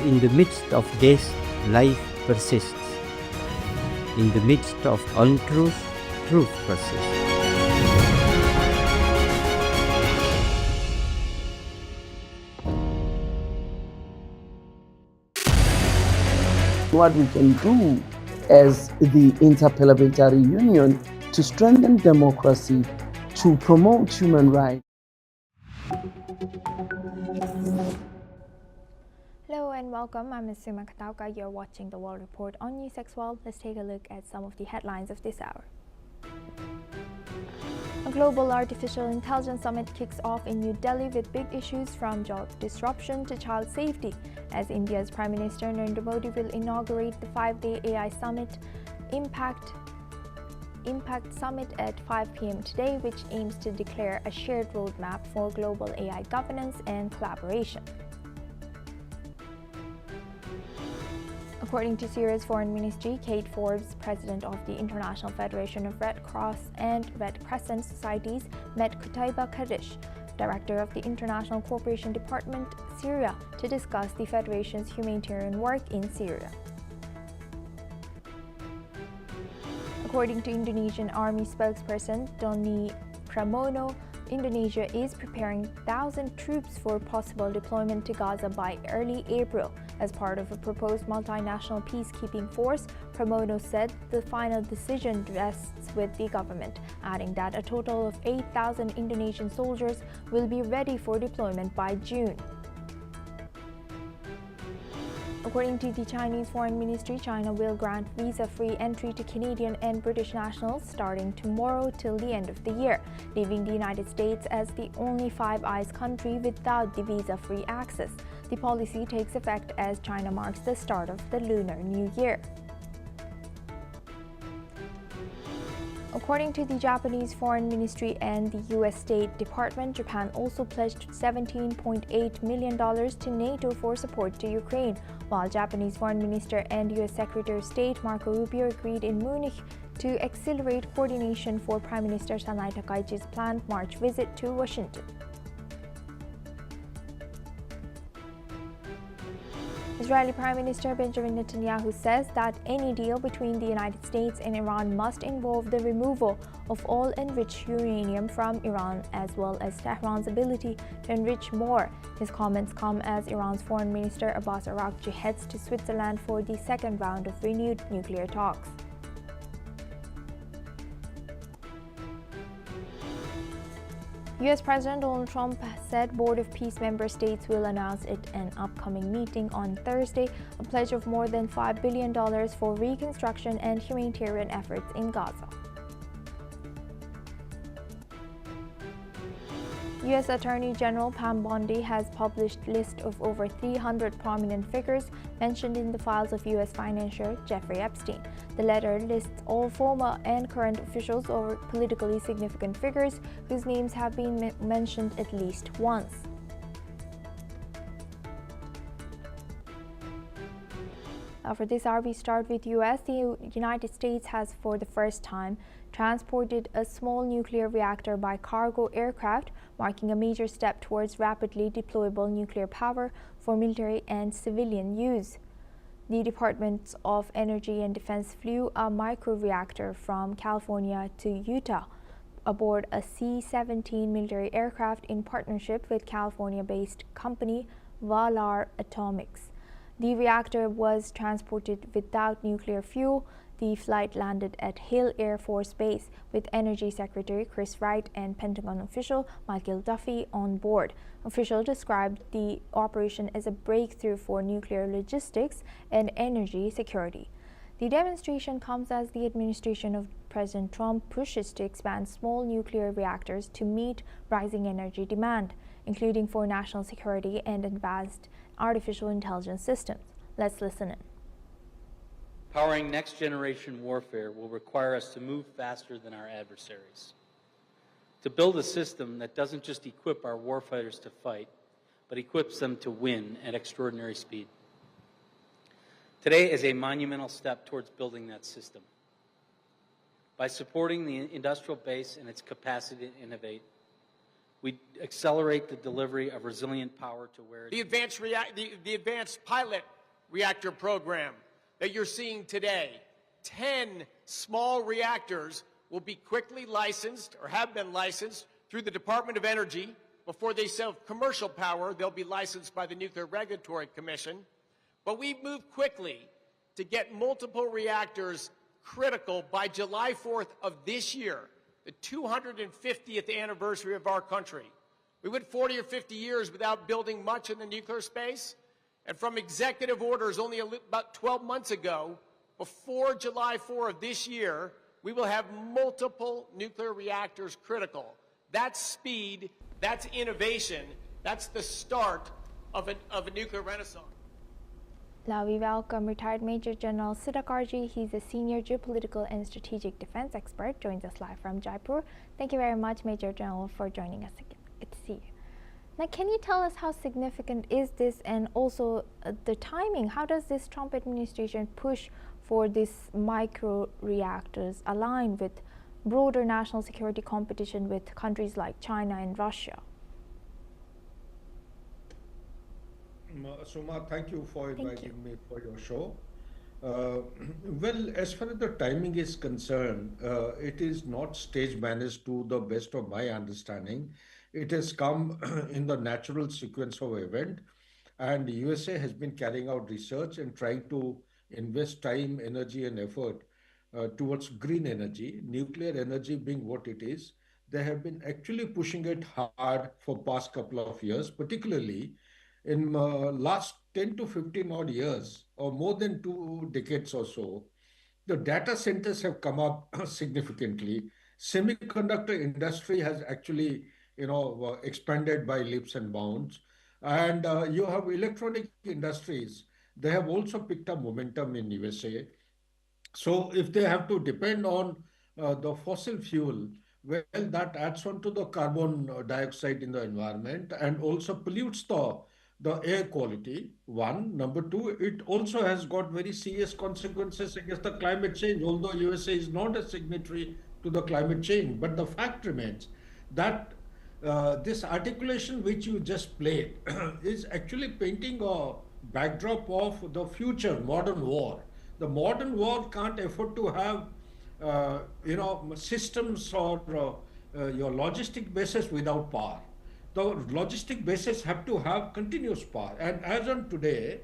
in the midst of this, life persists. In the midst of untruth, truth persists. What we can do as the Interparliamentary Union to strengthen democracy, to promote human rights. Hello and welcome. I'm Ms. Suma Katauka. You're watching the World Report on NewsX12. Let's take a look at some of the headlines of this hour. A global artificial intelligence summit kicks off in New Delhi with big issues from job disruption to child safety, as India's Prime Minister Narendra Modi will inaugurate the 5-day AI Summit Impact Summit at 5 p.m. today, which aims to declare a shared roadmap for global AI governance and collaboration. According to Syria's Foreign Ministry, Kate Forbes, president of the International Federation of Red Cross and Red Crescent Societies, met Qutaiba Kadish, director of the International Cooperation Department, Syria, to discuss the Federation's humanitarian work in Syria. According to Indonesian Army spokesperson Doni Pramono, Indonesia is preparing 1,000 troops for possible deployment to Gaza by early April. As part of a proposed multinational peacekeeping force, Pramono said the final decision rests with the government, adding that a total of 8,000 Indonesian soldiers will be ready for deployment by June. According to the Chinese Foreign Ministry, China will grant visa-free entry to Canadian and British nationals starting tomorrow till the end of the year, leaving the United States as the only Five Eyes country without the visa-free access. The policy takes effect as China marks the start of the Lunar New Year. According to the Japanese Foreign Ministry and the U.S. State Department, Japan also pledged $17.8 million to NATO for support to Ukraine, while Japanese Foreign Minister and U.S. Secretary of State Marco Rubio agreed in Munich to accelerate coordination for Prime Minister Sanai Takaichi's planned March visit to Washington. Israeli Prime Minister Benjamin Netanyahu says that any deal between the United States and Iran must involve the removal of all enriched uranium from Iran, as well as Tehran's ability to enrich more. His comments come as Iran's Foreign Minister Abbas Araghchi heads to Switzerland for the second round of renewed nuclear talks. U.S. President Donald Trump said Board of Peace member states will announce at an upcoming meeting on Thursday a pledge of more than $5 billion for reconstruction and humanitarian efforts in Gaza. U.S. Attorney General Pam Bondi has published a list of over 300 prominent figures mentioned in the files of U.S. financier Jeffrey Epstein. The letter lists all former and current officials or politically significant figures whose names have been mentioned at least once. Now for this hour, we start with U.S. The United States has, for the first time, transported a small nuclear reactor by cargo aircraft, marking a major step towards rapidly deployable nuclear power for military and civilian use. The Department of Energy and Defense flew a microreactor from California to Utah aboard a C-17 military aircraft in partnership with California-based company Valar Atomics. The reactor was transported without nuclear fuel. The flight landed at Hill Air Force Base with Energy Secretary Chris Wright and Pentagon official Michael Duffy on board. Officials described the operation as a breakthrough for nuclear logistics and energy security. The demonstration comes as the administration of President Trump pushes to expand small nuclear reactors to meet rising energy demand, including for national security and advanced artificial intelligence systems. Let's listen in. Powering next-generation warfare will require us to move faster than our adversaries, to build a system that doesn't just equip our warfighters to fight, but equips them to win at extraordinary speed. Today is a monumental step towards building that system. By supporting the industrial base and its capacity to innovate, We'd accelerate the delivery of resilient power to where The advanced pilot reactor program that you're seeing today, 10 small reactors will be quickly licensed or have been licensed through the Department of Energy. Before they sell commercial power, they'll be licensed by the Nuclear Regulatory Commission. But we've moved quickly to get multiple reactors critical by July 4th of this year, the 250th anniversary of our country. We went 40 or 50 years without building much in the nuclear space. And from executive orders only about 12 months ago, before July 4 of this year, we will have multiple nuclear reactors critical. That's speed, that's innovation, that's the start of a nuclear renaissance. Now we welcome retired Major General Siddhakarji. He's a senior geopolitical and strategic defense expert, joins us live from Jaipur. Thank you very much, Major General, for joining us again. Good to see you. Now, can you tell us how significant is this, and also the timing? How does this Trump administration push for these micro reactors align with broader national security competition with countries like China and Russia? Suma, thank you for inviting me for your show. Well, as far as the timing is concerned, it is not stage managed to the best of my understanding. It has come in the natural sequence of event, and USA has been carrying out research and trying to invest time, energy, and effort towards green energy, nuclear energy being what it is. They have been actually pushing it hard for past couple of years, particularly in last 10 to 15 odd years, or more than 2 decades or so. The data centers have come up significantly. Semiconductor industry has actually, expanded by leaps and bounds. And you have electronic industries. They have also picked up momentum in USA. So if they have to depend on the fossil fuel, well, that adds on to the carbon dioxide in the environment and also pollutes the air quality, one. Number two, it also has got very serious consequences against the climate change, although USA is not a signatory to the climate change. But the fact remains that this articulation which you just played is actually painting a backdrop of the future modern war. The modern war can't afford to have, systems or your logistic bases without power. The logistic bases have to have continuous power. And as on today,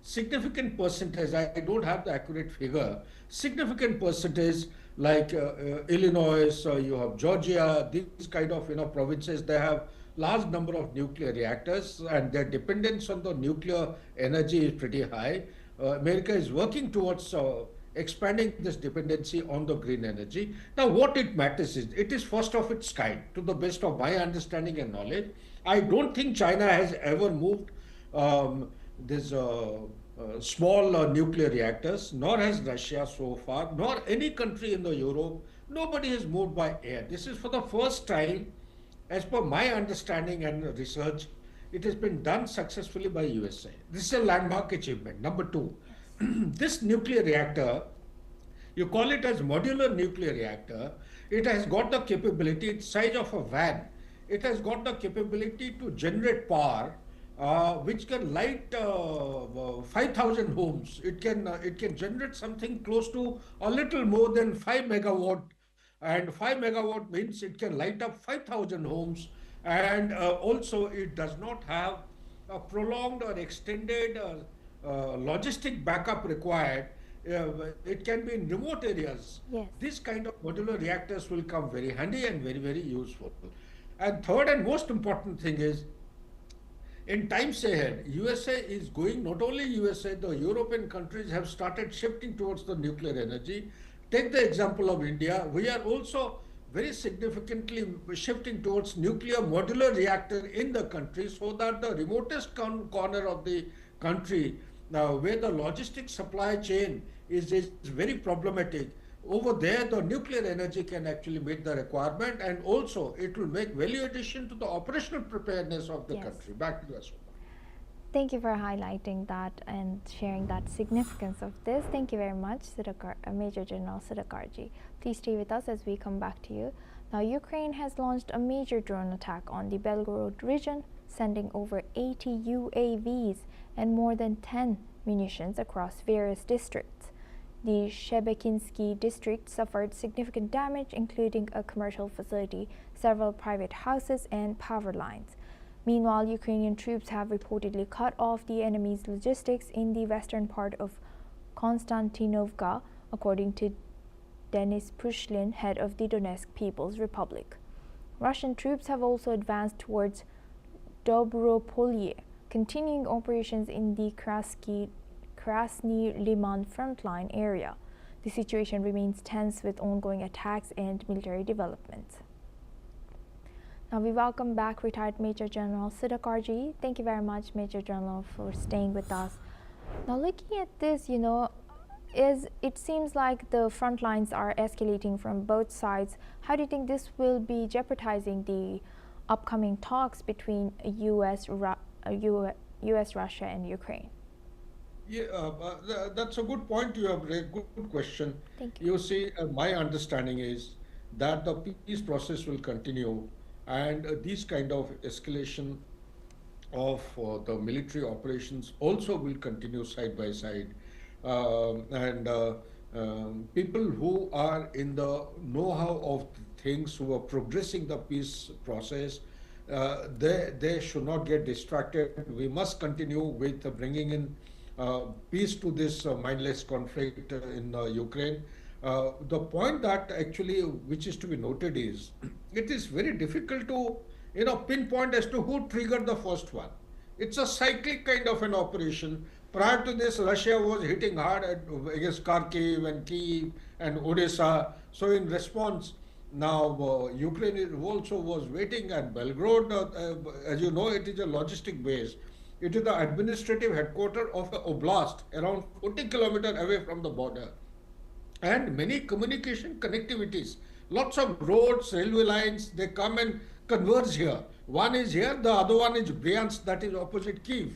significant percentage, I don't have the accurate figure, significant percentage like Illinois, you have Georgia, these kind of provinces, they have large number of nuclear reactors and their dependence on the nuclear energy is pretty high. America is working towards expanding this dependency on the green energy. Now, what it matters is, it is first of its kind, to the best of my understanding and knowledge. I don't think China has ever moved this small nuclear reactors, nor has Russia so far, nor any country in the Europe. Nobody has moved by air. This is for the first time, as per my understanding and research, it has been done successfully by USA. This is a landmark achievement. Number two, this nuclear reactor, you call it as modular nuclear reactor, it has got the capability, it's size of a van. It has got the capability to generate power which can light 5,000 homes. It can generate something close to a little more than 5 megawatt, and 5 megawatt means it can light up 5,000 homes. And also it does not have a prolonged or extended logistic backup required. It can be in remote areas. Yes. This kind of modular reactors will come very handy and very, very useful. And third and most important thing is, in times ahead, USA is going, not only USA, the European countries have started shifting towards the nuclear energy. Take the example of India. We are also very significantly shifting towards nuclear modular reactor in the country, so that the remotest corner of the country, where the logistic supply chain is very problematic, over there the nuclear energy can actually meet the requirement, and also it will make value addition to the operational preparedness of the country. Back to you, Asuma. Thank you for highlighting that and sharing that significance of this. Thank you very much, Major General Siddhakarji. Please stay with us as we come back to you. Now, Ukraine has launched a major drone attack on the Belgorod region, sending over 80 UAVs and more than 10 munitions across various districts. The Shebekinsky district suffered significant damage, including a commercial facility, several private houses, and power lines. Meanwhile, Ukrainian troops have reportedly cut off the enemy's logistics in the western part of Konstantinovka, according to Denis Pushlin, head of the Donetsk People's Republic. Russian troops have also advanced towards Dobropolye, continuing operations in the Krasny Liman frontline area. The situation remains tense with ongoing attacks and military developments. Now we welcome back retired Major General Sidakarji. Thank you very much, Major General, for staying with us. Now looking at this, it seems like the front lines are escalating from both sides. How do you think this will be jeopardizing the upcoming talks between US, Russia, and Ukraine? Yeah, that's a good point you have raised. Good question. Thank you. You see, my understanding is that the peace process will continue, and these kind of escalation of the military operations also will continue side by side. People who are in the know-how of things, who are progressing the peace process, they should not get distracted. We must continue with bringing in peace to this mindless conflict in Ukraine. The point that actually which is to be noted is it is very difficult to pinpoint as to who triggered the first one. It's a cyclic kind of an operation. Prior to this, Russia was hitting hard against Kharkiv and Kyiv and Odessa. So in response, now Ukraine also was waiting at Belgorod. As you know, it is a logistic base. It is the administrative headquarters of an oblast around 40 kilometers away from the border. And many communication connectivities, lots of roads, railway lines, they come and converge here. One is here, the other one is Bryansk, that is opposite Kyiv.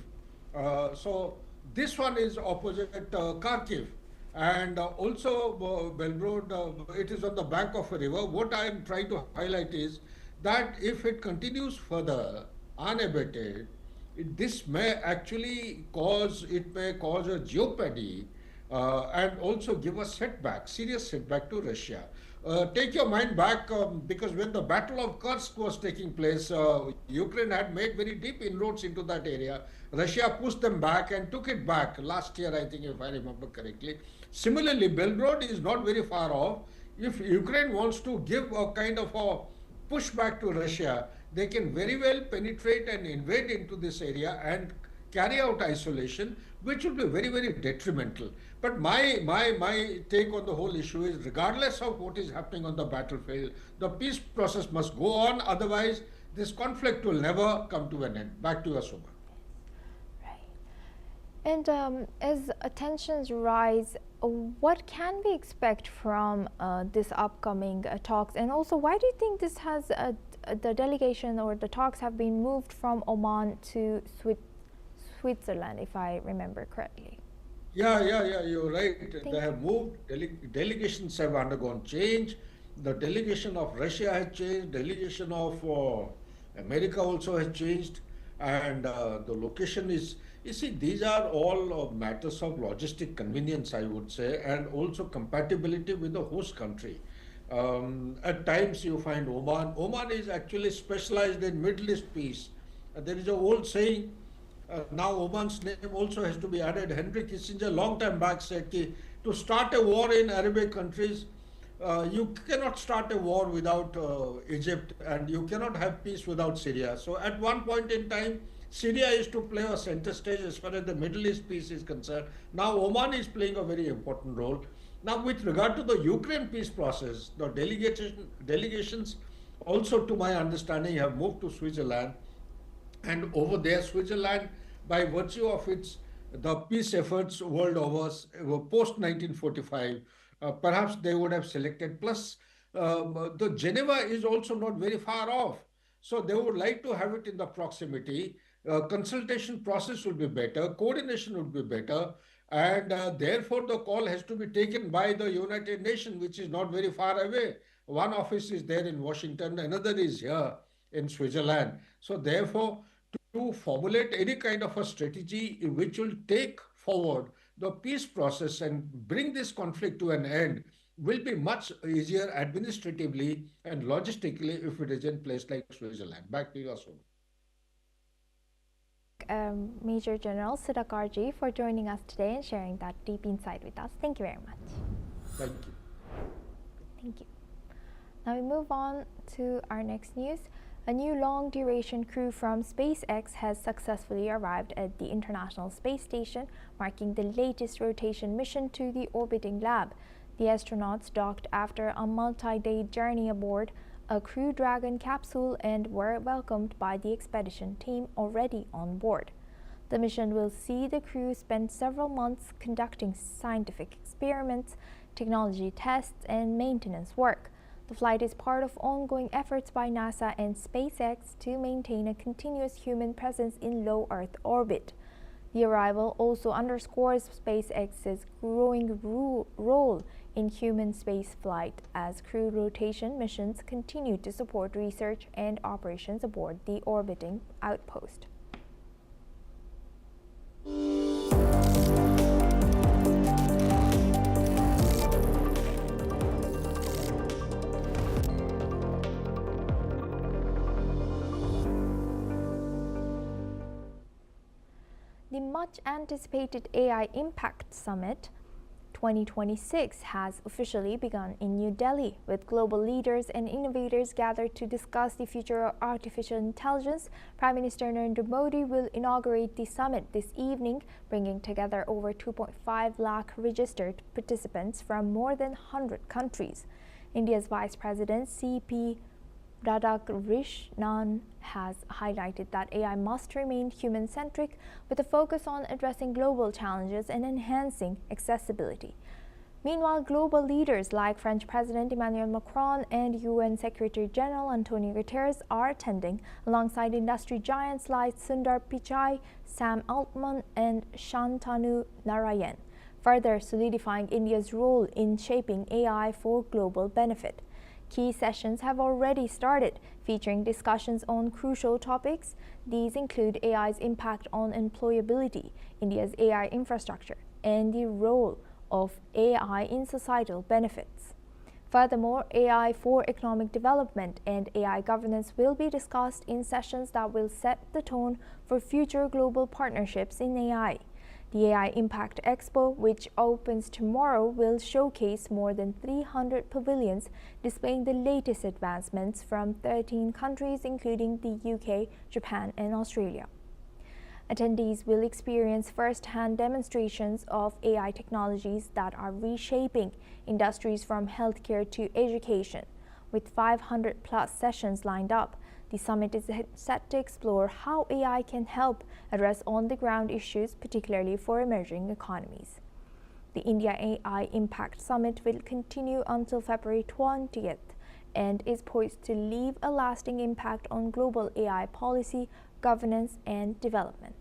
So this one is opposite Kharkiv. And also Belgorod, it is on the bank of a river. What I am trying to highlight is that if it continues further unabated, this may actually cause a jeopardy and also give a serious setback to Russia. Take your mind back because when the Battle of Kursk was taking place, Ukraine had made very deep inroads into that area. Russia pushed them back and took it back last year, I think, if I remember correctly. Similarly, Belgorod is not very far off. If Ukraine wants to give a kind of a pushback to Russia, they can very well penetrate and invade into this area and carry out isolation, which will be very, very detrimental. But my take on the whole issue is, regardless of what is happening on the battlefield, the peace process must go on. Otherwise, this conflict will never come to an end. Back to you, Asuma. Right. And as tensions rise, what can we expect from this upcoming talks? And also, why do you think this has the delegation or the talks have been moved from Oman to Switzerland, if I remember correctly? Yeah, you're right. They have moved. Delegations have undergone change. The delegation of Russia has changed. Delegation of America also has changed. And the location is, you see, these are all matters of logistic convenience, I would say, and also compatibility with the host country. At times you find Oman is actually specialized in Middle East peace. There is an old saying, now Oman's name also has to be added. Henry Kissinger long time back said that to start a war in Arabic countries, you cannot start a war without Egypt, and you cannot have peace without Syria. So at one point in time, Syria is to play a center stage as far as the Middle East peace is concerned. Now Oman is playing a very important role. Now with regard to the Ukraine peace process, the delegations also, to my understanding, have moved to Switzerland. And over there, Switzerland, by virtue of the peace efforts world over, post 1945, perhaps they would have selected. Plus, the Geneva is also not very far off. So they would like to have it in the proximity. Consultation process will be better, coordination would be better, and therefore the call has to be taken by the United Nations, which is not very far away. One office is there in Washington, another is here in Switzerland. So therefore, to formulate any kind of a strategy which will take forward the peace process and bring this conflict to an end will be much easier administratively and logistically if it is in place like Switzerland. Back to you, Asuma. Major General Sudhakarji for joining us today and sharing that deep insight with us. Thank you very much. Thank you. Thank you. Now we move on to our next news. A new long-duration crew from SpaceX has successfully arrived at the International Space Station, marking the latest rotation mission to the orbiting lab. The astronauts docked after a multi-day journey aboard a Crew Dragon capsule and were welcomed by the expedition team already on board. The mission will see the crew spend several months conducting scientific experiments, technology tests, and maintenance work. The flight is part of ongoing efforts by NASA and SpaceX to maintain a continuous human presence in low Earth orbit. The arrival also underscores SpaceX's growing role in human space flight as crew rotation missions continue to support research and operations aboard the orbiting outpost. The much-anticipated AI Impact Summit 2026 has officially begun in New Delhi, with global leaders and innovators gathered to discuss the future of artificial intelligence. Prime Minister Narendra Modi will inaugurate the summit this evening, bringing together over 2.5 lakh registered participants from more than 100 countries. India's Vice President C.P. Radhakrishnan has highlighted that AI must remain human-centric, with a focus on addressing global challenges and enhancing accessibility. Meanwhile, global leaders like French President Emmanuel Macron and UN Secretary-General Antonio Guterres are attending, alongside industry giants like Sundar Pichai, Sam Altman, and Shantanu Narayan, further solidifying India's role in shaping AI for global benefit. Key sessions have already started, featuring discussions on crucial topics. These include AI's impact on employability, India's AI infrastructure, and the role of AI in societal benefits. Furthermore, AI for economic development and AI governance will be discussed in sessions that will set the tone for future global partnerships in AI. The AI Impact Expo, which opens tomorrow, will showcase more than 300 pavilions displaying the latest advancements from 13 countries, including the UK, Japan, and Australia. Attendees will experience first-hand demonstrations of AI technologies that are reshaping industries from healthcare to education. With 500-plus sessions lined up, the summit is set to explore how AI can help address on-the-ground issues, particularly for emerging economies. The India AI Impact Summit will continue until February 20th and is poised to leave a lasting impact on global AI policy, governance, and development.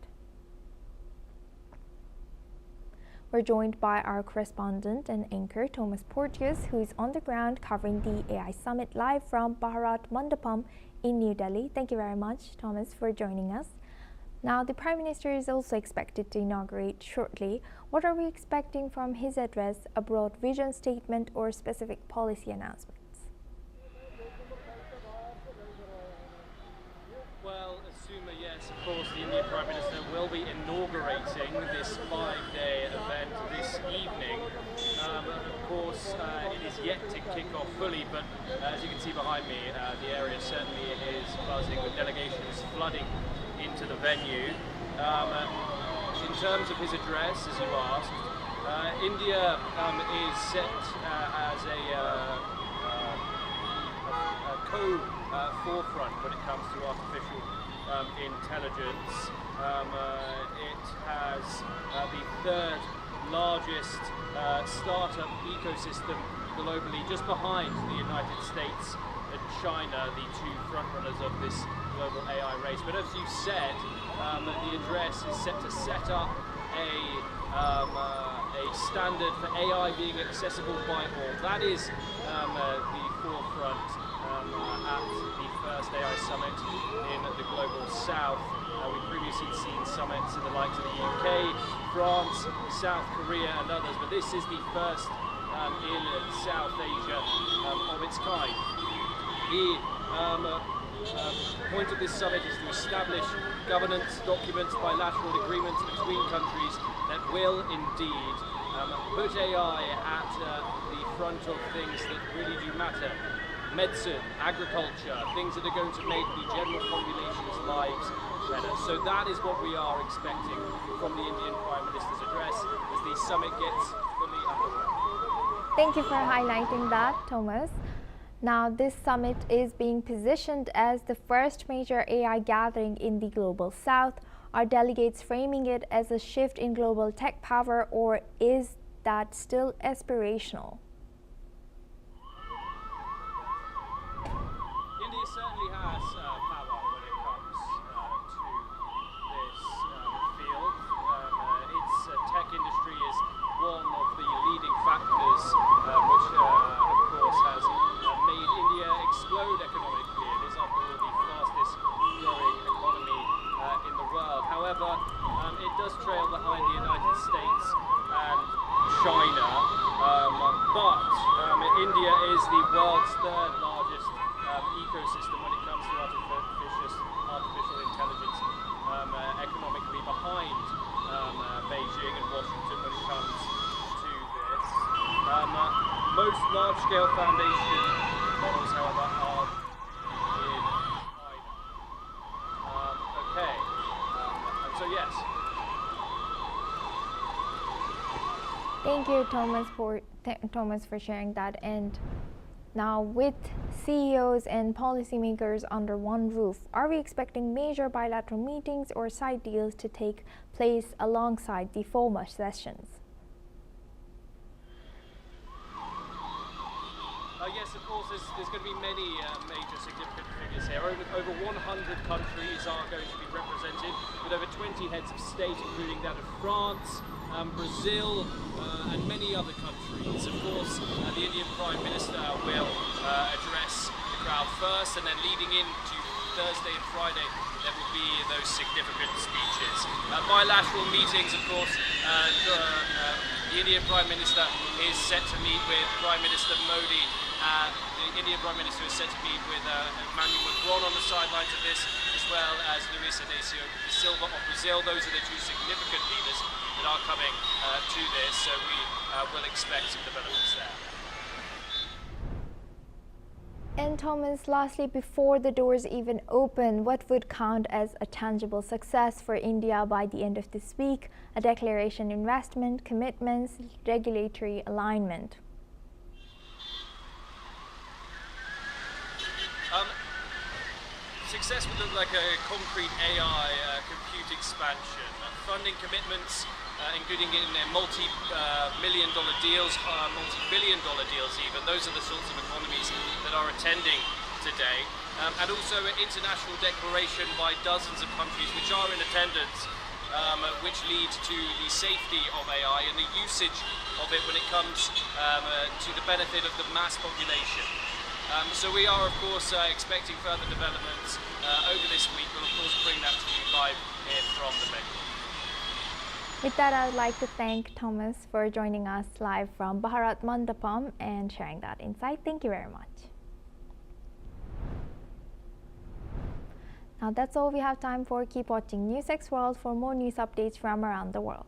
We're joined by our correspondent and anchor, Thomas Porteous, who is on the ground covering the AI Summit live from Bharat Mandapam in New Delhi. Thank you very much, Thomas, for joining us. Now, the Prime Minister is also expected to inaugurate shortly. What are we expecting from his address, a broad vision statement, or specific policy announcements? Well, Asuma, yes, of course, the Indian Prime Minister will be inaugurating this 5-day event this evening. Of course, it is yet to kick off fully, but as you can see behind me, the area certainly is buzzing with delegations flooding into the venue. In terms of his address, as you asked, India is set as a co-forefront when it comes to artificial intelligence. It has the third largest startup ecosystem globally, just behind the United States and China, the two frontrunners of this global AI race. But as you said, the address is set to set up a a standard for AI being accessible by all. That is the forefront at the first AI summit in the Global South. We've previously seen summits in the likes of the UK, France, South Korea and others, but this is the first in South Asia of its kind. The point of this summit is to establish governance documents, bilateral agreements between countries that will indeed put AI at the front of things that really do matter. Medicine, agriculture, things that are going to make the general population's lives better. So that is what we are expecting from the Indian Prime Minister's address as the summit gets fully underway. Thank you for highlighting that, Thomas. Now, this summit is being positioned as the first major AI gathering in the Global South. Are delegates framing it as a shift in global tech power, or is that still aspirational? India certainly has power when it comes to this field. Its tech industry is one of the leading factors which, of course, has made India explode economically. It is, after all, the fastest growing economy in the world. However, it does trail behind the United States and China, but India is the world's third largest ecosystem when it comes to artificial intelligence, economically behind Beijing and Washington when it comes to this. Most large-scale foundation models, however, are in China. Okay, and so yes. Thank you, Thomas, for sharing that. And now, with CEOs and policymakers under one roof, are we expecting major bilateral meetings or side deals to take place alongside the former sessions? Yes, of course, there's going to be many major significant figures here. Over 100 countries are going to be represented, with over 20 heads of state, including that of France, Brazil, and many other countries. Of course, the Indian Prime Minister will address the crowd first, and then leading into Thursday and Friday, there will be those significant speeches. Bilateral meetings, of course, the Indian Prime Minister is set to meet with Prime Minister Modi. The Indian Prime Minister is set to meet with Emmanuel Macron on the sidelines of this, as well as Luis Inácio da Silva of Brazil. Those are the two significant leaders that are coming to this, so we will expect some developments there. And Thomas, lastly, before the doors even open, what would count as a tangible success for India by the end of this week? A declaration, investment, commitments, regulatory alignment? Success would look like a concrete AI compute expansion, funding commitments, including in multi-million dollar deals, multi-billion dollar deals even. Those are the sorts of economies that are attending today. And also an international declaration by dozens of countries which are in attendance, which lead to the safety of AI and the usage of it when it comes to the benefit of the mass population. So we are, of course, expecting further developments over this week. We'll, of course, bring that to you live here from the venue. With that, I would like to thank Thomas for joining us live from Bharat Mandapam and sharing that insight. Thank you very much. Now that's all we have time for. Keep watching NewsX World for more news updates from around the world.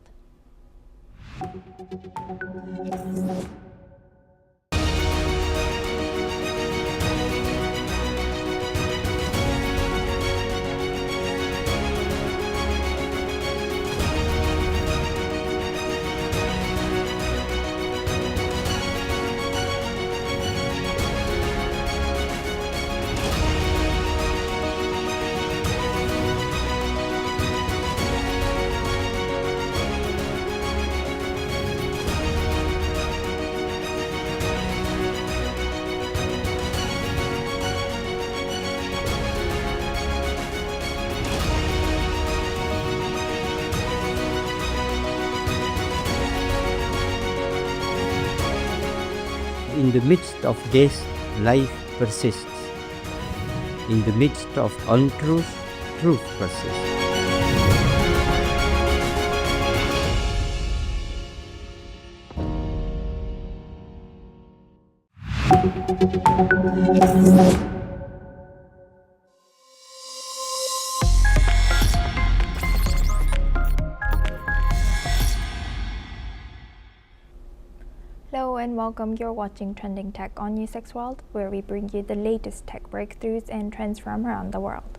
in the midst of this, life persists. In the midst of untruth, truth persists. Hello and welcome. You're watching Trending Tech on NewsX World, where we bring you the latest tech breakthroughs and trends from around the world.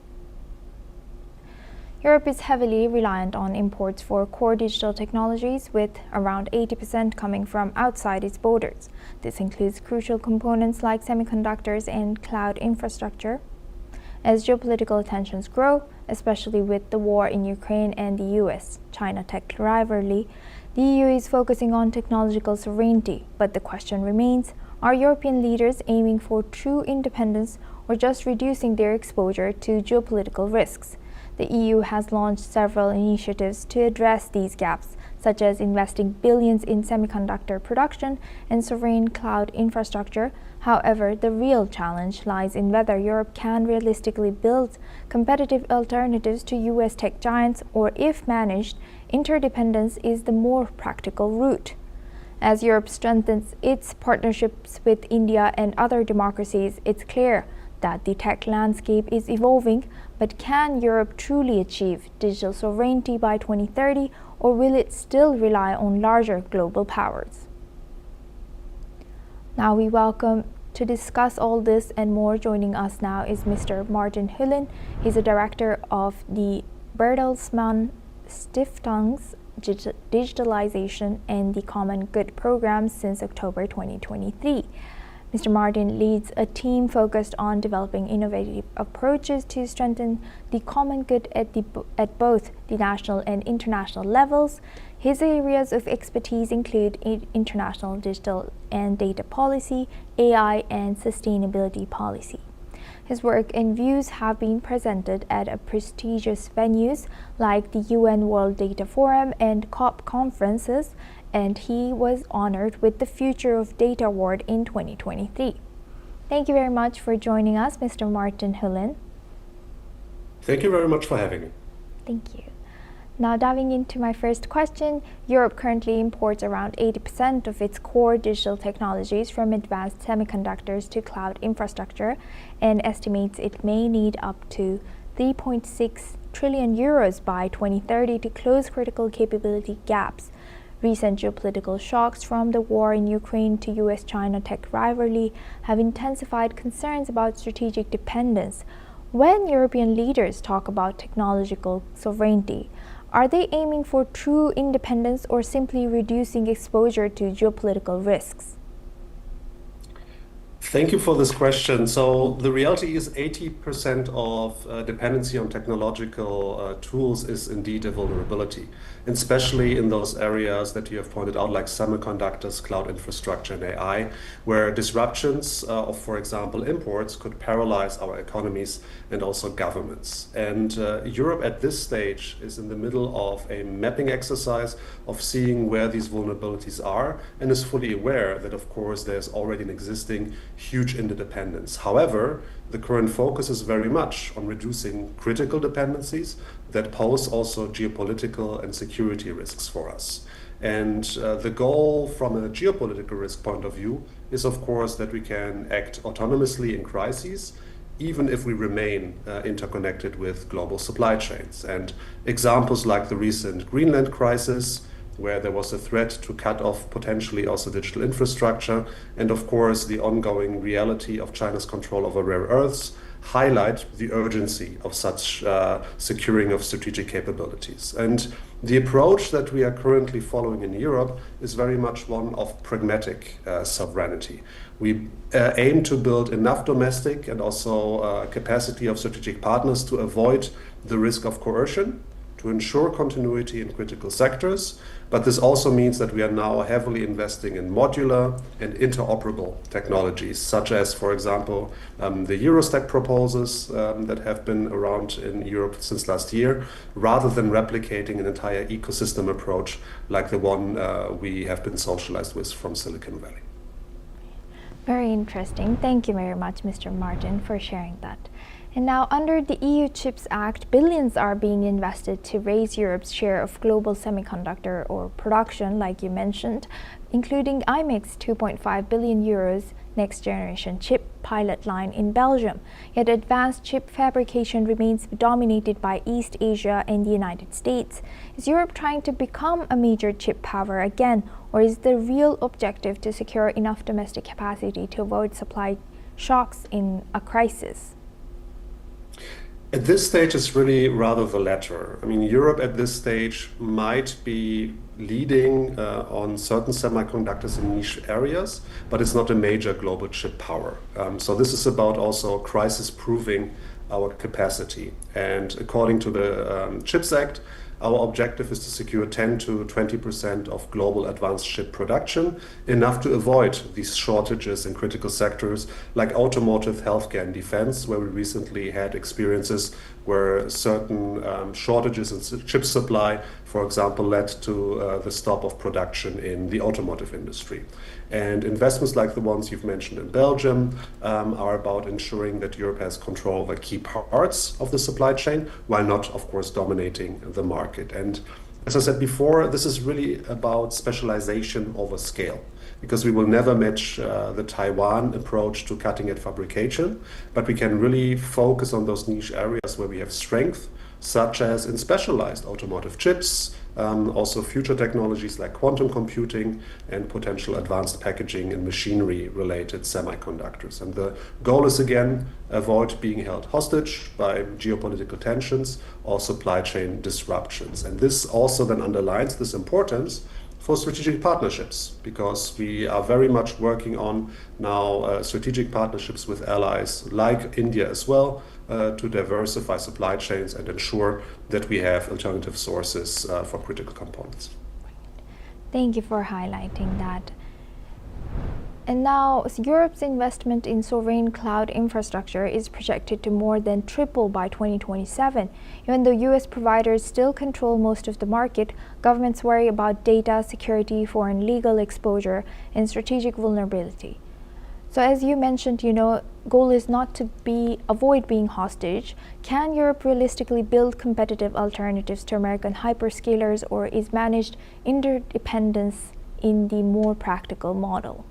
Europe is heavily reliant on imports for core digital technologies, with around 80% coming from outside its borders. This includes crucial components like semiconductors and cloud infrastructure. As geopolitical tensions grow, especially with the war in Ukraine and the US-China tech rivalry, the EU is focusing on technological sovereignty, but the question remains, are European leaders aiming for true independence or just reducing their exposure to geopolitical risks? The EU has launched several initiatives to address these gaps, such as investing billions in semiconductor production and sovereign cloud infrastructure. However, the real challenge lies in whether Europe can realistically build competitive alternatives to US tech giants, or if managed, interdependence is the more practical route. As Europe strengthens its partnerships with India and other democracies, it's clear that the tech landscape is evolving, but can Europe truly achieve digital sovereignty by 2030, or will it still rely on larger global powers? Now we welcome to discuss all this and more. Joining us now is Mr. Martin Hulin. He's a director of the Bertelsmann Stiftung's Digitalization and the Common Good program since October 2023. Mr. Martin leads a team focused on developing innovative approaches to strengthen the common good at both the national and international levels. His areas of expertise include international digital and data policy, AI, and sustainability policy. His work and views have been presented at prestigious venues like the UN World Data Forum and COP conferences, and he was honored with the Future of Data Award in 2023. Thank you very much for joining us, Mr. Martin Hulin. Thank you very much for having me. Thank you. Now diving into my first question, Europe currently imports around 80% of its core digital technologies, from advanced semiconductors to cloud infrastructure, and estimates it may need up to 3.6 trillion euros by 2030 to close critical capability gaps. Recent geopolitical shocks, from the war in Ukraine to US-China tech rivalry, have intensified concerns about strategic dependence. When European leaders talk about technological sovereignty, are they aiming for true independence or simply reducing exposure to geopolitical risks? Thank you for this question. So the reality is 80% of dependency on technological tools is indeed a vulnerability, and especially in those areas that you have pointed out, like semiconductors, cloud infrastructure, and AI, where disruptions of, for example, imports could paralyze our economies and also governments. And Europe at this stage is in the middle of a mapping exercise of seeing where these vulnerabilities are, and is fully aware that, of course, there's already an existing huge interdependence. However, the current focus is very much on reducing critical dependencies that pose also geopolitical and security risks for us. And the goal from a geopolitical risk point of view is, of course, that we can act autonomously in crises, even if we remain interconnected with global supply chains. And examples like the recent Greenland crisis, where there was a threat to cut off potentially also digital infrastructure, and of course the ongoing reality of China's control over rare earths, highlight the urgency of such securing of strategic capabilities. And the approach that we are currently following in Europe is very much one of pragmatic sovereignty. We aim to build enough domestic and also capacity of strategic partners to avoid the risk of coercion, to ensure continuity in critical sectors, but this also means that we are now heavily investing in modular and interoperable technologies, such as, for example, the Eurostack proposals that have been around in Europe since last year, rather than replicating an entire ecosystem approach like the one we have been socialized with from Silicon Valley. Very interesting. Thank you very much, Mr. Martin, for sharing that. And now, under the EU Chips Act, billions are being invested to raise Europe's share of global semiconductor or production, like you mentioned, including IMEC's 2.5 billion euros next generation chip pilot line in Belgium. Yet advanced chip fabrication remains dominated by East Asia and the United States. Is Europe trying to become a major chip power again, or is the real objective to secure enough domestic capacity to avoid supply shocks in a crisis? At this stage, it's really rather the latter. I mean, Europe at this stage might be leading on certain semiconductors in niche areas, but it's not a major global chip power. So this is about also crisis-proofing our capacity. And according to the CHIPS Act, our objective is to secure 10 to 20% of global advanced chip production, enough to avoid these shortages in critical sectors like automotive, healthcare, and defense, where we recently had experiences where certain shortages in chip supply, for example, led to the stop of production in the automotive industry. And investments like the ones you've mentioned in Belgium are about ensuring that Europe has control over key parts of the supply chain, while not, of course, dominating the market. And as I said before, this is really about specialization over scale, because we will never match the Taiwan approach to cutting-edge fabrication, but we can really focus on those niche areas where we have strength, such as in specialized automotive chips, also future technologies like quantum computing and potential advanced packaging and machinery-related semiconductors. And the goal is, again, avoid being held hostage by geopolitical tensions or supply chain disruptions. And this also then underlines this importance for strategic partnerships, because we are very much working on now strategic partnerships with allies like India as well, to diversify supply chains and ensure that we have alternative sources for critical components. Thank you for highlighting that. And now, Europe's investment in sovereign cloud infrastructure is projected to more than triple by 2027. Even though US providers still control most of the market, governments worry about data security, foreign legal exposure, and strategic vulnerability. So as you mentioned, goal is not to avoid being hostage. Can Europe realistically build competitive alternatives to American hyperscalers, or is managed interdependence in the more practical model?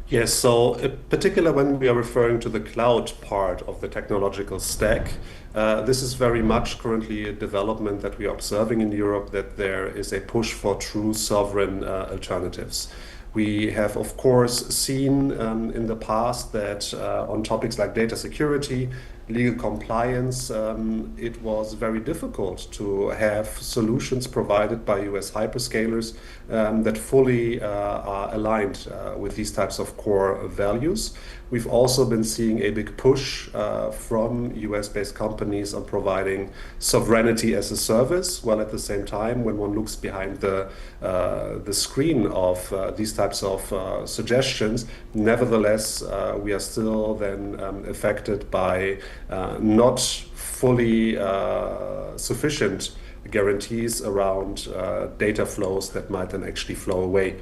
Yes, so in particular when we are referring to the cloud part of the technological stack, this is very much currently a development that we are observing in Europe, that there is a push for true sovereign alternatives. We have, of course, seen in the past that on topics like data security, legal compliance, it was very difficult to have solutions provided by US hyperscalers that fully are aligned with these types of core values. We've also been seeing a big push from US-based companies on providing sovereignty as a service, while at the same time, when one looks behind the screen of these types of suggestions, nevertheless, we are still then affected by not fully sufficient guarantees around data flows that might then actually flow away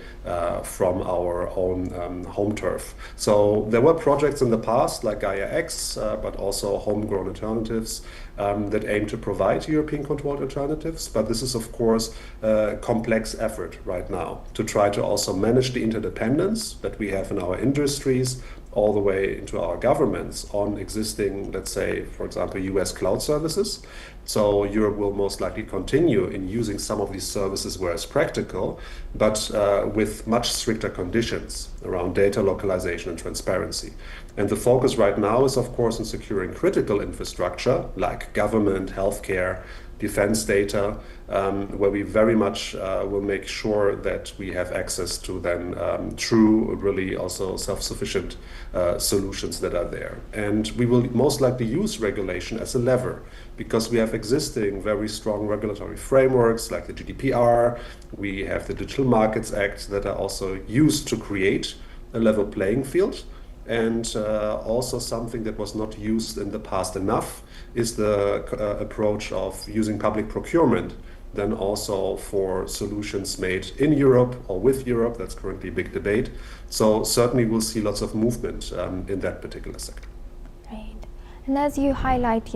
from our own home turf. So there were projects in the past like Gaia-X, but also homegrown alternatives that aim to provide European controlled alternatives. But this is, of course, a complex effort right now to try to also manage the interdependence that we have in our industries, all the way into our governments on existing, let's say, for example, US cloud services. So Europe will most likely continue in using some of these services where it's practical, but with much stricter conditions around data localization and transparency. And the focus right now is, of course, on securing critical infrastructure like government, healthcare, defense data, where we very much will make sure that we have access to then true, really also self-sufficient solutions that are there. And we will most likely use regulation as a lever, because we have existing very strong regulatory frameworks like the GDPR, we have the Digital Markets Act that are also used to create a level playing field. And also something that was not used in the past enough is the approach of using public procurement than also for solutions made in Europe or with Europe. That's currently a big debate. So certainly we'll see lots of movement in that particular sector. Right. And as you highlight,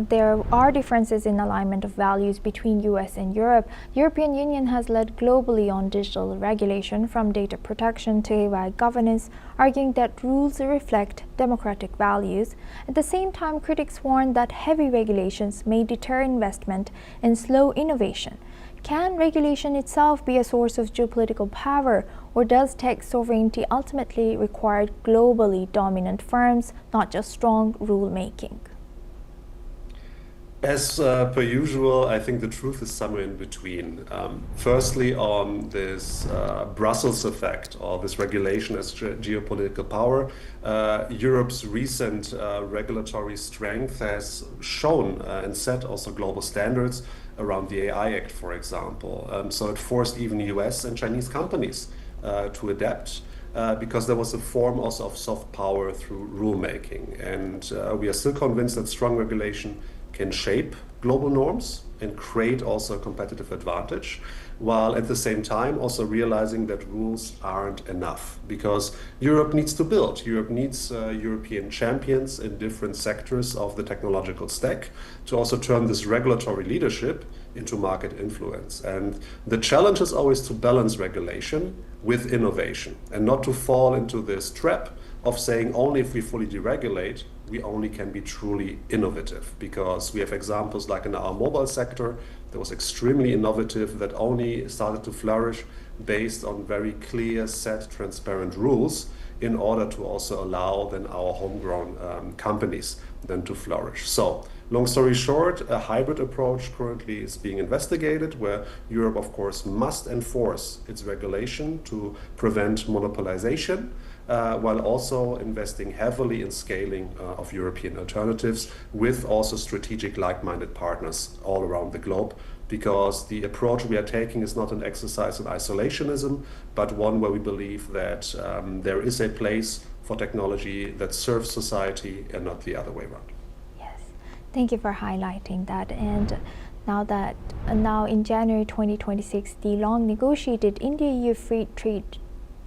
there are differences in alignment of values between US and Europe. The European Union has led globally on digital regulation, from data protection to AI governance, arguing that rules reflect democratic values. At the same time, critics warn that heavy regulations may deter investment and slow innovation. Can regulation itself be a source of geopolitical power, or does tech sovereignty ultimately require globally dominant firms, not just strong rule-making? As per usual, I think the truth is somewhere in between. Firstly, on this Brussels effect, or this regulation as geopolitical power, Europe's recent regulatory strength has shown and set also global standards around the AI Act, for example. So it forced even US and Chinese companies to adapt because there was a form also of soft power through rulemaking. And we are still convinced that strong regulation can shape global norms and create also a competitive advantage, while at the same time also realizing that rules aren't enough, because Europe needs to build. Europe needs European champions in different sectors of the technological stack to also turn this regulatory leadership into market influence. And the challenge is always to balance regulation with innovation and not to fall into this trap of saying only if we fully deregulate, we only can be truly innovative, because we have examples like in our mobile sector that was extremely innovative, that only started to flourish based on very clear, set, transparent rules in order to also allow then our homegrown companies then to flourish. So long story short, a hybrid approach currently is being investigated, where Europe, of course, must enforce its regulation to prevent monopolization, while also investing heavily in scaling of European alternatives with also strategic like-minded partners all around the globe, because the approach we are taking is not an exercise in isolationism, but one where we believe that there is a place for technology that serves society and not the other way around. Yes, thank you for highlighting that. And now in January 2026, the long negotiated India-EU free trade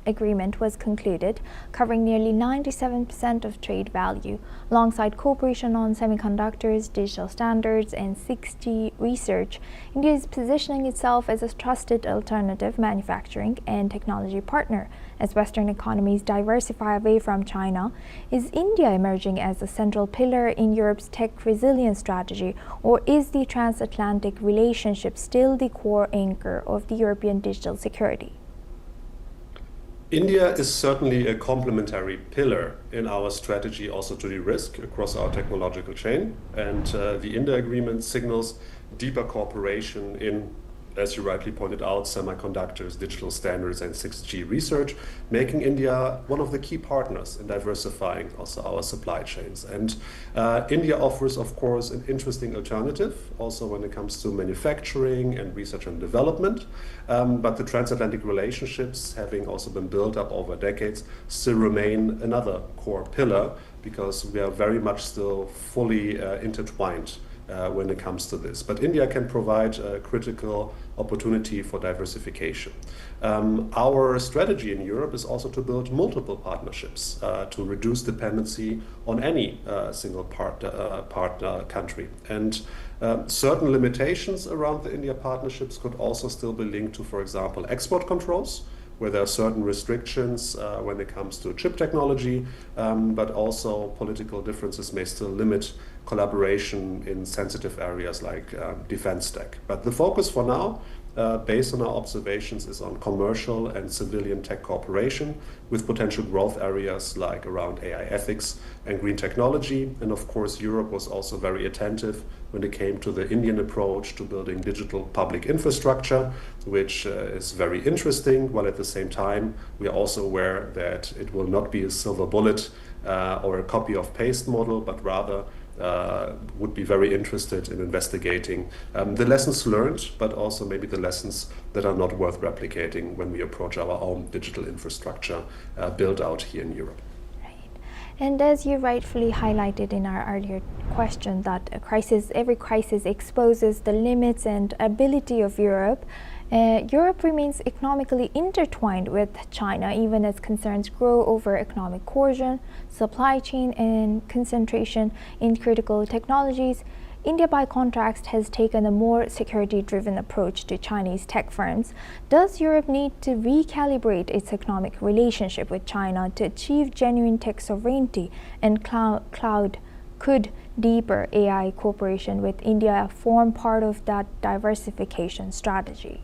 agreement was concluded, covering nearly 97% of trade value, alongside cooperation on semiconductors, digital standards, and 6G research. India is positioning itself as a trusted alternative manufacturing and technology partner as Western economies diversify away from China. Is India emerging as a central pillar in Europe's tech resilience strategy, or is the transatlantic relationship still the core anchor of the European digital security? India is certainly a complementary pillar in our strategy also to de-risk across our technological chain. And the India agreement signals deeper cooperation in, as you rightly pointed out, semiconductors, digital standards, and 6G research, making India one of the key partners in diversifying also our supply chains. And India offers, of course, an interesting alternative also when it comes to manufacturing and research and development. But the transatlantic relationships, having also been built up over decades, still remain another core pillar, because we are very much still fully intertwined when it comes to this. But India can provide a critical opportunity for diversification. Our strategy in Europe is also to build multiple partnerships to reduce dependency on any single partner country. And certain limitations around the India partnerships could also still be linked to, for example, export controls, where there are certain restrictions when it comes to chip technology, but also political differences may still limit collaboration in sensitive areas like defense tech. But the focus for now, based on our observations, is on commercial and civilian tech cooperation with potential growth areas like around AI ethics and green technology. And of course, Europe was also very attentive when it came to the Indian approach to building digital public infrastructure, which is very interesting, while at the same time, we are also aware that it will not be a silver bullet or a copy of paste model, but rather would be very interested in investigating the lessons learned, but also maybe the lessons that are not worth replicating when we approach our own digital infrastructure build out here in Europe. And as you rightfully highlighted in our earlier question, that every crisis exposes the limits and ability of Europe. Europe remains economically intertwined with China, even as concerns grow over economic coercion, supply chain, and concentration in critical technologies. India, by contrast, has taken a more security-driven approach to Chinese tech firms. Does Europe need to recalibrate its economic relationship with China to achieve genuine tech sovereignty and could deeper AI cooperation with India form part of that diversification strategy?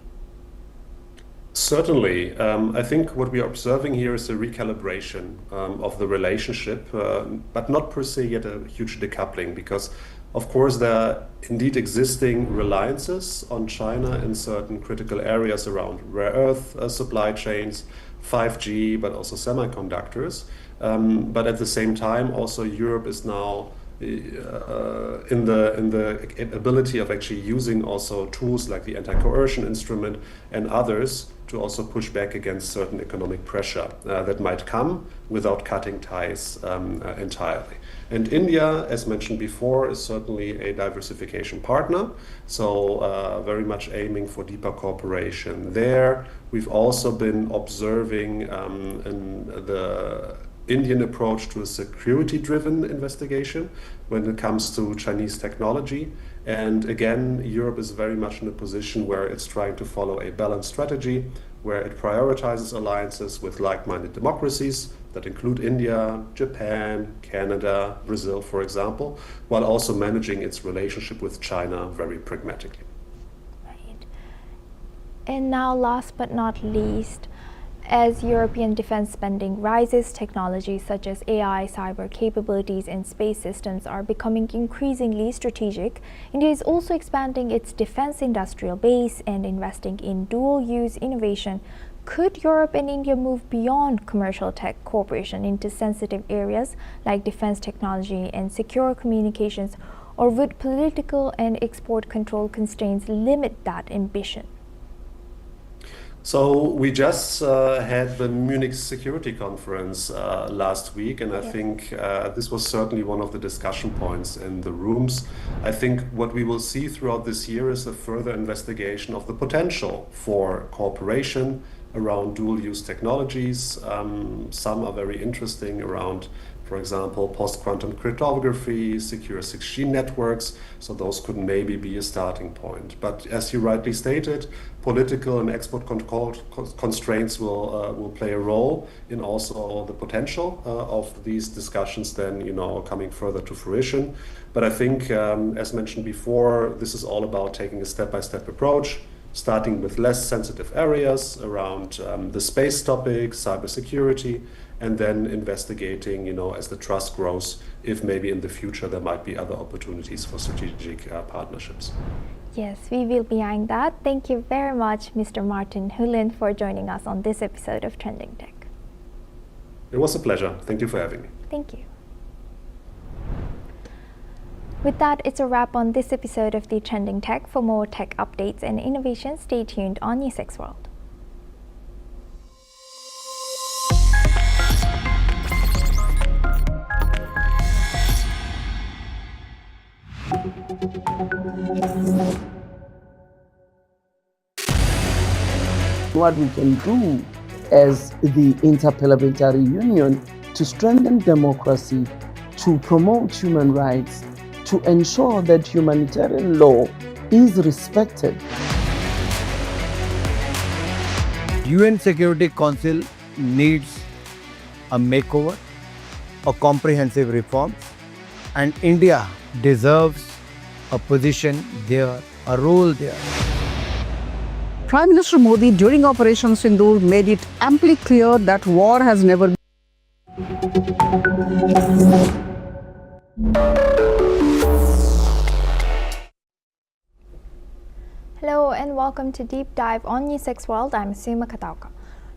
Certainly. I think what we are observing here is a recalibration of the relationship, but not per se yet a huge decoupling, because of course there are indeed existing reliances on China in certain critical areas around rare earth supply chains, 5G, but also semiconductors. But at the same time, also Europe is now in the ability of actually using also tools like the anti-coercion instrument and others to also push back against certain economic pressure that might come without cutting ties entirely. And India, as mentioned before, is certainly a diversification partner, so very much aiming for deeper cooperation there. We've also been observing in the Indian approach to a security-driven investigation when it comes to Chinese technology. And again, Europe is very much in a position where it's trying to follow a balanced strategy, where it prioritizes alliances with like-minded democracies that include India, Japan, Canada, Brazil, for example, while also managing its relationship with China very pragmatically. Right. And now, last but not least, as European defense spending rises, technologies such as AI, cyber capabilities, and space systems are becoming increasingly strategic. India is also expanding its defense industrial base and investing in dual-use innovation. Could Europe and India move beyond commercial tech cooperation into sensitive areas like defense technology and secure communications, or would political and export control constraints limit that ambition? So we just had the Munich Security Conference last week, and I think this was certainly one of the discussion points in the rooms. I think what we will see throughout this year is a further investigation of the potential for cooperation around dual-use technologies. Some are very interesting around, for example, post-quantum cryptography, secure 6G networks, so those could maybe be a starting point. But as you rightly stated, political and export control constraints will play a role in also the potential of these discussions then, coming further to fruition. But I think, as mentioned before, this is all about taking a step-by-step approach, starting with less sensitive areas around the space topic, cybersecurity, and then investigating, as the trust grows, if maybe in the future there might be other opportunities for strategic partnerships. Yes, we will be eyeing that. Thank you very much, Mr. Martin Hulin, for joining us on this episode of Trending Tech. It was a pleasure. Thank you for having me. Thank you. With that, it's a wrap on this episode of the Trending Tech. For more tech updates and innovations, stay tuned on News6 World. What we can do as the Interparliamentary Union to strengthen democracy, to promote human rights, to ensure that humanitarian law is respected. UN Security Council needs a makeover, a comprehensive reform, and India deserves a position there, a role there. Prime Minister Modi during Operation Sindoor made it amply clear that war has never been. Hello and welcome to Deep Dive on News6 World. I'm Suma Katauka.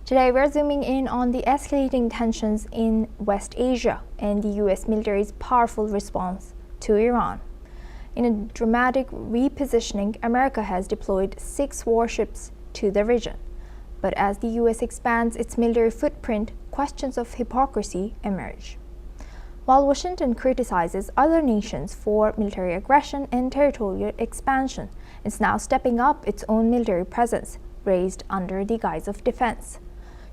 Today we're zooming in on the escalating tensions in West Asia and the US military's powerful response to Iran. In a dramatic repositioning, America has deployed 6 warships to the region. But as the US expands its military footprint, questions of hypocrisy emerge. while Washington criticizes other nations for military aggression and territorial expansion, it's now stepping up its own military presence, raised under the guise of defense.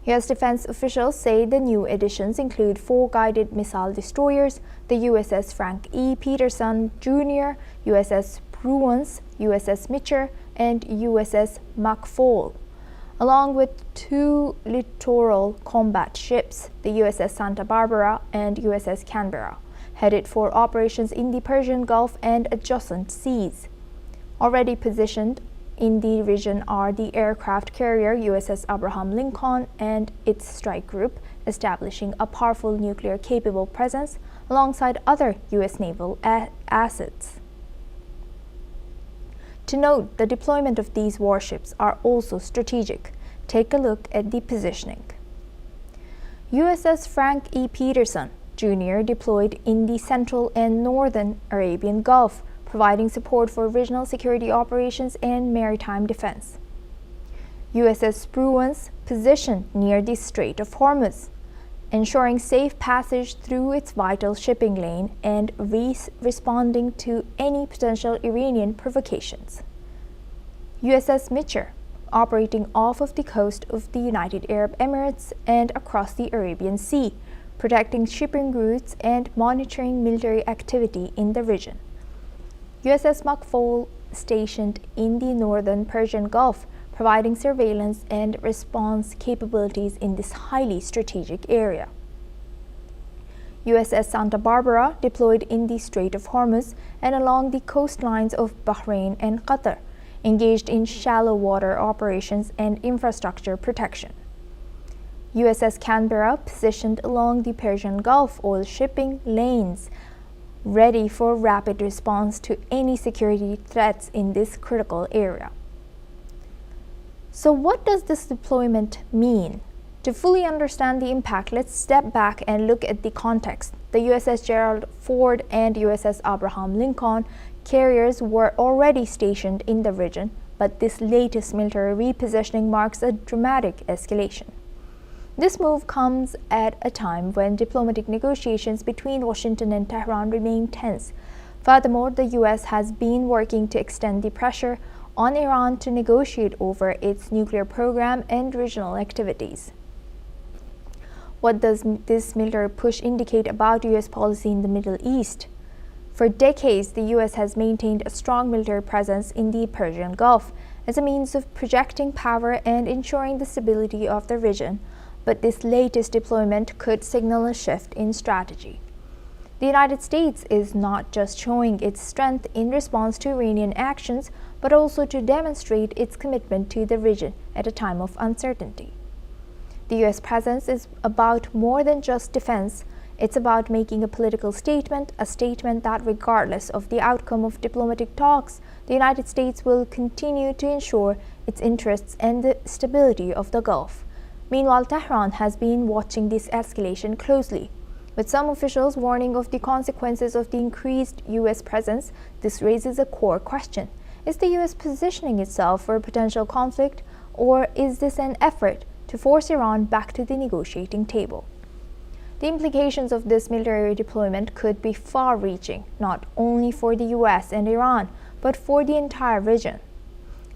U.S. defense officials say the new additions include 4 guided missile destroyers, the USS Frank E. Peterson Jr., USS Bruins, USS Mitchell, and USS McFaul, along with 2 littoral combat ships, the USS Santa Barbara and USS Canberra, headed for operations in the Persian Gulf and adjacent seas. Already positioned in the region are the aircraft carrier USS Abraham Lincoln and its strike group, establishing a powerful nuclear-capable presence alongside other U.S. naval assets. To note, the deployment of these warships are also strategic. Take a look at the positioning. USS Frank E. Peterson Jr. deployed in the central and northern Arabian Gulf, providing support for regional security operations and maritime defense. USS Bruins positioned near the Strait of Hormuz, ensuring safe passage through its vital shipping lane and responding to any potential Iranian provocations. USS Mitchell, operating off of the coast of the United Arab Emirates and across the Arabian Sea, protecting shipping routes and monitoring military activity in the region. USS McFaul, stationed in the northern Persian Gulf, providing surveillance and response capabilities in this highly strategic area. USS Santa Barbara, deployed in the Strait of Hormuz and along the coastlines of Bahrain and Qatar, engaged in shallow water operations and infrastructure protection. USS Canberra, positioned along the Persian Gulf oil shipping lanes, ready for rapid response to any security threats in this critical area. So what does this deployment mean? To fully understand the impact, let's step back and look at the context. The USS Gerald Ford and USS Abraham Lincoln carriers were already stationed in the region, but this latest military repositioning marks a dramatic escalation. This move comes at a time when diplomatic negotiations between Washington and Tehran remain tense. Furthermore, the U.S. has been working to extend the pressure on Iran to negotiate over its nuclear program and regional activities. What does this military push indicate about U.S. policy in the Middle East? For decades, the U.S. has maintained a strong military presence in the Persian Gulf as a means of projecting power and ensuring the stability of the region. But this latest deployment could signal a shift in strategy. The United States is not just showing its strength in response to Iranian actions, but also to demonstrate its commitment to the region at a time of uncertainty. The U.S. presence is about more than just defense. It's about making a political statement, a statement that regardless of the outcome of diplomatic talks, the United States will continue to ensure its interests and the stability of the Gulf. Meanwhile, Tehran has been watching this escalation closely. With some officials warning of the consequences of the increased U.S. presence, this raises a core question. Is the U.S. positioning itself for a potential conflict, or is this an effort to force Iran back to the negotiating table? The implications of this military deployment could be far-reaching, not only for the U.S. and Iran, but for the entire region.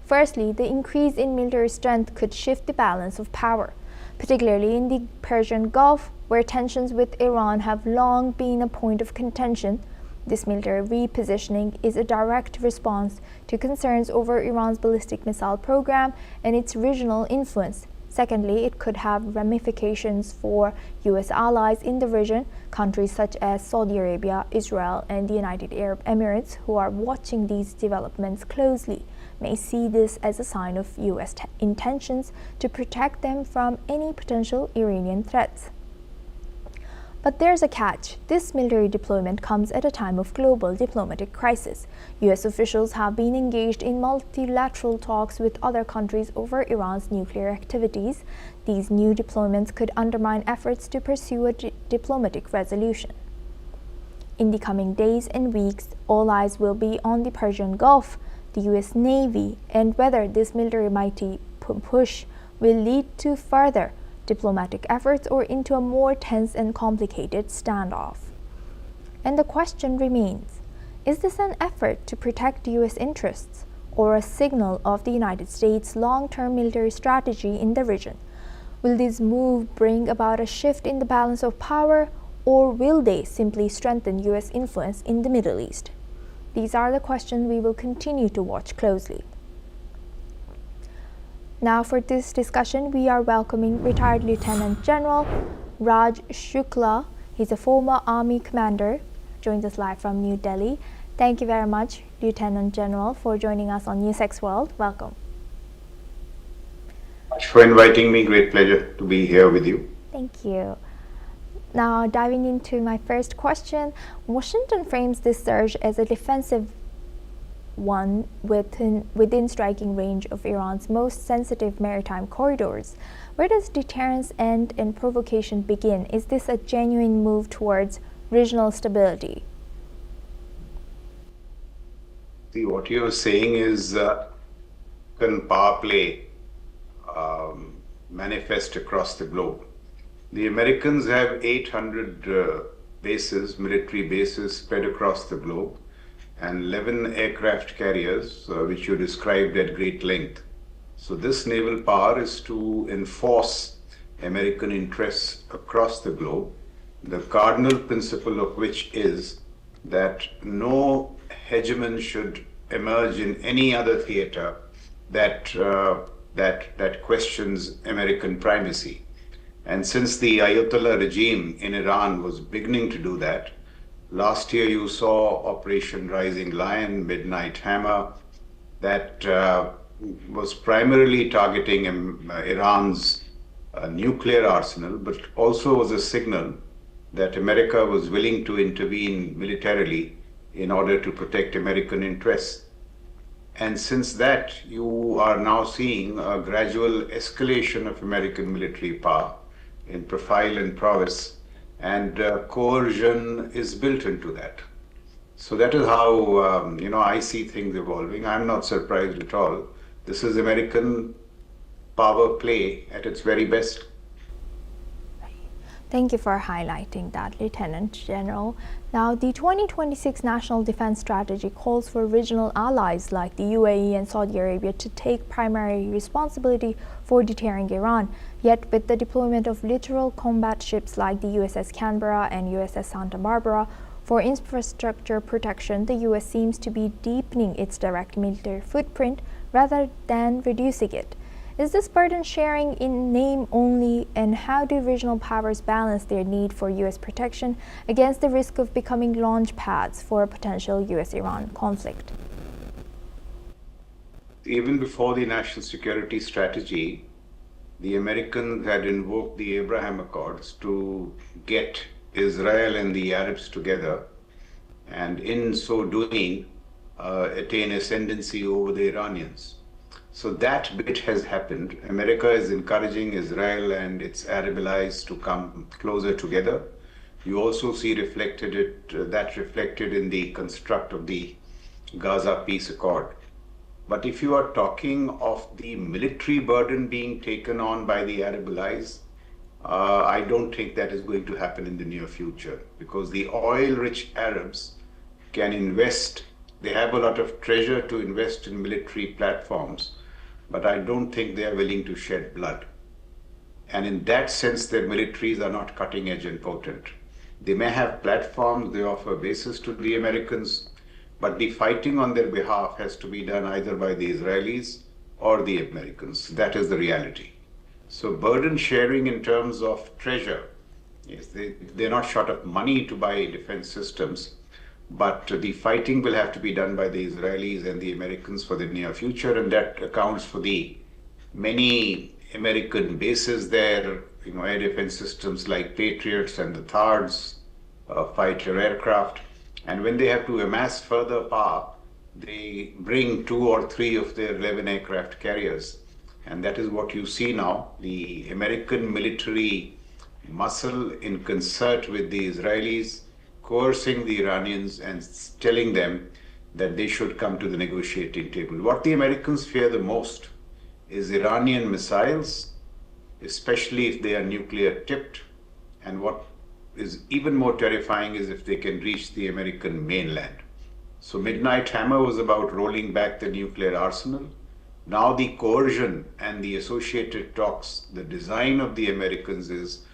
Firstly, the increase in military strength could shift the balance of power, particularly in the Persian Gulf, where tensions with Iran have long been a point of contention. This military repositioning is a direct response to concerns over Iran's ballistic missile program and its regional influence. Secondly, it could have ramifications for U.S. allies in the region. Countries such as Saudi Arabia, Israel, and the United Arab Emirates, who are watching these developments closely, may see this as a sign of U.S. intentions to protect them from any potential Iranian threats. But there's a catch. This military deployment comes at a time of global diplomatic crisis. U.S. officials have been engaged in multilateral talks with other countries over Iran's nuclear activities. These new deployments could undermine efforts to pursue a diplomatic resolution. In the coming days and weeks, all eyes will be on the Persian Gulf, the U.S. Navy, and whether this military mighty push will lead to further diplomatic efforts or into a more tense and complicated standoff. And the question remains, is this an effort to protect U.S. interests or a signal of the United States' long-term military strategy in the region? Will this move bring about a shift in the balance of power, or will they simply strengthen U.S. influence in the Middle East? These are the questions we will continue to watch closely. Now for this discussion, we are welcoming retired Lieutenant General Raj Shukla. He's a former Army commander, joins us live from New Delhi. Thank you very much, Lieutenant General, for joining us on NewsX World. Welcome. Much for inviting me. Great pleasure to be here with you. Thank you. Now, diving into my first question, Washington frames this surge as a defensive one within striking range of Iran's most sensitive maritime corridors. Where does deterrence end and provocation begin? Is this a genuine move towards regional stability? See, what you're saying is can power play manifest across the globe. The Americans have 800 bases, military bases spread across the globe, and 11 aircraft carriers, which you described at great length. So this naval power is to enforce American interests across the globe, the cardinal principle of which is that no hegemon should emerge in any other theater that questions American primacy. And since the Ayatollah regime in Iran was beginning to do that, last year you saw Operation Rising Lion, Midnight Hammer, that was primarily targeting Iran's nuclear arsenal, but also was a signal that America was willing to intervene militarily in order to protect American interests. And since that, you are now seeing a gradual escalation of American military power in profile and prowess, and coercion is built into that. So that is how I see things evolving. I'm not surprised at all. This is American power play at its very best. Thank you for highlighting that, Lieutenant General. Now, the 2026 National Defense Strategy calls for regional allies like the UAE and Saudi Arabia to take primary responsibility for deterring Iran. Yet, with the deployment of littoral combat ships like the USS Canberra and USS Santa Barbara for infrastructure protection, the US seems to be deepening its direct military footprint rather than reducing it. Is this burden sharing in name only, and how do regional powers balance their need for U.S. protection against the risk of becoming launch pads for a potential U.S.-Iran conflict? Even before the national security strategy, the Americans had invoked the Abraham Accords to get Israel and the Arabs together, and in so doing, attain ascendancy over the Iranians. So that bit has happened. America is encouraging Israel and its Arab allies to come closer together. You also see reflected in the construct of the Gaza Peace Accord. But if you are talking of the military burden being taken on by the Arab allies, I don't think that is going to happen in the near future, because the oil-rich Arabs can invest. They have a lot of treasure to invest in military platforms, but I don't think they are willing to shed blood. And in that sense, their militaries are not cutting edge and potent. They may have platforms, they offer bases to the Americans, but the fighting on their behalf has to be done either by the Israelis or the Americans. That is the reality. So burden sharing in terms of treasure, yes, they're not short of money to buy defense systems, but the fighting will have to be done by the Israelis and the Americans for the near future, and that accounts for the many American bases there, air defense systems like Patriots and the THAADs, fighter aircraft. And when they have to amass further power, they bring 2 or 3 of their 11 aircraft carriers. And that is what you see now, the American military muscle in concert with the Israelis, coercing the Iranians and telling them that they should come to the negotiating table. What the Americans fear the most is Iranian missiles, especially if they are nuclear tipped. And what is even more terrifying is if they can reach the American mainland. So Midnight Hammer was about rolling back the nuclear arsenal. Now the coercion and the associated talks, the design of the Americans is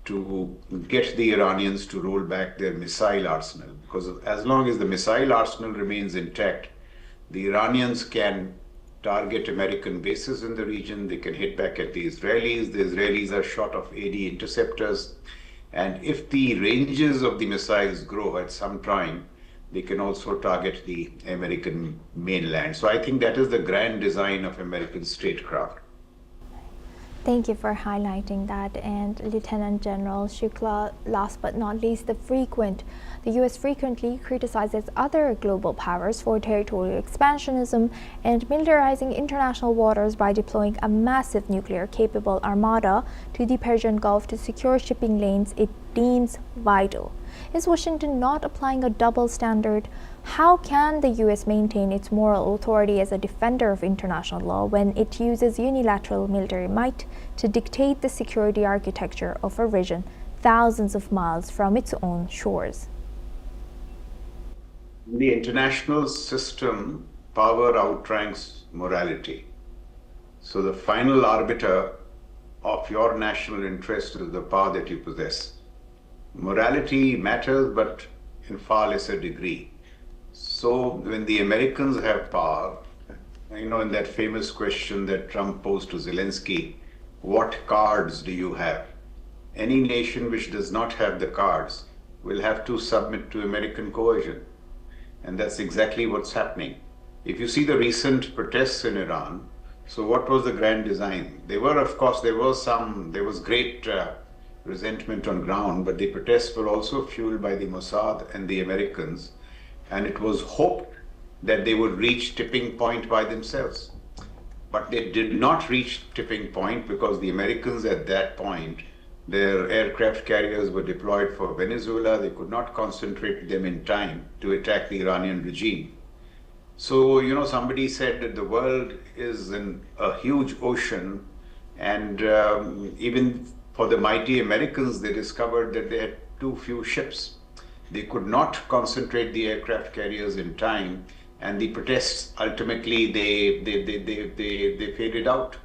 to get the Iranians to roll back their missile arsenal. Because as long as the missile arsenal remains intact, the Iranians can target American bases in the region, they can hit back at the Israelis are short of AD interceptors, and if the ranges of the missiles grow at some time, they can also target the American mainland. So I think that is the grand design of American statecraft. Thank you for highlighting that. And Lieutenant General Shukla, last but not least, the U.S. frequently criticizes other global powers for territorial expansionism and militarizing international waters by deploying a massive nuclear-capable armada to the Persian Gulf to secure shipping lanes it deems vital. Is Washington not applying a double standard? How can the U.S. maintain its moral authority as a defender of international law when it uses unilateral military might to dictate the security architecture of a region thousands of miles from its own shores? In the international system, power outranks morality. So the final arbiter of your national interest is the power that you possess. Morality matters, but in far lesser degree. So when the Americans have power, in that famous question that Trump posed to Zelensky, what cards do you have? Any nation which does not have the cards will have to submit to American coercion. And that's exactly what's happening. If you see the recent protests in Iran, so what was the grand design? There was great resentment on ground, but the protests were also fueled by the Mossad and the Americans, and it was hoped that they would reach tipping point by themselves. But they did not reach tipping point because the Americans at that point, their aircraft carriers were deployed for Venezuela. They could not concentrate them in time to attack the Iranian regime. So, somebody said that the world is in a huge ocean, and even for the mighty Americans, they discovered that they had too few ships. They could not concentrate the aircraft carriers in time, and the protests ultimately they faded out.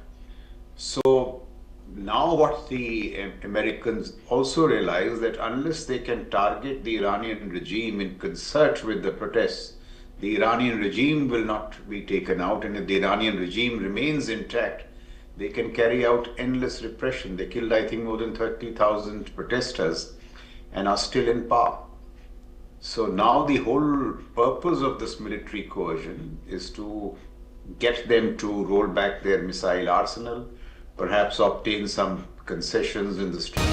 So now what the Americans also realize that unless they can target the Iranian regime in concert with the protests, the Iranian regime will not be taken out, and if the Iranian regime remains intact, they can carry out endless repression. They killed, I think, more than 30,000 protesters and are still in power. So now the whole purpose of this military coercion is to get them to roll back their missile arsenal, perhaps obtain some concessions in the street.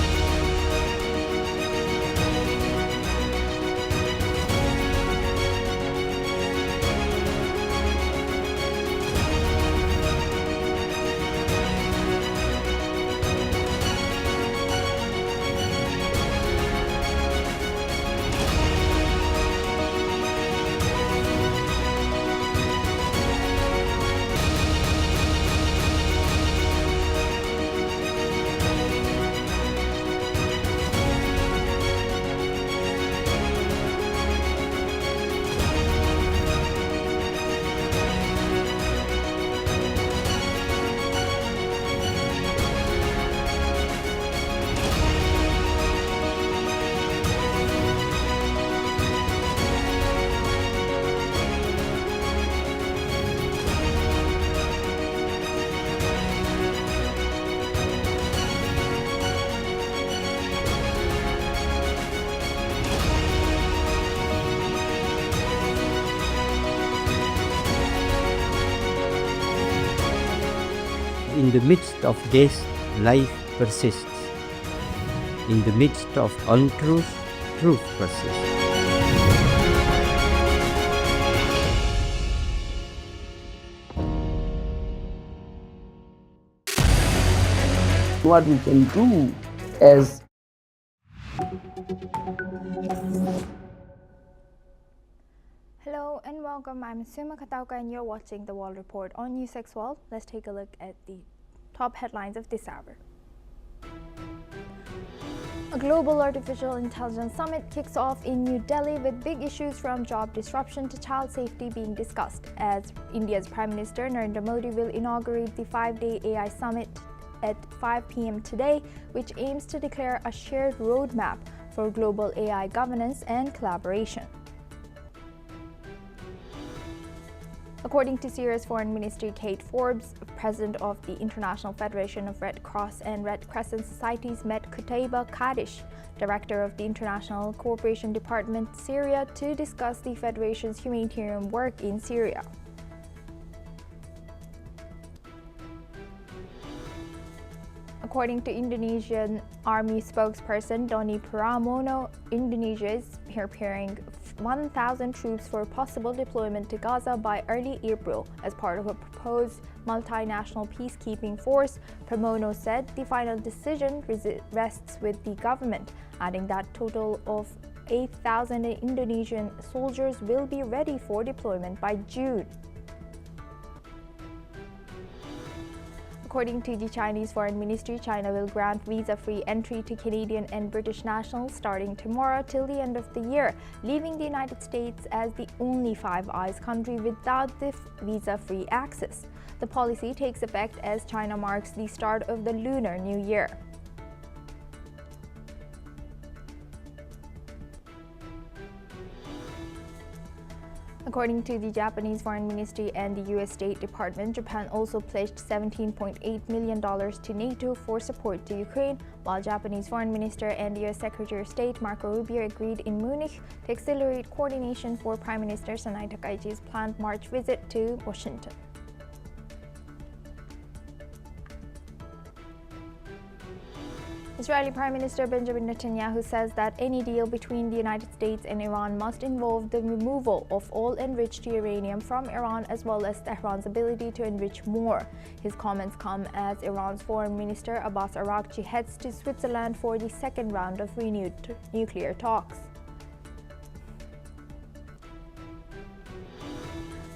In the midst of this, life persists. In the midst of untruth, truth persists. What we can do as Hello and welcome. I'm Suma Katauka and you're watching the World Report on NewsX World. Let's take a look at the top headlines of this hour. A global artificial intelligence summit kicks off in New Delhi with big issues from job disruption to child safety being discussed, as India's Prime Minister Narendra Modi will inaugurate the 5-day AI summit at 5 p.m. today, which aims to declare a shared roadmap for global AI governance and collaboration. According to Syria's Foreign Ministry, Kate Forbes, president of the International Federation of Red Cross and Red Crescent Societies, met Kutaiba Kadish, director of the International Cooperation Department, Syria, to discuss the Federation's humanitarian work in Syria. According to Indonesian Army spokesperson Doni Pramono, Indonesia is preparing 1,000 troops for possible deployment to Gaza by early April as part of a proposed multinational peacekeeping force. Pramono said the final decision rests with the government, adding that a total of 8,000 Indonesian soldiers will be ready for deployment by June. According to the Chinese Foreign Ministry, China will grant visa-free entry to Canadian and British nationals starting tomorrow till the end of the year, leaving the United States as the only Five Eyes country without the visa-free access. The policy takes effect as China marks the start of the Lunar New Year. According to the Japanese Foreign Ministry and the U.S. State Department, Japan also pledged $17.8 million to NATO for support to Ukraine, while Japanese Foreign Minister and U.S. Secretary of State Marco Rubio agreed in Munich to accelerate coordination for Prime Minister Sanai Takaichi's planned March visit to Washington. Israeli Prime Minister Benjamin Netanyahu says that any deal between the United States and Iran must involve the removal of all enriched uranium from Iran, as well as Tehran's ability to enrich more. His comments come as Iran's Foreign Minister Abbas Araghchi heads to Switzerland for the second round of renewed nuclear talks.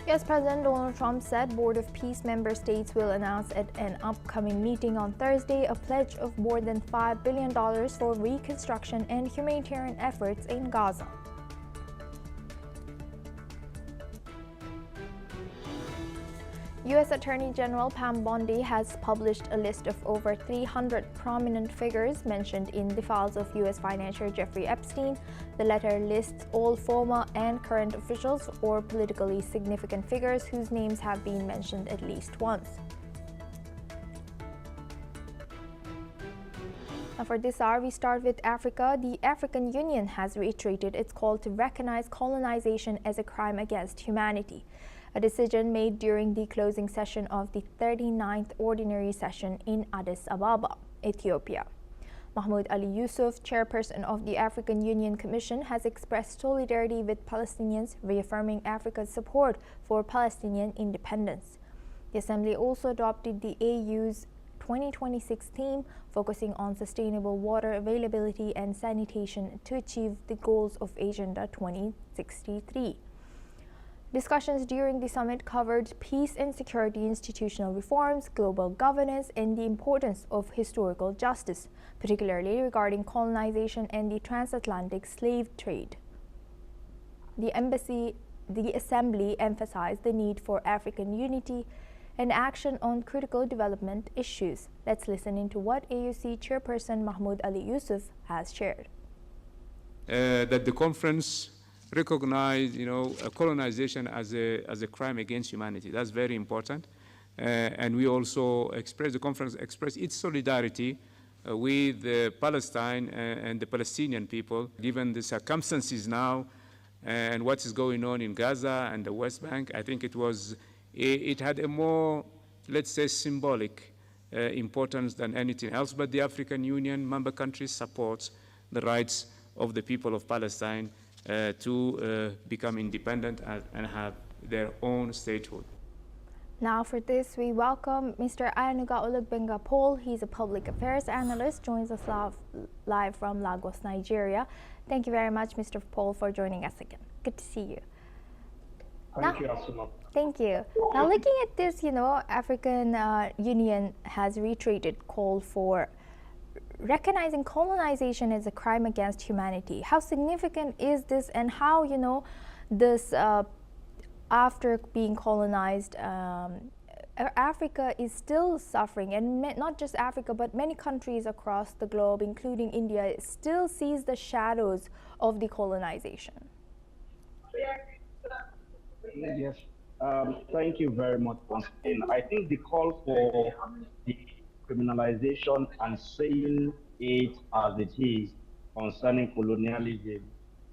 US President Donald Trump said Board of Peace member states will announce at an upcoming meeting on Thursday a pledge of more than $5 billion for reconstruction and humanitarian efforts in Gaza. U.S. Attorney General Pam Bondi has published a list of over 300 prominent figures mentioned in the files of U.S. financier Jeffrey Epstein. The letter lists all former and current officials or politically significant figures whose names have been mentioned at least once. Now for this hour, we start with Africa. The African Union has reiterated its call to recognize colonization as a crime against humanity. A decision made during the closing session of the 39th Ordinary Session in Addis Ababa, Ethiopia. Mahmoud Ali Yusuf, chairperson of the African Union Commission, has expressed solidarity with Palestinians, reaffirming Africa's support for Palestinian independence. The Assembly also adopted the AU's 2026 theme, focusing on sustainable water availability and sanitation to achieve the goals of Agenda 2063. Discussions during the summit covered peace and security, institutional reforms, global governance, and the importance of historical justice, particularly regarding colonization and the transatlantic slave trade. The Assembly emphasized the need for African unity and action on critical development issues. Let's listen into what AUC chairperson Mahmoud Ali Yusuf has shared. That the conference recognize, colonization as a crime against humanity. That's very important. And we also the conference expressed its solidarity with Palestine and the Palestinian people, given the circumstances now and what is going on in Gaza and the West Bank. I think it had a more, let's say, symbolic importance than anything else. But the African Union member countries supports the rights of the people of Palestine to become independent and have their own statehood. Now for this, we welcome Mr. Ayanuga Olugbenga Paul. He's a public affairs analyst, joins us live from Lagos, Nigeria. Thank you very much, Mr. Paul, for joining us again. Good to see you. Thank you, Asuma. Thank you. Now looking at this, African Union has reiterated call for recognizing colonization as a crime against humanity. How significant is this, and how, this after being colonized, Africa is still suffering, and not just Africa, but many countries across the globe, including India, still sees the shadows of the colonization. Yes, thank you very much, Konstantin. I think the call for the criminalization and saying it as it is concerning colonialism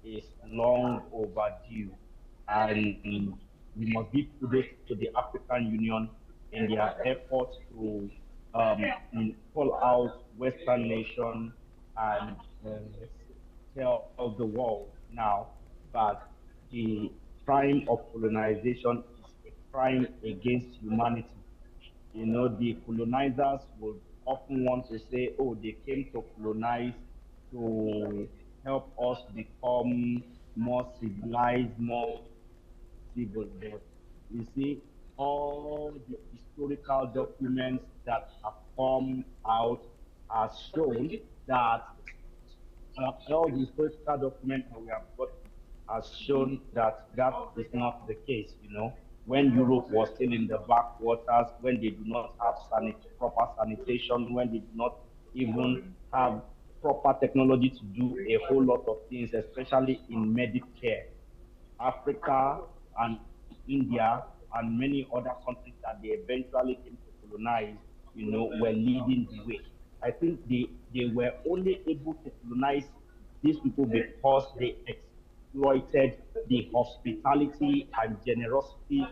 is long overdue. And we must give kudos to the African Union in their efforts to call out Western nation and tell the world now that the crime of colonization is a crime against humanity. You know, the colonizers would often want to say, oh, they came to colonize to help us become more civilized, more civil. But you see, all the historical documents that have come out have shown that all the historical documents that we have got has shown that that is not the case. You know, when Europe was still in the backwaters, when they do not have proper sanitation, when they do not even have proper technology to do a whole lot of things, especially in medical care. Africa and India and many other countries that they eventually came to colonize, you know, were leading the way. I think they were only able to colonize these people because they exploited the hospitality and generosity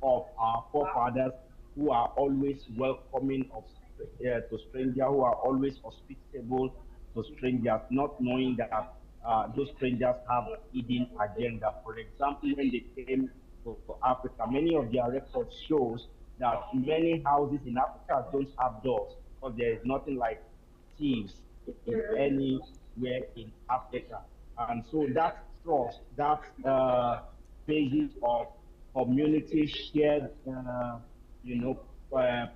of our forefathers, who are always welcoming to strangers, who are always hospitable to strangers, not knowing that those strangers have hidden agenda. For example, when they came to Africa, many of their records shows that many houses in Africa don't have doors because there is nothing like thieves in anywhere in Africa. And so that trust, that basis of community shared,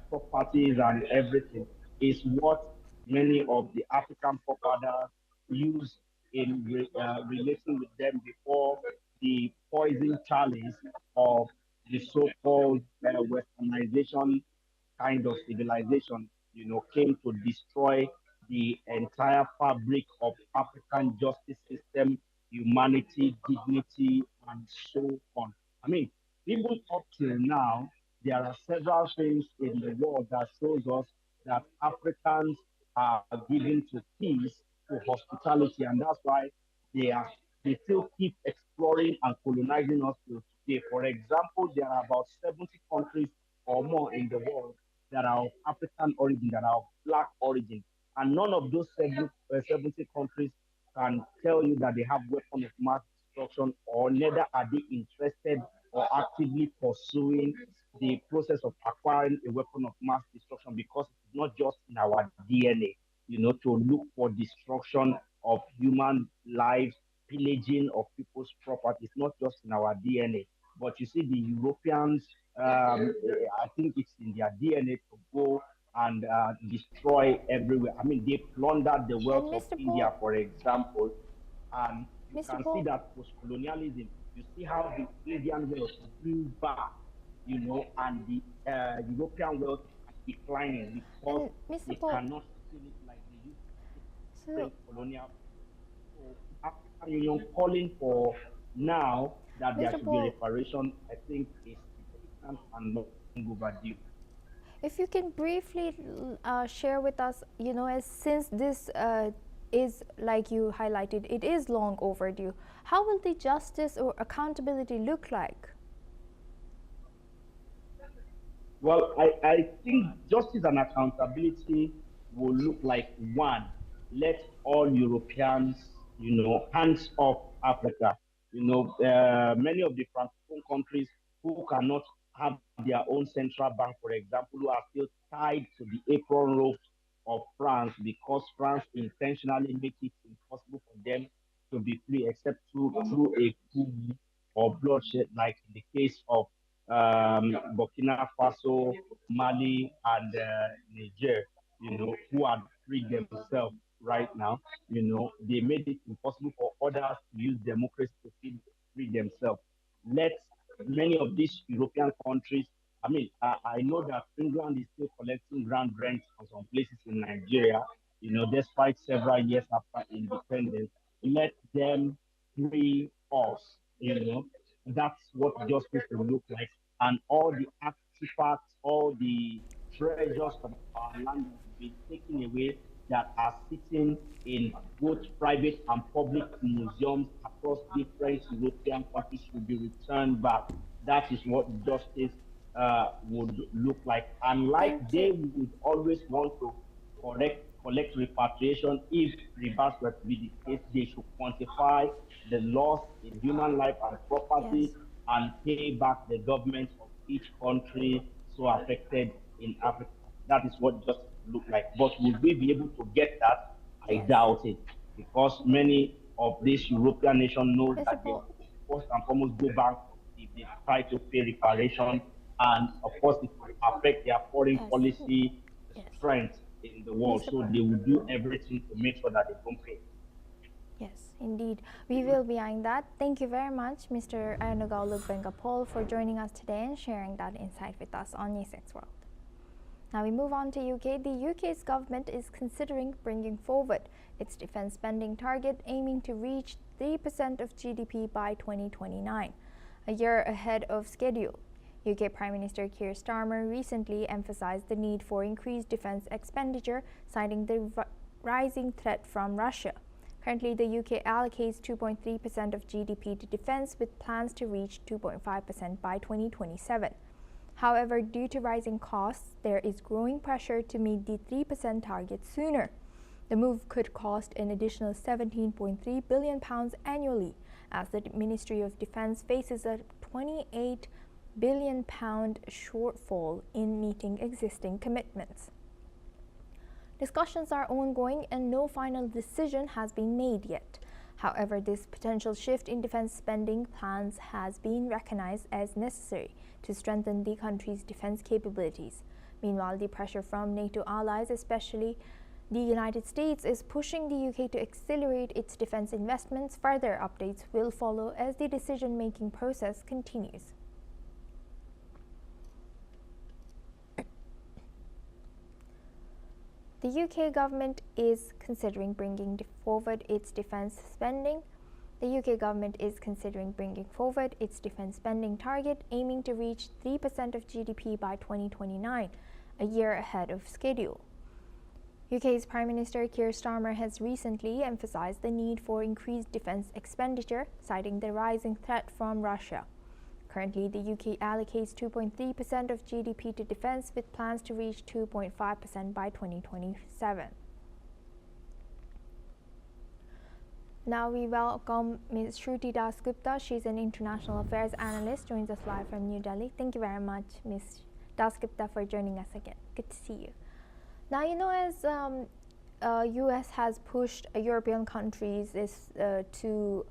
properties and everything is what many of the African forefathers use in relating with them before the poison chalice of the so-called westernization kind of civilization, you know, came to destroy the entire fabric of African justice system, humanity, dignity, and so on. I mean, even up till now, there are several things in the world that shows us that Africans are given to peace, to hospitality, and that's why they still keep exploring and colonizing us till today. For example, there are about 70 countries or more in the world that are of African origin, that are of black origin. And none of those 70 countries can tell you that they have weapons of mass destruction, or neither are they interested or actively pursuing the process of acquiring a weapon of mass destruction, because it's not just in our DNA, you know, to look for destruction of human lives, pillaging of people's property. It's not just in our DNA. But you see, the Europeans, I think it's in their DNA to go and destroy everywhere. I mean, they plundered the wealth of India, for example, and you can see that post-colonialism, you see how the Indian wealth grew back, you know, and the European wealth is declining because they cannot steal it like they used to during colonial. So African Union calling for now that there should be reparation, I think is important and long overdue. If you can briefly share with us, you know, as since this is, like you highlighted, it is long overdue, how will the justice or accountability look like? Well, I think justice and accountability will look like one. Let all Europeans, you know, hands off Africa. You know, many of the Francophone countries who cannot have their own central bank, for example, who are still tied to the apron rope of France because France intentionally make it impossible for them to be free except through a coup or bloodshed, like in the case of Burkina Faso, Mali, and Niger, you know, who had freed themselves. right now. They made it impossible for others to use democracy to free themselves. Let many of these European countries, I know that England is still collecting ground rent on some places in Nigeria, despite several years after independence. Let them free us, That's what justice will look like. And all the artifacts, all the treasures of our land will be taken away that are sitting in both private and public museums across different European countries will be returned back. That is what justice would look like. And like Thank they you. would always want to collect repatriation, if reverse were to be the case, they should quantify the loss in human life and property Yes. and pay back the government of each country so affected in Africa. That is what justice look like. But will we be able to get that? I Yes. doubt it, because many of these European nations know Mr. that they Paul. will first and foremost go bankrupt if they try to pay reparation, and of course it will affect their foreign Yes. policy Yes. strength in the world. Mr. So Paul. they will do everything to make sure that they don't pay. Yes, indeed. We will be eyeing that. Thank you very much, Mr. Ernegalu Bengapol, for joining us today and sharing that insight with us on News 6 World. Now we move on to UK. The UK's government is considering bringing forward its defence spending target, aiming to reach 3% of GDP by 2029, a year ahead of schedule. UK Prime Minister Keir Starmer recently emphasized the need for increased defence expenditure, citing the rising threat from Russia. Currently, the UK allocates 2.3% of GDP to defence, with plans to reach 2.5% by 2027. However, due to rising costs, there is growing pressure to meet the 3% target sooner. The move could cost an additional £17.3 billion annually, as the Ministry of Defence faces a £28 billion shortfall in meeting existing commitments. Discussions are ongoing and no final decision has been made yet. However, this potential shift in defence spending plans has been recognized as necessary to strengthen the country's defence capabilities. Meanwhile, the pressure from NATO allies, especially the United States, is pushing the UK to accelerate its defence investments. Further updates will follow as the decision-making process continues. The UK government is considering bringing forward its defence spending. The UK government is considering bringing forward its defence spending target, aiming to reach 3% of GDP by 2029, a year ahead of schedule. UK's Prime Minister Keir Starmer has recently emphasized the need for increased defence expenditure, citing the rising threat from Russia. Currently, the UK allocates 2.3% of GDP to defence, with plans to reach 2.5% by 2027. Now we welcome Ms. Shruti Dasgupta. She's an international affairs analyst, joins us live from New Delhi. Thank you very much, Ms. Dasgupta, for joining us again. Good to see you. Now, as US has pushed European countries to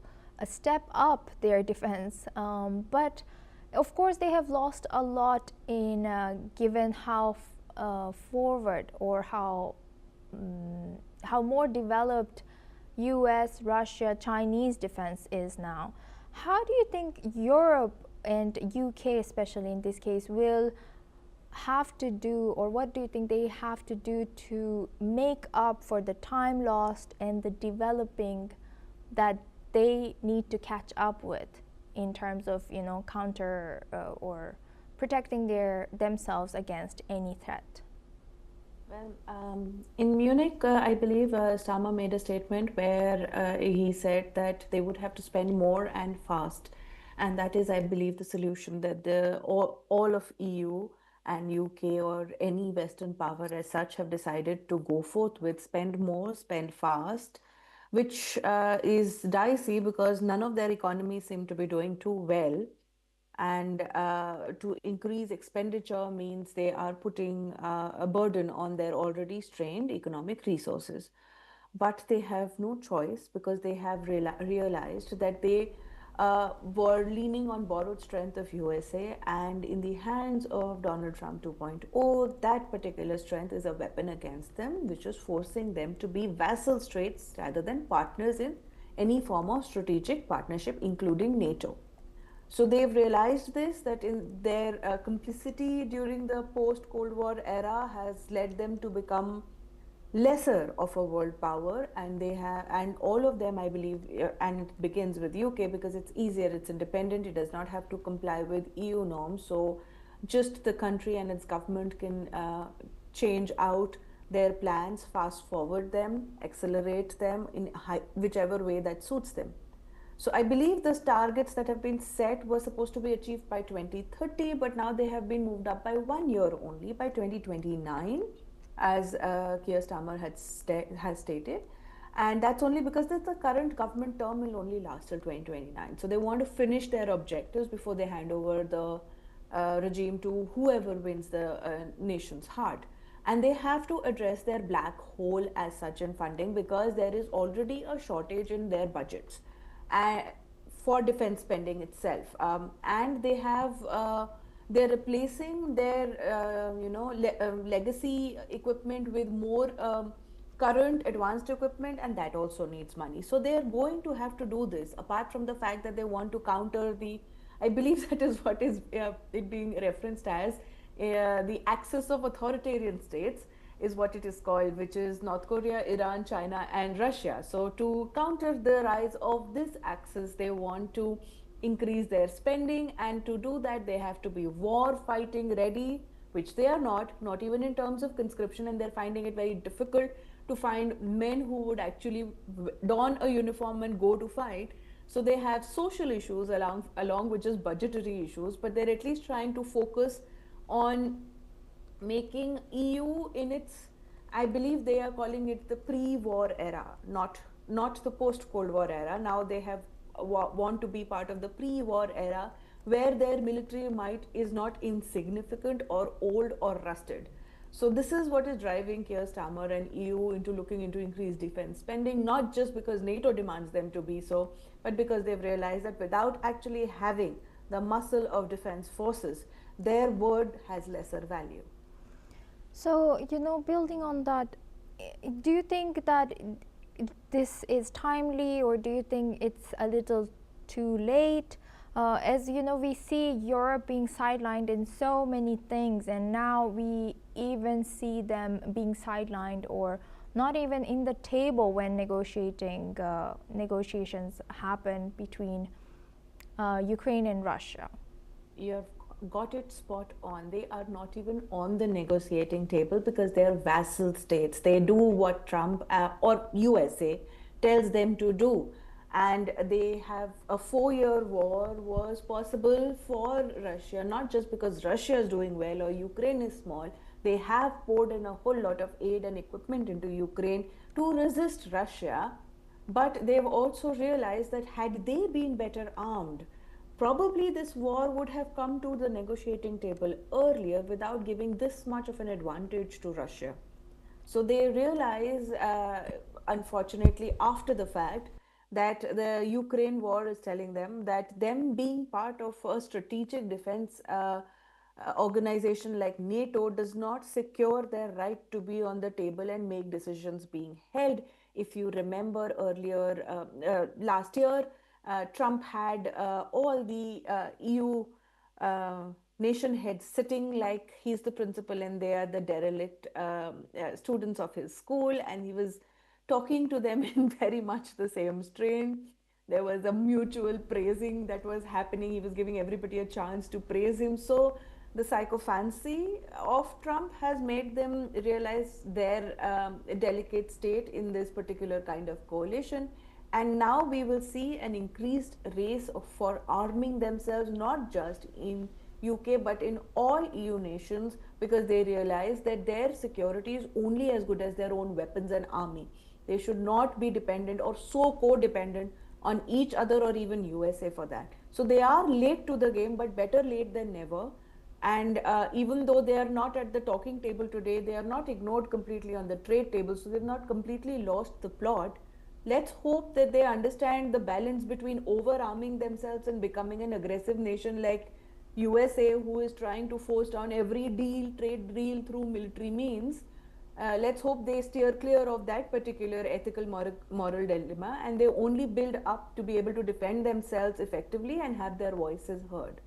step up their defense, but of course they have lost a lot in given how forward or how more developed US, Russia, Chinese defense is now. How do you think Europe and UK, especially in this case, will have to do, or what do you think they have to do to make up for the time lost and the developing that they need to catch up with in terms of counter or protecting themselves against any threat? Well, in Munich, I believe Starmer made a statement where he said that they would have to spend more and fast, and that is, I believe, the solution that all of EU and UK or any Western power as such have decided to go forth with: spend more, spend fast, which is dicey because none of their economies seem to be doing too well. And to increase expenditure means they are putting a burden on their already strained economic resources. But they have no choice because they have realized that they were leaning on borrowed strength of USA, and in the hands of Donald Trump 2.0, that particular strength is a weapon against them, which is forcing them to be vassal states rather than partners in any form of strategic partnership, including NATO. So they've realized this, that in their complicity during the post-Cold War era has led them to become lesser of a world power, and they have, and all of them, I believe, and it begins with UK because it's easier, it's independent, it does not have to comply with EU norms. So just the country and its government can change out their plans, fast forward them, accelerate them in whichever way that suits them. So I believe those targets that have been set were supposed to be achieved by 2030, but now they have been moved up by 1 year only, by 2029, as Keir Starmer has stated. And that's only because the current government term will only last till 2029. So they want to finish their objectives before they hand over the regime to whoever wins the nation's heart. And they have to address their black hole as such in funding, because there is already a shortage in their budgets for defense spending itself, and they have they're replacing their legacy equipment with more current advanced equipment, and that also needs money. So they're going to have to do this, apart from the fact that they want to counter the, I believe that is what is it being referenced as the axis of authoritarian states is what it is called, which is North Korea, Iran, China and Russia. So to counter the rise of this axis, they want to increase their spending, and to do that they have to be war fighting ready, which they are not even in terms of conscription, and they're finding it very difficult to find men who would actually don a uniform and go to fight. So they have social issues along with just budgetary issues, but they're at least trying to focus on making EU in its, I believe they are calling it the pre-war era, not the post-Cold War era. Now they have want to be part of the pre-war era, where their military might is not insignificant or old or rusted. So this is what is driving Keir Starmer and EU into looking into increased defense spending, not just because NATO demands them to be so, but because they've realized that without actually having the muscle of defense forces, their word has lesser value. So, building on that, do you think that this is timely, or do you think it's a little too late? As we see Europe being sidelined in so many things, and now we even see them being sidelined or not even in the table when negotiations happen between Ukraine and Russia. You've got it spot on. They are not even on the negotiating table because they are vassal states. They do what Trump or USA tells them to do. And they have a 4-year war was possible for Russia, not just because Russia is doing well or Ukraine is small. They have poured in a whole lot of aid and equipment into Ukraine to resist Russia. But they've also realized that had they been better armed, probably this war would have come to the negotiating table earlier without giving this much of an advantage to Russia. So they realize, unfortunately, after the fact, that the Ukraine war is telling them that them being part of a strategic defense organization like NATO does not secure their right to be on the table and make decisions being held. If you remember earlier, last year, Trump had all the EU nation heads sitting like he's the principal and they are the derelict students of his school, and he was talking to them in very much the same strain. There was a mutual praising that was happening. He was giving everybody a chance to praise him. So the sycophancy of Trump has made them realize their delicate state in this particular kind of coalition. And now we will see an increased race for arming themselves, not just in UK, but in all EU nations, because they realize that their security is only as good as their own weapons and army. They should not be dependent or so codependent on each other or even USA for that. So they are late to the game, but better late than never. And even though they are not at the talking table today, they are not ignored completely on the trade table. So they've not completely lost the plot. Let's hope that they understand the balance between over-arming themselves and becoming an aggressive nation like USA, who is trying to force down every trade deal through military means. Let's hope they steer clear of that particular ethical moral dilemma, and they only build up to be able to defend themselves effectively and have their voices heard.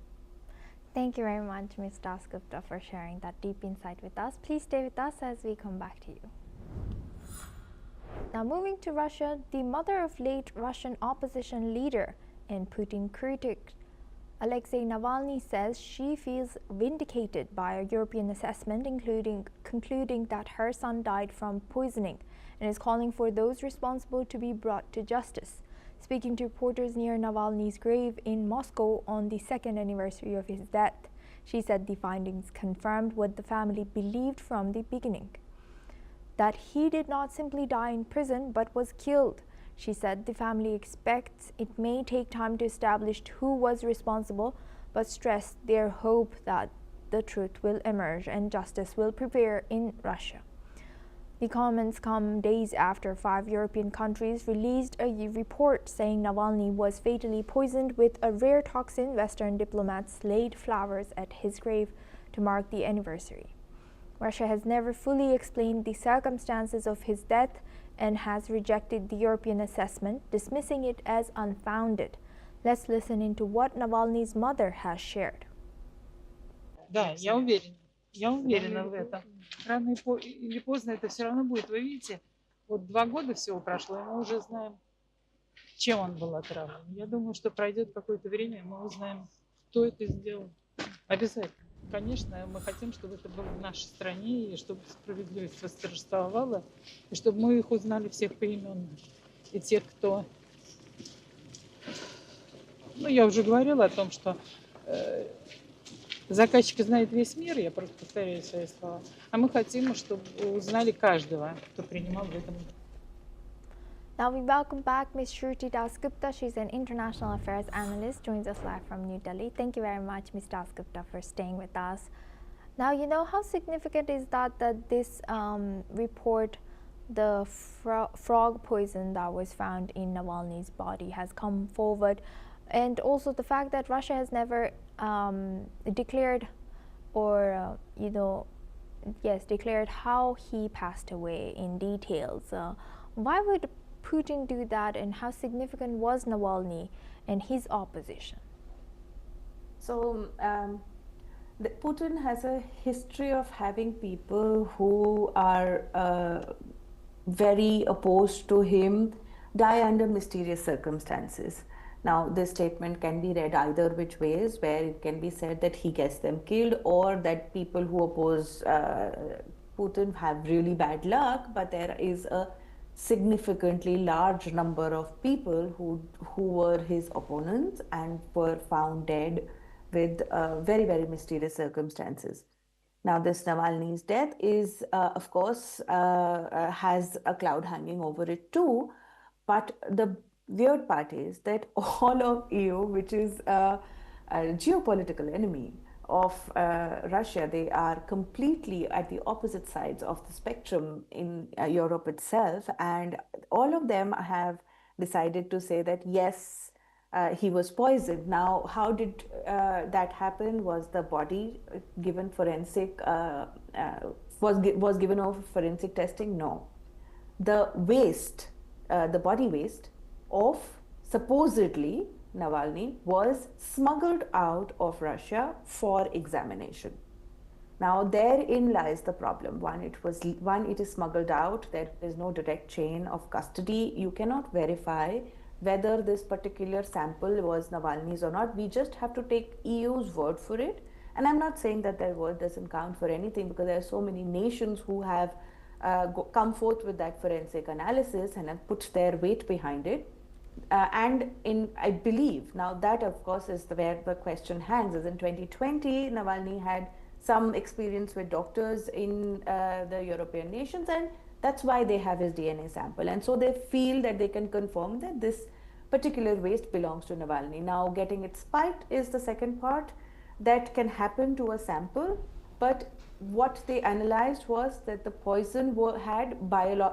Thank you very much, Ms. Dasgupta, for sharing that deep insight with us. Please stay with us as we come back to you. Now moving to Russia, the mother of late Russian opposition leader and Putin critic Alexei Navalny says she feels vindicated by a European assessment, concluding that her son died from poisoning, and is calling for those responsible to be brought to justice. Speaking to reporters near Navalny's grave in Moscow on the second anniversary of his death, she said the findings confirmed what the family believed from the beginning, that he did not simply die in prison but was killed. She said the family expects it may take time to establish who was responsible, but stressed their hope that the truth will emerge and justice will prevail in Russia. The comments come days after 5 European countries released a report saying Navalny was fatally poisoned with a rare toxin. Western diplomats laid flowers at his grave to mark the anniversary. Russia has never fully explained the circumstances of his death and has rejected the European assessment, dismissing it as unfounded. Let's listen into what Navalny's mother has shared. Да, я уверена в этом. Рано или поздно это все равно будет. Вы видите, вот 2 года всего прошло, и мы уже знаем, чем он был отравлен. Я думаю, что пройдет какое-то время, и мы узнаем, кто это сделал. Обязательно. Конечно, мы хотим, чтобы это было в нашей стране, и чтобы справедливость восторжествовала, и чтобы мы их узнали всех поименно. И тех, кто... Ну, я уже говорила о том, что заказчик знает весь мир, я просто повторяю свои слова. А мы хотим, чтобы узнали каждого, кто принимал в этом. Now we welcome back Ms. Shruti Dasgupta. She's an international affairs analyst, joins us live from New Delhi. Thank you very much, Ms. Dasgupta, for staying with us. Now, you know, how significant is that this report, the frog poison that was found in Navalny's body, has come forward, and also the fact that Russia has never declared or, declared how he passed away in details. Why would Putin do that, and how significant was Navalny and his opposition? So, Putin has a history of having people who are very opposed to him die under mysterious circumstances. Now, this statement can be read either which ways, where it can be said that he gets them killed, or that people who oppose Putin have really bad luck, but there is a significantly large number of people who were his opponents and were found dead with very, very mysterious circumstances. Now, this Navalny's death is, of course, has a cloud hanging over it too, but the weird part is that all of EU, which is a geopolitical enemy of Russia, they are completely at the opposite sides of the spectrum in Europe itself, and all of them have decided to say that yes, he was poisoned. Now, how did that happen? Was the body given forensic was given over forensic testing? No. The waste, the body waste of supposedly Navalny was smuggled out of Russia for examination. Now, therein lies the problem. One, it is smuggled out. There is no direct chain of custody. You cannot verify whether this particular sample was Navalny's or not. We just have to take EU's word for it. And I'm not saying that their word doesn't count for anything, because there are so many nations who have come forth with that forensic analysis and have put their weight behind it. I believe, now that of course is where the question hangs, is in 2020, Navalny had some experience with doctors in the European nations, and that's why they have his DNA sample. And so they feel that they can confirm that this particular waste belongs to Navalny. Now, getting it spiked is the second part. That can happen to a sample, but what they analyzed was that the poison had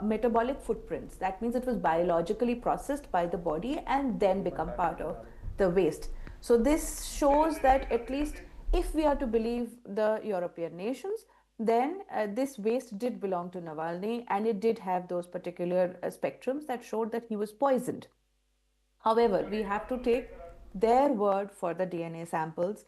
metabolic footprints. That means it was biologically processed by the body and then become part of the waste. So this shows that at least if we are to believe the European nations, then this waste did belong to Navalny, and it did have those particular spectrums that showed that he was poisoned. However, we have to take their word for the DNA samples.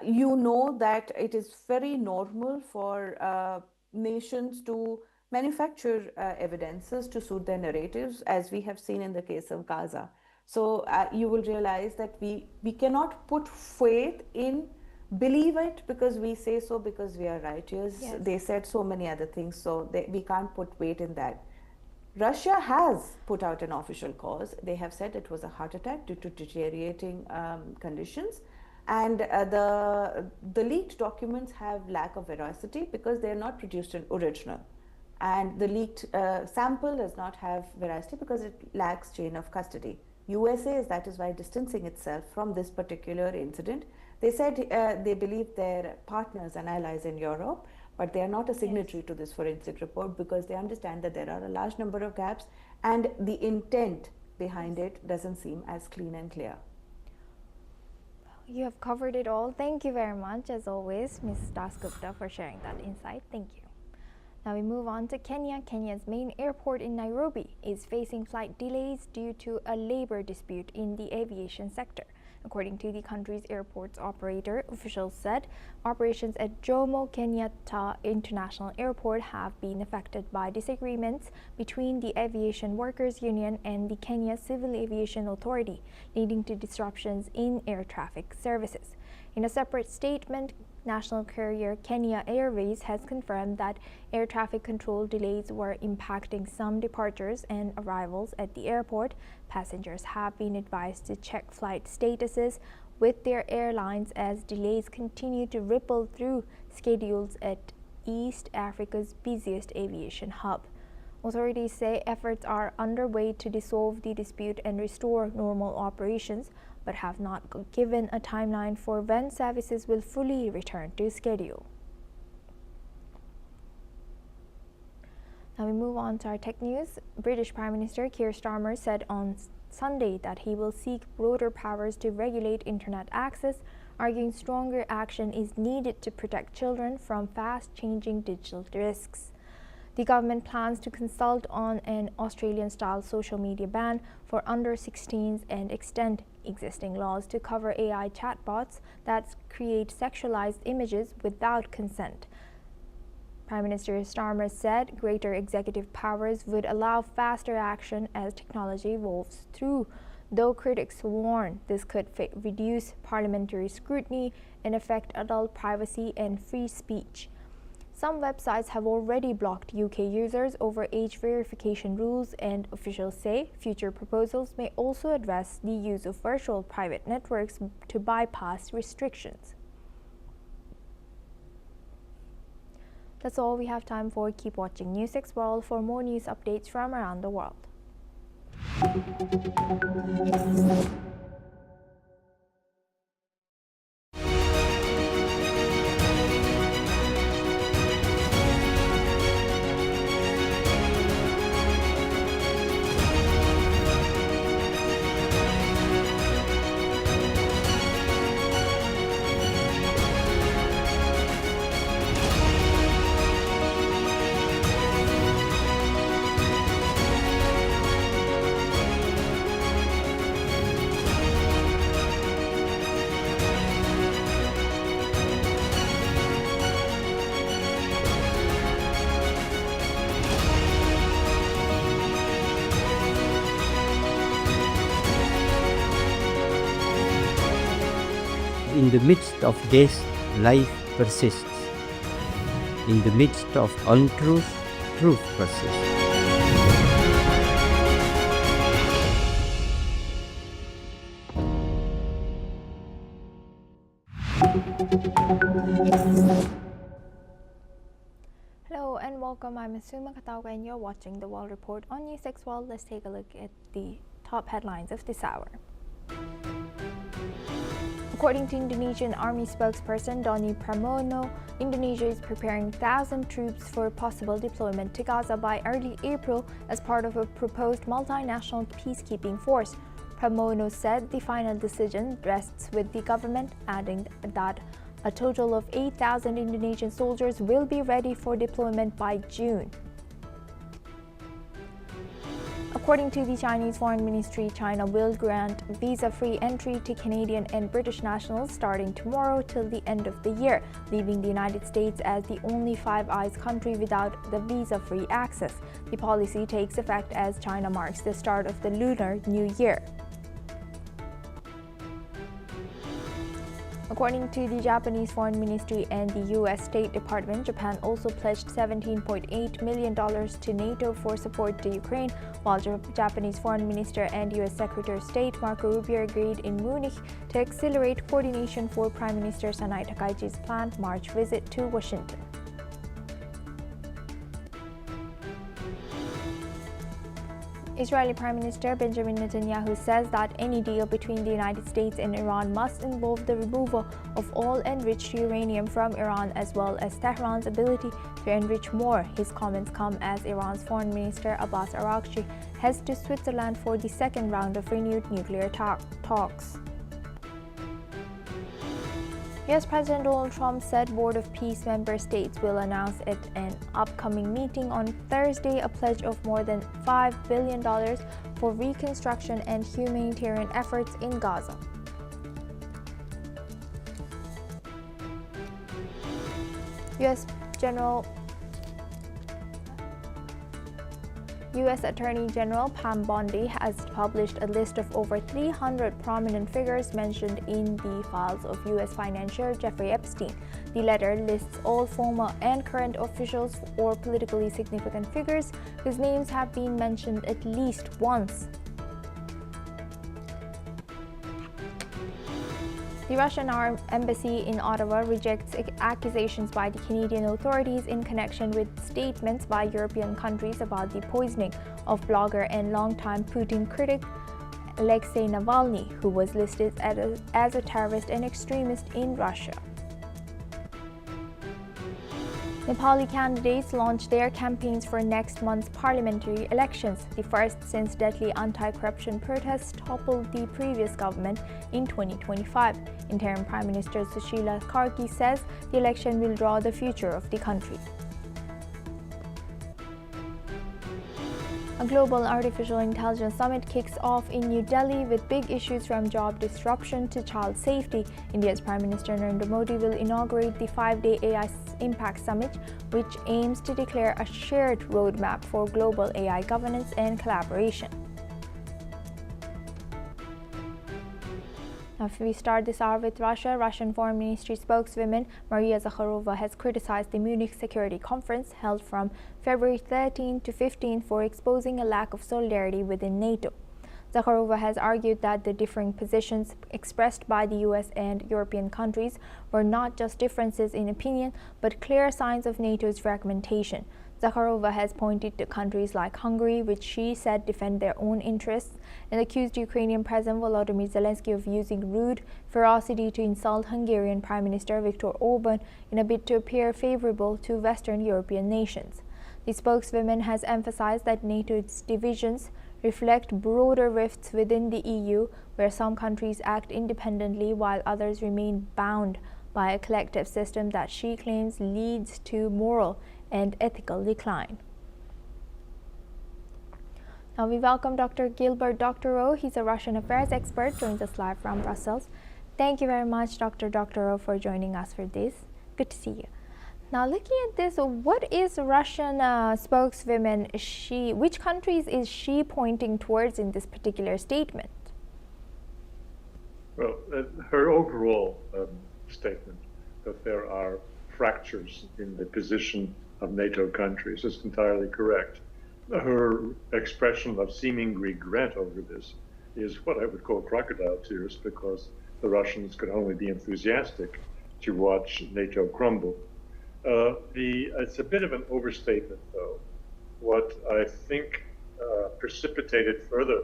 You know that it is very normal for nations to manufacture evidences to suit their narratives, as we have seen in the case of Gaza. So you will realize that we cannot put faith in believe it because we say so, because we are righteous. Yes. They said so many other things, so we can't put weight in that. Russia has put out an official cause. They have said it was a heart attack due to deteriorating conditions, and the leaked documents have lack of veracity because they are not produced in original, and the leaked sample does not have veracity because it lacks chain of custody. USA that is why distancing itself from this particular incident. They said they believe their partners and allies in Europe, but they are not a signatory to this forensic report because they understand that there are a large number of gaps and the intent behind it doesn't seem as clean and clear. You have covered it all. Thank you very much, as always, Ms. Dasgupta, for sharing that insight. Thank you. Now we move on to Kenya. Kenya's main airport in Nairobi is facing flight delays due to a labor dispute in the aviation sector. According to the country's airport's operator, officials said operations at Jomo Kenyatta International Airport have been affected by disagreements between the Aviation Workers Union and the Kenya Civil Aviation Authority, leading to disruptions in air traffic services. In a separate statement, national carrier Kenya Airways has confirmed that air traffic control delays were impacting some departures and arrivals at the airport. Passengers have been advised to check flight statuses with their airlines as delays continue to ripple through schedules at East Africa's busiest aviation hub. Authorities say efforts are underway to dissolve the dispute and restore normal operations, but have not given a timeline for when services will fully return to schedule. Now we move on to our tech news. British Prime Minister Keir Starmer said on Sunday that he will seek broader powers to regulate internet access, arguing stronger action is needed to protect children from fast-changing digital risks. The government plans to consult on an Australian-style social media ban for under-16s and extend existing laws to cover AI chatbots that create sexualized images without consent. Prime Minister Starmer said greater executive powers would allow faster action as technology evolves through, though critics warn this could reduce parliamentary scrutiny and affect adult privacy and free speech. Some websites have already blocked UK users over age verification rules, and officials say future proposals may also address the use of virtual private networks to bypass restrictions. That's all we have time for. Keep watching News 6 World for more news updates from around the world. In the midst of death, life persists. In the midst of untruth, truth persists. Hello and welcome. I'm Asuma Katauga and you're watching the World Report on News 6 World. Let's take a look at the top headlines of this hour. According to Indonesian Army spokesperson Doni Pramono, Indonesia is preparing 1,000 troops for possible deployment to Gaza by early April as part of a proposed multinational peacekeeping force. Pramono said the final decision rests with the government, adding that a total of 8,000 Indonesian soldiers will be ready for deployment by June. According to the Chinese Foreign Ministry, China will grant visa-free entry to Canadian and British nationals starting tomorrow till the end of the year, leaving the United States as the only Five Eyes country without the visa-free access. The policy takes effect as China marks the start of the Lunar New Year. According to the Japanese Foreign Ministry and the U.S. State Department, Japan also pledged $17.8 million to NATO for support to Ukraine, while Japanese Foreign Minister and U.S. Secretary of State Marco Rubio agreed in Munich to accelerate coordination for Prime Minister Sanai Takaichi's planned March visit to Washington. Israeli Prime Minister Benjamin Netanyahu says that any deal between the United States and Iran must involve the removal of all enriched uranium from Iran, as well as Tehran's ability to enrich more. His comments come as Iran's Foreign Minister Abbas Araghchi heads to Switzerland for the second round of renewed nuclear talks. U.S. President Donald Trump said Board of Peace member states will announce at an upcoming meeting on Thursday a pledge of more than $5 billion for reconstruction and humanitarian efforts in Gaza. U.S. Attorney General Pam Bondi has published a list of over 300 prominent figures mentioned in the files of U.S. financier Jeffrey Epstein. The letter lists all former and current officials or politically significant figures whose names have been mentioned at least once. The Russian embassy in Ottawa rejects accusations by the Canadian authorities in connection with statements by European countries about the poisoning of blogger and longtime Putin critic Alexei Navalny, who was listed as a terrorist and extremist in Russia. Nepali candidates launched their campaigns for next month's parliamentary elections, the first since deadly anti-corruption protests toppled the previous government in 2025. Interim Prime Minister Sushila Karki says the election will draw the future of the country. A global artificial intelligence summit kicks off in New Delhi with big issues from job disruption to child safety. India's Prime Minister Narendra Modi will inaugurate the 5-day AI Impact Summit, which aims to declare a shared roadmap for global AI governance and collaboration. Now, if we start this hour with Russia, Russian Foreign Ministry spokeswoman Maria Zakharova has criticized the Munich Security Conference held from February 13 to 15 for exposing a lack of solidarity within NATO. Zakharova has argued that the differing positions expressed by the US and European countries were not just differences in opinion, but clear signs of NATO's fragmentation. Zakharova has pointed to countries like Hungary, which she said defend their own interests, and accused Ukrainian President Volodymyr Zelensky of using rude ferocity to insult Hungarian Prime Minister Viktor Orban in a bid to appear favorable to Western European nations. The spokeswoman has emphasized that NATO's divisions reflect broader rifts within the EU, where some countries act independently while others remain bound by a collective system that she claims leads to moral and ethical decline. Now we welcome Dr. Gilbert Doctorow. He's a Russian affairs expert, joins us live from Brussels. Thank you very much, Dr. Doctorow, for joining us for this. Good to see you. Now, looking at this, what is Russian spokeswoman? Which countries is she pointing towards in this particular statement? Well, her overall statement that there are fractures in the position of NATO countries is entirely correct. Her expression of seeming regret over this is what I would call crocodile tears, because the Russians could only be enthusiastic to watch NATO crumble. It's a bit of an overstatement, though. What I think precipitated further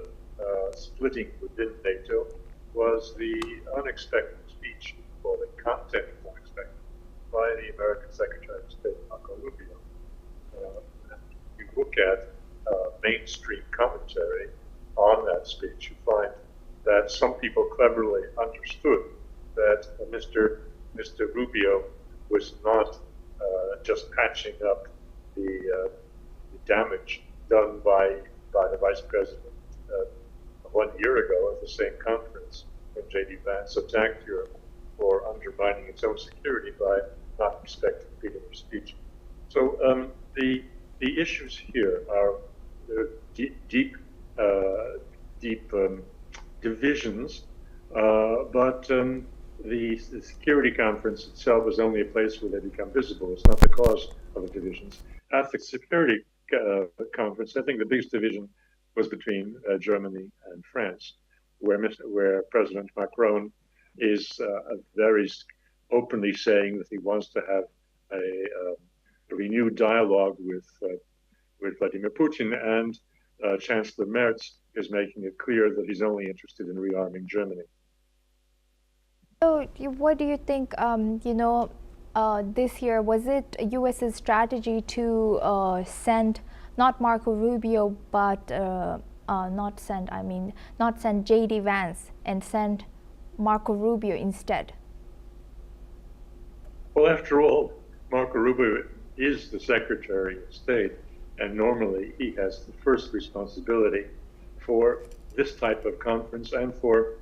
splitting within NATO was the unexpected speech American Secretary of State, Marco Rubio. And you look at mainstream commentary on that speech, you find that some people cleverly understood that Mr. Rubio was not just patching up the damage done by the Vice President 1 year ago at the same conference when J.D. Vance attacked Europe for undermining its own security by not respecting freedom of speech. So the issues here are deep divisions, but the security conference itself is only a place where they become visible. It's not the cause of the divisions. At the security conference, I think the biggest division was between Germany and France, where President Macron is very openly saying that he wants to have a renewed dialogue with Vladimir Putin, and Chancellor Merz is making it clear that he's only interested in rearming Germany. So what do you think, this year, was it US's strategy to send not Marco Rubio, but not send J.D. Vance and send Marco Rubio instead? Well, after all, Marco Rubio is the Secretary of State, and normally he has the first responsibility for this type of conference and for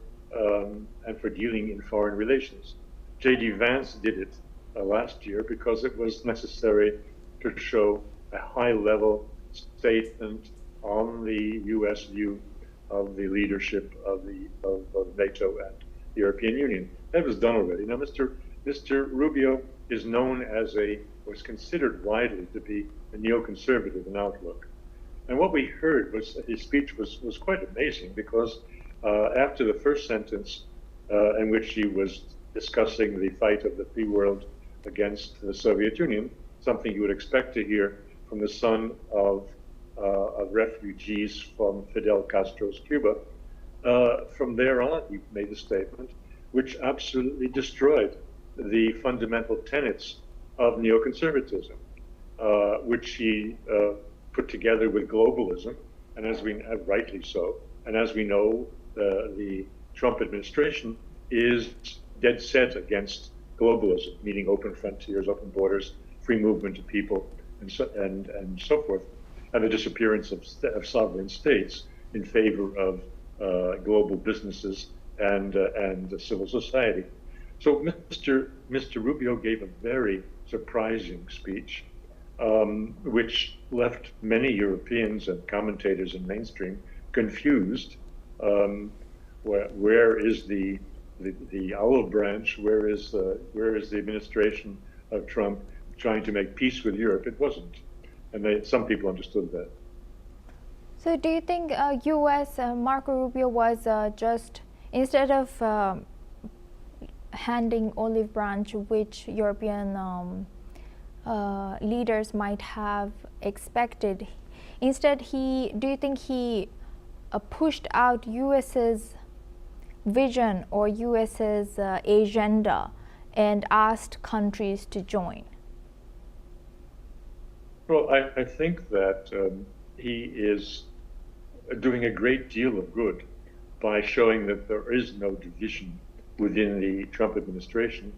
dealing in foreign relations. J.D. Vance did it last year because it was necessary to show a high-level statement on the U.S. view of the leadership of NATO and the European Union. That was done already. Now, Mr. Rubio is known as was considered widely to be a neoconservative in outlook. And what we heard was his speech was quite amazing, because after the first sentence in which he was discussing the fight of the free world against the Soviet Union, something you would expect to hear from the son of refugees from Fidel Castro's Cuba, from there on he made a statement which absolutely destroyed the fundamental tenets of neoconservatism, which he put together with globalism, and as we rightly so, and as we know, the Trump administration is dead set against globalism, meaning open frontiers, open borders, free movement of people, and so forth, and the disappearance of sovereign states in favor of global businesses and civil society. So Mr. Rubio gave a very surprising speech, which left many Europeans and commentators in mainstream confused. Where is the olive branch? Where is the administration of Trump trying to make peace with Europe? It wasn't, and some people understood that. So do you think U.S. Marco Rubio was just, instead of handing olive branch, which European leaders might have expected, instead do you think he pushed out U.S.'s vision or U.S.'s agenda and asked countries to join? Well, I think that he is doing a great deal of good by showing that there is no division within the Trump administration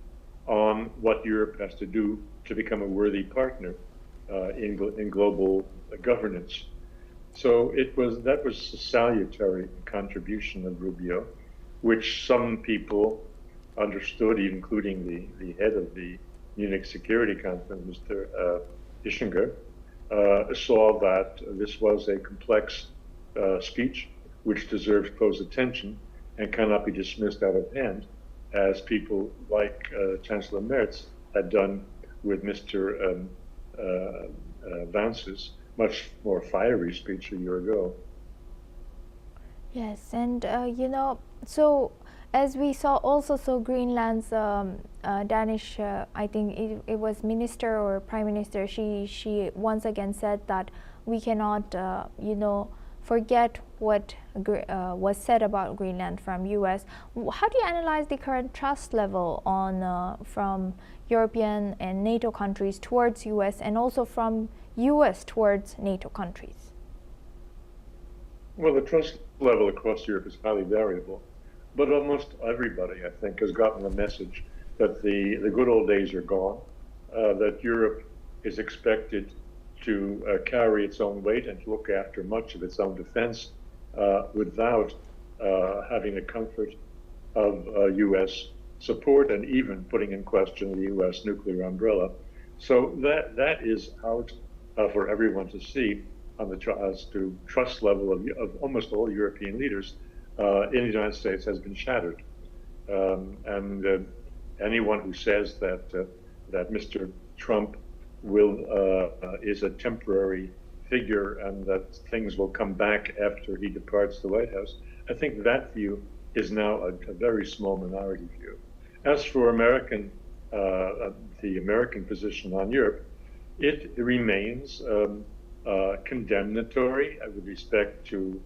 on what Europe has to do to become a worthy partner in global governance. So that was a salutary contribution of Rubio, which some people understood, including the head of the Munich Security Conference, Mr. Ischinger, saw that this was a complex speech which deserves close attention and cannot be dismissed out of hand, as people like Chancellor Merz had done with Mr. Vance's much more fiery speech a year ago. Yes, and so as we saw also, so Greenland's Danish, I think it was minister or prime minister, she once again said that we cannot, forget what was said about Greenland from US. How do you analyze the current trust level on from European and NATO countries towards US, and also from US towards NATO countries? Well, the trust level across Europe is highly variable, but almost everybody, I think, has gotten the message that the good old days are gone, that Europe is expected to carry its own weight and to look after much of its own defense without having the comfort of US support and even putting in question the US nuclear umbrella. So that is out for everyone to see on the trust level of almost all European leaders in the United States has been shattered. And anyone who says that Mr. Trump is a temporary figure and that things will come back after he departs the White House, I think that view is now a very small minority view. As for the American position on Europe, it remains condemnatory with respect to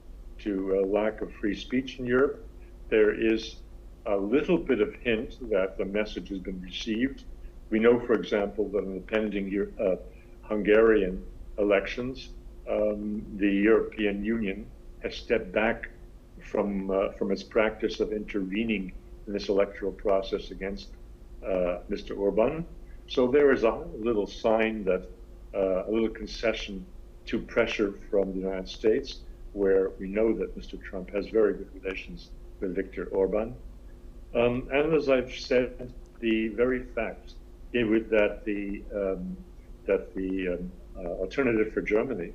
lack of free speech in Europe. There is a little bit of hint that the message has been received. We know, for example, that in the pending Hungarian elections, the European Union has stepped back from its practice of intervening in this electoral process against Mr. Orban. So there is a little sign that a little concession to pressure from the United States, where we know that Mr. Trump has very good relations with Viktor Orban. And as I've said, the very fact that the Alternative for Germany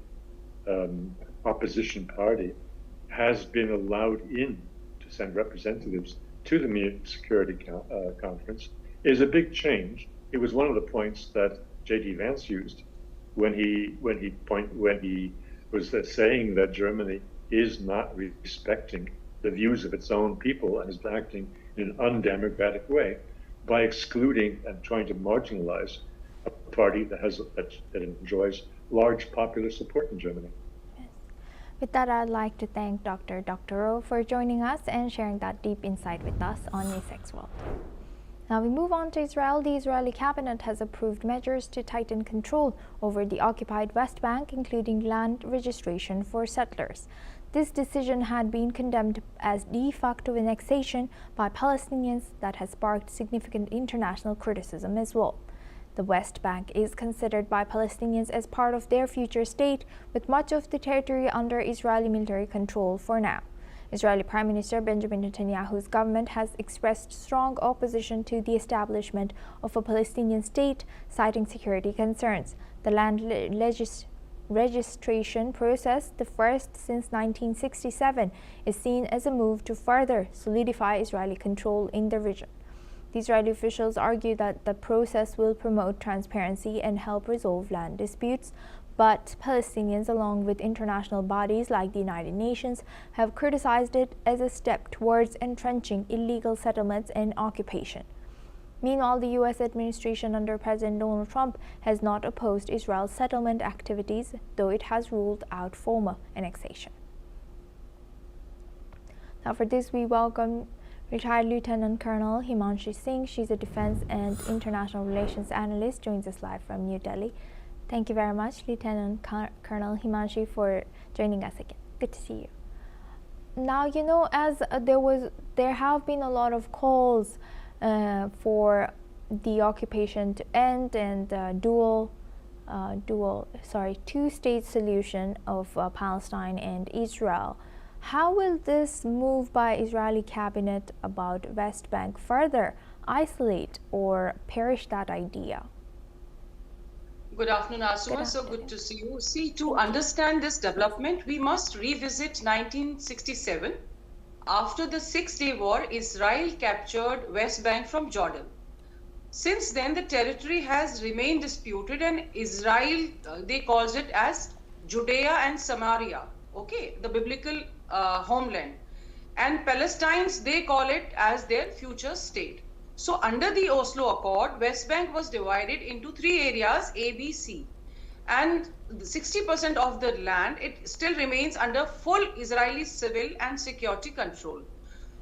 opposition party has been allowed in to send representatives to the Munich Security Conference is a big change. It was one of the points that J.D. Vance used when he was saying that Germany is not respecting the views of its own people and is acting in an undemocratic way by excluding and trying to marginalize a party that enjoys large popular support in Germany. Yes. With that, I'd like to thank Dr. Doctorow for joining us and sharing that deep insight with us on News World. Now we move on to Israel. The Israeli cabinet has approved measures to tighten control over the occupied West Bank, including land registration for settlers. This decision had been condemned as de facto annexation by Palestinians that has sparked significant international criticism as well. The West Bank is considered by Palestinians as part of their future state, with much of the territory under Israeli military control for now. Israeli Prime Minister Benjamin Netanyahu's government has expressed strong opposition to the establishment of a Palestinian state, citing security concerns. The land registration process, the first since 1967, is seen as a move to further solidify Israeli control in the region. The Israeli officials argue that the process will promote transparency and help resolve land disputes, but Palestinians, along with international bodies like the United Nations, have criticized it as a step towards entrenching illegal settlements and occupation. Meanwhile, the U.S. administration under President Donald Trump has not opposed Israel's settlement activities, though it has ruled out formal annexation. Now for this, we welcome retired Lieutenant Colonel Himanshi Singh. She's a defense and international relations analyst, joins us live from New Delhi. Thank you very much, Lieutenant Colonel Himanshi, for joining us again. Good to see you. Now, you know, as there have been a lot of calls for the occupation to end and two-state solution of Palestine and Israel. How will this move by Israeli cabinet about West Bank further isolate or perish that idea? Good afternoon, Asuma. So good to see you. See, to understand this development, we must revisit 1967. After the Six-Day War, Israel captured West Bank from Jordan. Since then, the territory has remained disputed, and Israel, they calls it as Judea and Samaria, okay, the biblical homeland. And Palestinians, they call it as their future state. So under the Oslo Accord, West Bank was divided into three areas, A, B, C. and 60% of the land, it still remains under full Israeli civil and security control.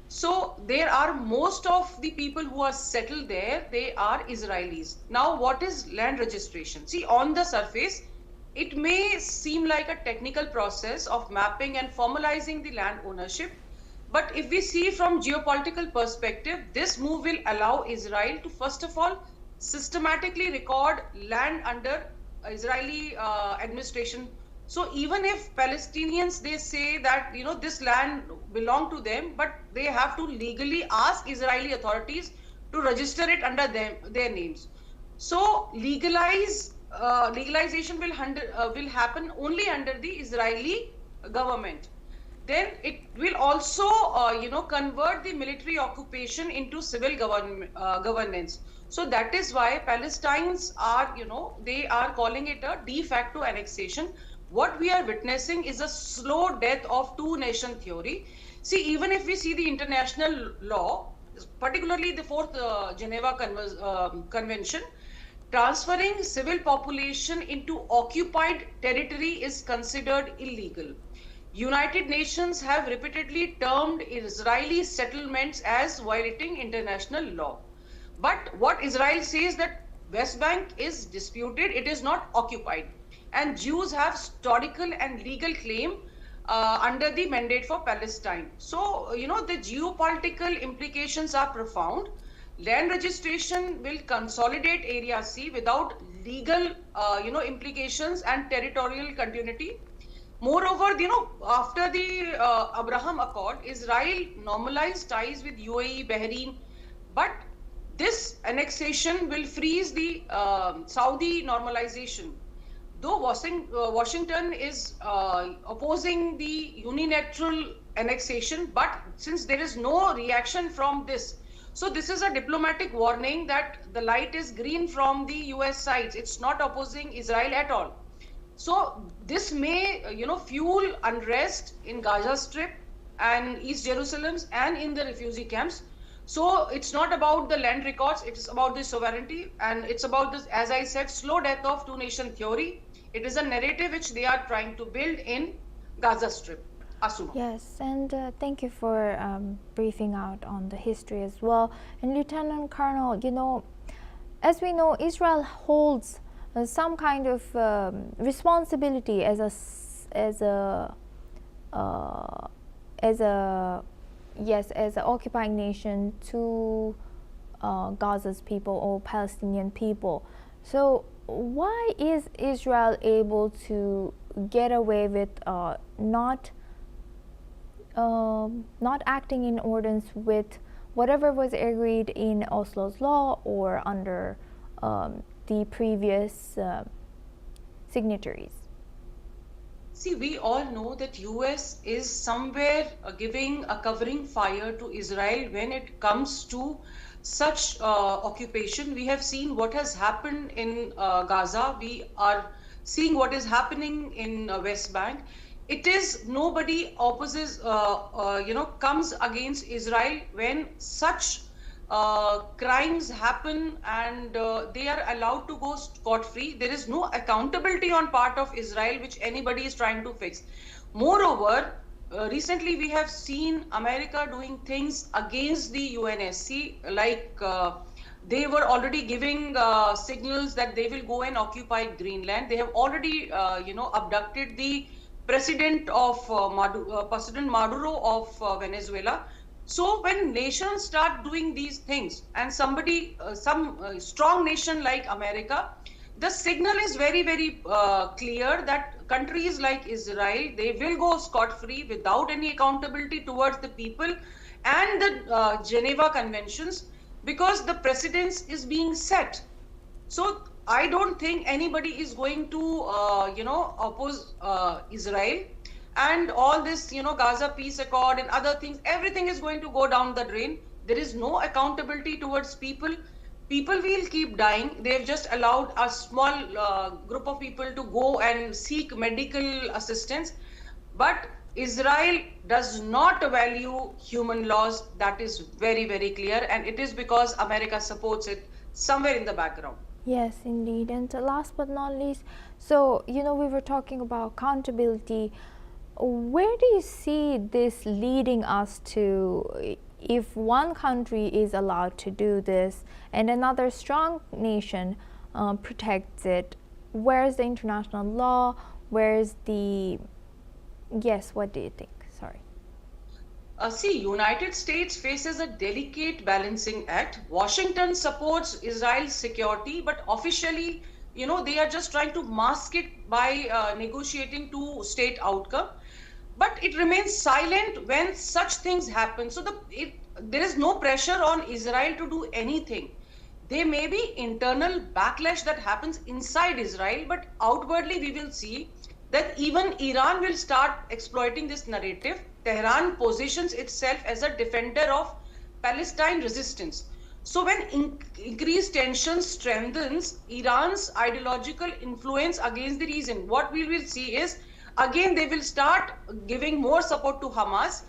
So there are most of the people who are settled there, they are Israelis. Now, what is land registration? See, on the surface, it may seem like a technical process of mapping and formalizing the land ownership. But if we see from geopolitical perspective, this move will allow Israel to, first of all, systematically record land under Israeli administration. So even if Palestinians, they say that, you know, this land belong to them, but they have to legally ask Israeli authorities to register it under their names. So legalization will happen only under the Israeli government. Then it will also, convert the military occupation into civil governance. So that is why Palestinians are, they are calling it a de facto annexation. What we are witnessing is a slow death of two-nation theory. See, even if we see the international law, particularly the Fourth Geneva Convention, transferring civil population into occupied territory is considered illegal. United Nations have repeatedly termed Israeli settlements as violating international law. But what Israel says that West Bank is disputed, it is not occupied. And Jews have historical and legal claim under the mandate for Palestine. So, the geopolitical implications are profound. Land registration will consolidate Area C without legal, implications and territorial continuity. Moreover, after the Abraham Accord, Israel normalized ties with UAE, Bahrain, but this annexation will freeze the Saudi normalization. Though Washington is opposing the unilateral annexation, but since there is no reaction from this, so this is a diplomatic warning that the light is green from the US side. It's not opposing Israel at all. So this may, fuel unrest in Gaza Strip and East Jerusalem and in the refugee camps. So it's not about the land records, it's about the sovereignty, and it's about this, as I said, slow death of two-nation theory. It is a narrative which they are trying to build in Gaza Strip. Asuma. Yes, and thank you for briefing out on the history as well. And Lieutenant Colonel, as we know, Israel holds some kind of responsibility as an occupying nation to Gaza's people or Palestinian people. So why is Israel able to get away with not acting in accordance with whatever was agreed in Oslo's law or under the previous signatories? See, we all know that US is somewhere giving a covering fire to Israel when it comes to such occupation. We have seen what has happened in Gaza. We are seeing what is happening in West Bank. It is nobody opposes, comes against Israel when such crimes happen and they are allowed to go scot-free. There is no accountability on part of Israel which anybody is trying to fix. Moreover, recently we have seen America doing things against the UNSC, like they were already giving signals that they will go and occupy Greenland. They have already, abducted the president of President Maduro of Venezuela. So when nations start doing these things and somebody, some strong nation like America, the signal is very, very clear that countries like Israel, they will go scot-free without any accountability towards the people and the Geneva Conventions, because the precedence is being set. So I don't think anybody is going to, oppose Israel. And all this, Gaza peace accord and other things, everything is going to go down the drain. There is no accountability towards people. People will keep dying. They've just allowed a small group of people to go and seek medical assistance. But Israel does not value human laws. That is very, very clear. And it is because America supports it somewhere in the background. Yes, indeed. And last but not least, So, we were talking about accountability. Where do you see this leading us to if one country is allowed to do this and another strong nation protects it? Where's the international law? Where's the... Yes, what do you think? Sorry. See, United States faces a delicate balancing act. Washington supports Israel's security, but officially, they are just trying to mask it by negotiating two-state outcome. But it remains silent when such things happen. So there is no pressure on Israel to do anything. There may be internal backlash that happens inside Israel, but outwardly we will see that even Iran will start exploiting this narrative. Tehran positions itself as a defender of Palestine resistance. So when increased tension strengthens Iran's ideological influence against the region, what we will see is, again, they will start giving more support to Hamas,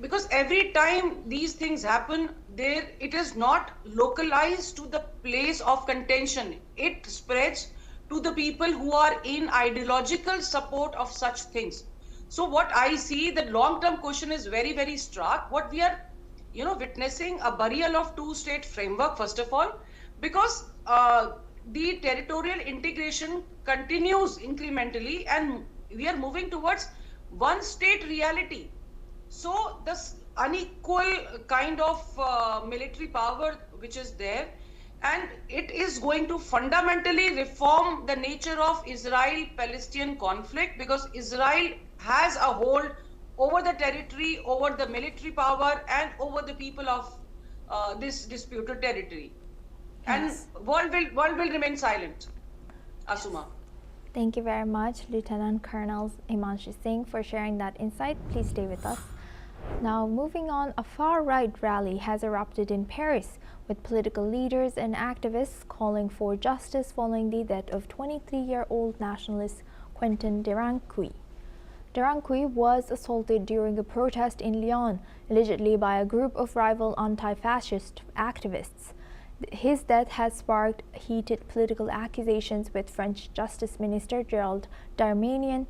because every time these things happen, it is not localized to the place of contention. It spreads to the people who are in ideological support of such things. So what I see, the long-term question is very, very stark. What we are, witnessing a burial of two-state framework, first of all, because the territorial integration continues incrementally and we are moving towards one-state reality. So this unequal kind of military power which is there, and it is going to fundamentally reform the nature of Israel-Palestinian conflict, because Israel has a hold over the territory, over the military power, and over the people of this disputed territory. Yes. And world will remain silent. Asuma. Thank you very much, Lieutenant Colonel Himanshi Singh, for sharing that insight. Please stay with us. Now, moving on, a far-right rally has erupted in Paris, with political leaders and activists calling for justice following the death of 23-year-old nationalist Quentin Durancuy. Durancuy was assaulted during a protest in Lyon, allegedly by a group of rival anti-fascist activists. His death has sparked heated political accusations, with French Justice Minister Gerald Darmanin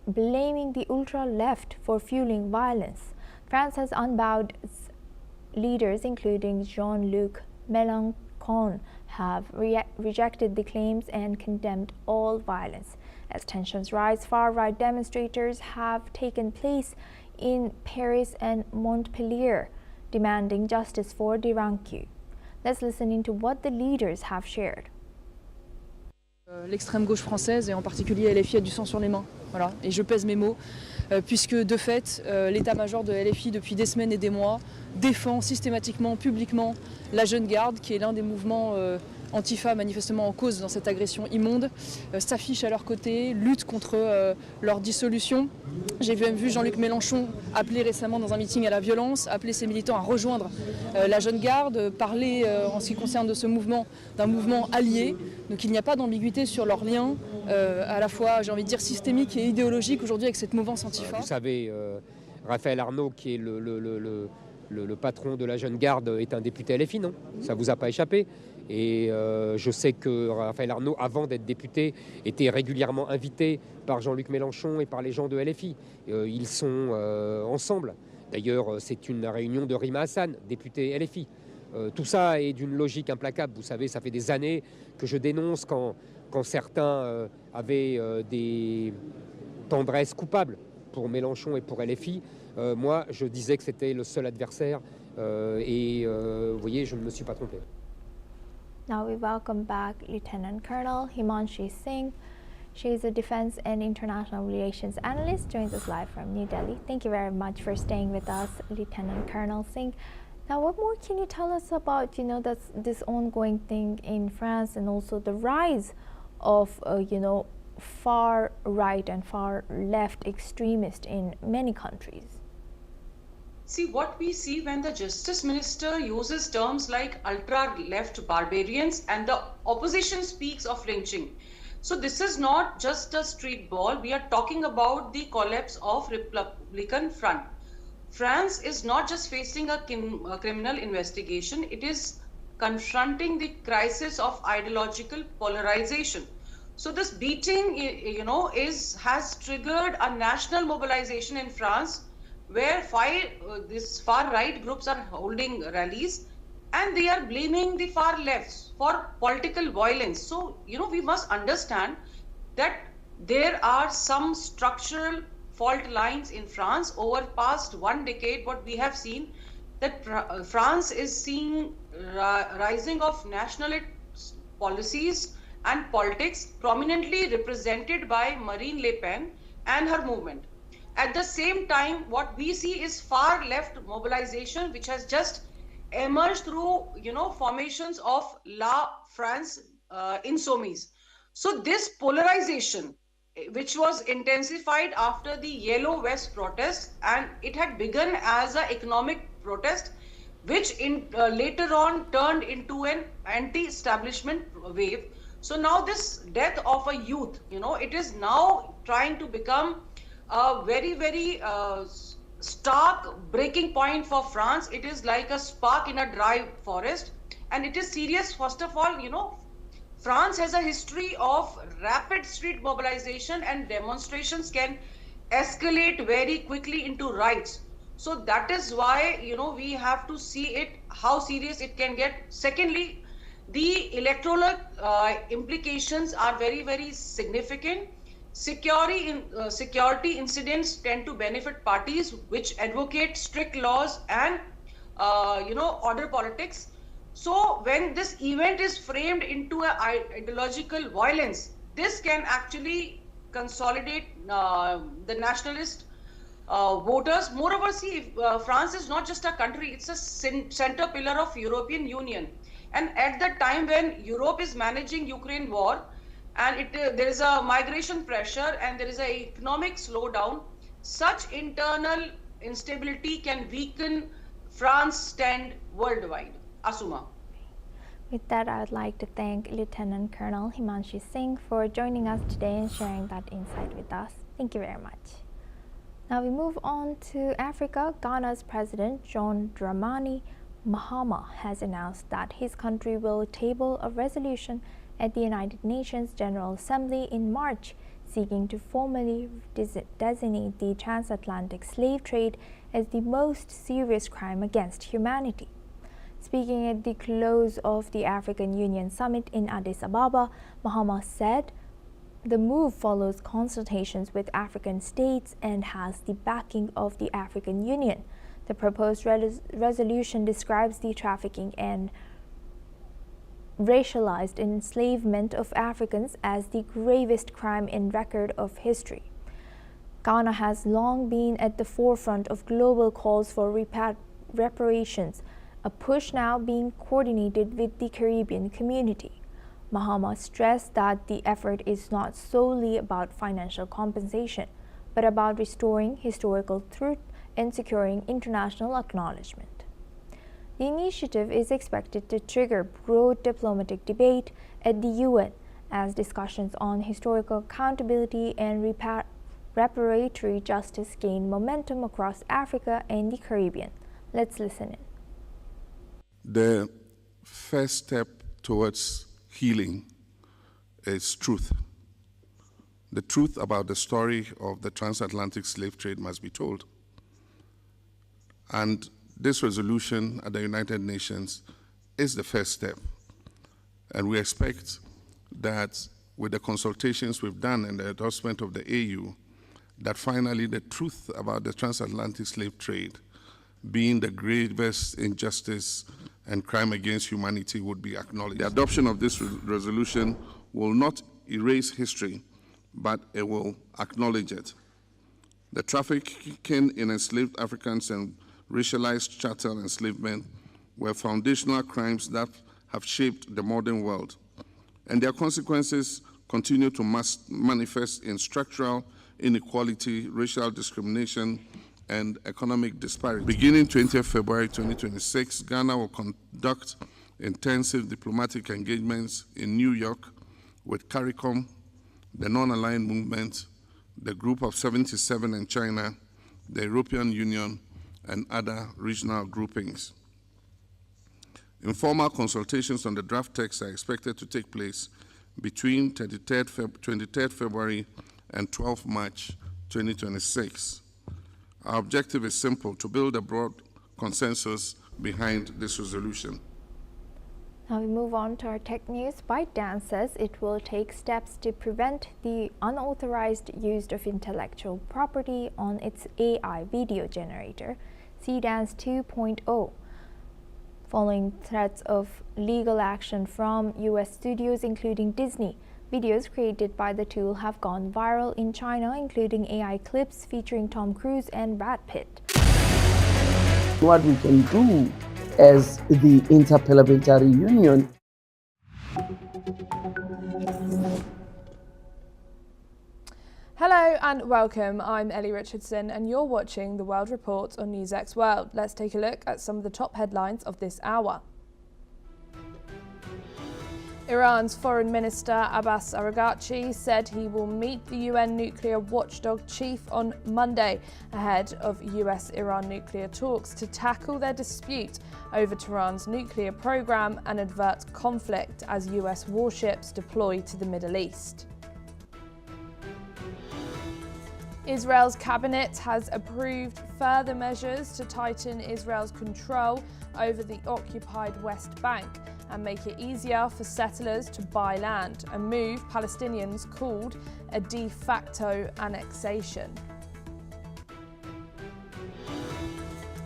blaming the ultra-left for fueling violence. France has unbowed leaders, including Jean-Luc Mélenchon, have rejected the claims and condemned all violence. As tensions rise, far-right demonstrators have taken place in Paris and Montpellier, demanding justice for Durancuy. Let's listen into what the leaders have shared. L'extrême gauche française, et en particulier LFI, a du sang sur les mains. Voilà. Et je pèse mes mots, puisque de fait, l'état-major de LFI, depuis des semaines et des mois, défend systématiquement, publiquement, la jeune garde, qui est l'un des mouvements Antifa manifestement en cause dans cette agression immonde, s'affiche à leur côté, lutte contre leur dissolution. J'ai même vu Jean-Luc Mélenchon appeler récemment dans un meeting à la violence, appeler ses militants à rejoindre la jeune garde, parler en ce qui concerne de ce mouvement d'un mouvement allié. Donc il n'y a pas d'ambiguïté sur leur lien, à la fois, j'ai envie de dire, systémique et idéologique aujourd'hui avec cette mouvance Antifa. Vous savez, Raphaël Arnaud, qui est le patron de la jeune garde, est un député LFI, non? Ça ne vous a pas échappé? Et je sais que Raphaël Arnaud, avant d'être député, était régulièrement invité par Jean-Luc Mélenchon et par les gens de LFI. Ils sont ensemble. D'ailleurs, c'est une réunion de Rima Hassan, député LFI. Tout ça est d'une logique implacable. Vous savez, ça fait des années que je dénonce quand certains avaient des tendresses coupables pour Mélenchon et pour LFI. Moi, je disais que c'était le seul adversaire et vous voyez, je ne me suis pas trompé. Now we welcome back Lieutenant Colonel Himanshi Singh. She is a defense and international relations analyst, joins us live from New Delhi. Thank you very much for staying with us, Lieutenant Colonel Singh. Now, what more can you tell us about, this ongoing thing in France, and also the rise of, far right and far left extremists in many countries? See, what we see when the Justice Minister uses terms like ultra-left barbarians and the opposition speaks of lynching. So this is not just a street ball. We are talking about the collapse of Republican front. France is not just facing a criminal investigation. It is confronting the crisis of ideological polarization. So this beating, has triggered a national mobilization in France, where these far-right groups are holding rallies, and they are blaming the far left for political violence. So, we must understand that there are some structural fault lines in France. Over past 1 decade, what we have seen, that France is seeing rising of nationalist policies and politics prominently represented by Marine Le Pen and her movement. At the same time, what we see is far left mobilization, which has just emerged through, formations of La France Insoumise. So this polarization, which was intensified after the Yellow Vest protest, and it had begun as an economic protest, which later on turned into an anti-establishment wave. So now this death of a youth, it is now trying to become a very, very stark breaking point for France. It is like a spark in a dry forest, and it is serious. First of all, France has a history of rapid street mobilization, and demonstrations can escalate very quickly into riots. So that is why, we have to see it, how serious it can get. Secondly, the electoral implications are very, very significant. Security incidents tend to benefit parties which advocate strict laws and, order politics. So when this event is framed into an ideological violence, this can actually consolidate the nationalist voters. Moreover, see, France is not just a country, it's a center pillar of European Union. And at the time when Europe is managing Ukraine war, and there is a migration pressure and there is an economic slowdown, such internal instability can weaken France's stand worldwide. Asuma. With that, I would like to thank Lieutenant Colonel Himanshi Singh for joining us today and sharing that insight with us. Thank you very much. Now we move on to Africa. Ghana's President John Dramani Mahama has announced that his country will table a resolution at the United Nations General Assembly in March, seeking to formally designate the transatlantic slave trade as the most serious crime against humanity. Speaking at the close of the African Union Summit in Addis Ababa, Mahama said the move follows consultations with African states and has the backing of the African Union. The proposed resolution describes the trafficking and racialized enslavement of Africans as the gravest crime in record of history. Ghana has long been at the forefront of global calls for reparations, a push now being coordinated with the Caribbean community. Mahama stressed that the effort is not solely about financial compensation, but about restoring historical truth and securing international acknowledgement. The initiative is expected to trigger broad diplomatic debate at the UN as discussions on historical accountability and reparatory justice gain momentum across Africa and the Caribbean. Let's listen in. The first step towards healing is truth. The truth about the story of the transatlantic slave trade must be told. And this resolution at the United Nations is the first step. And we expect that with the consultations we've done and the endorsement of the AU, that finally the truth about the transatlantic slave trade being the gravest injustice and crime against humanity would be acknowledged. The adoption of this resolution will not erase history, but it will acknowledge it. The trafficking in enslaved Africans and racialized chattel enslavement were foundational crimes that have shaped the modern world, and their consequences continue to manifest in structural inequality, racial discrimination, and economic disparity. Beginning 20th February 2026, Ghana will conduct intensive diplomatic engagements in New York with CARICOM, the Non-Aligned Movement, the Group of 77 in China, the European Union, and other regional groupings. Informal consultations on the draft text are expected to take place between 23rd February and 12 March 2026. Our objective is simple: to build a broad consensus behind this resolution. Now we move on to our tech news. ByteDance says it will take steps to prevent the unauthorized use of intellectual property on its AI video generator, Seedance 2.0. Following threats of legal action from US studios, including Disney. Videos created by the tool have gone viral in China, including AI clips featuring Tom Cruise and Brad Pitt. What we can do as the Interparliamentary Union. Hello and welcome, I'm Ellie Richardson and you're watching The World Report on NewsX World. Let's take a look at some of the top headlines of this hour. Iran's Foreign Minister Abbas Araghchi said he will meet the UN nuclear watchdog chief on Monday ahead of US-Iran nuclear talks to tackle their dispute over Tehran's nuclear program and avert conflict as US warships deploy to the Middle East. Israel's cabinet has approved further measures to tighten Israel's control over the occupied West Bank and make it easier for settlers to buy land, a move Palestinians called a de facto annexation.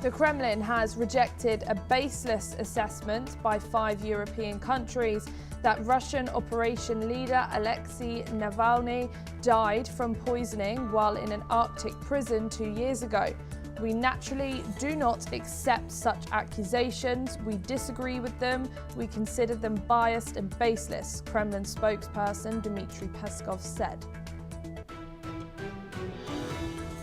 The Kremlin has rejected a baseless assessment by 5 European countries that Russian operation leader Alexei Navalny died from poisoning while in an Arctic prison 2 years ago. We naturally do not accept such accusations. We disagree with them. We consider them biased and baseless, Kremlin spokesperson Dmitry Peskov said.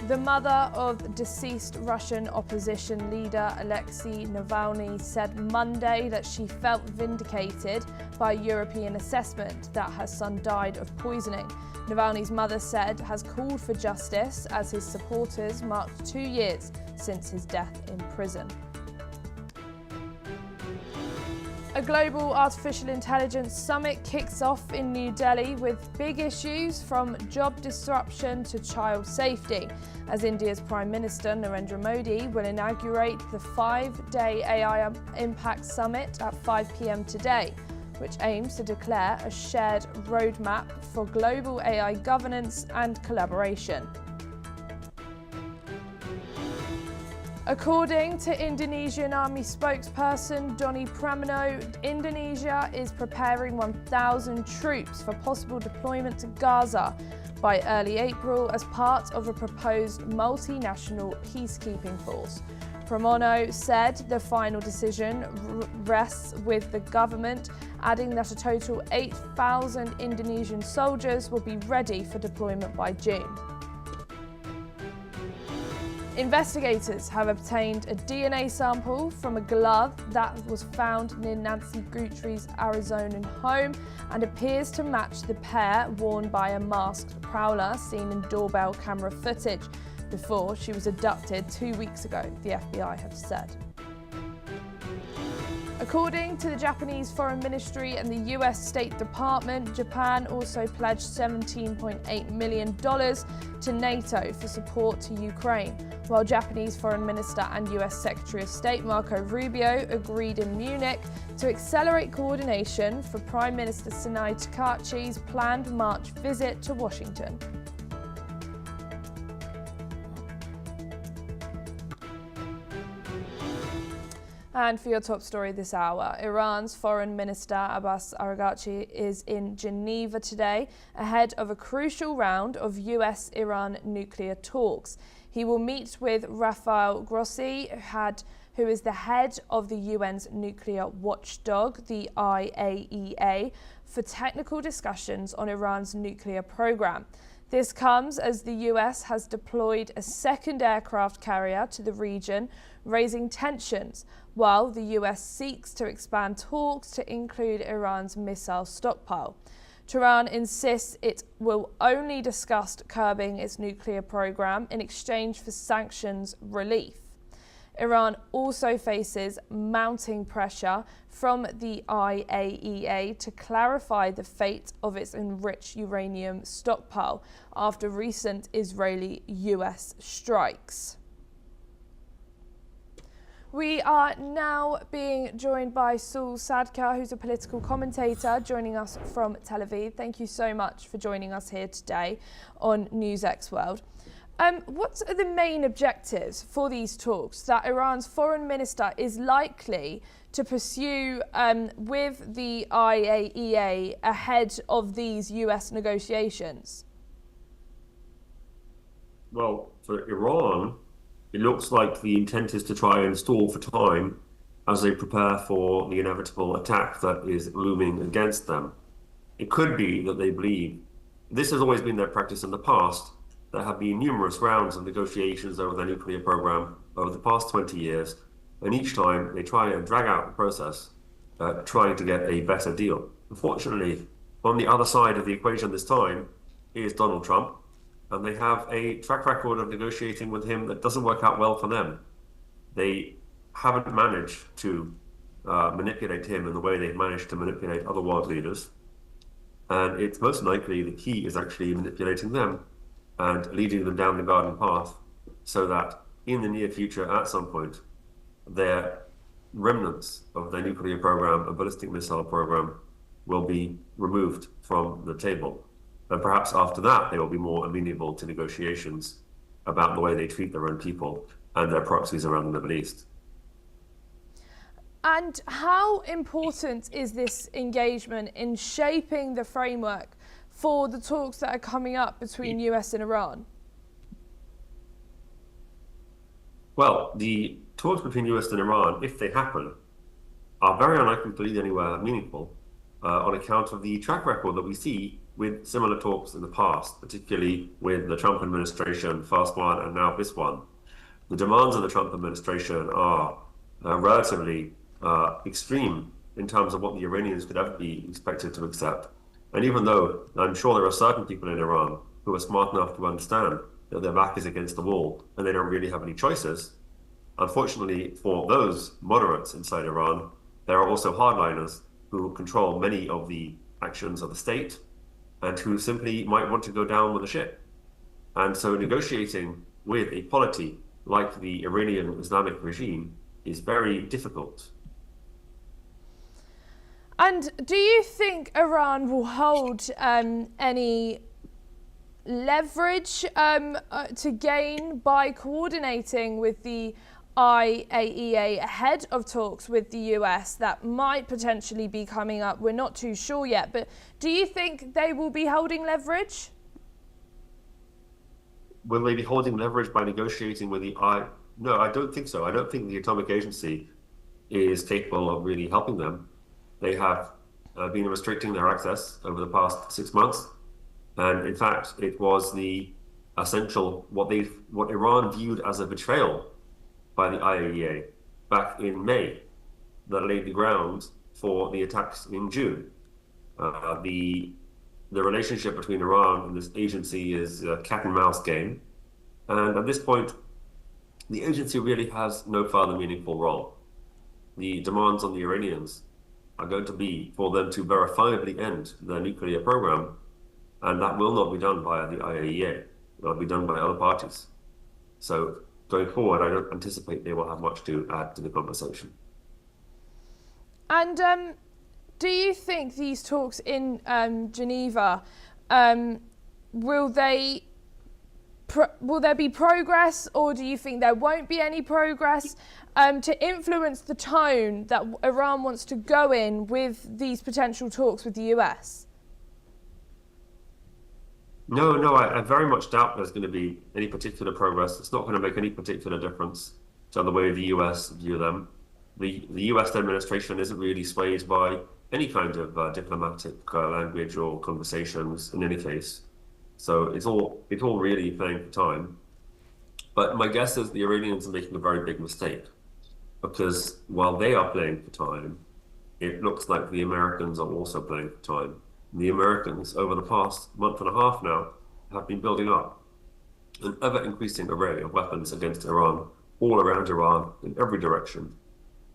The mother of deceased Russian opposition leader Alexei Navalny said Monday that she felt vindicated by a European assessment that her son died of poisoning. Navalny's mother said has called for justice as his supporters marked 2 years since his death in prison. A global artificial intelligence summit kicks off in New Delhi with big issues from job disruption to child safety, as India's Prime Minister Narendra Modi will inaugurate the 5-day AI Impact Summit at 5 p.m. today, which aims to declare a shared roadmap for global AI governance and collaboration. According to Indonesian Army spokesperson Doni Pramono, Indonesia is preparing 1,000 troops for possible deployment to Gaza by early April as part of a proposed multinational peacekeeping force. Pramono said the final decision rests with the government, adding that a total 8,000 Indonesian soldiers will be ready for deployment by June. Investigators have obtained a DNA sample from a glove that was found near Nancy Guthrie's Arizonan home and appears to match the pair worn by a masked prowler seen in doorbell camera footage before she was abducted 2 weeks ago, the FBI have said. According to the Japanese Foreign Ministry and the US State Department, Japan also pledged $17.8 million to NATO for support to Ukraine, while Japanese Foreign Minister and US Secretary of State Marco Rubio agreed in Munich to accelerate coordination for Prime Minister Sanai Takachi's planned March visit to Washington. And for your top story this hour, Iran's Foreign Minister Abbas Araghchi is in Geneva today ahead of a crucial round of US-Iran nuclear talks. He will meet with Rafael Grossi, who is the head of the UN's nuclear watchdog, the IAEA, for technical discussions on Iran's nuclear program. This comes as the US has deployed a second aircraft carrier to the region, raising tensions, while the US seeks to expand talks to include Iran's missile stockpile. Tehran insists it will only discuss curbing its nuclear program in exchange for sanctions relief. Iran also faces mounting pressure from the IAEA to clarify the fate of its enriched uranium stockpile after recent Israeli-US strikes. We are now being joined by Saul Sadka, who's a political commentator, joining us from Tel Aviv. Thank you so much for joining us here today on NewsX World. What are the main objectives for these talks that Iran's foreign minister is likely to pursue with the IAEA ahead of these US negotiations? Well, for Iran, it looks like the intent is to try and stall for time as they prepare for the inevitable attack that is looming against them. It could be that they believe, this has always been their practice in the past. There have been numerous rounds of negotiations over their nuclear program over the past 20 years, and each time they try and drag out the process, trying to get a better deal. Unfortunately, on the other side of the equation this time is Donald Trump, and they have a track record of negotiating with him that doesn't work out well for them. They haven't managed to manipulate him in the way they've managed to manipulate other world leaders. And it's most likely that he is actually manipulating them and leading them down the garden path so that in the near future, at some point, their remnants of their nuclear program and ballistic missile program will be removed from the table. And perhaps after that, they will be more amenable to negotiations about the way they treat their own people and their proxies around the Middle East. And how important is this engagement in shaping the framework for the talks that are coming up between US and Iran? Well, the talks between US and Iran, if they happen, are very unlikely to lead anywhere meaningful on account of the track record that we see with similar talks in the past, particularly with the Trump administration, first one, and now this one. The demands of the Trump administration are relatively extreme in terms of what the Iranians could ever be expected to accept. And even though I'm sure there are certain people in Iran who are smart enough to understand that their back is against the wall and they don't really have any choices, unfortunately for those moderates inside Iran, there are also hardliners who control many of the actions of the state and who simply might want to go down with the ship. And so negotiating with a polity like the Iranian Islamic regime is very difficult. And do you think Iran will hold any leverage to gain by coordinating with the IAEA ahead of talks with the US that might potentially be coming up? We're not too sure yet, but do you think they will be holding leverage? Will they be holding leverage by negotiating with the No, I don't think so. I don't think the Atomic Agency is capable of really helping them. They have been restricting their access over the past 6 months. And in fact, it was the essential, what Iran viewed as a betrayal by the IAEA back in May that laid the ground for the attacks in June. The relationship between Iran and this agency is a cat and mouse game. And at this point, the agency really has no further meaningful role. The demands on the Iranians are going to be for them to verifiably end their nuclear program, and that will not be done by the IAEA. It will be done by other parties. So going forward, I don't anticipate they will have much to add to the conversation. And do you think these talks in Geneva, will there be progress, or do you think there won't be any progress to influence the tone that Iran wants to go in with these potential talks with the US? No, I very much doubt there's going to be any particular progress. It's not going to make any particular difference to the way the US view them. The US administration isn't really swayed by any kind of diplomatic language or conversations in any case. So it's all really playing for time. But my guess is the Iranians are making a very big mistake, because while they are playing for time, it looks like the Americans are also playing for time. The Americans, over the past month and a half now, have been building up an ever-increasing array of weapons against Iran all around Iran in every direction.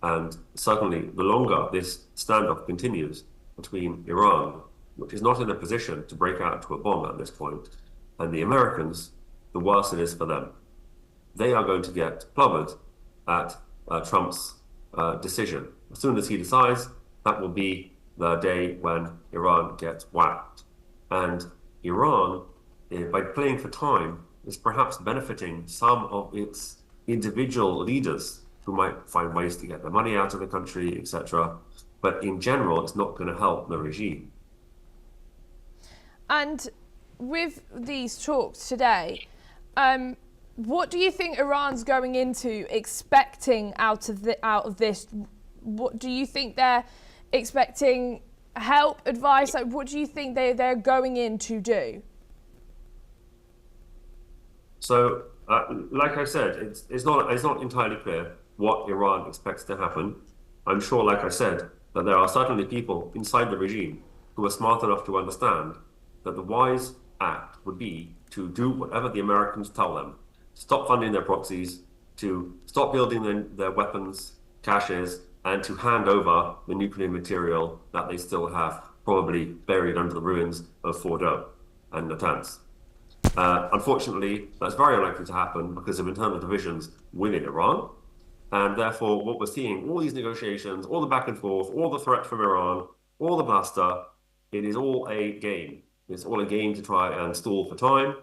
And certainly the longer this standoff continues between Iran, which is not in a position to break out into a bomb at this point, and the Americans, the worse it is for them. They are going to get clobbered at Trump's decision. As soon as he decides, that will be the day when Iran gets whacked. And Iran, by playing for time, is perhaps benefiting some of its individual leaders who might find ways to get their money out of the country, etc. But in general, it's not going to help the regime. And with these talks today, what do you think Iran's going into expecting out of this? What do you think they're expecting? Help, advice? Like, what do you think they're going in to do? So, like I said, it's not entirely clear what Iran expects to happen. I'm sure, like I said, that there are certainly people inside the regime who are smart enough to understand that the wise act would be to do whatever the Americans tell them. Stop funding their proxies, to stop building their weapons caches, and to hand over the nuclear material that they still have probably buried under the ruins of Fordow and Natanz. Unfortunately, that's very unlikely to happen because of internal divisions within Iran. And therefore, what we're seeing, all these negotiations, all the back and forth, all the threat from Iran, all the bluster, it is all a game. It's all a game to try and stall for time.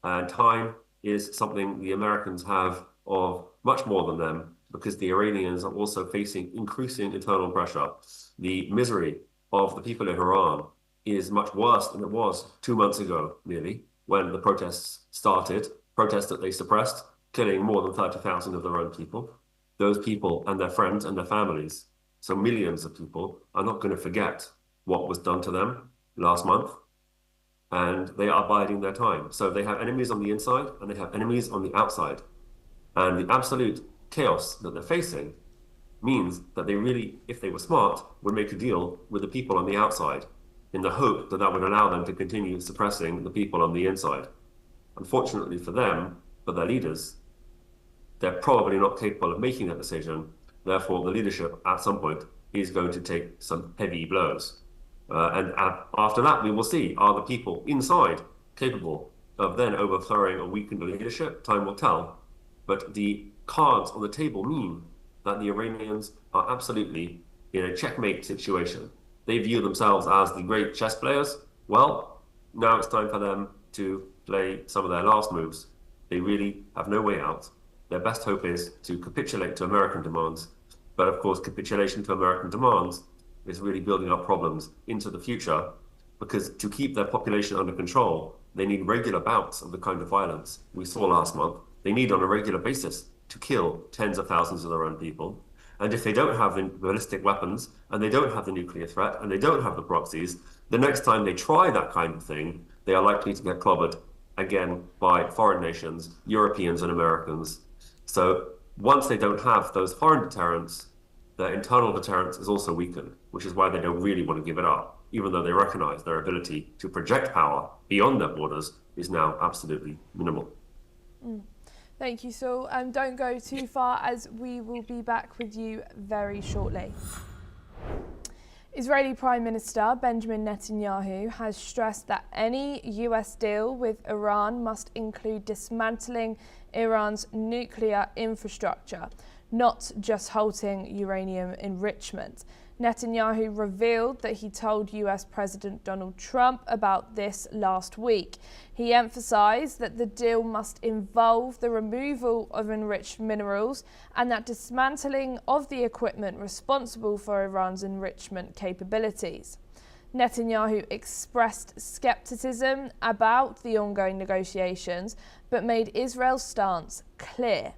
And time is something the Americans have of much more than them, because the Iranians are also facing increasing internal pressure. The misery of the people of Iran is much worse than it was 2 months ago, nearly, when the protests started, protests that they suppressed, killing more than 30,000 of their own people. Those people and their friends and their families, so millions of people, are not going to forget what was done to them last month, and they are biding their time. So they have enemies on the inside and they have enemies on the outside. And the absolute chaos that they're facing means that they really, if they were smart, would make a deal with the people on the outside in the hope that that would allow them to continue suppressing the people on the inside. Unfortunately for them, for their leaders, they're probably not capable of making that decision. Therefore, the leadership at some point is going to take some heavy blows. And after that, we will see, are the people inside capable of then overthrowing a weakened leadership? Time will tell. But the cards on the table mean that the Iranians are absolutely in a checkmate situation. They view themselves as the great chess players. Well, now it's time for them to play some of their last moves. They really have no way out. Their best hope is to capitulate to American demands. But of course, capitulation to American demands is really building up problems into the future, because to keep their population under control, they need regular bouts of the kind of violence we saw last month. They need on a regular basis to kill tens of thousands of their own people. And if they don't have the ballistic weapons, and they don't have the nuclear threat, and they don't have the proxies, the next time they try that kind of thing, they are likely to get clobbered again by foreign nations, Europeans and Americans. So once they don't have those foreign deterrents, their internal deterrence is also weakened, which is why they don't really want to give it up, even though they recognize their ability to project power beyond their borders is now absolutely minimal. Thank you, Saul. Don't go too far, as we will be back with you very shortly. Israeli Prime Minister Benjamin Netanyahu has stressed that any US deal with Iran must include dismantling Iran's nuclear infrastructure, not just halting uranium enrichment. Netanyahu revealed that he told US President Donald Trump about this last week. He emphasized that the deal must involve the removal of enriched minerals and that dismantling of the equipment responsible for Iran's enrichment capabilities. Netanyahu expressed skepticism about the ongoing negotiations, but made Israel's stance clear.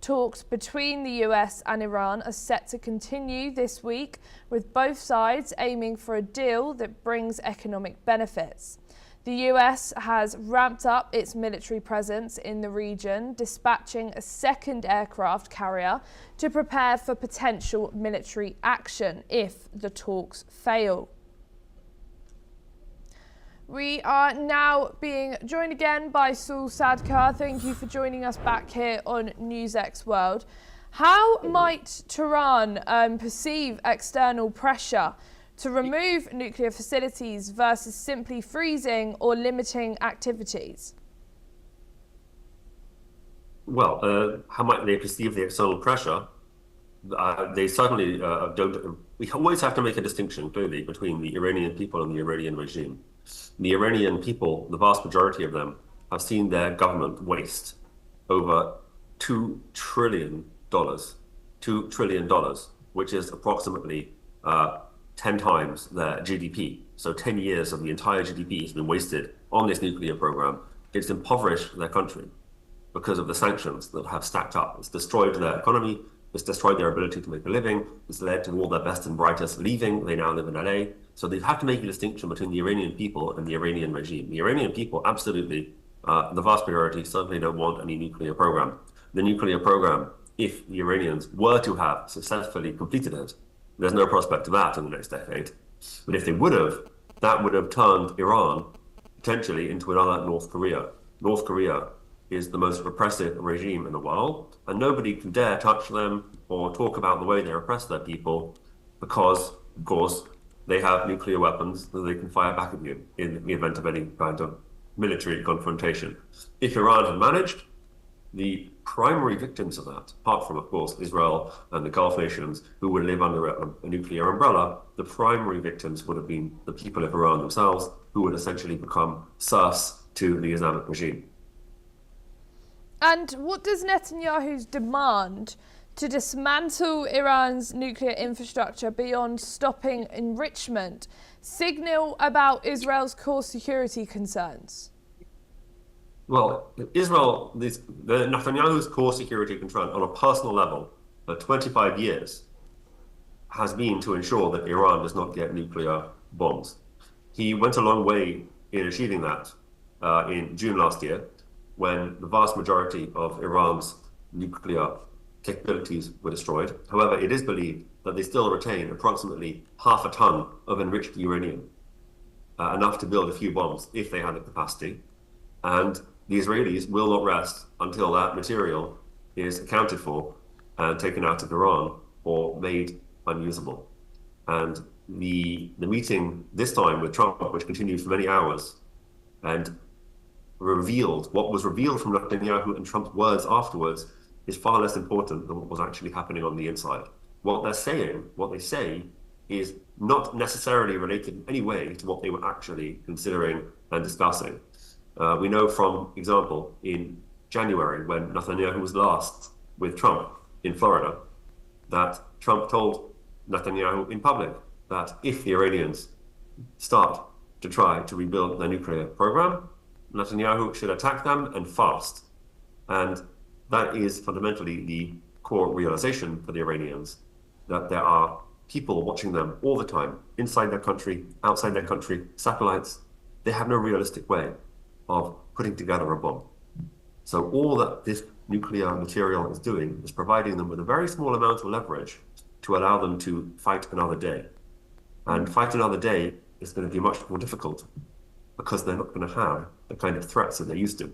Talks between the US and Iran are set to continue this week, with both sides aiming for a deal that brings economic benefits. The US has ramped up its military presence in the region, dispatching a second aircraft carrier to prepare for potential military action if the talks fail. We are now being joined again by Saul Sadkar. Thank you for joining us back here on NewsX World. How might Tehran perceive external pressure to remove nuclear facilities versus simply freezing or limiting activities? Well, how might they perceive the external pressure? They certainly don't. We always have to make a distinction, clearly, between the Iranian people and the Iranian regime. The Iranian people, the vast majority of them, have seen their government waste over $2 trillion, which is approximately 10 times their GDP. So 10 years of the entire GDP has been wasted on this nuclear program. It's impoverished their country because of the sanctions that have stacked up. It's destroyed their economy. It's destroyed their ability to make a living. It's led to all their best and brightest leaving. They now live in LA. So they've had to make a distinction between the Iranian people and the Iranian regime. The Iranian people, absolutely, the vast majority certainly don't want any nuclear program. The nuclear program, if the Iranians were to have successfully completed it, there's no prospect of that in the next decade. But if they would have, that would have turned Iran potentially into another North Korea. North Korea is the most repressive regime in the world, and nobody can dare touch them or talk about the way they oppress their people because, of course, they have nuclear weapons that they can fire back at you in the event of any kind of military confrontation. If Iran had managed, the primary victims of that, apart from, of course, Israel and the Gulf nations who would live under a nuclear umbrella, the primary victims would have been the people of Iran themselves, who would essentially become serfs to the Islamic regime. And what does Netanyahu's demand to dismantle Iran's nuclear infrastructure beyond stopping enrichment signal about Israel's core security concerns? Well, Israel, Netanyahu's core security concern on a personal level for 25 years has been to ensure that Iran does not get nuclear bombs. He went a long way in achieving that in June last year, when the vast majority of Iran's nuclear capabilities were destroyed. However, it is believed that they still retain approximately half a ton of enriched uranium, enough to build a few bombs if they had the capacity. And the Israelis will not rest until that material is accounted for and taken out of Iran or made unusable. And the meeting this time with Trump, which continued for many hours, and revealed what was revealed from Netanyahu and Trump's words afterwards, is far less important than what was actually happening on the inside. What they say is not necessarily related in any way to what they were actually considering and discussing. We know, from example, in January, when Netanyahu was last with Trump in Florida, that Trump told Netanyahu in public that if the Iranians start to try to rebuild their nuclear program, Netanyahu should attack them and fast. And that is fundamentally the core realization for the Iranians, that there are people watching them all the time, inside their country, outside their country, satellites. They have no realistic way of putting together a bomb. So all that this nuclear material is doing is providing them with a very small amount of leverage to allow them to fight another day. And fight another day is going to be much more difficult because they're not going to have the kind of threats that they're used to.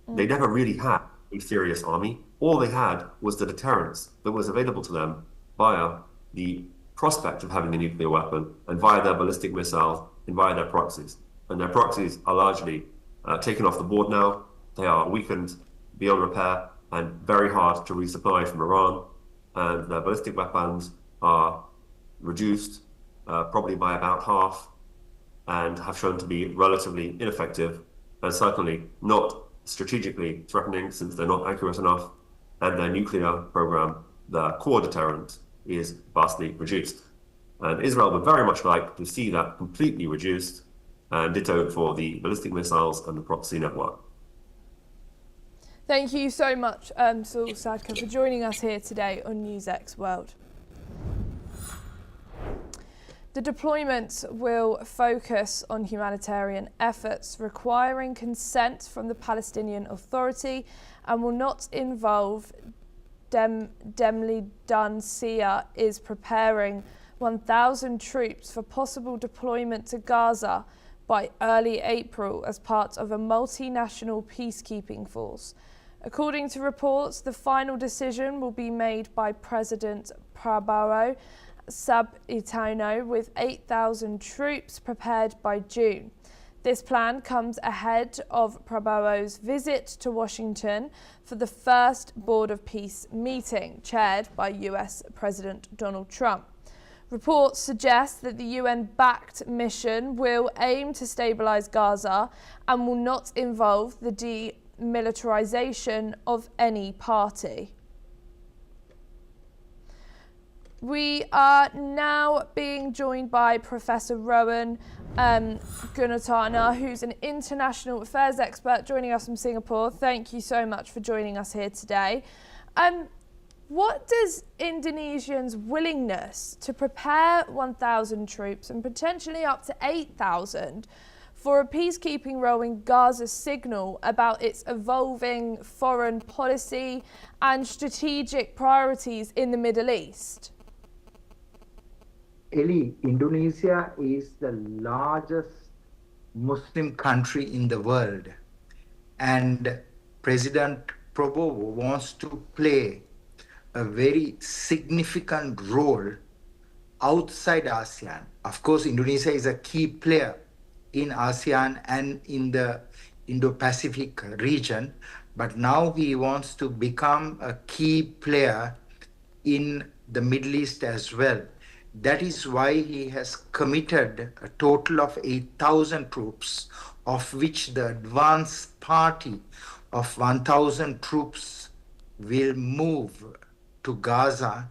They never really had a serious army. All they had was the deterrence that was available to them via the prospect of having a nuclear weapon and via their ballistic missiles and via their proxies. And their proxies are largely taken off the board now. They are weakened beyond repair and very hard to resupply from Iran. And their ballistic weapons are reduced probably by about half and have shown to be relatively ineffective and certainly not strategically threatening, since they're not accurate enough. And their nuclear program, their core deterrent, is vastly reduced. And Israel would very much like to see that completely reduced, and ditto for the ballistic missiles and the proxy network. Thank you so much, Saul Sadka, for joining us here today on NewsX World. The deployment will focus on humanitarian efforts requiring consent from the Palestinian Authority and will not involve Demli Dun Sia is preparing 1,000 troops for possible deployment to Gaza by early April as part of a multinational peacekeeping force. According to reports, the final decision will be made by President Prabowo Subianto with 8,000 troops prepared by June. This plan comes ahead of Prabowo's visit to Washington for the first Board of Peace meeting, chaired by US President Donald Trump. Reports suggest that the UN-backed mission will aim to stabilize Gaza and will not involve the demilitarization of any party. We are now being joined by Professor Rowan Gunatana, who's an international affairs expert joining us from Singapore. Thank you so much for joining us here today. What does Indonesians' willingness to prepare 1,000 troops and potentially up to 8,000 for a peacekeeping role in Gaza signal about its evolving foreign policy and strategic priorities in the Middle East? Ellie, Indonesia is the largest Muslim country in the world, and President Prabowo wants to play a very significant role outside ASEAN. Of course, Indonesia is a key player in ASEAN and in the Indo-Pacific region, but now he wants to become a key player in the Middle East as well. That is why he has committed a total of 8,000 troops, of which the advance party of 1,000 troops will move to Gaza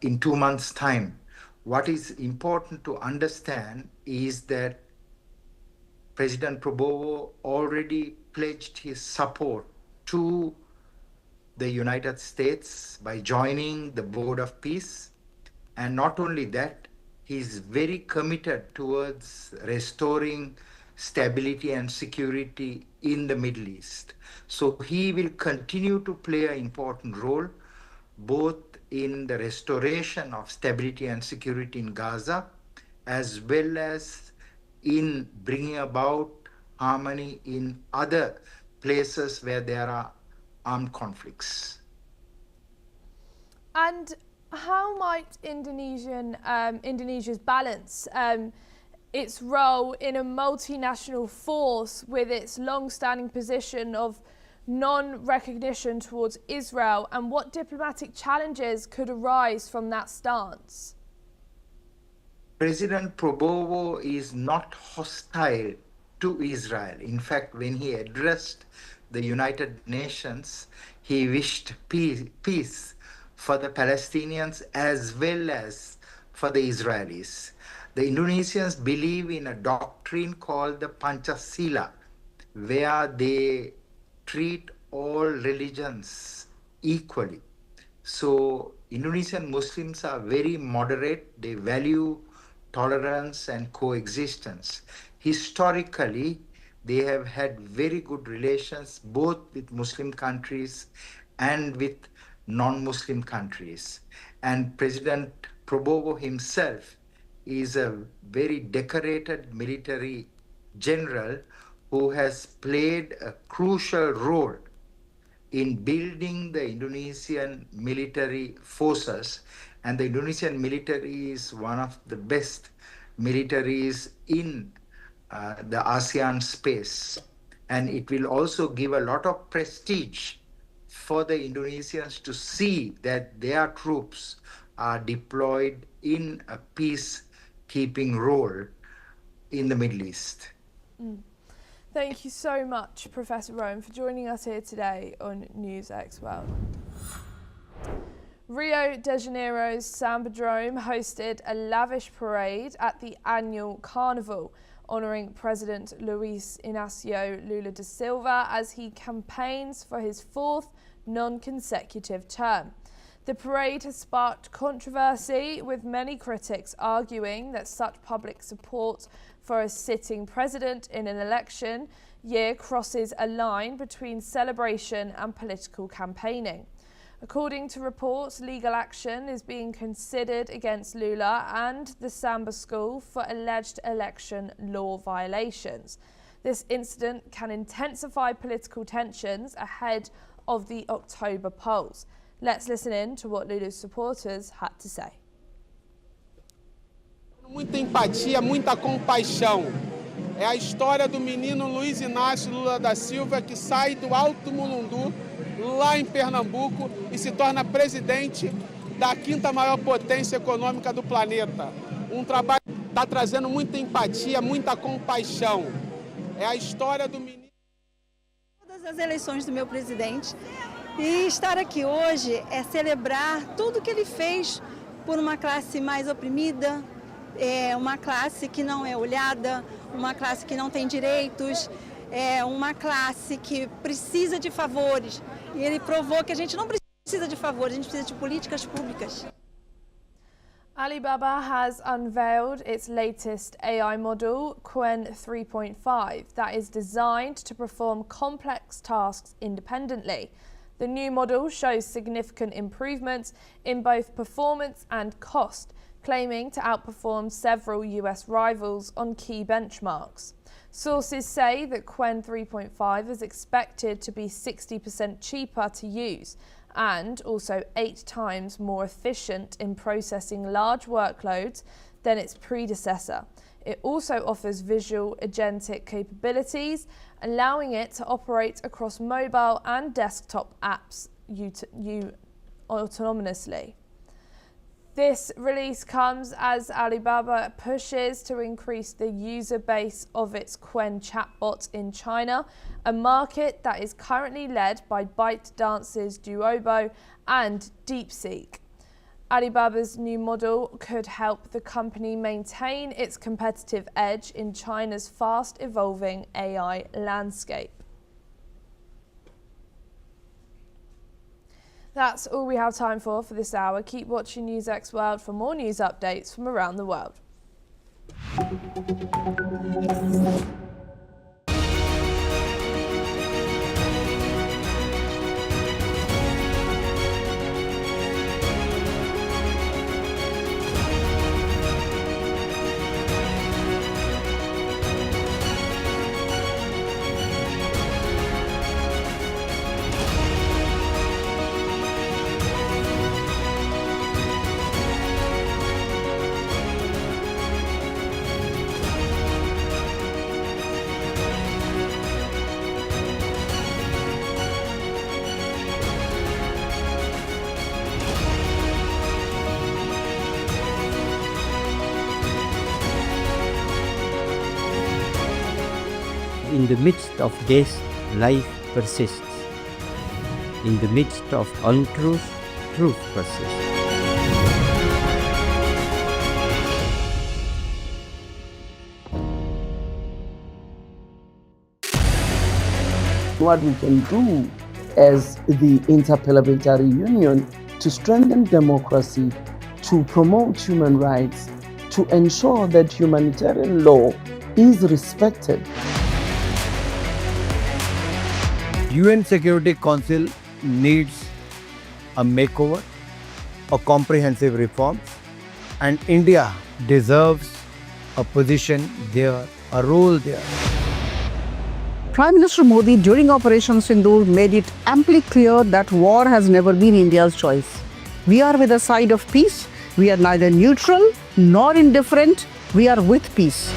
in 2 months' time. What is important to understand is that President Prabowo already pledged his support to the United States by joining the Board of Peace. And not only that, he is very committed towards restoring stability and security in the Middle East. So he will continue to play an important role both in the restoration of stability and security in Gaza, as well as in bringing about harmony in other places where there are armed conflicts. And how might Indonesia's balance its role in a multinational force with its long-standing position of non-recognition towards Israel, and what diplomatic challenges could arise from that stance? President Prabowo is not hostile to Israel. In fact, when he addressed the United Nations, he wished peace for the Palestinians as well as for the Israelis. The Indonesians believe in a doctrine called the Pancasila, where they treat all religions equally. So Indonesian Muslims are very moderate. They value tolerance and coexistence. Historically, they have had very good relations both with Muslim countries and with non-Muslim countries. And President Prabowo himself is a very decorated military general who has played a crucial role in building the Indonesian military forces. And the Indonesian military is one of the best militaries in the ASEAN space. And it will also give a lot of prestige for the Indonesians to see that their troops are deployed in a peacekeeping role in the Middle East. Thank you so much, Professor Rowan, for joining us here today on News X World. Rio de Janeiro's Sambadrome hosted a lavish parade at the annual carnival, honouring President Luiz Inácio Lula da Silva as he campaigns for his fourth non-consecutive term. The parade has sparked controversy, with many critics arguing that such public support for a sitting president in an election year crosses a line between celebration and political campaigning. According to reports, legal action is being considered against Lula and the Samba school for alleged election law violations. This incident can intensify political tensions ahead of the October polls. Let's listen in to what Lula's supporters had to say. Muita empatia, muita compaixão. É a história do menino Luiz Inácio Lula da Silva que sai do Alto Mulundu, lá em Pernambuco, e se torna presidente da quinta maior potência econômica do planeta. Trabalho que está trazendo muita empatia, muita compaixão. É a história do menino. Todas as eleições do meu presidente, e estar aqui hoje é celebrar tudo que ele fez por uma classe mais oprimida, uma classe que não é olhada, uma classe que não tem direitos, uma classe que precisa de favores. E ele provou que a gente não precisa de favores, a gente precisa de políticas públicas. Alibaba has unveiled its latest AI model, Qwen 3.5, that is designed to perform complex tasks independently. The new model shows significant improvements in both performance and cost, claiming to outperform several US rivals on key benchmarks. Sources say that Qwen 3.5 is expected to be 60% cheaper to use and also 8 times more efficient in processing large workloads than its predecessor. It also offers visual agentic capabilities, allowing it to operate across mobile and desktop apps autonomously. This release comes as Alibaba pushes to increase the user base of its Qwen chatbot in China, a market that is currently led by ByteDance's Duobo and DeepSeek. Alibaba's new model could help the company maintain its competitive edge in China's fast-evolving AI landscape. That's all we have time for this hour. Keep watching NewsX World for more news updates from around the world. In the midst of this, life persists. In the midst of untruth, truth persists. What we can do as the Interparliamentary Union to strengthen democracy, to promote human rights, to ensure that humanitarian law is respected. UN Security Council needs a makeover, a comprehensive reform, and India deserves a position there, a role there. Prime Minister Modi during Operation Sindoor made it amply clear that war has never been India's choice. We are with the side of peace. We are neither neutral nor indifferent. We are with peace.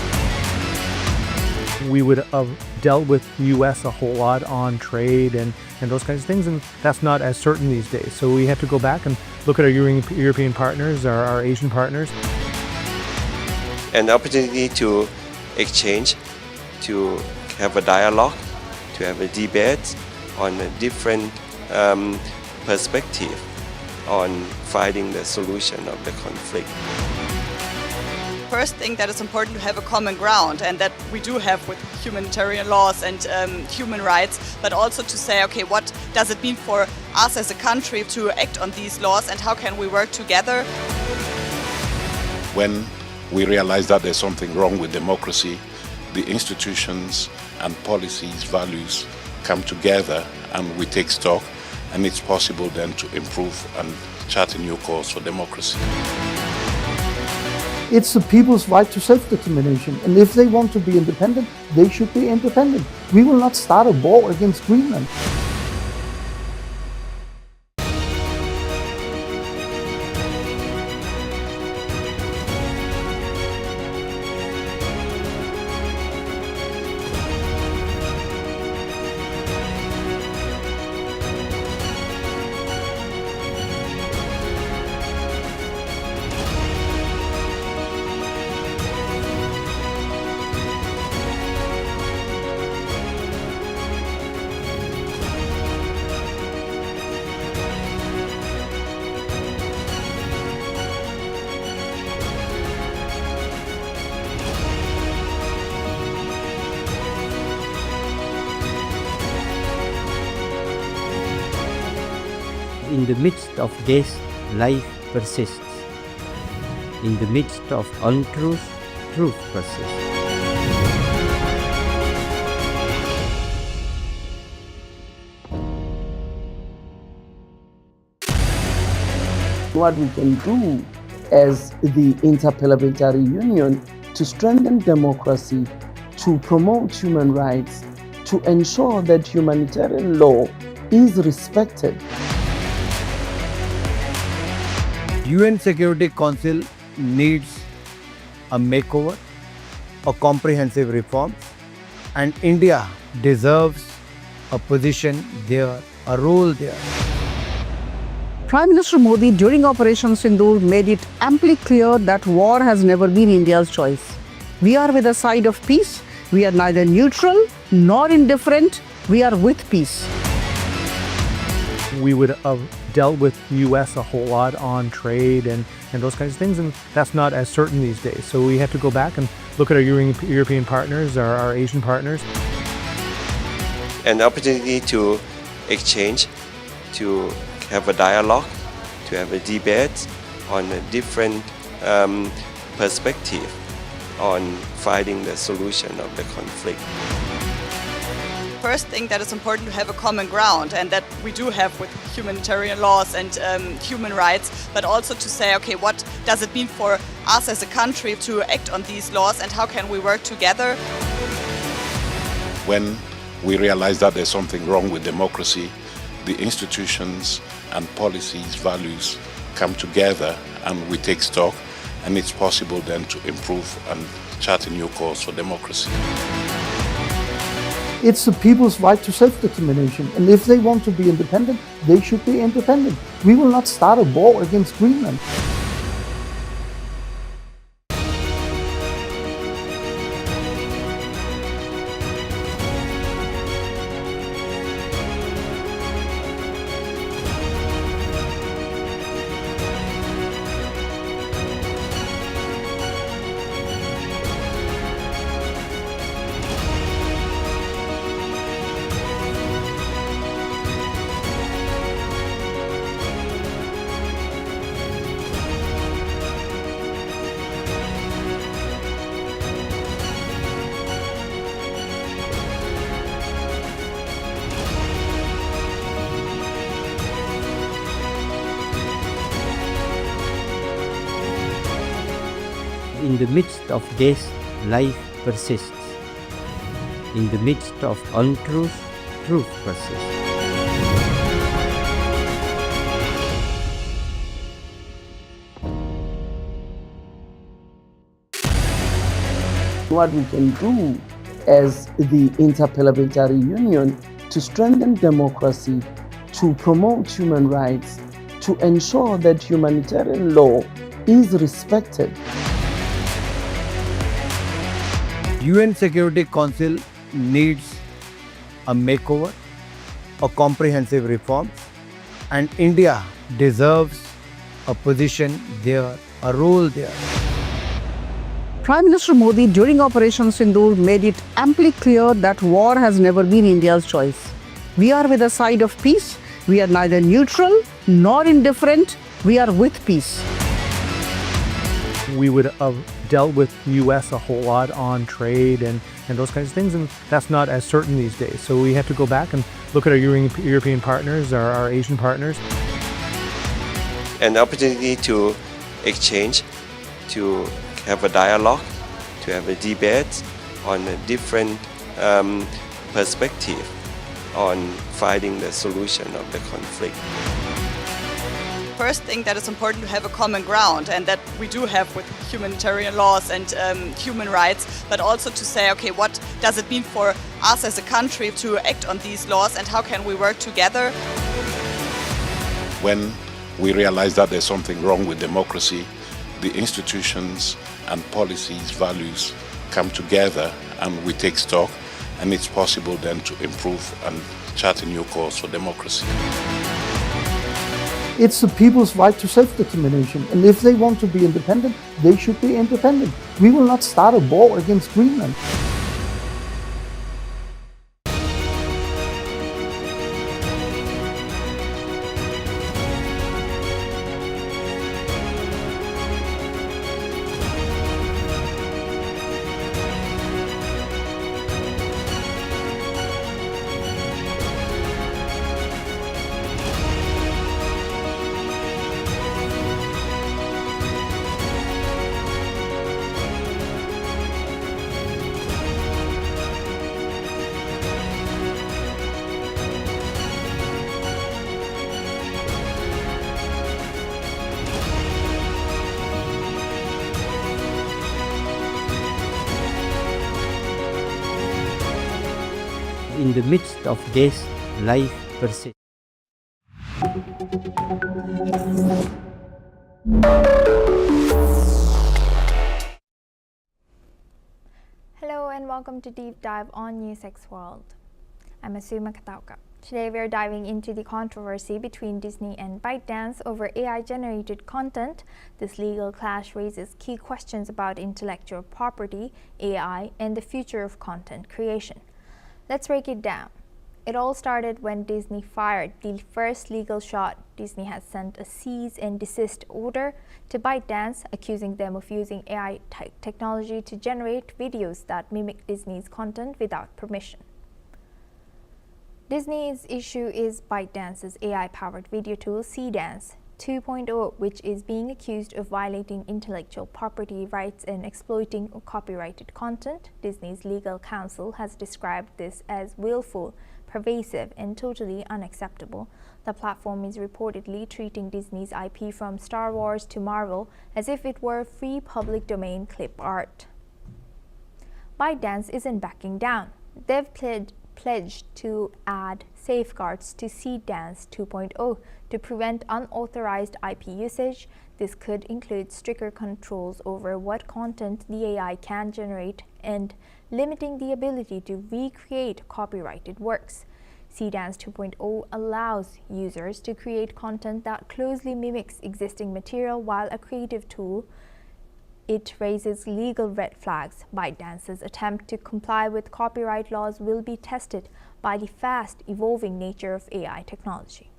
We would have dealt with US a whole lot on trade and those kinds of things, and that's not as certain these days. So we have to go back and look at our European partners, our Asian partners. An opportunity to exchange, to have a dialogue, to have a debate on a different perspective on finding the solution of the conflict. First thing that is important to have a common ground, and that we do have with humanitarian laws and human rights, but also to say, okay, what does it mean for us as a country to act on these laws and how can we work together? When we realize that there's something wrong with democracy, the institutions and policies, values come together and we take stock and it's possible then to improve and chart a new course for democracy. It's the people's right to self-determination, and if they want to be independent, they should be independent. We will not start a war against Greenland. In the midst of death, life persists. In the midst of untruth, truth persists. What we can do as the Interparliamentary Union to strengthen democracy, to promote human rights, to ensure that humanitarian law is respected. UN Security Council needs a makeover, a comprehensive reform, and India deserves a position there, a role there. Prime Minister Modi during Operation Sindoor made it amply clear that war has never been India's choice. We are with the side of peace. We are neither neutral nor indifferent. We are with peace. We would have dealt with the US a whole lot on trade and those kinds of things, and that's not as certain these days. So we have to go back and look at our European partners, our Asian partners. An opportunity to exchange, to have a dialogue, to have a debate on a different perspective on finding the solution of the conflict. First thing that is important to have a common ground, and that we do have with humanitarian laws and human rights, but also to say, okay, what does it mean for us as a country to act on these laws, and how can we work together? When we realize that there's something wrong with democracy, the institutions and policies, values come together and we take stock, and it's possible then to improve and chart a new course for democracy. It's the people's right to self-determination, and if they want to be independent, they should be independent. We will not start a war against Greenland. In the midst of death, life persists. In the midst of untruth, truth persists. What we can do as the Interparliamentary Union to strengthen democracy, to promote human rights, to ensure that humanitarian law is respected. UN Security Council needs a makeover, a comprehensive reform, and India deserves a position there, a role there. Prime Minister Modi during Operation Sindoor made it amply clear that war has never been India's choice. We are with the side of peace. We are neither neutral nor indifferent. We are with peace. we would have dealt with US a whole lot on trade and those kinds of things, and that's not as certain these days. So we have to go back and look at our European partners, our Asian partners. An opportunity to exchange, to have a dialogue, to have a debate on a different perspective on finding the solution of the conflict. First thing that is important to have a common ground, and that we do have with humanitarian laws and human rights, but also to say, okay, what does it mean for us as a country to act on these laws and how can we work together? When we realize that there's something wrong with democracy, the institutions and policies, values come together and we take stock, and it's possible then to improve and chart a new course for democracy. It's the people's right to self-determination, and if they want to be independent, they should be independent. We will not start a war against Greenland. In the midst of this, life persists. Hello and welcome to Deep Dive on NewsX World. I'm Asuma Katauka. Today we are diving into the controversy between Disney and ByteDance over AI-generated content. This legal clash raises key questions about intellectual property, AI, and the future of content creation. Let's break it down. It all started when Disney fired the first legal shot. Disney has sent a cease and desist order to ByteDance, accusing them of using AI technology to generate videos that mimic Disney's content without permission. Disney's issue is ByteDance's AI-powered video tool Seedance 2.0, which is being accused of violating intellectual property rights and exploiting copyrighted content. Disney's legal counsel has described this as willful, pervasive, and totally unacceptable. The platform is reportedly treating Disney's IP from Star Wars to Marvel as if it were free public domain clip art. ByteDance isn't backing down. They've pledged to add safeguards to Seedance 2.0 to prevent unauthorized IP usage. This could include stricter controls over what content the AI can generate and limiting the ability to recreate copyrighted works. Seedance 2.0 allows users to create content that closely mimics existing material. While a creative tool, it raises legal red flags. ByteDance's attempt to comply with copyright laws will be tested by the fast-evolving nature of AI technology.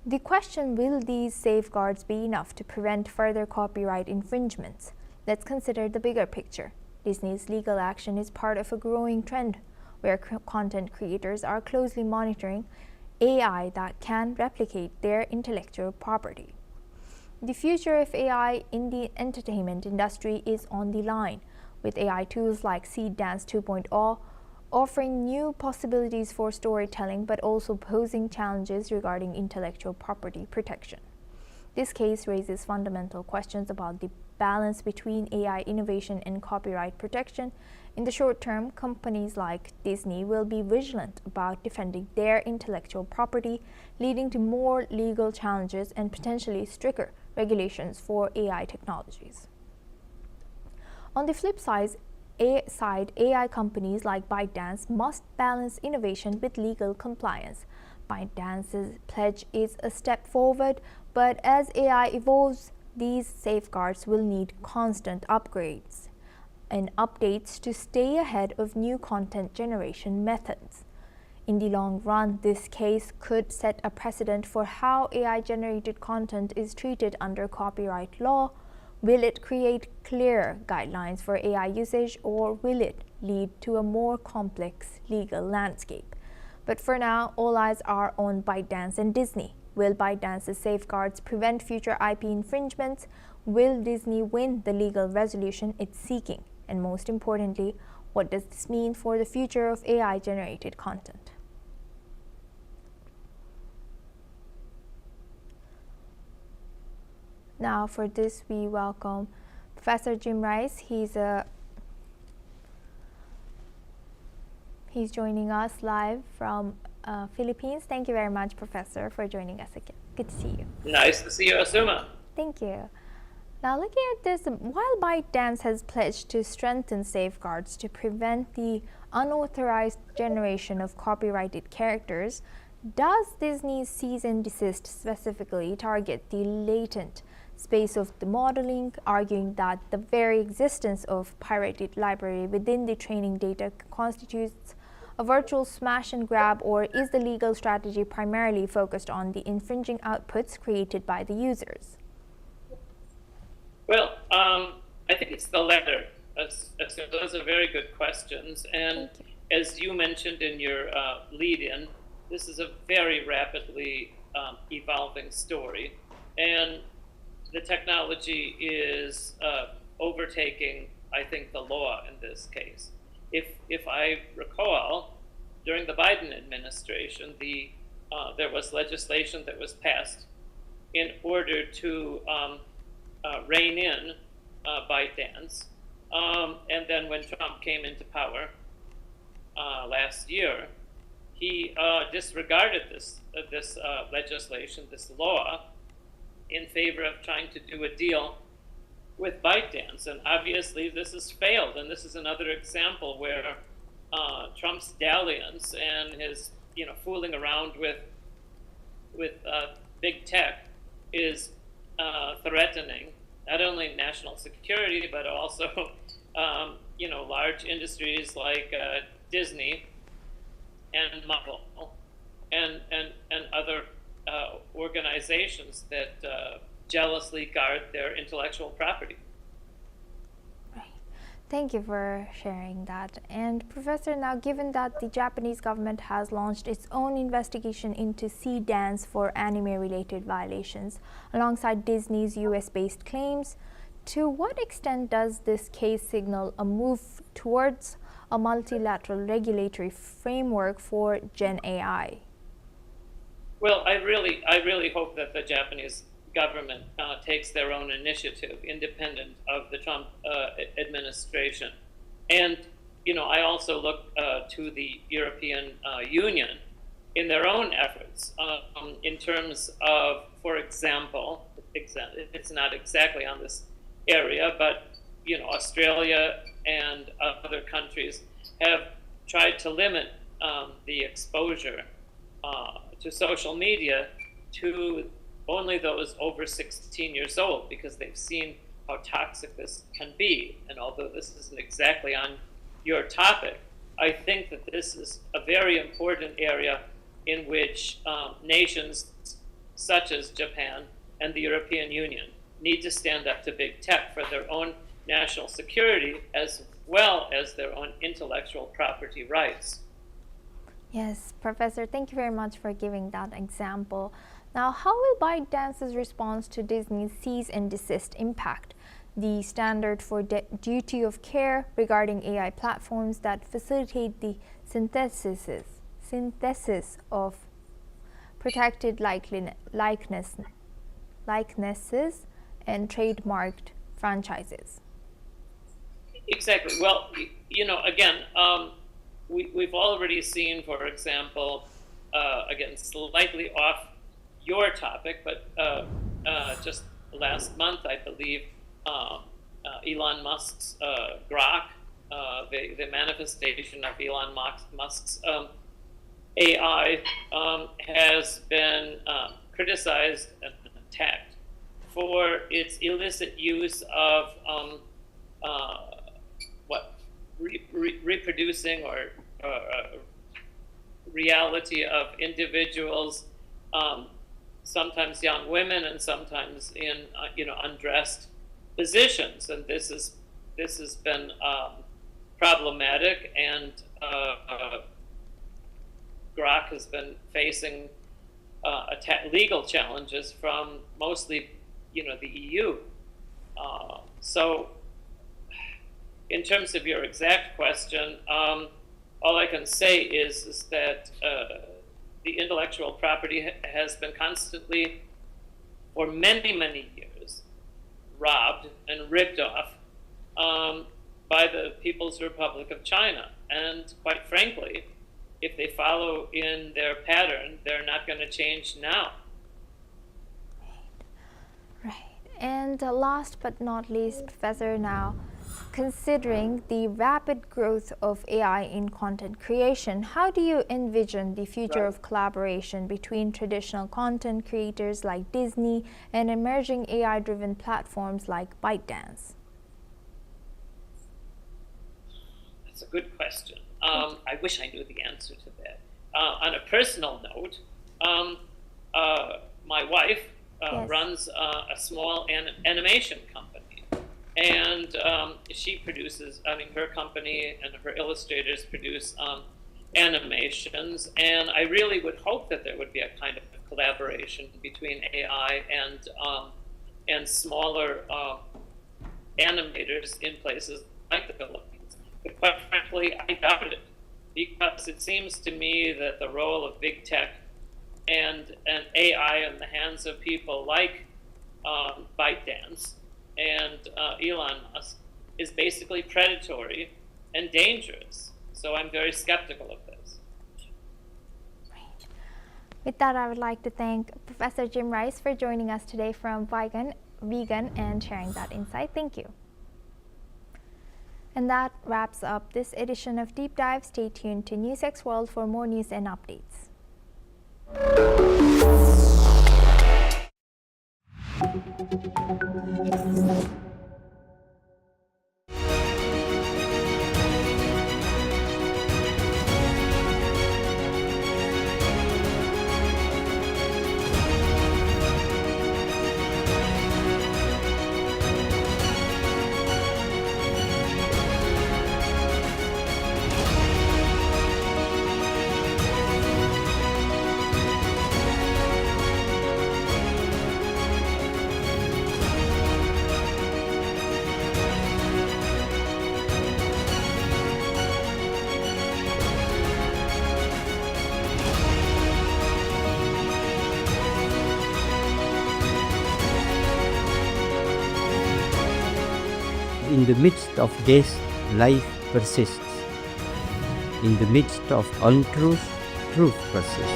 The question, will these safeguards be enough to prevent further copyright infringements? Let's consider the bigger picture. Disney's legal action is part of a growing trend where content creators are closely monitoring AI that can replicate their intellectual property. The future of AI in the entertainment industry is on the line, with AI tools like Seedance 2.0 offering new possibilities for storytelling but also posing challenges regarding intellectual property protection. This case raises fundamental questions about the balance between AI innovation and copyright protection. In the short term, companies like Disney will be vigilant about defending their intellectual property, leading to more legal challenges and potentially stricter regulations for AI technologies. On the flip side, AI companies like ByteDance must balance innovation with legal compliance. ByteDance's pledge is a step forward, but as AI evolves, these safeguards will need constant upgrades and updates to stay ahead of new content generation methods. In the long run, this case could set a precedent for how AI-generated content is treated under copyright law. Will it create clear guidelines for AI usage, or will it lead to a more complex legal landscape? But for now, all eyes are on ByteDance and Disney. Will ByteDance's safeguards prevent future IP infringements? Will Disney win the legal resolution it's seeking? And most importantly, what does this mean for the future of AI-generated content? Now, for this, we welcome Professor Jim Rice. He's joining us live from Philippines. Thank you very much, Professor, for joining us again. Good to see you. Nice to see you, Asuma. Thank you. Now, looking at this, while ByteDance has pledged to strengthen safeguards to prevent the unauthorized generation of copyrighted characters, does Disney's cease and desist specifically target the latent space of the modeling, arguing that the very existence of pirated library within the training data constitutes a virtual smash and grab, or is the legal strategy primarily focused on the infringing outputs created by the users? Well, I think it's the latter. Those are very good questions. And as you mentioned in your lead-in, this is a very rapidly evolving story. And the technology is overtaking, I think, the law in this case. If I recall, during the Biden administration, there was legislation that was passed in order to rein in ByteDance. And then when Trump came into power last year, he disregarded this legislation, this law, in favor of trying to do a deal with ByteDance. And obviously this has failed. And this is another example where Trump's dalliance and his fooling around with big tech is threatening not only national security, but also large industries like Disney and Marvel and other organizations that jealously guard their intellectual property. Right. Thank you for sharing that. And Professor, now given that the Japanese government has launched its own investigation into C-Dance for anime-related violations, alongside Disney's US-based claims, to what extent does this case signal a move towards a multilateral regulatory framework for Gen AI? Well, I really hope that the Japanese government takes their own initiative, independent of the Trump administration. And, I also look to the European Union in their own efforts in terms of, for example, it's not exactly on this area, but, Australia and other countries have tried to limit the exposure to social media to only those over 16 years old, because they've seen how toxic this can be. And although this isn't exactly on your topic, I think that this is a very important area in which nations such as Japan and the European Union need to stand up to big tech for their own national security as well as their own intellectual property rights. Yes, Professor, thank you very much for giving that example. Now, how will ByteDance's response to Disney's cease and desist impact the standard for duty of care regarding AI platforms that facilitate the synthesis of protected likenesses and trademarked franchises? Exactly. Well, again, we've already seen, for example, again, slightly off your topic, but just last month, I believe, Elon Musk's Grok, the manifestation of Elon Musk's AI, has been criticized and attacked for its illicit use of reproducing or reality of individuals, sometimes young women and sometimes in undressed positions, and this has been problematic, and Grok has been facing legal challenges from mostly, the EU. So, in terms of your exact question, all I can say is that the intellectual property has been constantly, for many, many years, robbed and ripped off by the People's Republic of China. And quite frankly, if they follow in their pattern, they're not going to change now. Right. And last but not least, Professor, now, considering the rapid growth of AI in content creation, how do you envision the future of collaboration between traditional content creators like Disney and emerging AI-driven platforms like ByteDance? That's a good question. I wish I knew the answer to that. On a personal note, my wife runs a small animation company, and she produces, her company and her illustrators produce animations, and I really would hope that there would be a kind of collaboration between AI and smaller animators in places like the Philippines. But quite frankly, I doubt it, because it seems to me that the role of big tech and AI in the hands of people like ByteDance and Elon Musk is basically predatory and dangerous. So I'm very skeptical of this. With that, I would like to thank Professor Jim Rice for joining us today from Vegan and sharing that insight. Thank you. And that wraps up this edition of Deep Dive. Stay tuned to NewsX World for more news and updates. In the midst of death, life persists. In the midst of untruth, truth persists.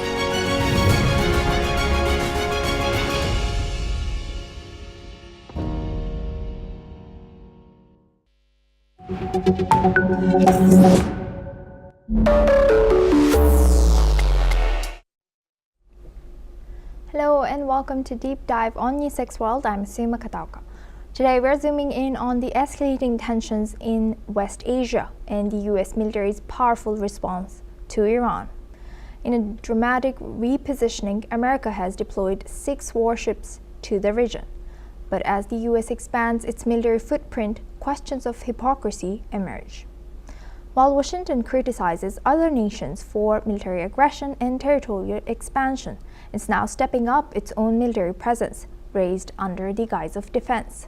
Hello and welcome to Deep Dive on NewsX World. I'm Suma Katauka. Today we're zooming in on the escalating tensions in West Asia and the US military's powerful response to Iran. In a dramatic repositioning, America has deployed 6 warships to the region. But as the US expands its military footprint, questions of hypocrisy emerge. While Washington criticizes other nations for military aggression and territorial expansion, it's now stepping up its own military presence, raised under the guise of defense.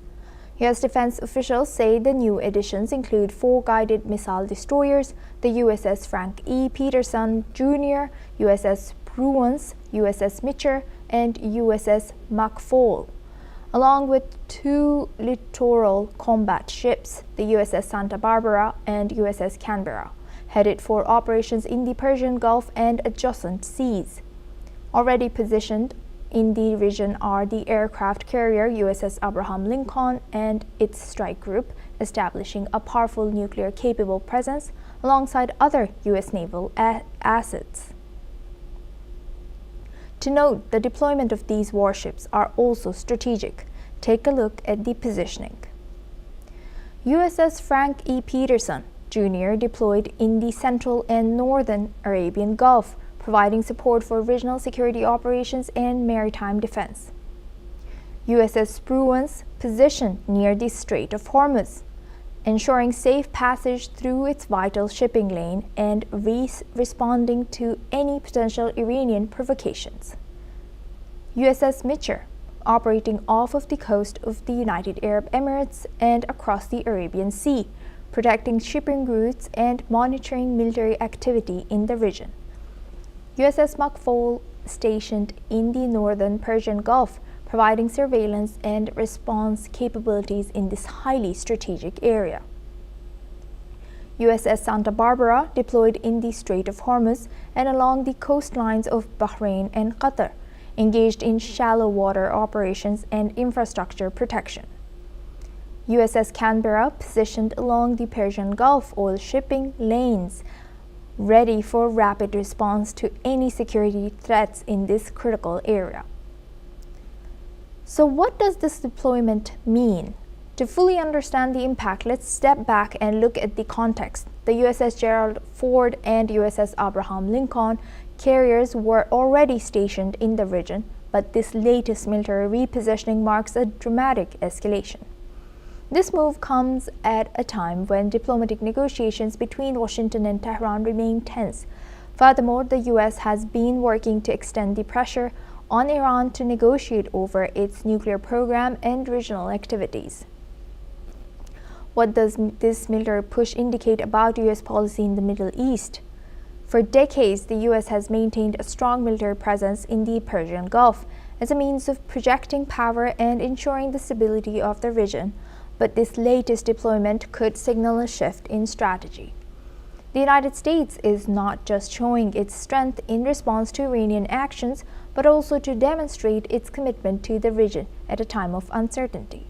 U.S. defense officials say the new additions include 4 guided missile destroyers, the USS Frank E. Peterson Jr., USS Pruance, USS Mitchell, and USS McFaul, along with 2 littoral combat ships, the USS Santa Barbara and USS Canberra, headed for operations in the Persian Gulf and adjacent seas. Already positioned in the region are the aircraft carrier USS Abraham Lincoln and its strike group, establishing a powerful nuclear-capable presence alongside other U.S. naval assets. To note, the deployment of these warships are also strategic. Take a look at the positioning. USS Frank E. Peterson Jr. deployed in the central and northern Arabian Gulf, providing support for regional security operations and maritime defense. USS Spruance positioned near the Strait of Hormuz, ensuring safe passage through its vital shipping lane and responding to any potential Iranian provocations. USS Mitchell, operating off of the coast of the United Arab Emirates and across the Arabian Sea, protecting shipping routes and monitoring military activity in the region. USS Makful, stationed in the northern Persian Gulf, providing surveillance and response capabilities in this highly strategic area. USS Santa Barbara, deployed in the Strait of Hormuz and along the coastlines of Bahrain and Qatar, engaged in shallow water operations and infrastructure protection. USS Canberra, positioned along the Persian Gulf oil shipping lanes, ready for rapid response to any security threats in this critical area. So what does this deployment mean? To fully understand the impact, let's step back and look at the context. The USS Gerald Ford and USS Abraham Lincoln carriers were already stationed in the region, but this latest military repositioning marks a dramatic escalation. This move comes at a time when diplomatic negotiations between Washington and Tehran remain tense. Furthermore, the US has been working to extend the pressure on Iran to negotiate over its nuclear program and regional activities. What does this military push indicate about US policy in the Middle East? For decades, the US has maintained a strong military presence in the Persian Gulf as a means of projecting power and ensuring the stability of the region, but this latest deployment could signal a shift in strategy. The United States is not just showing its strength in response to Iranian actions, but also to demonstrate its commitment to the region at a time of uncertainty.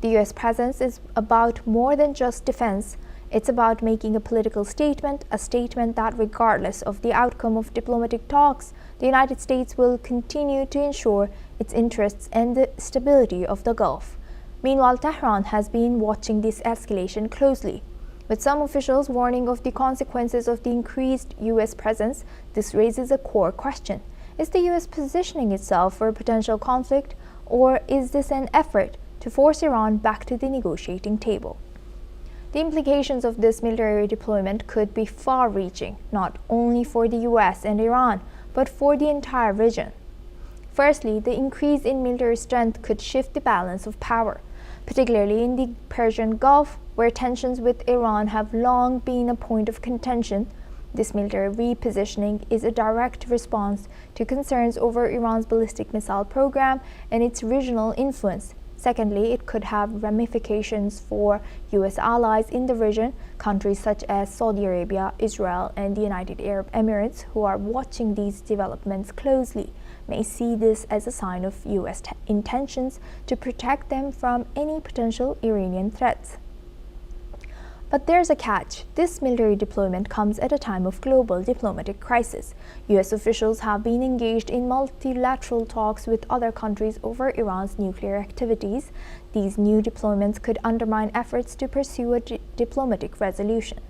The US presence is about more than just defense. It's about making a political statement, a statement that regardless of the outcome of diplomatic talks, the United States will continue to ensure its interests and the stability of the Gulf. Meanwhile, Tehran has been watching this escalation closely. With some officials warning of the consequences of the increased US presence, this raises a core question. Is the US positioning itself for a potential conflict, or is this an effort to force Iran back to the negotiating table? The implications of this military deployment could be far-reaching, not only for the US and Iran, but for the entire region. Firstly, the increase in military strength could shift the balance of power, particularly in the Persian Gulf, where tensions with Iran have long been a point of contention. This military repositioning is a direct response to concerns over Iran's ballistic missile program and its regional influence. Secondly, it could have ramifications for US allies in the region. Countries such as Saudi Arabia, Israel, and the United Arab Emirates, who are watching these developments closely, may see this as a sign of US intentions to protect them from any potential Iranian threats. But there's a catch. This military deployment comes at a time of global diplomatic crisis. US officials have been engaged in multilateral talks with other countries over Iran's nuclear activities. These new deployments could undermine efforts to pursue a diplomatic resolution.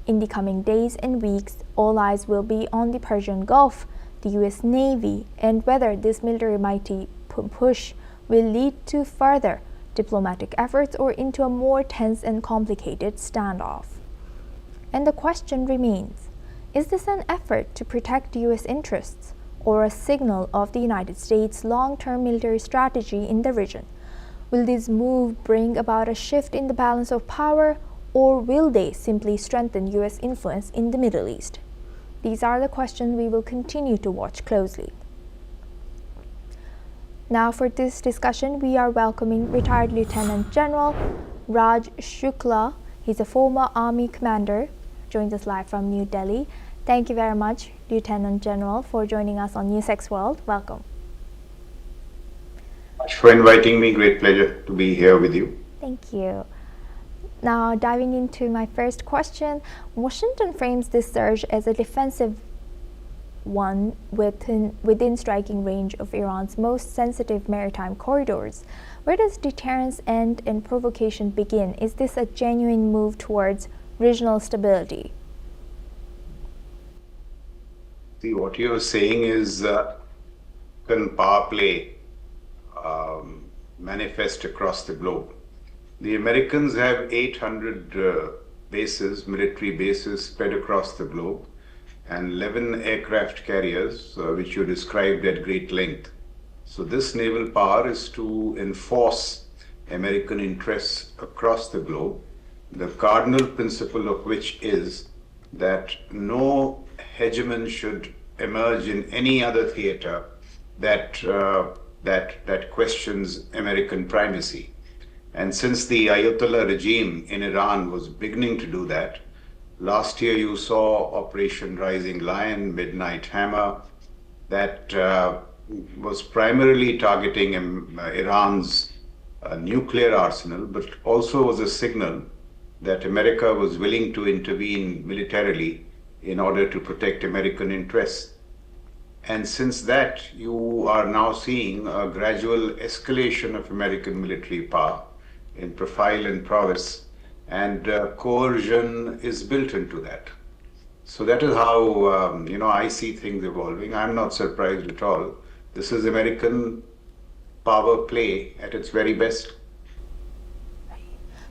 In the coming days and weeks, all eyes will be on the Persian Gulf, the US Navy, and whether this military mighty push will lead to further diplomatic efforts or into a more tense and complicated standoff. And the question remains, is this an effort to protect US interests or a signal of the United States' long-term military strategy in the region? Will this move bring about a shift in the balance of power, or will they simply strengthen US influence in the Middle East? These are the questions we will continue to watch closely. Now for this discussion, we are welcoming retired Lieutenant General Raj Shukla. He's a former Army commander, joins us live from New Delhi. Thank you very much, Lieutenant General, for joining us on NewsX World. Welcome. Thanks for inviting me. Great pleasure to be here with you. Thank you. Now, diving into my first question, Washington frames this surge as a defensive one within striking range of Iran's most sensitive maritime corridors. Where does deterrence end and provocation begin? Is this a genuine move towards regional stability? See, what you're saying is current power play manifest across the globe. The Americans have 800 bases, military bases spread across the globe, and 11 aircraft carriers, which you described at great length. So this naval power is to enforce American interests across the globe, the cardinal principle of which is that no hegemon should emerge in any other theater that questions American primacy. And since the Ayatollah regime in Iran was beginning to do that, last year you saw Operation Rising Lion, Midnight Hammer, that was primarily targeting Iran's nuclear arsenal, but also was a signal that America was willing to intervene militarily in order to protect American interests. And since that, you are now seeing a gradual escalation of American military power in profile and prowess, and coercion is built into that. So that is how I see things evolving. I'm not surprised at all. This is American power play at its very best.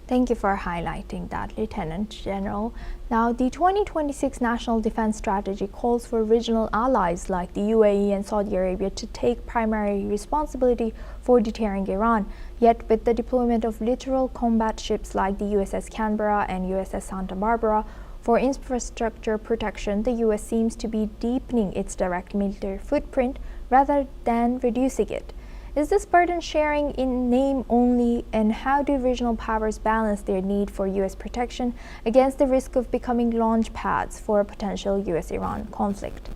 Thank you for highlighting that, Lieutenant General. Now, the 2026 National Defense Strategy calls for regional allies like the UAE and Saudi Arabia to take primary responsibility for deterring Iran. Yet, with the deployment of littoral combat ships like the USS Canberra and USS Santa Barbara for infrastructure protection, the US seems to be deepening its direct military footprint rather than reducing it. Is this burden sharing in name only, and how do regional powers balance their need for US protection against the risk of becoming launch pads for a potential US-Iran conflict?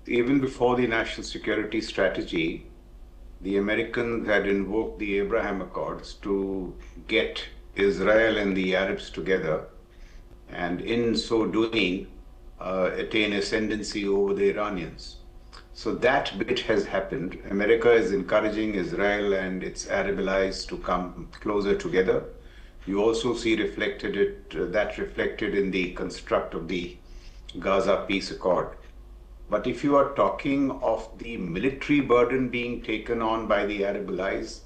Even before the national security strategy, the Americans had invoked the Abraham Accords to get Israel and the Arabs together, and in so doing, attain ascendancy over the Iranians. So that bit has happened. America is encouraging Israel and its Arab allies to come closer together. You also see reflected in the construct of the Gaza Peace Accord. But if you are talking of the military burden being taken on by the Arab allies,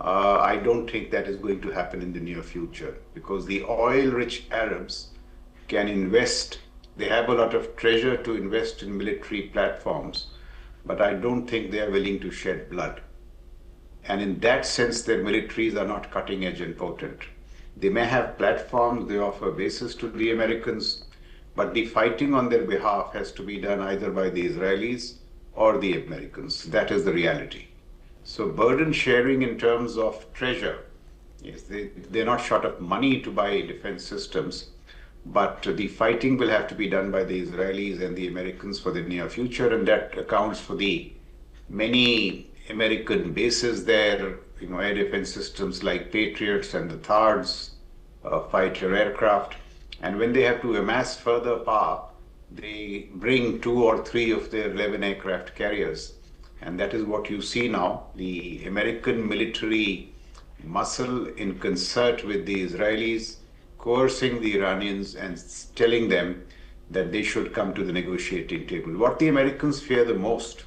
I don't think that is going to happen in the near future, because the oil-rich Arabs can invest. They have a lot of treasure to invest in military platforms, but I don't think they are willing to shed blood. And in that sense, their militaries are not cutting edge and potent. They may have platforms, they offer bases to the Americans, but the fighting on their behalf has to be done either by the Israelis or the Americans. That is the reality. So burden sharing in terms of treasure, yes, they're not short of money to buy defense systems, but the fighting will have to be done by the Israelis and the Americans for the near future, and that accounts for the many American bases there, air defense systems like Patriots and the THAADs, fighter aircraft. And when they have to amass further power, they bring 2 or 3 of their 11 aircraft carriers. And that is what you see now, the American military muscle in concert with the Israelis, coercing the Iranians and telling them that they should come to the negotiating table. What the Americans fear the most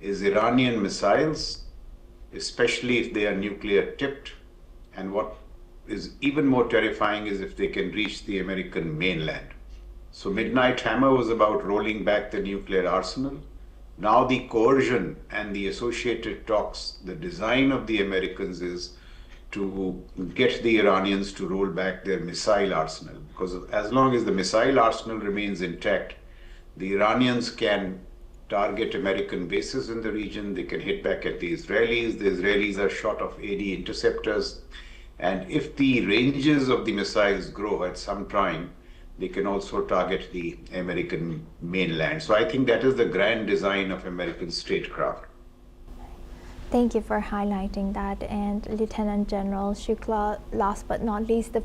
is Iranian missiles, especially if they are nuclear tipped. And what is even more terrifying is if they can reach the American mainland. So Midnight Hammer was about rolling back the nuclear arsenal. Now the coercion and the associated talks, the design of the Americans is to get the Iranians to roll back their missile arsenal. Because as long as the missile arsenal remains intact, the Iranians can target American bases in the region, they can hit back at the Israelis are short of AD interceptors, and if the ranges of the missiles grow at some time, they can also target the American mainland. So I think that is the grand design of American statecraft. Thank you for highlighting that. And Lieutenant General Shukla, last but not least, the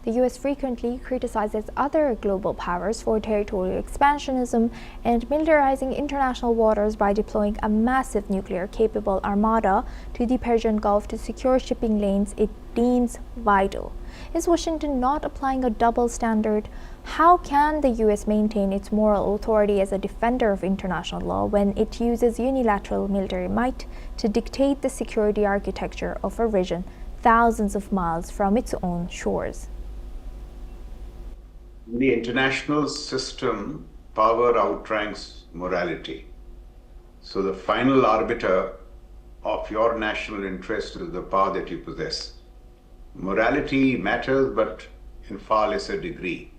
U.S. frequently criticizes other global powers for territorial expansionism and militarizing international waters by deploying a massive nuclear-capable armada to the Persian Gulf to secure shipping lanes it deems vital. Is Washington not applying a double standard? How can the US maintain its moral authority as a defender of international law when it uses unilateral military might to dictate the security architecture of a region thousands of miles from its own shores? In the international system, power outranks morality. So the final arbiter of your national interest is the power that you possess. Morality matters, but in far lesser degree.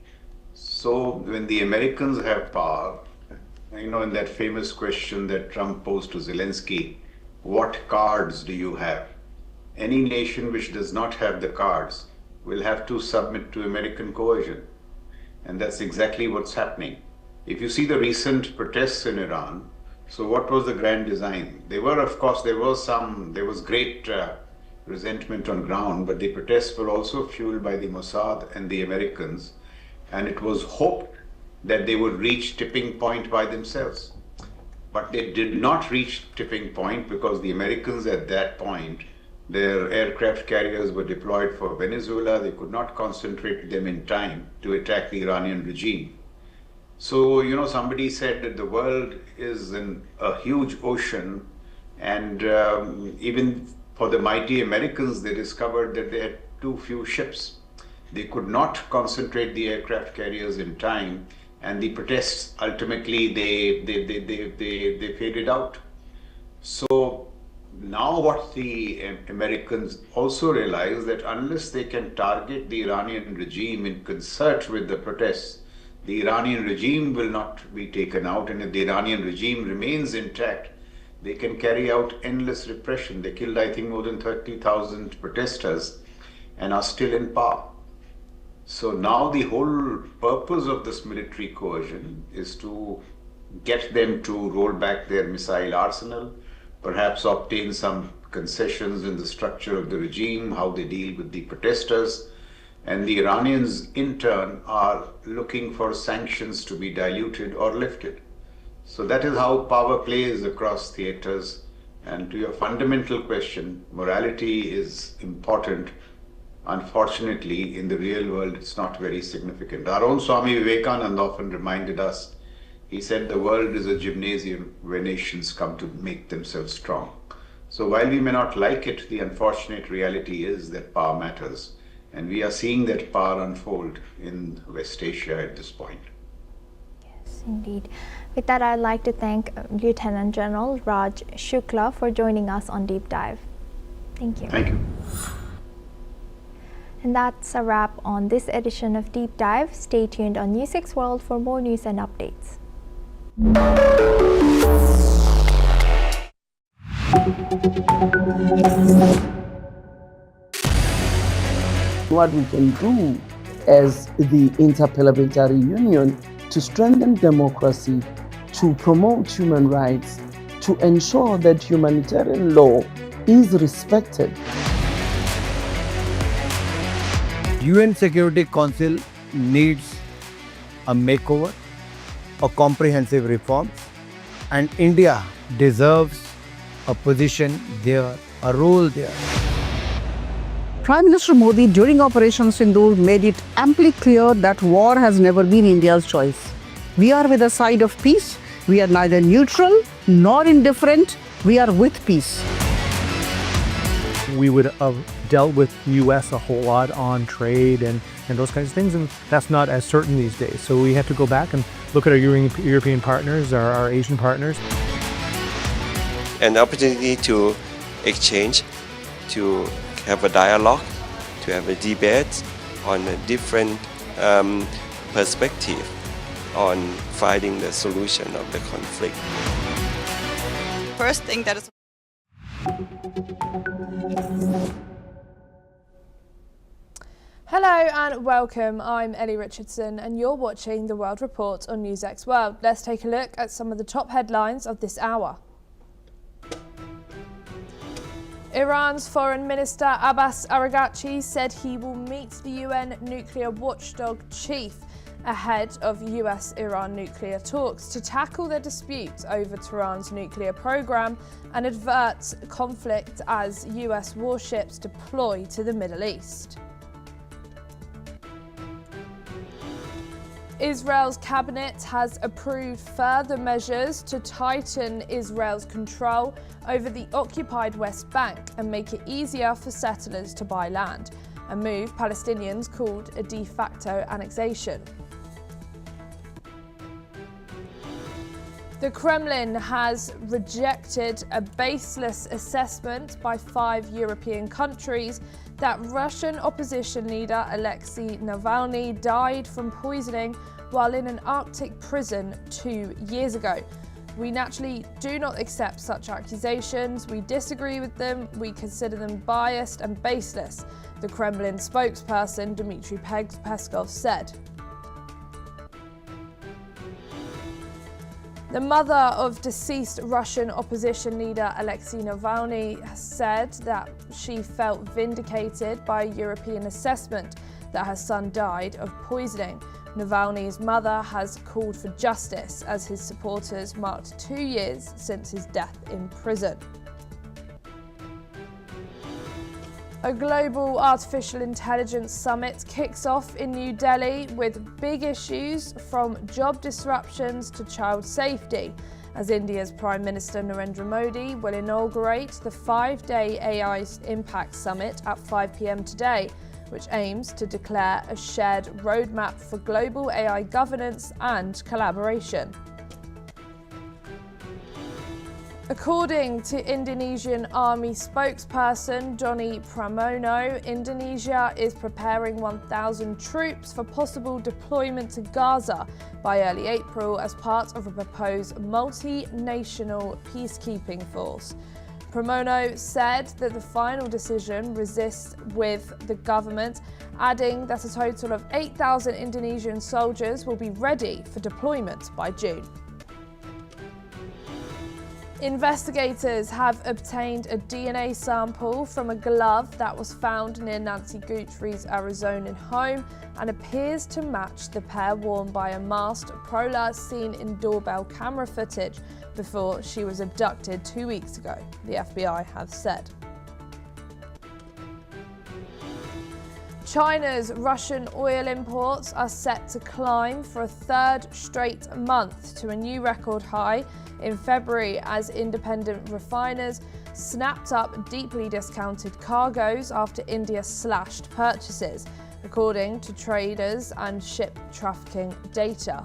So when the Americans have power, in that famous question that Trump posed to Zelensky, what cards do you have? Any nation which does not have the cards will have to submit to American coercion. And that's exactly what's happening. If you see the recent protests in Iran, so what was the grand design? There was great resentment on ground, but the protests were also fueled by the Mossad and the Americans, and it was hoped that they would reach tipping point by themselves. But they did not reach tipping point because the Americans at that point, their aircraft carriers were deployed for Venezuela. They could not concentrate them in time to attack the Iranian regime. So, somebody said that the world is in a huge ocean, and even for the mighty Americans, they discovered that they had too few ships. They could not concentrate the aircraft carriers in time, and the protests ultimately they faded out. So now what the Americans also realize that unless they can target the Iranian regime in concert with the protests, the Iranian regime will not be taken out, and if the Iranian regime remains intact, they can carry out endless repression. They killed, I think, more than 30,000 protesters and are still in power. So now the whole purpose of this military coercion is to get them to roll back their missile arsenal, perhaps obtain some concessions in the structure of the regime, how they deal with the protesters. And the Iranians, in turn, are looking for sanctions to be diluted or lifted. So that is how power plays across theaters. And to your fundamental question, morality is important. Unfortunately, in the real world, it's not very significant. Our own Swami Vivekananda often reminded us, he said the world is a gymnasium where nations come to make themselves strong. So while we may not like it, the unfortunate reality is that power matters. And we are seeing that power unfold in West Asia at this point. Yes, indeed. With that, I'd like to thank Lieutenant General Raj Shukla for joining us on Deep Dive. Thank you. Thank you. And that's a wrap on this edition of Deep Dive. Stay tuned on News 6 World for more news and updates. What we can do as the Interparliamentary Union to strengthen democracy, to promote human rights, to ensure that humanitarian law is respected. UN Security Council needs a makeover, a comprehensive reform, and India deserves a position there, a role there. Prime Minister Modi during Operation Sindoor made it amply clear that war has never been India's choice. We are with the side of peace. We are neither neutral nor indifferent. We are with peace. We would have dealt with US a whole lot on trade and those kinds of things, and that's not as certain these days. So we have to go back and look at our European partners, our Asian partners. An opportunity to exchange, to have a dialogue, to have a debate on a different perspective on finding the solution of the conflict. First thing that is Hello and welcome, I'm Ellie Richardson and you're watching The World Report on NewsX World. Let's take a look at some of the top headlines of this hour. Iran's Foreign Minister Abbas Araghchi said he will meet the UN nuclear watchdog chief. ahead of US-Iran nuclear talks to tackle their dispute over Tehran's nuclear program and avert conflict as US warships deploy to the Middle East. Israel's cabinet has approved further measures to tighten Israel's control over the occupied West Bank and make it easier for settlers to buy land, a move Palestinians called a de facto annexation. The Kremlin has rejected a baseless assessment by 5 European countries that Russian opposition leader Alexei Navalny died from poisoning while in an Arctic prison 2 years ago. We naturally do not accept such accusations. We disagree with them. We consider them biased and baseless, the Kremlin spokesperson Dmitry Peskov said. The mother of deceased Russian opposition leader Alexei Navalny has said that she felt vindicated by a European assessment that her son died of poisoning. Navalny's mother has called for justice as his supporters marked 2 years since his death in prison. A global artificial intelligence summit kicks off in New Delhi with big issues from job disruptions to child safety, as India's Prime Minister Narendra Modi will inaugurate the 5-day AI Impact Summit at 5 p.m. today, which aims to declare a shared roadmap for global AI governance and collaboration. According to Indonesian Army spokesperson Doni Pramono, Indonesia is preparing 1,000 troops for possible deployment to Gaza by early April as part of a proposed multinational peacekeeping force. Pramono said that the final decision rests with the government, adding that a total of 8,000 Indonesian soldiers will be ready for deployment by June. Investigators have obtained a DNA sample from a glove that was found near Nancy Guthrie's Arizonan home and appears to match the pair worn by a masked prowler seen in doorbell camera footage before she was abducted 2 weeks ago, the FBI have said. China's Russian oil imports are set to climb for a third straight month to a new record high in February as independent refiners snapped up deeply discounted cargoes after India slashed purchases, according to traders and ship trafficking data.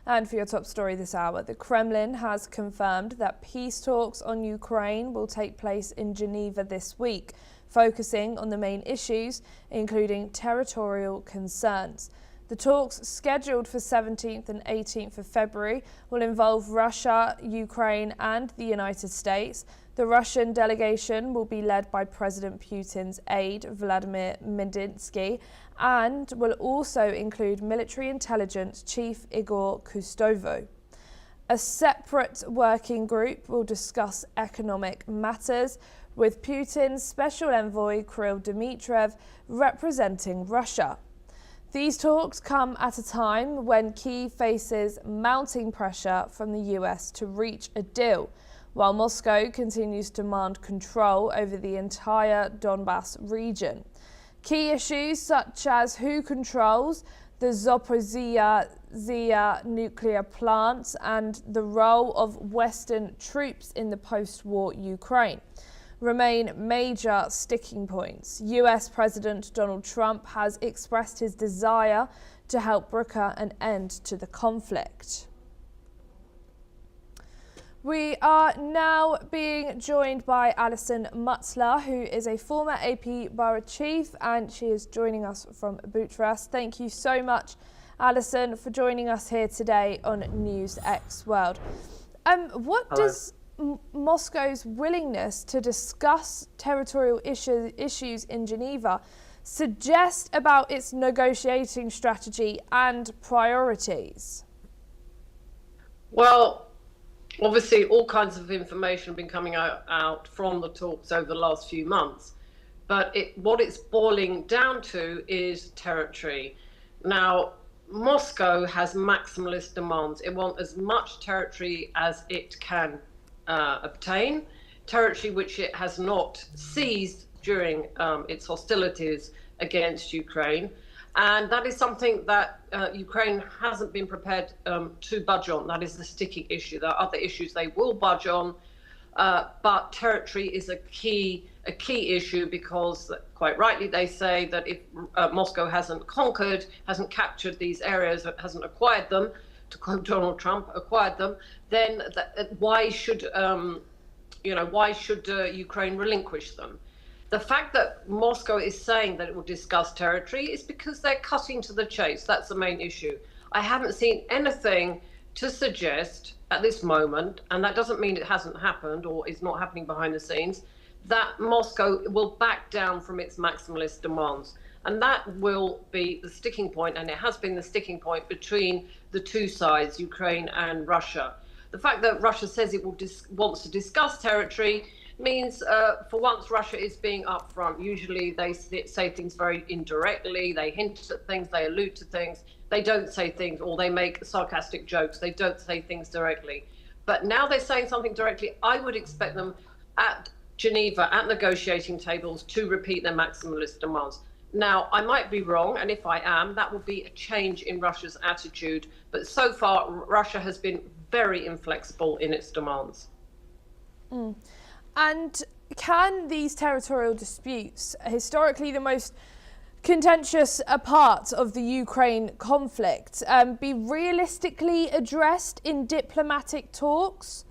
And for your top story this hour, the Kremlin has confirmed that peace talks on Ukraine will take place in Geneva this week, focusing on the main issues, including territorial concerns. The talks, scheduled for 17th and 18th of February, will involve Russia, Ukraine and the United States. The Russian delegation will be led by President Putin's aide, Vladimir Medinsky, and will also include military intelligence chief Igor Kustovo. A separate working group will discuss economic matters, with Putin's special envoy Kirill Dmitriev representing Russia. These talks come at a time when Kyiv faces mounting pressure from the US to reach a deal, while Moscow continues to demand control over the entire Donbas region. Key issues such as who controls the Zaporizhzhia nuclear plant and the role of Western troops in the post-war Ukraine remain major sticking points. US President Donald Trump has expressed his desire to help broker an end to the conflict. We are now being joined by Alison Mutzler, who is a former AP Borough Chief, and she is joining us from Bucharest. Thank you so much, Alison, for joining us here today on News X World. What does Moscow's willingness to discuss territorial issues in Geneva suggest about its negotiating strategy and priorities? Well, Obviously, all kinds of information have been coming out from the talks over the last few months, but what it's boiling down to is territory. Now, Moscow has maximalist demands. It wants as much territory as it can obtain, territory which it has not seized during its hostilities against Ukraine. And that is something that Ukraine hasn't been prepared to budge on. That is the sticking issue. There are other issues they will budge on, but territory is a key issue because, quite rightly, they say that if Moscow hasn't conquered, hasn't captured these areas, hasn't acquired them, to quote Donald Trump, acquired them, then why should Ukraine relinquish them? The fact that Moscow is saying that it will discuss territory is because they're cutting to the chase. That's the main issue. I haven't seen anything to suggest at this moment, and that doesn't mean it hasn't happened or is not happening behind the scenes, that Moscow will back down from its maximalist demands. And that will be the sticking point, and it has been the sticking point between the two sides, Ukraine and Russia. The fact that Russia says it wants to discuss territory means, for once, Russia is being upfront. Usually they say things very indirectly, they hint at things, they allude to things, they don't say things, or they make sarcastic jokes, they don't say things directly. But now they're saying something directly. I would expect them at Geneva, at negotiating tables, to repeat their maximalist demands. Now, I might be wrong, and if I am, that will be a change in Russia's attitude. But so far, Russia has been very inflexible in its demands. And can these territorial disputes, historically the most contentious part of the Ukraine conflict, be realistically addressed in diplomatic talks?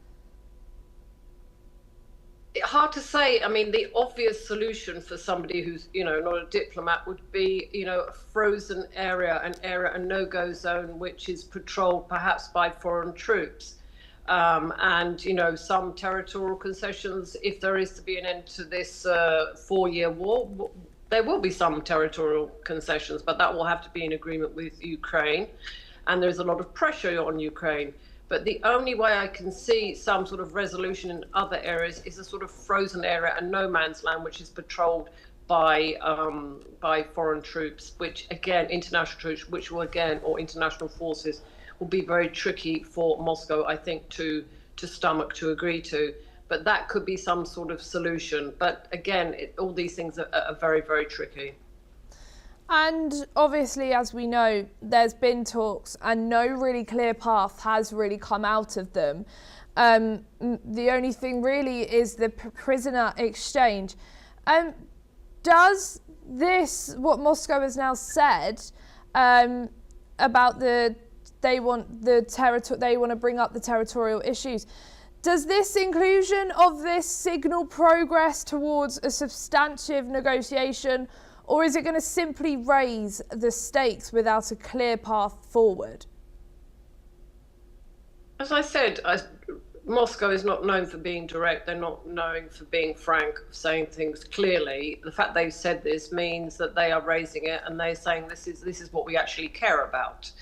Hard to say. I mean, the obvious solution for somebody who's, not a diplomat would be, a frozen area, a no-go zone, which is patrolled perhaps by foreign troops. And, some territorial concessions, if there is to be an end to this 4-year war, there will be some territorial concessions, but that will have to be in agreement with Ukraine. And there's a lot of pressure on Ukraine. But the only way I can see some sort of resolution in other areas is a sort of frozen area, a no man's land, which is patrolled by foreign troops, which again, international troops, which will again, or international forces, will be very tricky for Moscow, I think, to stomach, to agree to. But that could be some sort of solution. But again, all these things are very, very tricky. And obviously, as we know, there's been talks and no really clear path has really come out of them. The only thing really is the prisoner exchange. Does this, what Moscow has now said about they want to bring up the territorial issues, does this inclusion of this signal progress towards a substantive negotiation, or is it going to simply raise the stakes without a clear path forward? As I said, Moscow is not known for being direct. They're not known for being frank, saying things clearly. The fact they've said this means that they are raising it and they're saying this is what we actually care about.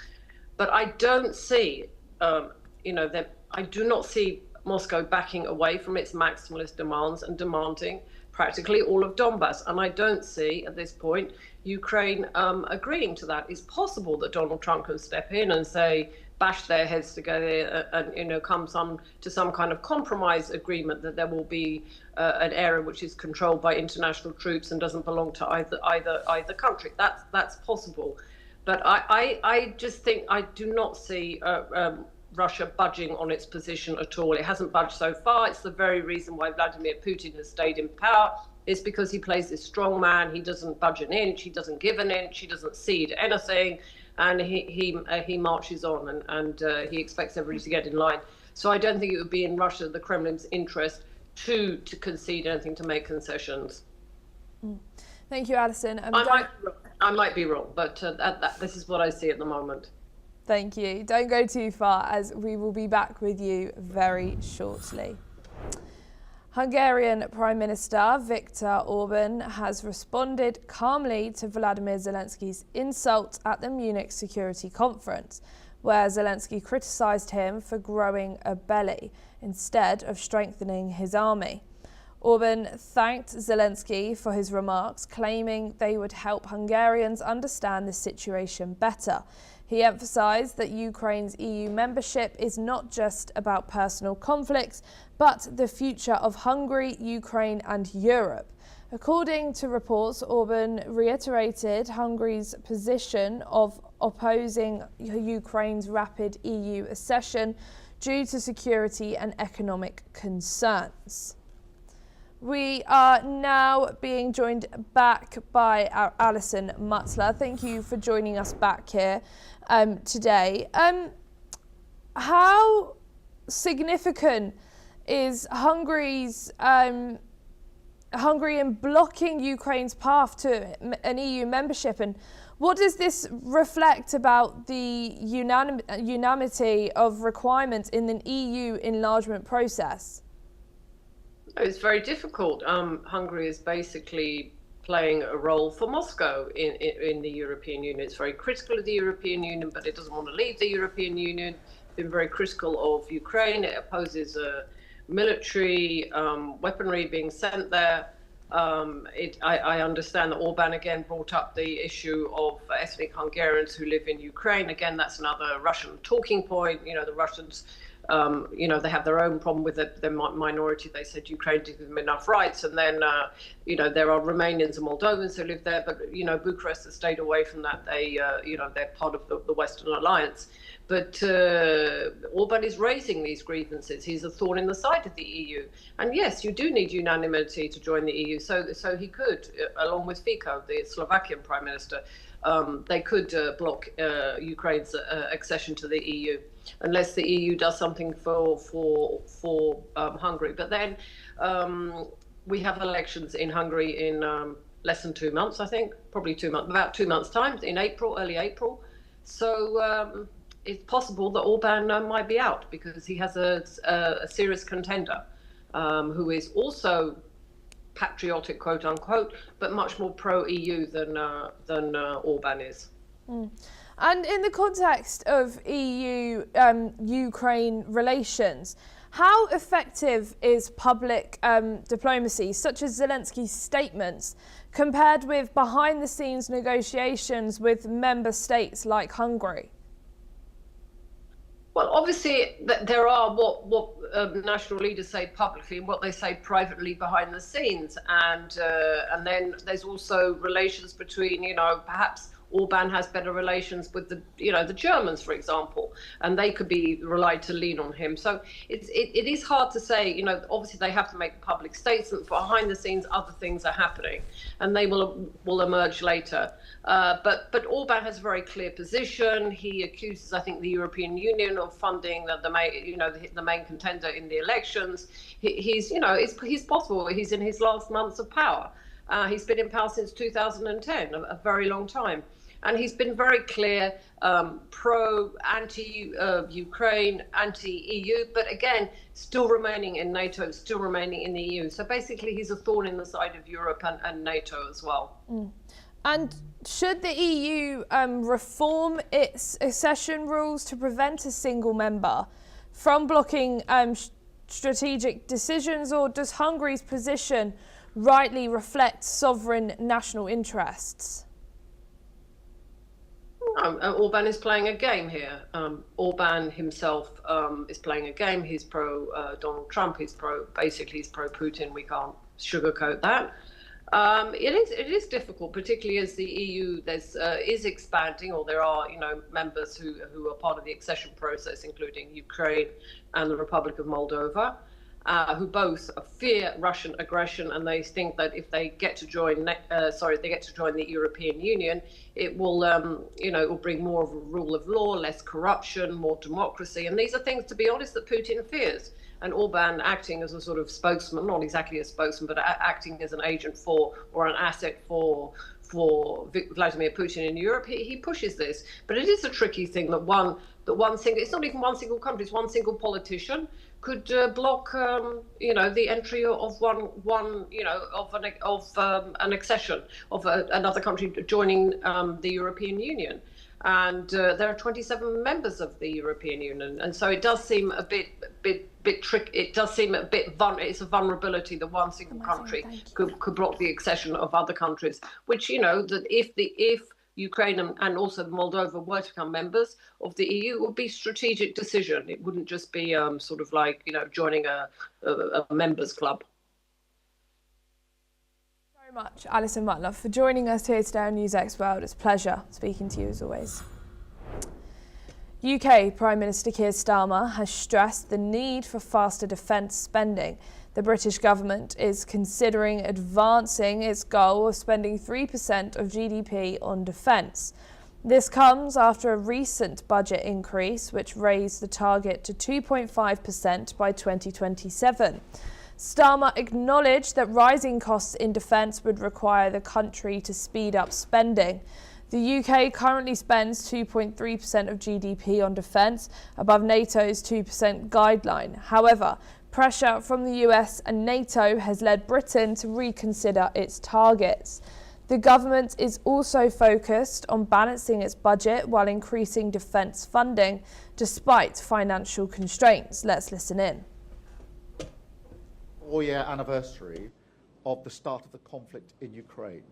But I don't see, I do not see Moscow backing away from its maximalist demands and demanding practically all of Donbass. And I don't see, at this point, Ukraine agreeing to that. It's possible that Donald Trump can step in and say, bash their heads together and, come to some kind of compromise agreement that there will be an area which is controlled by international troops and doesn't belong to either country. That's possible. But I just think I do not see Russia budging on its position at all. It hasn't budged so far. It's the very reason why Vladimir Putin has stayed in power. It's because he plays this strong man. He doesn't budge an inch. He doesn't give an inch. He doesn't cede anything, and he marches on and he expects everybody to get in line. So I don't think it would be in Russia, the Kremlin's interest, to concede anything, to make concessions. Thank you, Alison. I might be wrong, but this is what I see at the moment. Thank you. Don't go too far, as we will be back with you very shortly. Hungarian Prime Minister Viktor Orban has responded calmly to Vladimir Zelensky's insult at the Munich Security Conference, where Zelensky criticised him for growing a belly instead of strengthening his army. Orban thanked Zelensky for his remarks, claiming they would help Hungarians understand the situation better. He emphasised that Ukraine's EU membership is not just about personal conflicts, but the future of Hungary, Ukraine and Europe. According to reports, Orban reiterated Hungary's position of opposing Ukraine's rapid EU accession due to security and economic concerns. We are now being joined back by our Alison Mutzler. Thank you for joining us back here today. How significant is Hungary in blocking Ukraine's path to an EU membership, and what does this reflect about the unanimity of requirements in the EU enlargement process? It's very difficult. Hungary is basically playing a role for Moscow in the European Union. It's very critical of the European Union, but it doesn't want to leave the European Union. It's been very critical of Ukraine. It opposes military weaponry being sent there. I understand that Orban again brought up the issue of ethnic Hungarians who live in Ukraine. Again, that's another Russian talking point. You know, the Russians, they have their own problem with the minority. They said Ukraine didn't give them enough rights. And then, there are Romanians and Moldovans who live there. But, Bucharest has stayed away from that. They're part of the Western Alliance. But Orban is raising these grievances. He's a thorn in the side of the EU. And yes, you do need unanimity to join the EU. So he could, along with Fico, the Slovakian Prime Minister, they could block Ukraine's accession to the EU, unless the EU does something for Hungary. But then we have elections in Hungary in less than 2 months, I think, probably 2 months, about 2 months' time, in April, early April. So it's possible that Orban might be out because he has a serious contender who is also patriotic, quote unquote, but much more pro-EU than Orban is. And in the context of EU-Ukraine relations, how effective is public diplomacy, such as Zelensky's statements, compared with behind-the-scenes negotiations with member states like Hungary? Well, obviously, there are what national leaders say publicly and what they say privately behind the scenes, and then there's also relations between, perhaps Orban has better relations with the Germans, for example, and they could be relied to lean on him. So it is hard to say. Obviously they have to make public statements. Behind the scenes, other things are happening, and they will emerge later. But Orban has a very clear position. He accuses, I think, the European Union of funding the main contender in the elections. He's possible. He's in his last months of power. He's been in power since 2010, a very long time. And he's been very clear, anti-Ukraine, anti-EU, but again, still remaining in NATO, still remaining in the EU. So basically, he's a thorn in the side of Europe and NATO as well. And should the EU reform its accession rules to prevent a single member from blocking strategic decisions, or does Hungary's position rightly reflect sovereign national interests? Orban is playing a game here. Orban himself is playing a game. He's pro Donald Trump. He's pro Putin. We can't sugarcoat that. It is difficult, particularly as the EU is expanding, or there are members who are part of the accession process, including Ukraine and the Republic of Moldova, who both fear Russian aggression, and they think that if they get to join the European Union, it will it will bring more of a rule of law, less corruption, more democracy, and these are things, to be honest, that Putin fears. And Orban, acting as a sort of spokesman, not exactly a spokesman, but acting as an agent for, or an asset for for Vladimir Putin in Europe, he pushes this. But it is a tricky thing that one single, it's not even one single country, it's one single politician could block, the entry of an accession of another country joining the European Union. And there are 27 members of the European Union, and so it does seem a bit tricky. It does seem a bit it's a vulnerability that one single country could block the accession of other countries. Which that if Ukraine and also Moldova were to become members of the EU, it would be a strategic decision. It wouldn't just be sort of like joining a members club. Much, Alison Butler, for joining us here today on NewsX World. It's a pleasure speaking to you as always. UK Prime Minister Keir Starmer has stressed the need for faster defence spending. The British government is considering advancing its goal of spending 3% of GDP on defence. This comes after a recent budget increase which raised the target to 2.5% by 2027. Starmer acknowledged that rising costs in defence would require the country to speed up spending. The UK currently spends 2.3% of GDP on defence, above NATO's 2% guideline. However, pressure from the US and NATO has led Britain to reconsider its targets. The government is also focused on balancing its budget while increasing defence funding, despite financial constraints. Let's listen in. 4-year anniversary of the start of the conflict in Ukraine.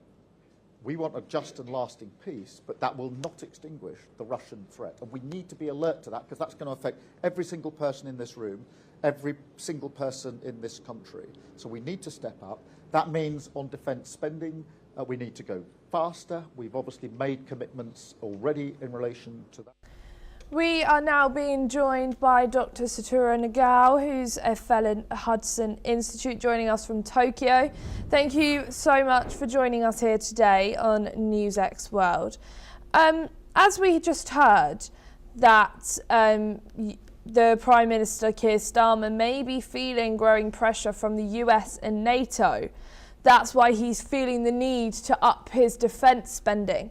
We want a just and lasting peace, but that will not extinguish the Russian threat. And we need to be alert to that, because that's going to affect every single person in this room, every single person in this country. So we need to step up. That means on defence spending, we need to go faster. We've obviously made commitments already in relation to that. We are now being joined by Dr. Satoru Nagao, who's a fellow at Hudson Institute, joining us from Tokyo. Thank you so much for joining us here today on NewsX World. As we just heard, that the Prime Minister Keir Starmer may be feeling growing pressure from the US and NATO. That's why he's feeling the need to up his defence spending.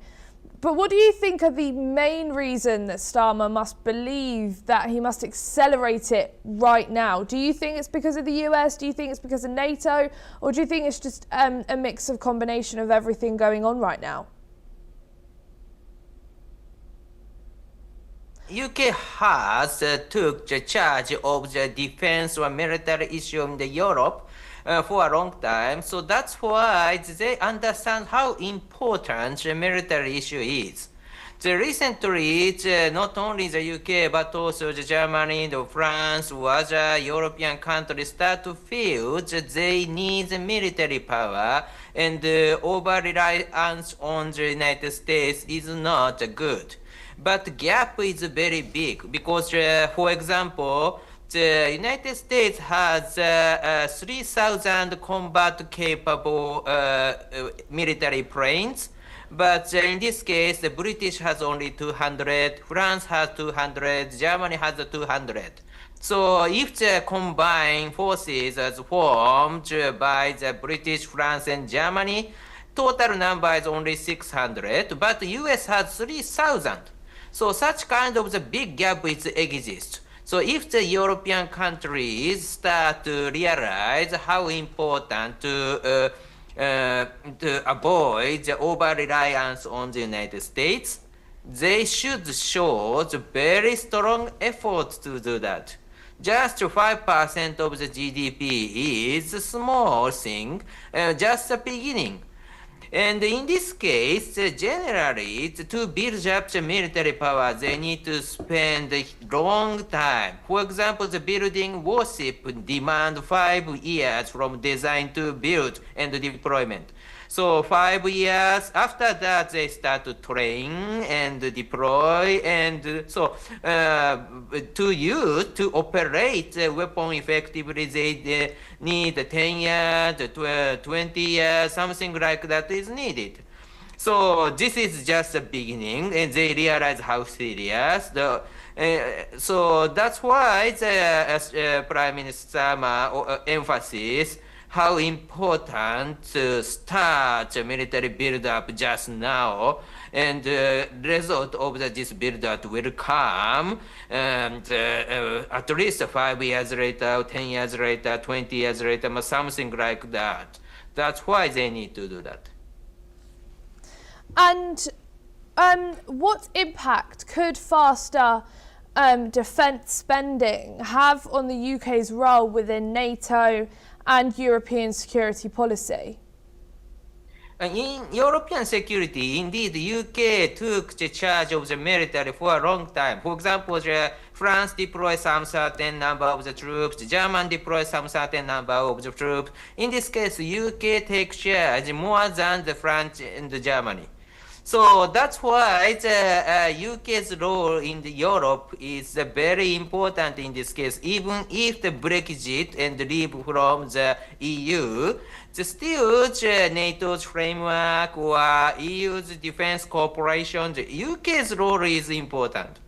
But what do you think are the main reason that Starmer must believe that he must accelerate it right now? Do you think it's because of the US? Do you think it's because of NATO? Or do you think it's just a mix of combination of everything going on right now? UK has took the charge of the defense or military issue in Europe for a long time, so that's why they understand how important the military issue is. Recently, not only the UK but also the Germany, the France, or other European countries start to feel that they need military power, and over-reliance on the United States is not good. But the gap is very big because, for example, the United States has 3,000 combat-capable military planes, but in this case, the British has only 200, France has 200, Germany has 200. So if the combined forces as formed by the British, France, and Germany, total number is only 600, but the US has 3,000. So such kind of the big gap exists. So if the European countries start to realize how important to avoid the over-reliance on the United States, they should show the very strong effort to do that. Just 5% of the GDP is a small thing, just the beginning. And in this case, generally, to build up the military power, they need to spend a long time. For example, the building warship demand 5 years from design to build and deployment. So 5 years after that, they start to train and deploy, and so to operate the weapon effectively, they need 10 years, 20 years, something like that is needed. So this is just the beginning, and they realize how serious. So that's why the Prime Minister emphasis how important to start a military build-up just now, and the result of this build-up will come, and at least 5 years later, 10 years later, 20 years later, something like that. That's why they need to do that. And what impact could faster defence spending have on the UK's role within NATO and European security policy? In European security, indeed, the UK took the charge of the military for a long time. For example, France deployed some certain number of the troops, the German deployed some certain number of the troops. In this case, the UK takes charge more than the French and the Germany. So that's why the UK's role in Europe is very important in this case. Even if the Brexit and leave from the EU, still the NATO's framework or EU's defense cooperation, the UK's role is important.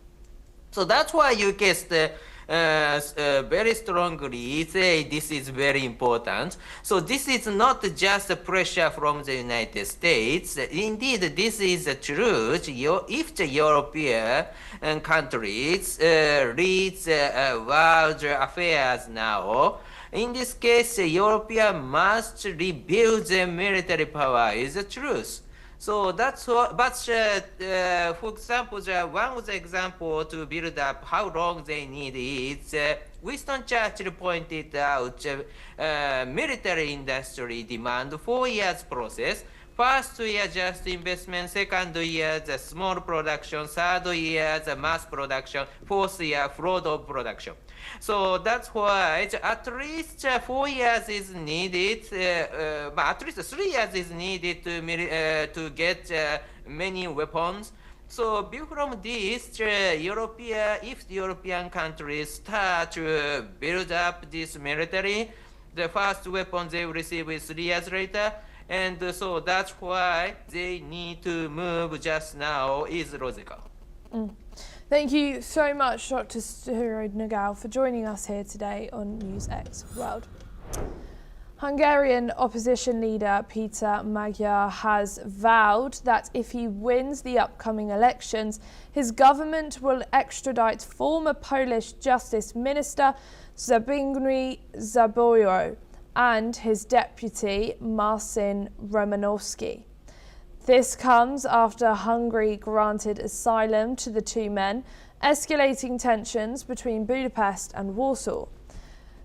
So that's why UK very strongly say this is very important. So this is not just a pressure from the United States. Indeed, this is the truth. If the European countries lead world affairs now, in this case, European must rebuild their military power is the truth. So that's what, but for example, one of the example to build up how long they need is Winston Churchill pointed out military industry demand 4 years process. First year just investment, second year the small production, third year the mass production, fourth year flood of production. So that's why at least 4 years is needed, but at least 3 years is needed to get many weapons. So from this, if the European countries start to build up this military, the first weapon they will receive is 3 years later. And so that's why they need to move just now is logical. Thank you so much, Dr. Stuhiro Nagal, for joining us here today on NewsX World. Hungarian opposition leader Peter Magyar has vowed that if he wins the upcoming elections, his government will extradite former Polish Justice Minister Zbigniew Ziobro and his deputy Marcin Romanowski. This comes after Hungary granted asylum to the two men, escalating tensions between Budapest and Warsaw.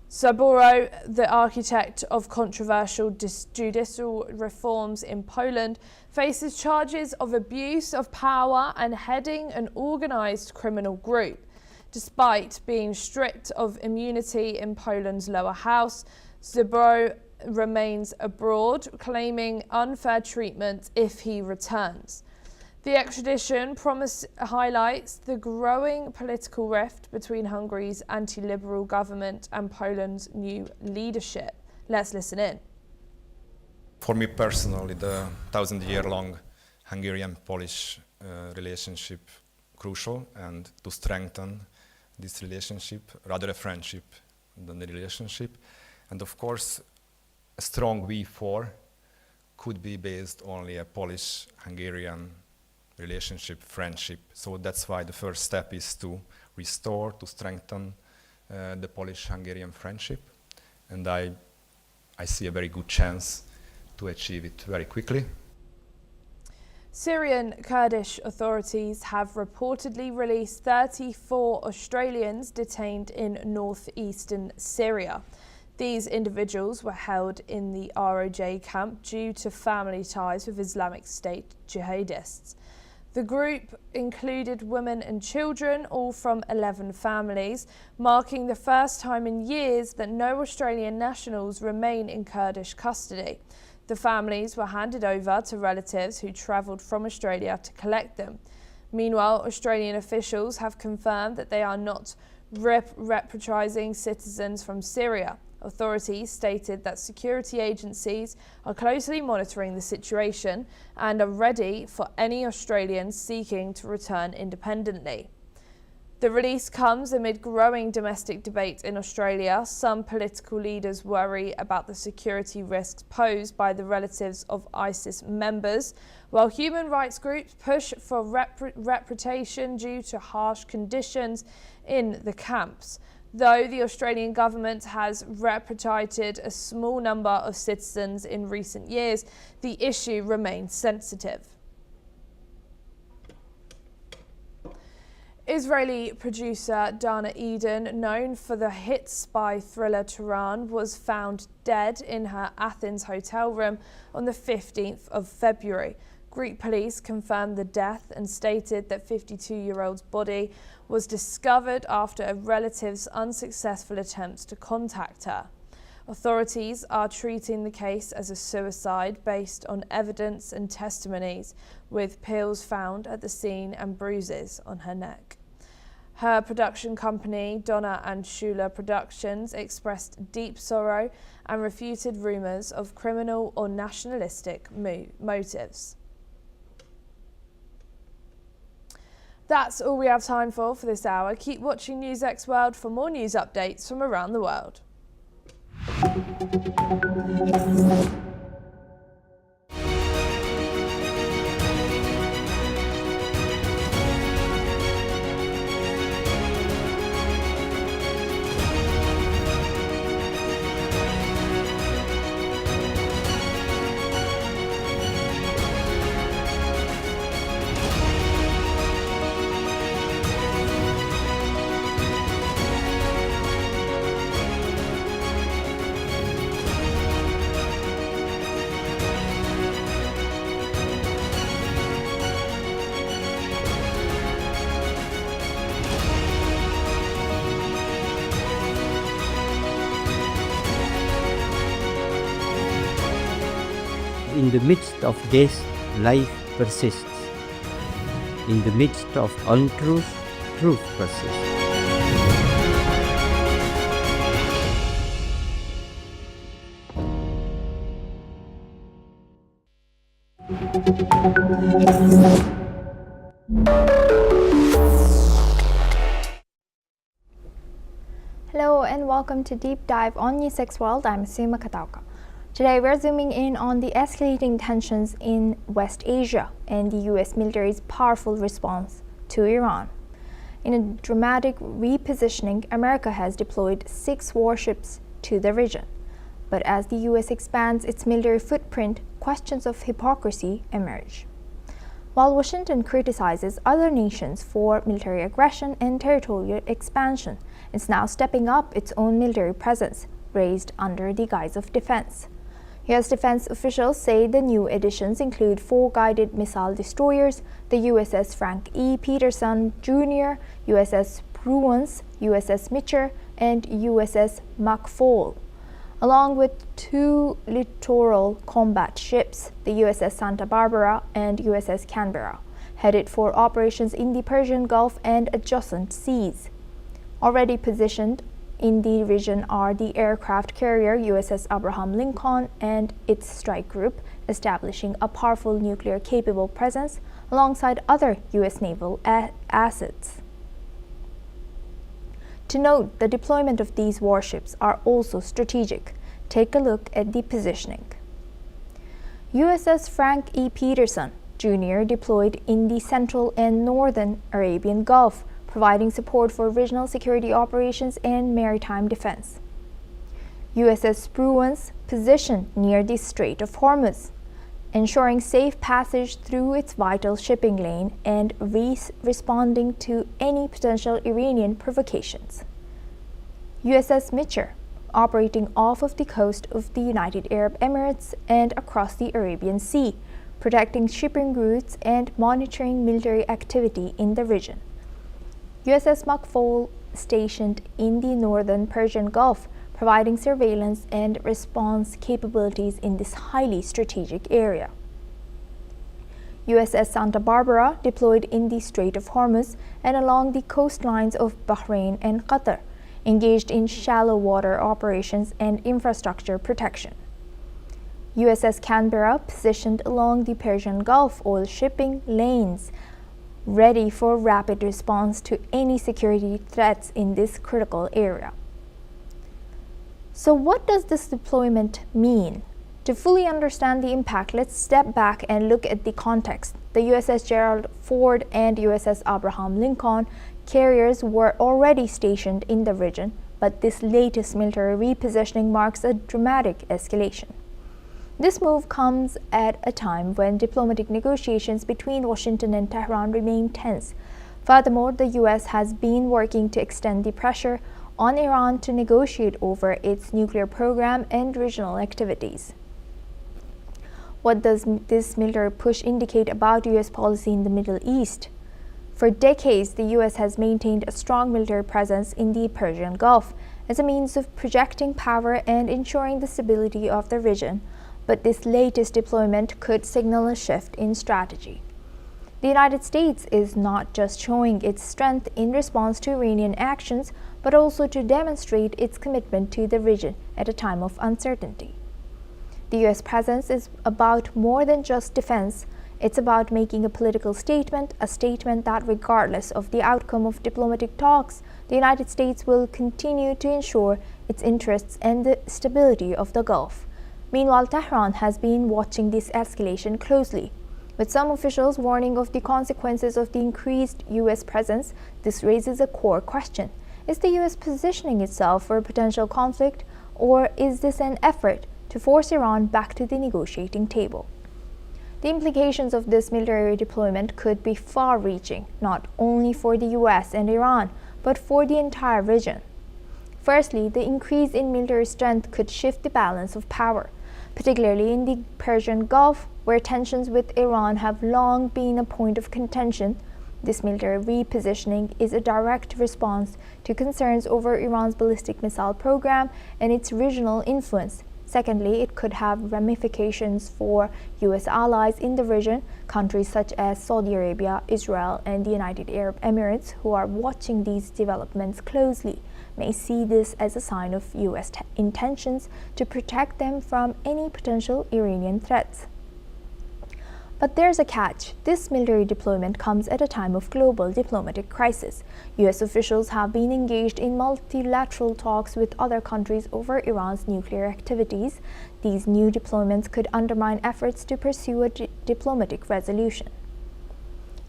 Ziobro, the architect of controversial judicial reforms in Poland, faces charges of abuse of power and heading an organised criminal group. Despite being stripped of immunity in Poland's lower house, Ziobro remains abroad, claiming unfair treatment if he returns. The extradition promise highlights the growing political rift between Hungary's anti-liberal government and Poland's new leadership. Let's listen in. For me personally, the 1,000-year-long Hungarian-Polish relationship crucial, and to strengthen this relationship, rather a friendship than a relationship. And of course, a strong V4 could be based only a Polish-Hungarian relationship, friendship. So that's why the first step is to restore, to strengthen the Polish-Hungarian friendship. And I see a very good chance to achieve it very quickly. Syrian Kurdish authorities have reportedly released 34 Australians detained in northeastern Syria. These individuals were held in the ROJ camp due to family ties with Islamic State jihadists. The group included women and children, all from 11 families, marking the first time in years that no Australian nationals remain in Kurdish custody. The families were handed over to relatives who travelled from Australia to collect them. Meanwhile, Australian officials have confirmed that they are not repatriating citizens from Syria. Authorities stated that security agencies are closely monitoring the situation and are ready for any Australians seeking to return independently. The release comes amid growing domestic debate in Australia. Some political leaders worry about the security risks posed by the relatives of ISIS members, while human rights groups push for repatriation due to harsh conditions in the camps. Though the Australian government has repatriated a small number of citizens in recent years, the issue remains sensitive. Israeli producer Dana Eden, known for the hit spy thriller Tehran, was found dead in her Athens hotel room on the 15th of February. Greek police confirmed the death and stated that 52-year-old's body was discovered after a relative's unsuccessful attempts to contact her. Authorities are treating the case as a suicide based on evidence and testimonies, with pills found at the scene and bruises on her neck. Her production company, Donna and Shula Productions, expressed deep sorrow and refuted rumours of criminal or nationalistic motives. That's all we have time for this hour. Keep watching NewsX World for more news updates from around the world. In the midst of death, life persists. In the midst of untruth, truth persists. Hello and welcome to Deep Dive on NewsX World. I'm Suma Katauka. Today we're zooming in on the escalating tensions in West Asia and the US military's powerful response to Iran. In a dramatic repositioning, America has deployed 6 warships to the region. But as the US expands its military footprint, questions of hypocrisy emerge. While Washington criticizes other nations for military aggression and territorial expansion, it's now stepping up its own military presence, raised under the guise of defense. U.S. defense officials say the new additions include 4 guided missile destroyers, the USS Frank E. Peterson Jr., USS Bruins, USS Mitchell, and USS McFaul, along with 2 littoral combat ships, the USS Santa Barbara and USS Canberra, headed for operations in the Persian Gulf and adjacent seas. Already positioned in the region are the aircraft carrier USS Abraham Lincoln and its strike group, establishing a powerful nuclear-capable presence alongside other U.S. naval assets. To note, the deployment of these warships are also strategic. Take a look at the positioning. USS Frank E. Peterson Jr. deployed in the central and northern Arabian Gulf, providing support for regional security operations and maritime defense. USS Bruins positioned near the Strait of Hormuz, ensuring safe passage through its vital shipping lane and responding to any potential Iranian provocations. USS Mitchell, operating off of the coast of the United Arab Emirates and across the Arabian Sea, protecting shipping routes and monitoring military activity in the region. USS McFaul stationed in the northern Persian Gulf, providing surveillance and response capabilities in this highly strategic area. USS Santa Barbara deployed in the Strait of Hormuz and along the coastlines of Bahrain and Qatar, engaged in shallow water operations and infrastructure protection. USS Canberra positioned along the Persian Gulf oil shipping lanes, ready for rapid response to any security threats in this critical area. So what does this deployment mean? To fully understand the impact, let's step back and look at the context. The USS Gerald Ford and USS Abraham Lincoln carriers were already stationed in the region, but this latest military repositioning marks a dramatic escalation. This move comes at a time when diplomatic negotiations between Washington and Tehran remain tense. Furthermore, the US has been working to extend the pressure on Iran to negotiate over its nuclear program and regional activities. What does this military push indicate about US policy in the Middle East? For decades, the US has maintained a strong military presence in the Persian Gulf as a means of projecting power and ensuring the stability of the region, but this latest deployment could signal a shift in strategy. The United States is not just showing its strength in response to Iranian actions, but also to demonstrate its commitment to the region at a time of uncertainty. The US presence is about more than just defense. It's about making a political statement, a statement that regardless of the outcome of diplomatic talks, the United States will continue to ensure its interests and the stability of the Gulf. Meanwhile, Tehran has been watching this escalation closely. With some officials warning of the consequences of the increased US presence, this raises a core question. Is the US positioning itself for a potential conflict, or is this an effort to force Iran back to the negotiating table? The implications of this military deployment could be far-reaching, not only for the US and Iran, but for the entire region. Firstly, the increase in military strength could shift the balance of power, particularly in the Persian Gulf, where tensions with Iran have long been a point of contention. This military repositioning is a direct response to concerns over Iran's ballistic missile program and its regional influence. Secondly, it could have ramifications for US allies in the region. Countries such as Saudi Arabia, Israel, and the United Arab Emirates, who are watching these developments closely, may see this as a sign of US intentions to protect them from any potential Iranian threats. But there's a catch. This military deployment comes at a time of global diplomatic crisis. US officials have been engaged in multilateral talks with other countries over Iran's nuclear activities. These new deployments could undermine efforts to pursue a diplomatic resolution.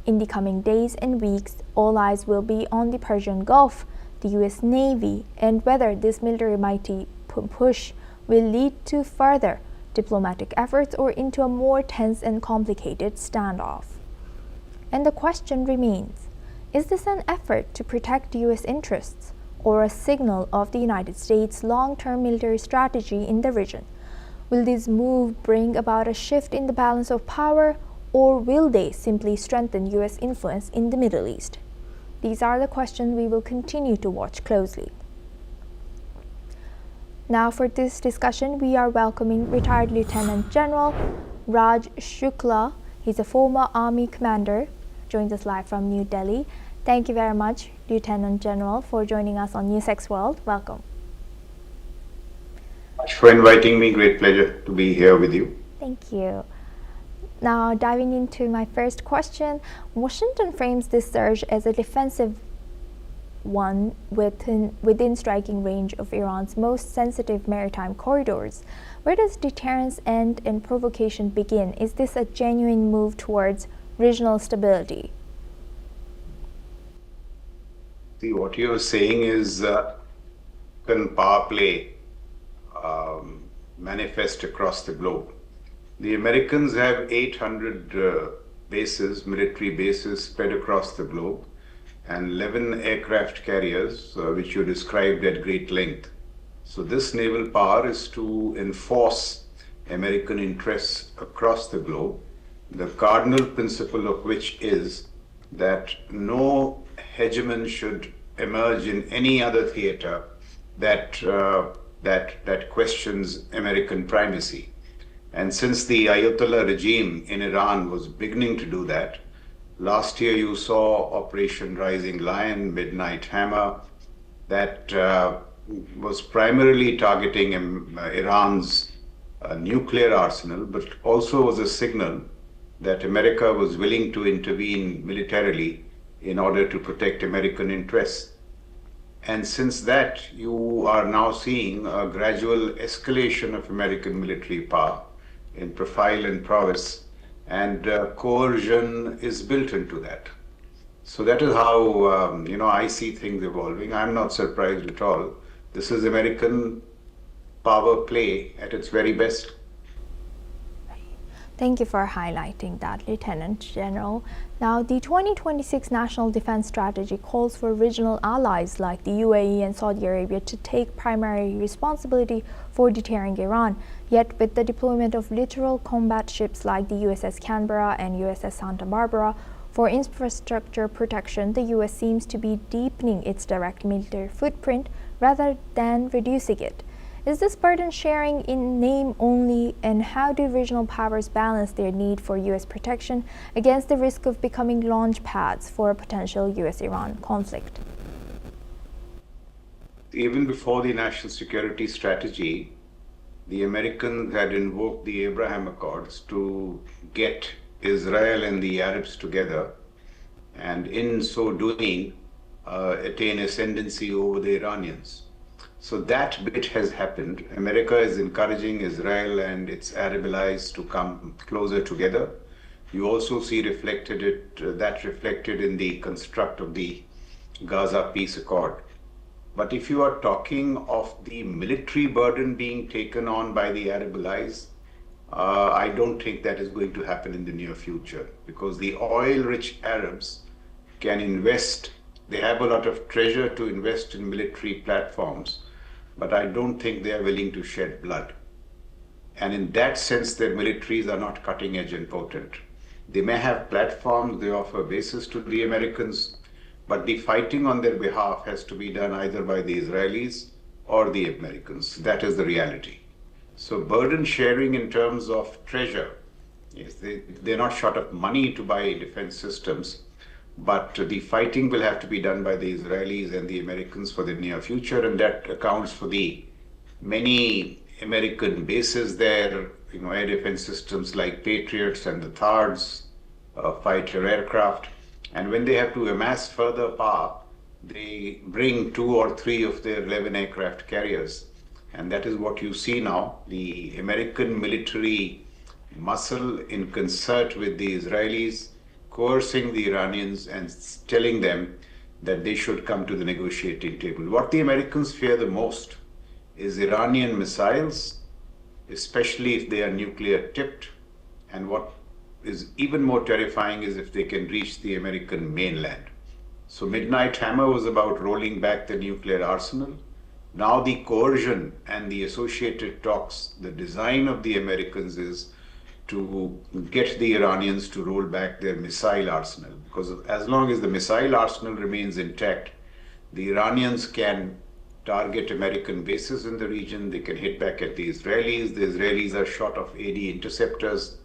In the coming days and weeks, all eyes will be on the Persian Gulf, the US Navy, and whether this military mighty push will lead to further diplomatic efforts or into a more tense and complicated standoff. And the question remains, is this an effort to protect US interests or a signal of the United States' long-term military strategy in the region? Will this move bring about a shift in the balance of power, or will they simply strengthen US influence in the Middle East? These are the questions we will continue to watch closely. Now for this discussion, we are welcoming retired Lieutenant General Raj Shukla. He's a former Army commander, joins us live from New Delhi. Thank you very much, Lieutenant General, for joining us on NewsX World. Welcome. Thanks for inviting me. Great pleasure to be here with you. Thank you. Now, diving into my first question, Washington frames this surge as a defensive one within striking range of Iran's most sensitive maritime corridors. Where does deterrence end and provocation begin? Is this a genuine move towards regional stability? See, what you're saying is can power play manifest across the globe. The Americans have 800 bases, military bases spread across the globe, and 11 aircraft carriers, which you described at great length. So this naval power is to enforce American interests across the globe, the cardinal principle of which is that no hegemon should emerge in any other theater that questions American primacy. And since the Ayatollah regime in Iran was beginning to do that, last year you saw Operation Rising Lion, Midnight Hammer, that was primarily targeting Iran's nuclear arsenal, but also was a signal that America was willing to intervene militarily in order to protect American interests. And since that, you are now seeing a gradual escalation of American military power in profile and prowess, and coercion is built into that. So that is how I see things evolving. I'm not surprised at all. This is American power play at its very best. Thank you for highlighting that, Lieutenant General. Now, the 2026 National Defense Strategy calls for regional allies like the UAE and Saudi Arabia to take primary responsibility for deterring Iran. Yet, with the deployment of littoral combat ships like the USS Canberra and USS Santa Barbara for infrastructure protection, the US seems to be deepening its direct military footprint rather than reducing it. Is this burden sharing in name only, and how do regional powers balance their need for US protection against the risk of becoming launch pads for a potential US-Iran conflict? Even before the national security strategy, the Americans had invoked the Abraham Accords to get Israel and the Arabs together, and in so doing, attain ascendancy over the Iranians. So that bit has happened. America is encouraging Israel and its Arab allies to come closer together. You also see that reflected in the construct of the Gaza Peace Accord. But if you are talking of the military burden being taken on by the Arab allies, I don't think that is going to happen in the near future, because the oil-rich Arabs can invest. They have a lot of treasure to invest in military platforms, but I don't think they are willing to shed blood. And in that sense, their militaries are not cutting edge and potent. They may have platforms, they offer bases to the Americans, but the fighting on their behalf has to be done either by the Israelis or the Americans. That is the reality. So burden sharing in terms of treasure, yes, they're not short of money to buy defense systems, but the fighting will have to be done by the Israelis and the Americans for the near future, and that accounts for the many American bases there, air defense systems like Patriots and the THAADs, fighter aircraft. And when they have to amass further power, they bring 2 or 3 of their 11 aircraft carriers. And that is what you see now, the American military muscle in concert with the Israelis, coercing the Iranians and telling them that they should come to the negotiating table. What the Americans fear the most is Iranian missiles, especially if they are nuclear tipped. And what is even more terrifying is if they can reach the American mainland. So Midnight Hammer was about rolling back the nuclear arsenal. Now the coercion and the associated talks, the design of the Americans is to get the Iranians to roll back their missile arsenal. Because as long as the missile arsenal remains intact, the Iranians can target American bases in the region, they can hit back at the Israelis are short of AD interceptors,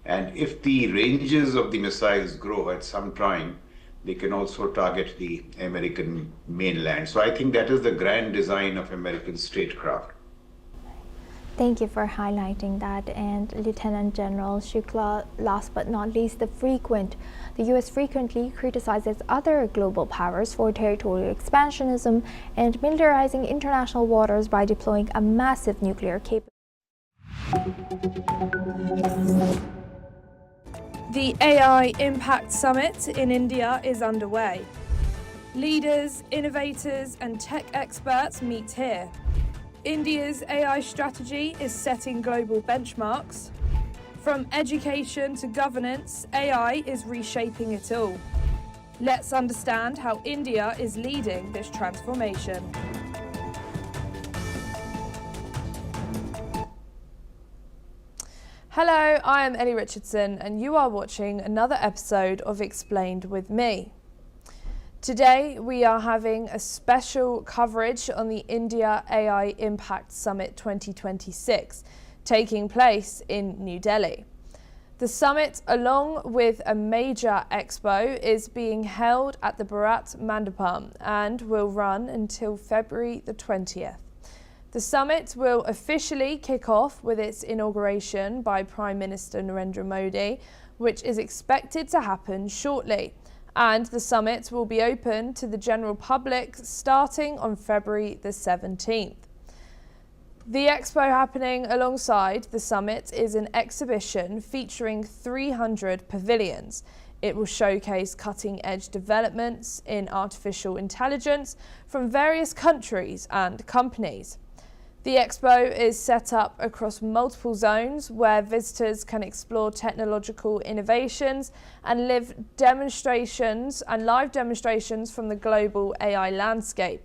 and if the ranges of the missiles grow at some time, they can also target the American mainland. So I think that is the grand design of American statecraft. Thank you for highlighting that. And Lieutenant General Shukla, last but not least, the U.S. frequently criticizes other global powers for territorial expansionism and militarizing international waters by deploying a massive nuclear capability. The AI Impact Summit in India is underway. Leaders, innovators, and tech experts meet here. India's AI strategy is setting global benchmarks. From education to governance, AI is reshaping it all. Let's understand how India is leading this transformation. Hello, I am Ellie Richardson and you are watching another episode of Explained with me. Today we are having a special coverage on the India AI Impact Summit 2026 taking place in New Delhi. The summit, along with a major expo, is being held at the Bharat Mandapam and will run until February the 20th. The summit will officially kick off with its inauguration by Prime Minister Narendra Modi, which is expected to happen shortly. And the summit will be open to the general public starting on February the 17th. The expo happening alongside the summit is an exhibition featuring 300 pavilions. It will showcase cutting-edge developments in artificial intelligence from various countries and companies. The expo is set up across multiple zones where visitors can explore technological innovations and live demonstrations and live demonstrations from the global AI landscape.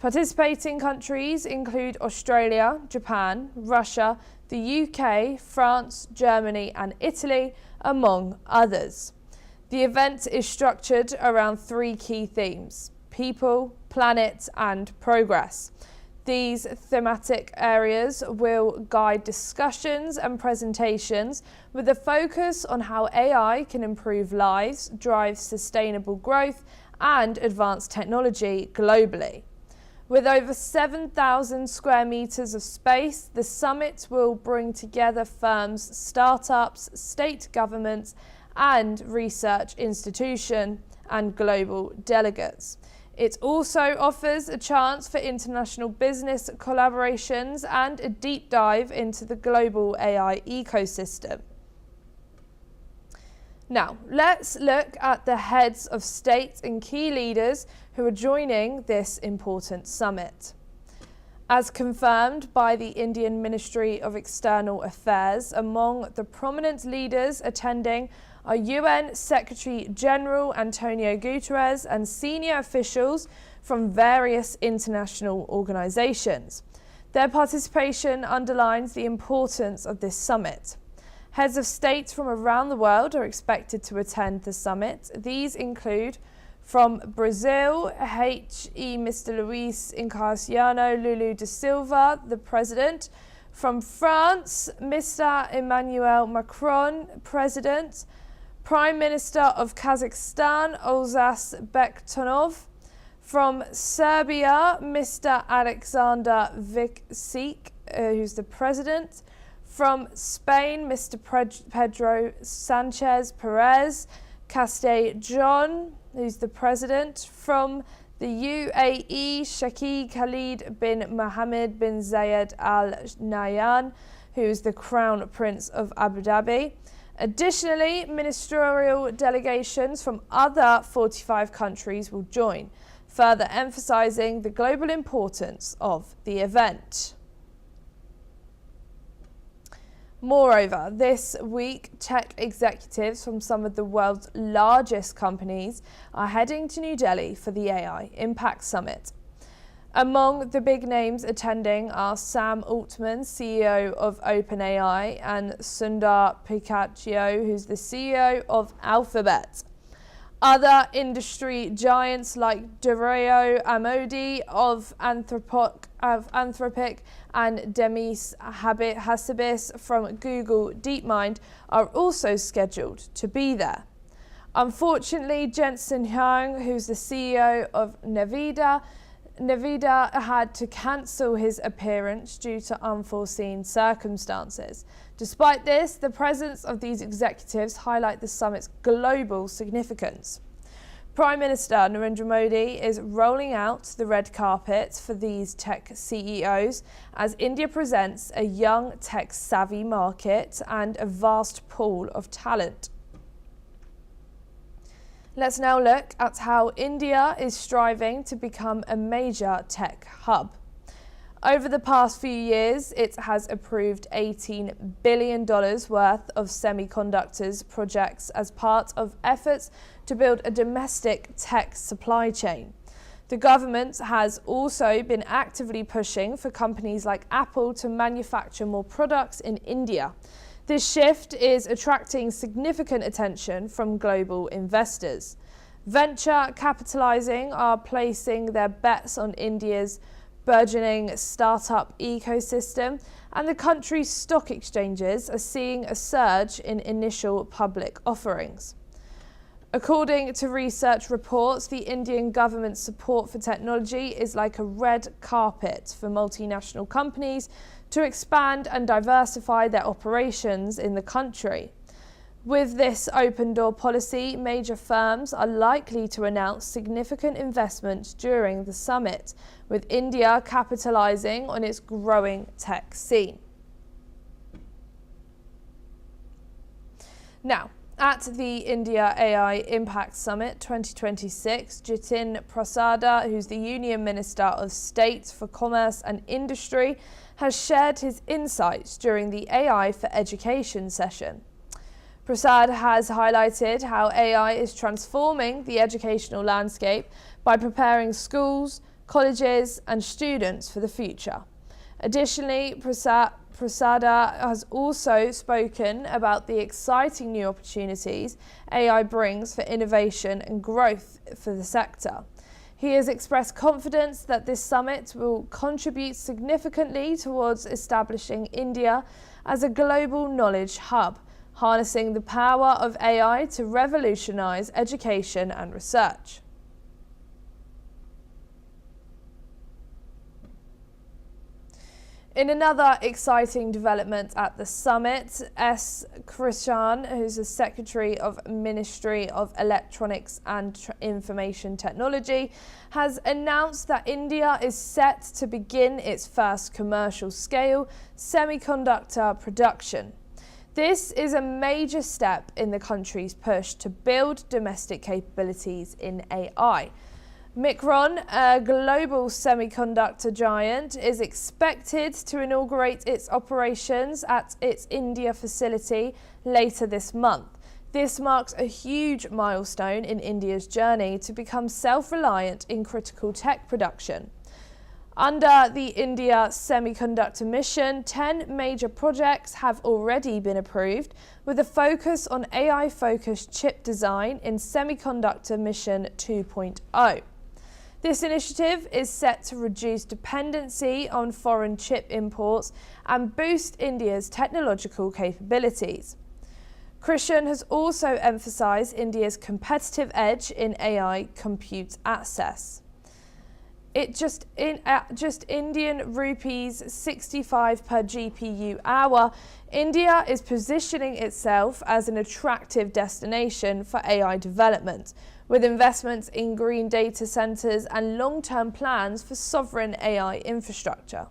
Participating countries include Australia, Japan, Russia, the UK, France, Germany and Italy, among others. The event is structured around 3 key themes: people, planet and progress. These thematic areas will guide discussions and presentations with a focus on how AI can improve lives, drive sustainable growth and advance technology globally. With over 7,000 square meters of space, the summit will bring together firms, startups, state governments and research institutions and global delegates. It also offers a chance for international business collaborations and a deep dive into the global AI ecosystem. Now, let's look at the heads of state and key leaders who are joining this important summit. As confirmed by the Indian Ministry of External Affairs, among the prominent leaders attending are UN Secretary General Antonio Guterres and senior officials from various international organizations. Their participation underlines the importance of this summit. Heads of state from around the world are expected to attend the summit. These include from Brazil, Mr. Luis Inacio Lula da Silva, the President. From France, Mr. Emmanuel Macron, President. Prime Minister of Kazakhstan, Olzas Bektonov. From Serbia, Mr. Alexander Vučić, who's the President. From Spain, Mr. Pedro Sanchez Perez Castellón, who's the President. From the UAE, Sheikh Khalid bin Mohammed bin Zayed Al Nahyan, who's the Crown Prince of Abu Dhabi. Additionally, ministerial delegations from other 45 countries will join, further emphasizing the global importance of the event. Moreover, this week, tech executives from some of the world's largest companies are heading to New Delhi for the AI Impact Summit. Among the big names attending are Sam Altman, CEO of OpenAI, and Sundar Pichai, who's the CEO of Alphabet. Other industry giants like Dario Amodei of Anthropic and Demis Hassabis from Google DeepMind are also scheduled to be there. Unfortunately, Jensen Huang, who's the CEO of Nvidia, had to cancel his appearance due to unforeseen circumstances. Despite this, the presence of these executives highlight the summit's global significance. Prime Minister Narendra Modi is rolling out the red carpet for these tech CEOs as India presents a young tech-savvy market and a vast pool of talent. Let's now look at how India is striving to become a major tech hub. Over the past few years, it has approved $18 billion worth of semiconductors projects as part of efforts to build a domestic tech supply chain. The government has also been actively pushing for companies like Apple to manufacture more products in India. This shift is attracting significant attention from global investors. Venture capitalizing are placing their bets on India's burgeoning startup ecosystem, and the country's stock exchanges are seeing a surge in initial public offerings. According to research reports, the Indian government's support for technology is like a red carpet for multinational companies to expand and diversify their operations in the country. With this open door policy, major firms are likely to announce significant investment during the summit, with India capitalising on its growing tech scene. Now, at the India AI Impact Summit 2026, Jitin Prasada, who's the Union Minister of State for Commerce and Industry, has shared his insights during the AI for Education session. Prasad has highlighted how AI is transforming the educational landscape by preparing schools, colleges and students for the future. Additionally, Prasada has also spoken about the exciting new opportunities AI brings for innovation and growth for the sector. He has expressed confidence that this summit will contribute significantly towards establishing India as a global knowledge hub, harnessing the power of AI to revolutionize education and research. In another exciting development at the summit, S. Krishan, who's the Secretary of Ministry of Electronics and Information Technology, has announced that India is set to begin its first commercial-scale semiconductor production. This is a major step in the country's push to build domestic capabilities in AI. Micron, a global semiconductor giant, is expected to inaugurate its operations at its India facility later this month. This marks a huge milestone in India's journey to become self-reliant in critical tech production. Under the India Semiconductor Mission, 10 major projects have already been approved, with a focus on AI-focused chip design in Semiconductor Mission 2.0. This initiative is set to reduce dependency on foreign chip imports and boost India's technological capabilities. Krishan has also emphasised India's competitive edge in AI compute access. At just Indian rupees 65 per GPU hour, India is positioning itself as an attractive destination for AI development, with investments in green data centres and long-term plans for sovereign AI infrastructure.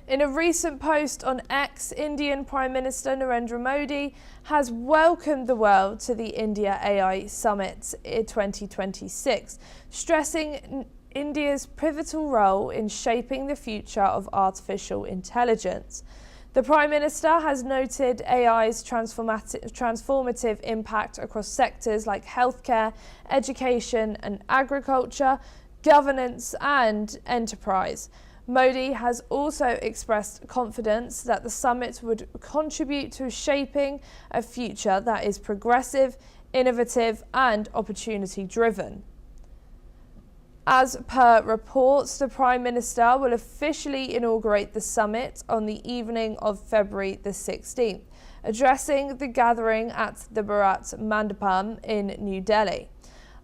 In a recent post on X, Indian Prime Minister Narendra Modi has welcomed the world to the India AI Summit in 2026, stressing India's pivotal role in shaping the future of artificial intelligence. The Prime Minister has noted AI's transformative impact across sectors like healthcare, education and agriculture, governance and enterprise. Modi has also expressed confidence that the summit would contribute to shaping a future that is progressive, innovative and opportunity-driven. As per reports, the Prime Minister will officially inaugurate the summit on the evening of February the 16th, addressing the gathering at the Bharat Mandapam in New Delhi.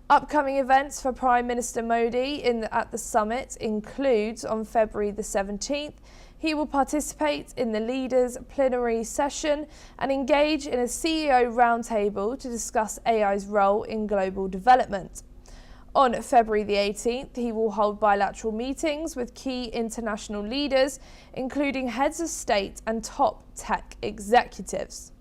Upcoming events for Prime Minister Modi at the summit includes on February the 17th, he will participate in the leaders' plenary session and engage in a CEO roundtable to discuss AI's role in global development. On February the 18th, he will hold bilateral meetings with key international leaders, including heads of state and top tech executives.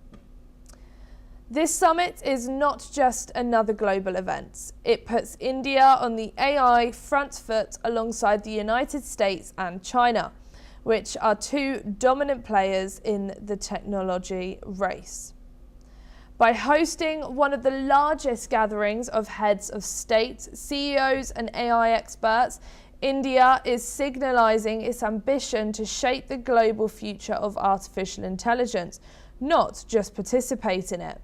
This summit is not just another global event. It puts India on the AI front foot alongside the United States and China, which are two dominant players in the technology race. By hosting one of the largest gatherings of heads of state, CEOs and AI experts, India is signalising its ambition to shape the global future of artificial intelligence, not just participate in it.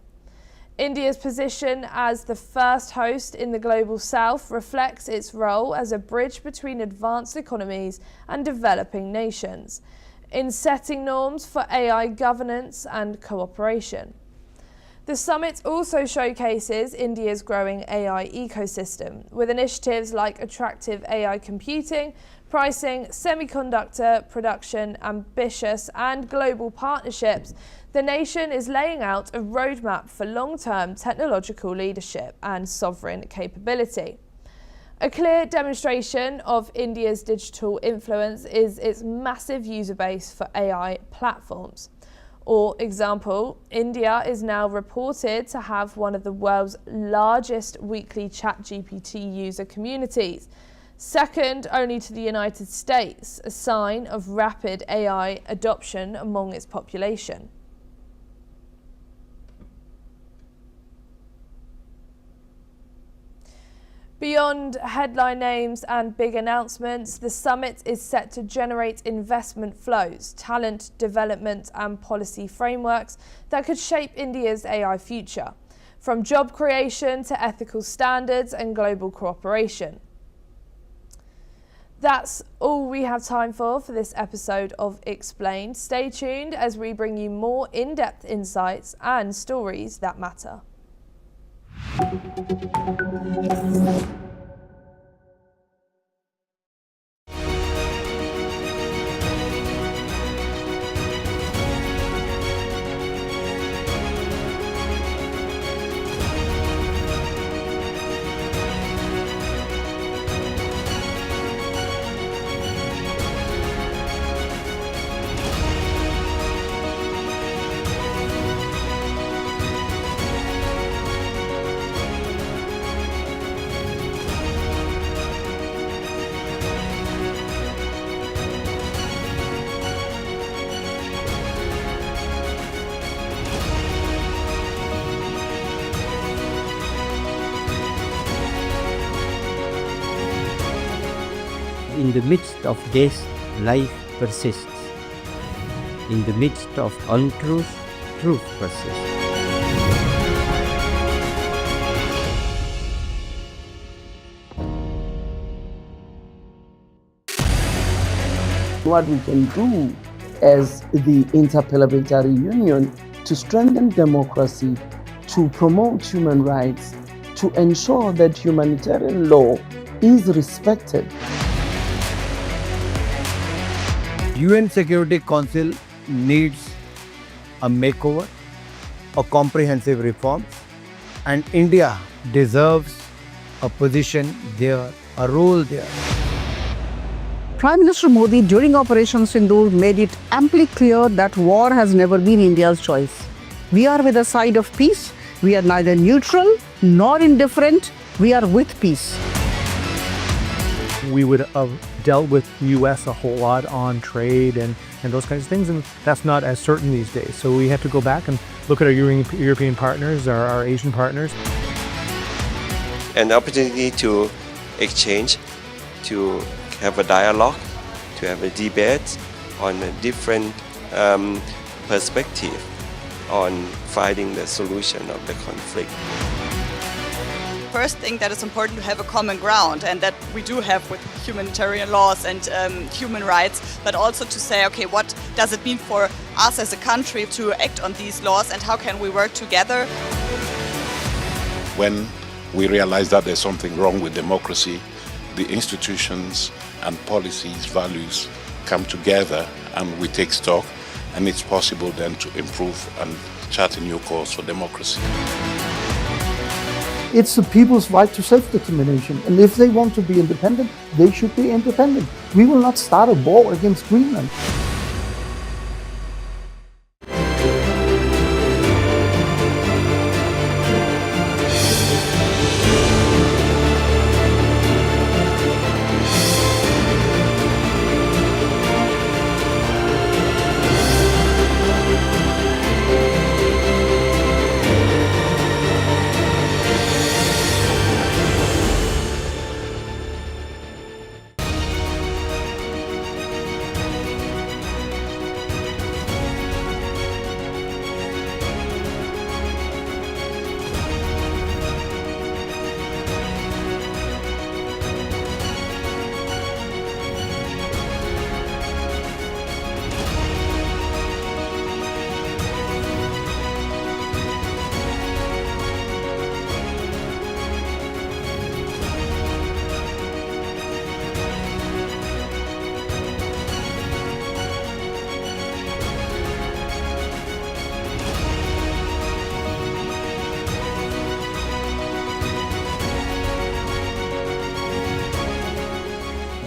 India's position as the first host in the global south reflects its role as a bridge between advanced economies and developing nations, in setting norms for AI governance and cooperation. The summit also showcases India's growing AI ecosystem, with initiatives like attractive AI computing, pricing, semiconductor production, ambitious and global partnerships. The nation is laying out a roadmap for long-term technological leadership and sovereign capability. A clear demonstration of India's digital influence is its massive user base for AI platforms. For example, India is now reported to have one of the world's largest weekly ChatGPT user communities, second only to the United States, a sign of rapid AI adoption among its population. Beyond headline names and big announcements, the summit is set to generate investment flows, talent development and policy frameworks that could shape India's AI future, from job creation to ethical standards and global cooperation. That's all we have time for this episode of Explained. Stay tuned as we bring you more in-depth insights and stories that matter. In the midst of this, life persists. In the midst of untruth, truth persists. What we can do as the Interparliamentary Union to strengthen democracy, to promote human rights, to ensure that humanitarian law is respected. UN Security Council needs a makeover, a comprehensive reform, and India deserves a position there, a role there. Prime Minister Modi during Operation Sindoor made it amply clear that war has never been India's choice. We are with the side of peace. We are neither neutral nor indifferent. We are with peace. We would have dealt with the US a whole lot on trade and those kinds of things, and that's not as certain these days. So we have to go back and look at our European partners, our Asian partners. An opportunity to exchange, to have a dialogue, to have a debate on a different perspective on finding the solution of the conflict. First thing that is important to have a common ground, and that we do have with humanitarian laws and human rights, but also to say, okay, what does it mean for us as a country to act on these laws, and how can we work together? When we realize that there's something wrong with democracy, the institutions and policies, values come together and we take stock, and it's possible then to improve and chart a new course for democracy. It's the people's right to self-determination, and if they want to be independent, they should be independent. We will not start a war against Greenland.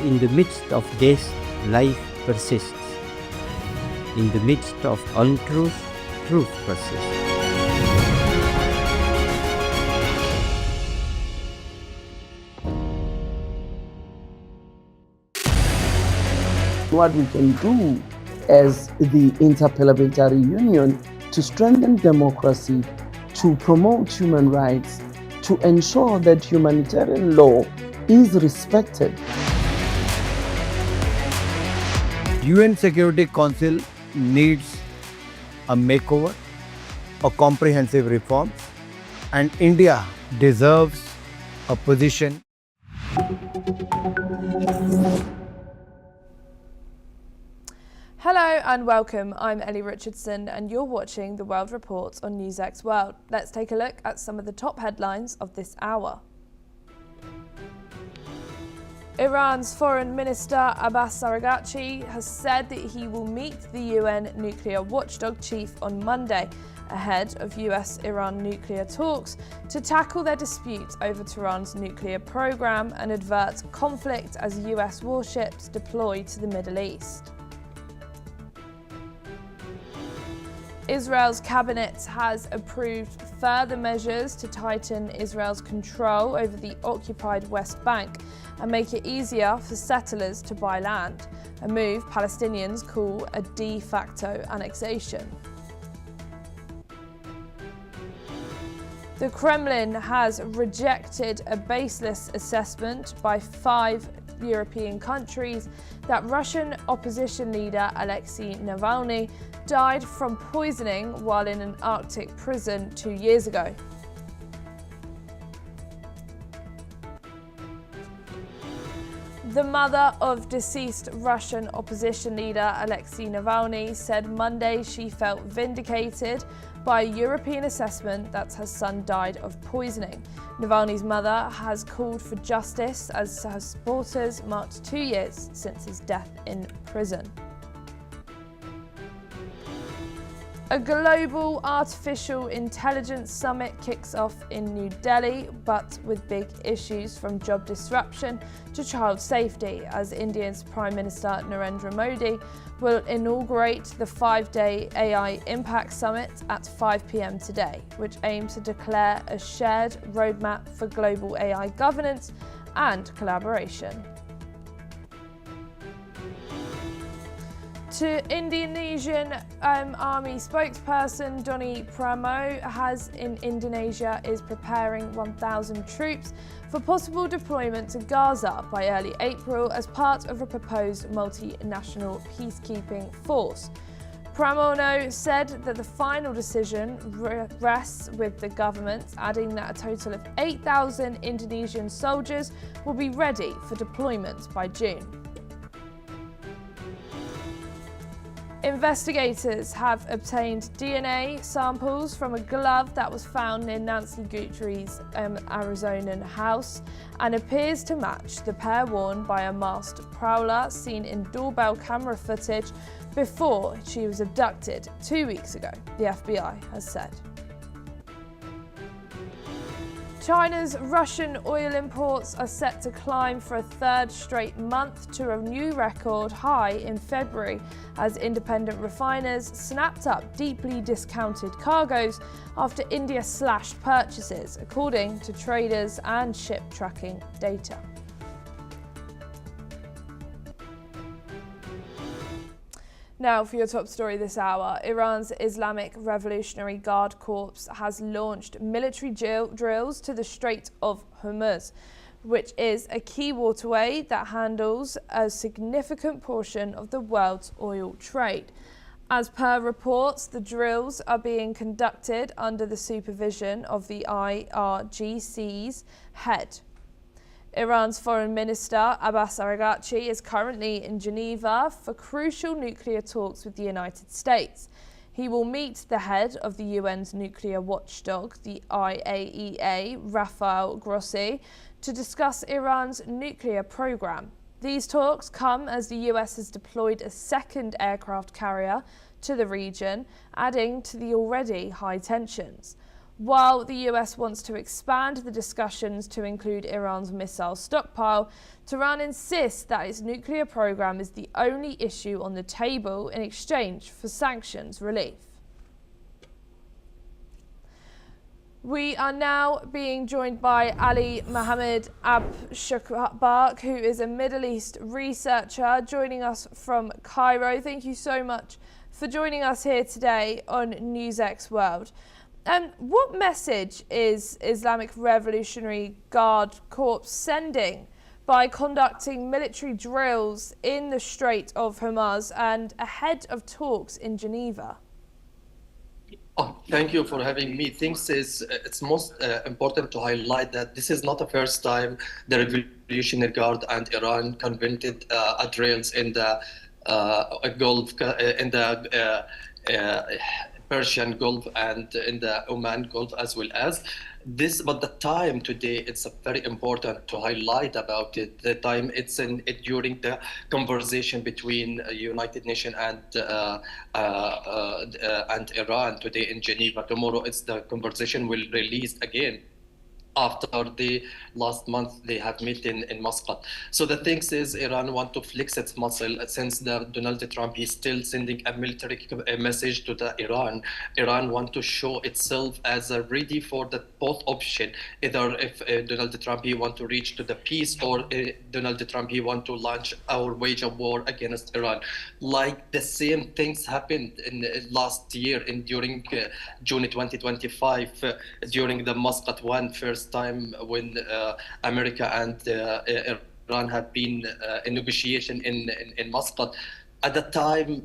In the midst of this, life persists. In the midst of untruth, truth persists. What we can do as the Interparliamentary Union to strengthen democracy, to promote human rights, to ensure that humanitarian law is respected. UN Security Council needs a makeover, a comprehensive reform, and India deserves a position. Hello and welcome, I'm Ellie Richardson and you're watching The World Report on NewsX World. Let's take a look at some of the top headlines of this hour. Iran's Foreign Minister Abbas Araghchi has said that he will meet the UN nuclear watchdog chief on Monday, ahead of US-Iran nuclear talks to tackle their dispute over Tehran's nuclear program and avert conflict as US warships deploy to the Middle East. Israel's cabinet has approved further measures to tighten Israel's control over the occupied West Bank and make it easier for settlers to buy land, a move Palestinians call a de facto annexation. The Kremlin has rejected a baseless assessment by 5 European countries that Russian opposition leader Alexei Navalny died from poisoning while in an Arctic prison 2 years ago. The mother of deceased Russian opposition leader Alexei Navalny said Monday she felt vindicated by a European assessment that her son died of poisoning. Navalny's mother has called for justice as her supporters marked 2 years since his death in prison. A global artificial intelligence summit kicks off in New Delhi, but with big issues from job disruption to child safety, as India's Prime Minister Narendra Modi will inaugurate the 5-day AI Impact Summit at 5 p.m. today, which aims to declare a shared roadmap for global AI governance and collaboration. To Indonesian army spokesperson Doni Pramo has in Indonesia is preparing 1,000 troops for possible deployment to Gaza by early April as part of a proposed multinational peacekeeping force. Pramono said that the final decision rests with the government, adding that a total of 8,000 Indonesian soldiers will be ready for deployment by June. Investigators have obtained DNA samples from a glove that was found near Nancy Guthrie's Arizonan house and appears to match the pair worn by a masked prowler seen in doorbell camera footage before she was abducted 2 weeks ago, the FBI has said. China's Russian oil imports are set to climb for a third straight month to a new record high in February as independent refiners snapped up deeply discounted cargoes after India slashed purchases, according to traders and ship tracking data. Now for your top story this hour, Iran's Islamic Revolutionary Guard Corps has launched military drills to the Strait of Hormuz, which is a key waterway that handles a significant portion of the world's oil trade. As per reports, the drills are being conducted under the supervision of the IRGC's head. Iran's Foreign Minister Abbas Araghchi is currently in Geneva for crucial nuclear talks with the United States. He will meet the head of the UN's nuclear watchdog, the IAEA, Rafael Grossi, to discuss Iran's nuclear program. These talks come as the US has deployed a second aircraft carrier to the region, adding to the already high tensions. While the US wants to expand the discussions to include Iran's missile stockpile, Tehran insists that its nuclear program is the only issue on the table in exchange for sanctions relief. We are now being joined by Ali Mohammed Abshakbak, who is a Middle East researcher, joining us from Cairo. Thank you so much for joining us here today on NewsX World. What message is Islamic Revolutionary Guard Corps sending by conducting military drills in the Strait of Hormuz and ahead of talks in Geneva? Oh, thank you for having me. It's most important to highlight that this is not the first time the Revolutionary Guard and Iran conducted drills in the Gulf, in the Persian Gulf and in the Oman Gulf as well as this. But the time today, it's very important to highlight about it. The time it's during the conversation between United Nations and Iran today in Geneva. Tomorrow, the conversation will release again. After the last month they have met in Muscat. So the thing is, Iran want to flex its muscle since Donald Trump is still sending a military message to the Iran. Iran want to show itself as ready for the both option. Either if Donald Trump he want to reach to the peace, or Donald Trump he want to launch or wage a war against Iran. Like the same things happened in last year during June 2025 during the Muscat one first time when America and Iran have been in negotiation in Muscat. At the time,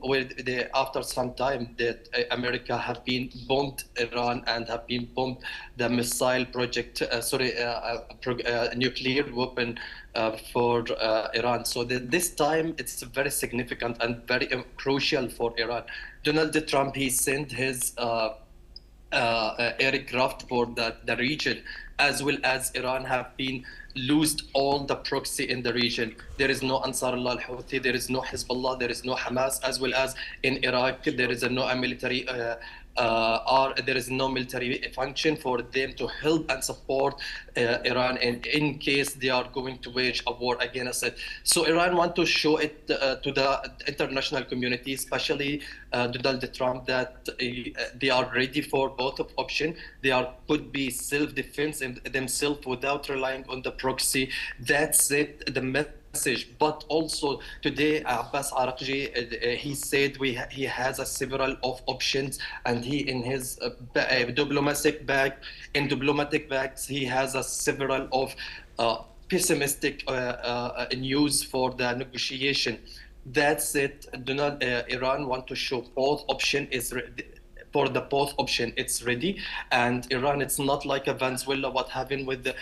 after some time, that America have been bombed Iran and have been bombed the missile project, nuclear weapon for Iran. So this time it's very significant and very crucial for Iran. Donald Trump, he sent his aircraft for the region, as well as Iran have been lost all the proxy in the region. There is no Ansar Allah al-Houthi, there is no Hezbollah, there is no Hamas, as well as in Iraq there is no military there is no military function for them to help and support Iran in case they are going to wage a war against it. So Iran want to show it to the international community, especially Donald Trump, that they are ready for both of options. They could be self-defense in themselves without relying on the proxy. That's it, the message. But also today, Abbas Araghchi, he said he has several of options, and he in his diplomatic bags, he has several of pessimistic news for the negotiation. That's it. Iran want to show both option is ready. For the both option, it's ready, and Iran, it's not like a Venezuela. What happened with the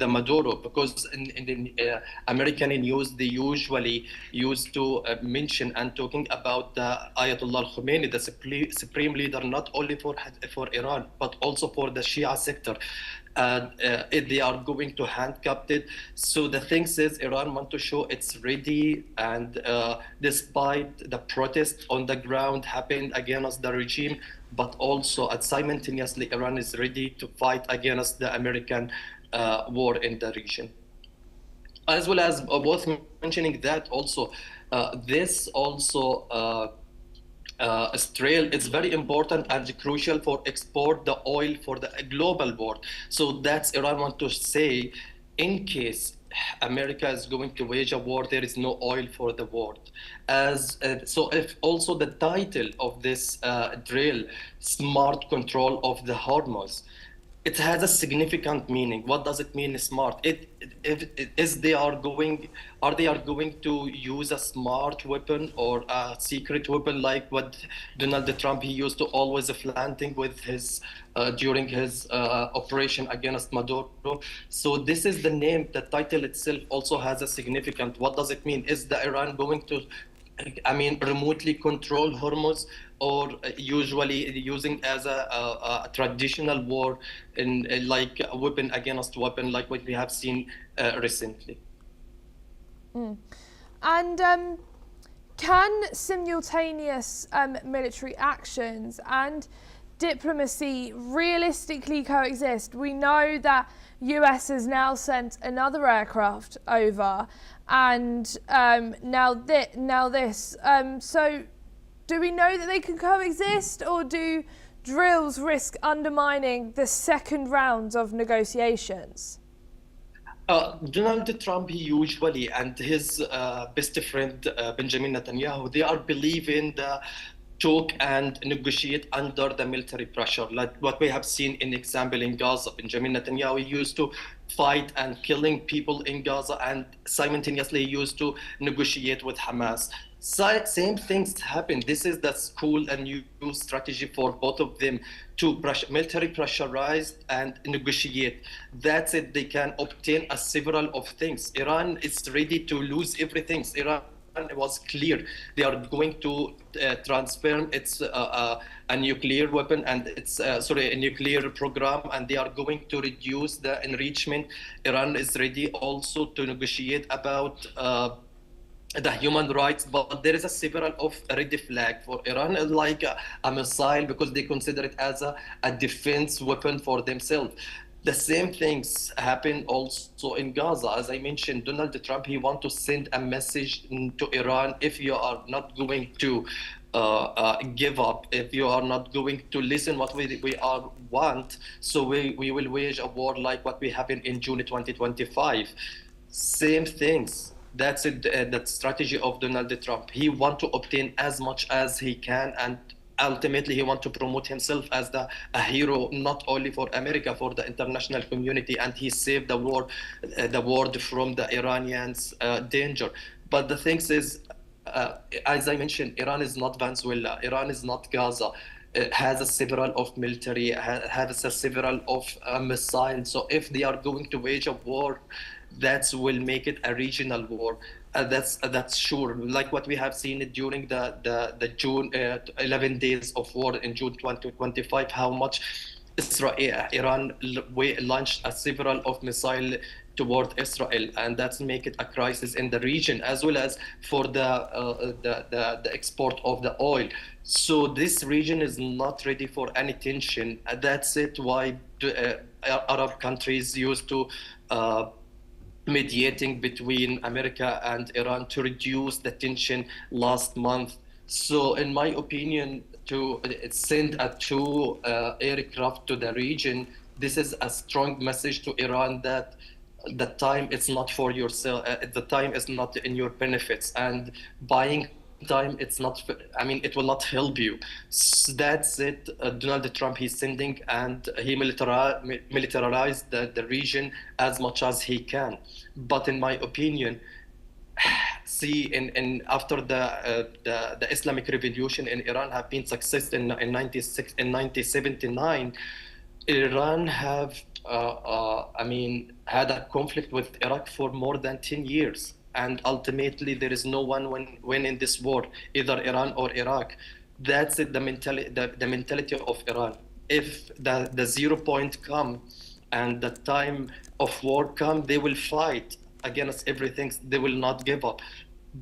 Maduro? Because in the American news, they usually used to mention and talking about the Ayatollah Khomeini, the supreme leader, not only for Iran but also for the Shia sector. They are going to handcuff it. So the thing is, Iran want to show it's ready, and despite the protests on the ground happened against the regime, but also simultaneously Iran is ready to fight against the American war in the region. As well as both mentioning that also, this also Israel is very important and crucial for export the oil for the global world. So that's Iran want to say, in case America is going to wage a war, there is no oil for the world. So if also the title of this drill, smart control of the Hormuz, it has a significant meaning. What does it mean, smart? They are going to use a smart weapon or a secret weapon, like what Donald Trump he used to always flaunting with his during his operation against Maduro. So this is the name. The title itself also has a significant. What does it mean? Is the Iran going to, remotely control Hormuz, or usually using as a traditional war in like a weapon against weapon, like what we have seen recently? And can simultaneous military actions and diplomacy realistically coexist? We know that US has now sent another aircraft over, and now this. So do we know that they can coexist, or do drills risk undermining the second round of negotiations? Donald Trump, he usually, and his best friend Benjamin Netanyahu, they are believing the talk and negotiate under the military pressure, like what we have seen in example in Gaza. Benjamin Netanyahu used to fight and killing people in Gaza, and simultaneously used to negotiate with Hamas. Same things happen. This is the school and new strategy for both of them to military pressurize and negotiate. That's it. They can obtain a several of things. Iran is ready to lose everything. Iran was clear. They are going to transfer its a nuclear weapon and its a nuclear program, and they are going to reduce the enrichment. Iran is ready also to negotiate about the human rights, but there is a several of red flag for Iran, like a missile, because they consider it as a defense weapon for themselves. The same things happen also in Gaza. As I mentioned, Donald Trump, he wants to send a message to Iran: if you are not going to give up, if you are not going to listen what we want, so we will wage a war like what we happened in June 2025. Same things. That's it, that strategy of Donald Trump. He wants to obtain as much as he can, and ultimately he wants to promote himself as a hero, not only for America, for the international community, and he saved the world from the Iranians' danger. But the thing is, as I mentioned, Iran is not Venezuela, Iran is not Gaza. It has a several of military, has a several of missiles. So if they are going to wage a war, that will make it a regional war. That's sure. Like what we have seen during the June 11 days of war in June 2025, how much Iran launched a several of missile toward Israel, and that's make it a crisis in the region, as well as for the export of the oil. So this region is not ready for any tension. That's it. Why Arab countries used to mediating between America and Iran to reduce the tension last month. So in my opinion, to send two aircraft to the region, this is a strong message to Iran that the time is not for yourself, the time is not in your benefits, and buying time, it's not, I mean, it will not help you. So that's it. Donald Trump, he's sending, and he militarized the region as much as he can. But in my opinion, see, in after the Islamic Revolution in Iran have been success in 1979, Iran have had a conflict with Iraq for more than 10 years. And ultimately, there is no one win in this war, either Iran or Iraq. That's it, the mentality of Iran. If the 0 point come and the time of war come, they will fight against everything. They will not give up.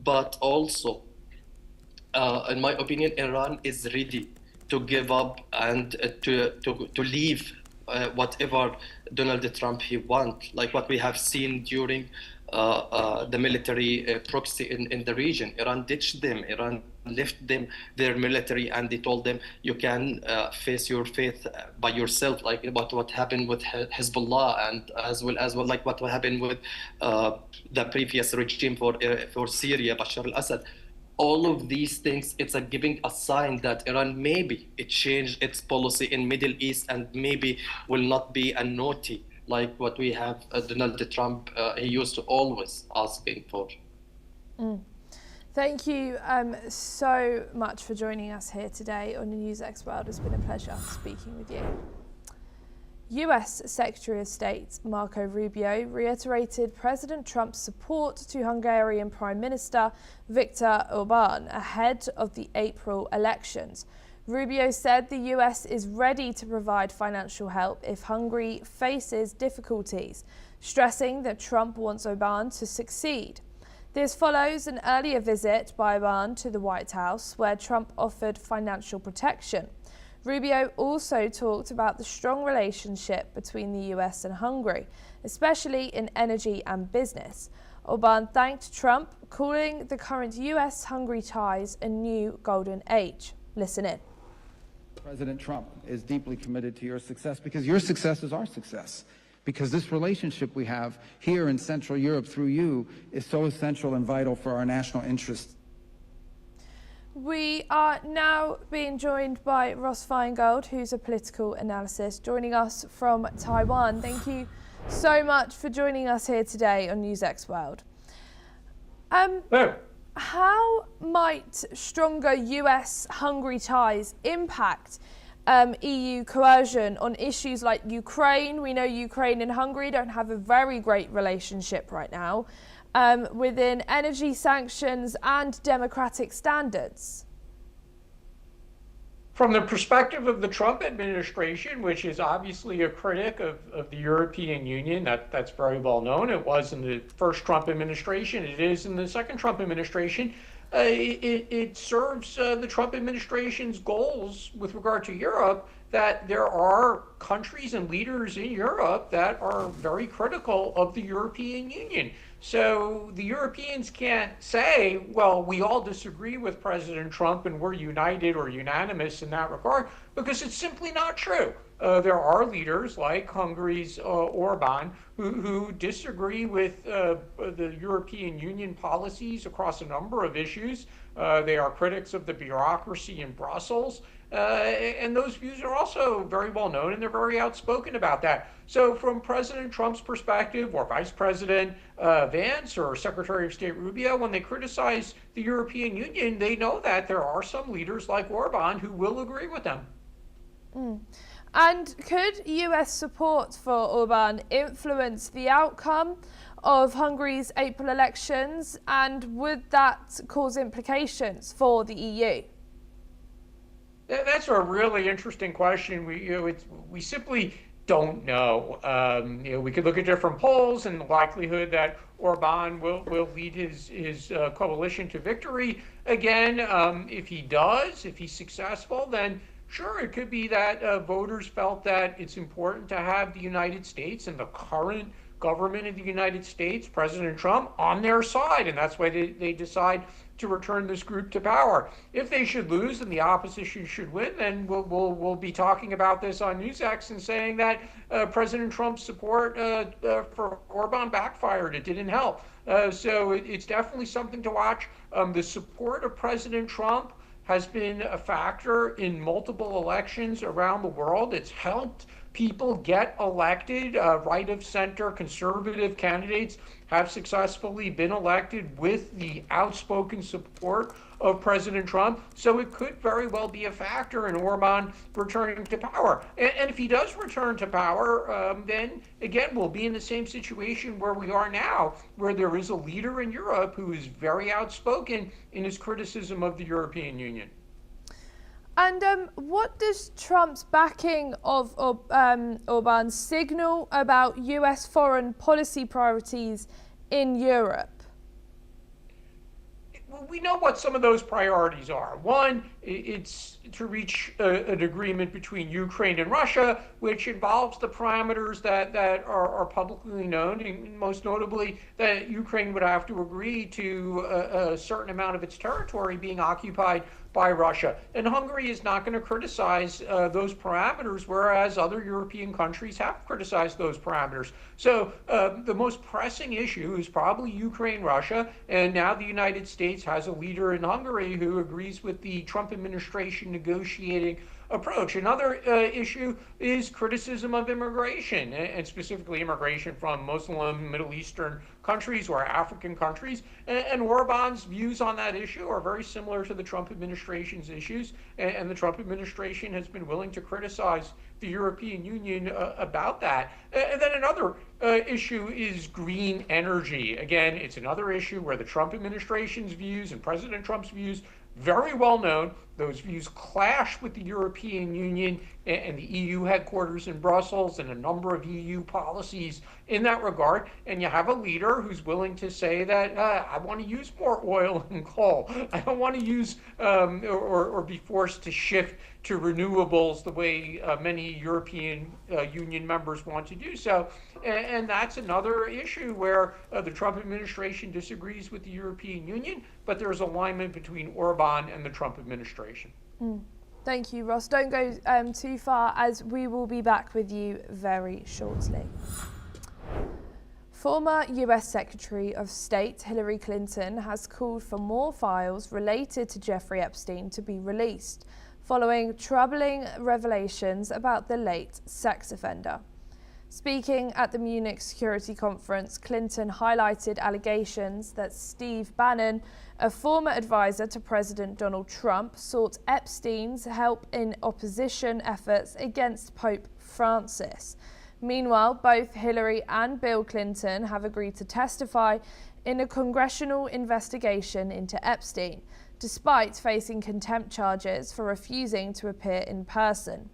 But also, in my opinion, Iran is ready to give up and to leave whatever Donald Trump he wants, like what we have seen during the military proxy in the region. Iran ditched them. Iran left them their military, and they told them, you can face your faith by yourself, like what happened with Hezbollah, and as well like what happened with the previous regime for Syria, Bashar al-Assad. All of these things, it's giving a sign that Iran maybe it changed its policy in Middle East, and maybe will not be a naughty like what we have Donald Trump, he used to always asking for. Thank you so much for joining us here today on the News World. It's been a pleasure speaking with you. US Secretary of State Marco Rubio reiterated President Trump's support to Hungarian Prime Minister Viktor Orbán ahead of the April elections. Rubio said the US is ready to provide financial help if Hungary faces difficulties, stressing that Trump wants Orbán to succeed. This follows an earlier visit by Orbán to the White House, where Trump offered financial protection. Rubio also talked about the strong relationship between the US and Hungary, especially in energy and business. Orbán thanked Trump, calling the current US-Hungary ties a new golden age. Listen in. President Trump is deeply committed to your success because your success is our success. Because this relationship we have here in Central Europe through you is so essential and vital for our national interests. We are now being joined by Ross Feingold, who's a political analyst, joining us from Taiwan. Thank you so much for joining us here today on NewsX World. How might stronger US-Hungary ties impact EU coercion on issues like Ukraine? We know Ukraine and Hungary don't have a very great relationship right now. Within energy sanctions and democratic standards? From the perspective of the Trump administration, which is obviously a critic of the European Union, that's very well known. It was in the first Trump administration. It is in the second Trump administration. It serves the Trump administration's goals with regard to Europe, that there are countries and leaders in Europe that are very critical of the European Union. So the Europeans can't say, well, we all disagree with President Trump and we're united or unanimous in that regard, because it's simply not true. There are leaders like Hungary's Orbán who disagree with the European Union policies across a number of issues. They are critics of the bureaucracy in Brussels. And those views are also very well known, and they're very outspoken about that. So from President Trump's perspective, or Vice President Vance, or Secretary of State Rubio, when they criticize the European Union, they know that there are some leaders like Orbán who will agree with them. And could US support for Orbán influence the outcome of Hungary's April elections, and would that cause implications for the EU? That's a really interesting question. We simply don't know. We could look at different polls and the likelihood that Orbán will lead his coalition to victory again. If he does, if he's successful, then sure, it could be that voters felt that it's important to have the United States and the current government of the United States, President Trump, on their side, and that's why they decide to return this group to power. If they should lose and the opposition should win, then we'll be talking about this on NewsX and saying that President Trump's support for Orbán backfired. It didn't help. So it's definitely something to watch. The support of President Trump has been a factor in multiple elections around the world. It's helped people get elected. Right of center conservative candidates have successfully been elected with the outspoken support of President Trump. So it could very well be a factor in Orbán returning to power. And if he does return to power, then again, we'll be in the same situation where we are now, where there is a leader in Europe who is very outspoken in his criticism of the European Union. And what does Trump's backing of Orbán signal about US foreign policy priorities in Europe? We know what some of those priorities are. One, it's to reach an agreement between Ukraine and Russia, which involves the parameters that are publicly known, and most notably that Ukraine would have to agree to a certain amount of its territory being occupied by Russia. And Hungary is not going to criticize those parameters, whereas other European countries have criticized those parameters. So the most pressing issue is probably Ukraine-Russia, and now the United States has a leader in Hungary who agrees with the Trump administration negotiating approach. Another issue is criticism of immigration, and specifically immigration from Muslim, Middle Eastern countries or African countries. And Orbán's views on that issue are very similar to the Trump administration's issues, and the Trump administration has been willing to criticize the European Union about that. And then another issue is green energy. Again, it's another issue where the Trump administration's views and President Trump's views, very well known, those views clash with the European Union and the EU headquarters in Brussels and a number of EU policies in that regard. And you have a leader who's willing to say that I want to use more oil and coal. I don't want to use or be forced to shift to renewables the way many European Union members want to do so. And that's another issue where the Trump administration disagrees with the European Union, but there's alignment between Orban and the Trump administration. Thank you, Ross. Don't go too far, as we will be back with you very shortly. Former US Secretary of State Hillary Clinton has called for more files related to Jeffrey Epstein to be released, following troubling revelations about the late sex offender. Speaking at the Munich Security Conference, Clinton highlighted allegations that Steve Bannon, a former advisor to President Donald Trump, sought Epstein's help in opposition efforts against Pope Francis. Meanwhile, both Hillary and Bill Clinton have agreed to testify in a congressional investigation into Epstein, despite facing contempt charges for refusing to appear in person.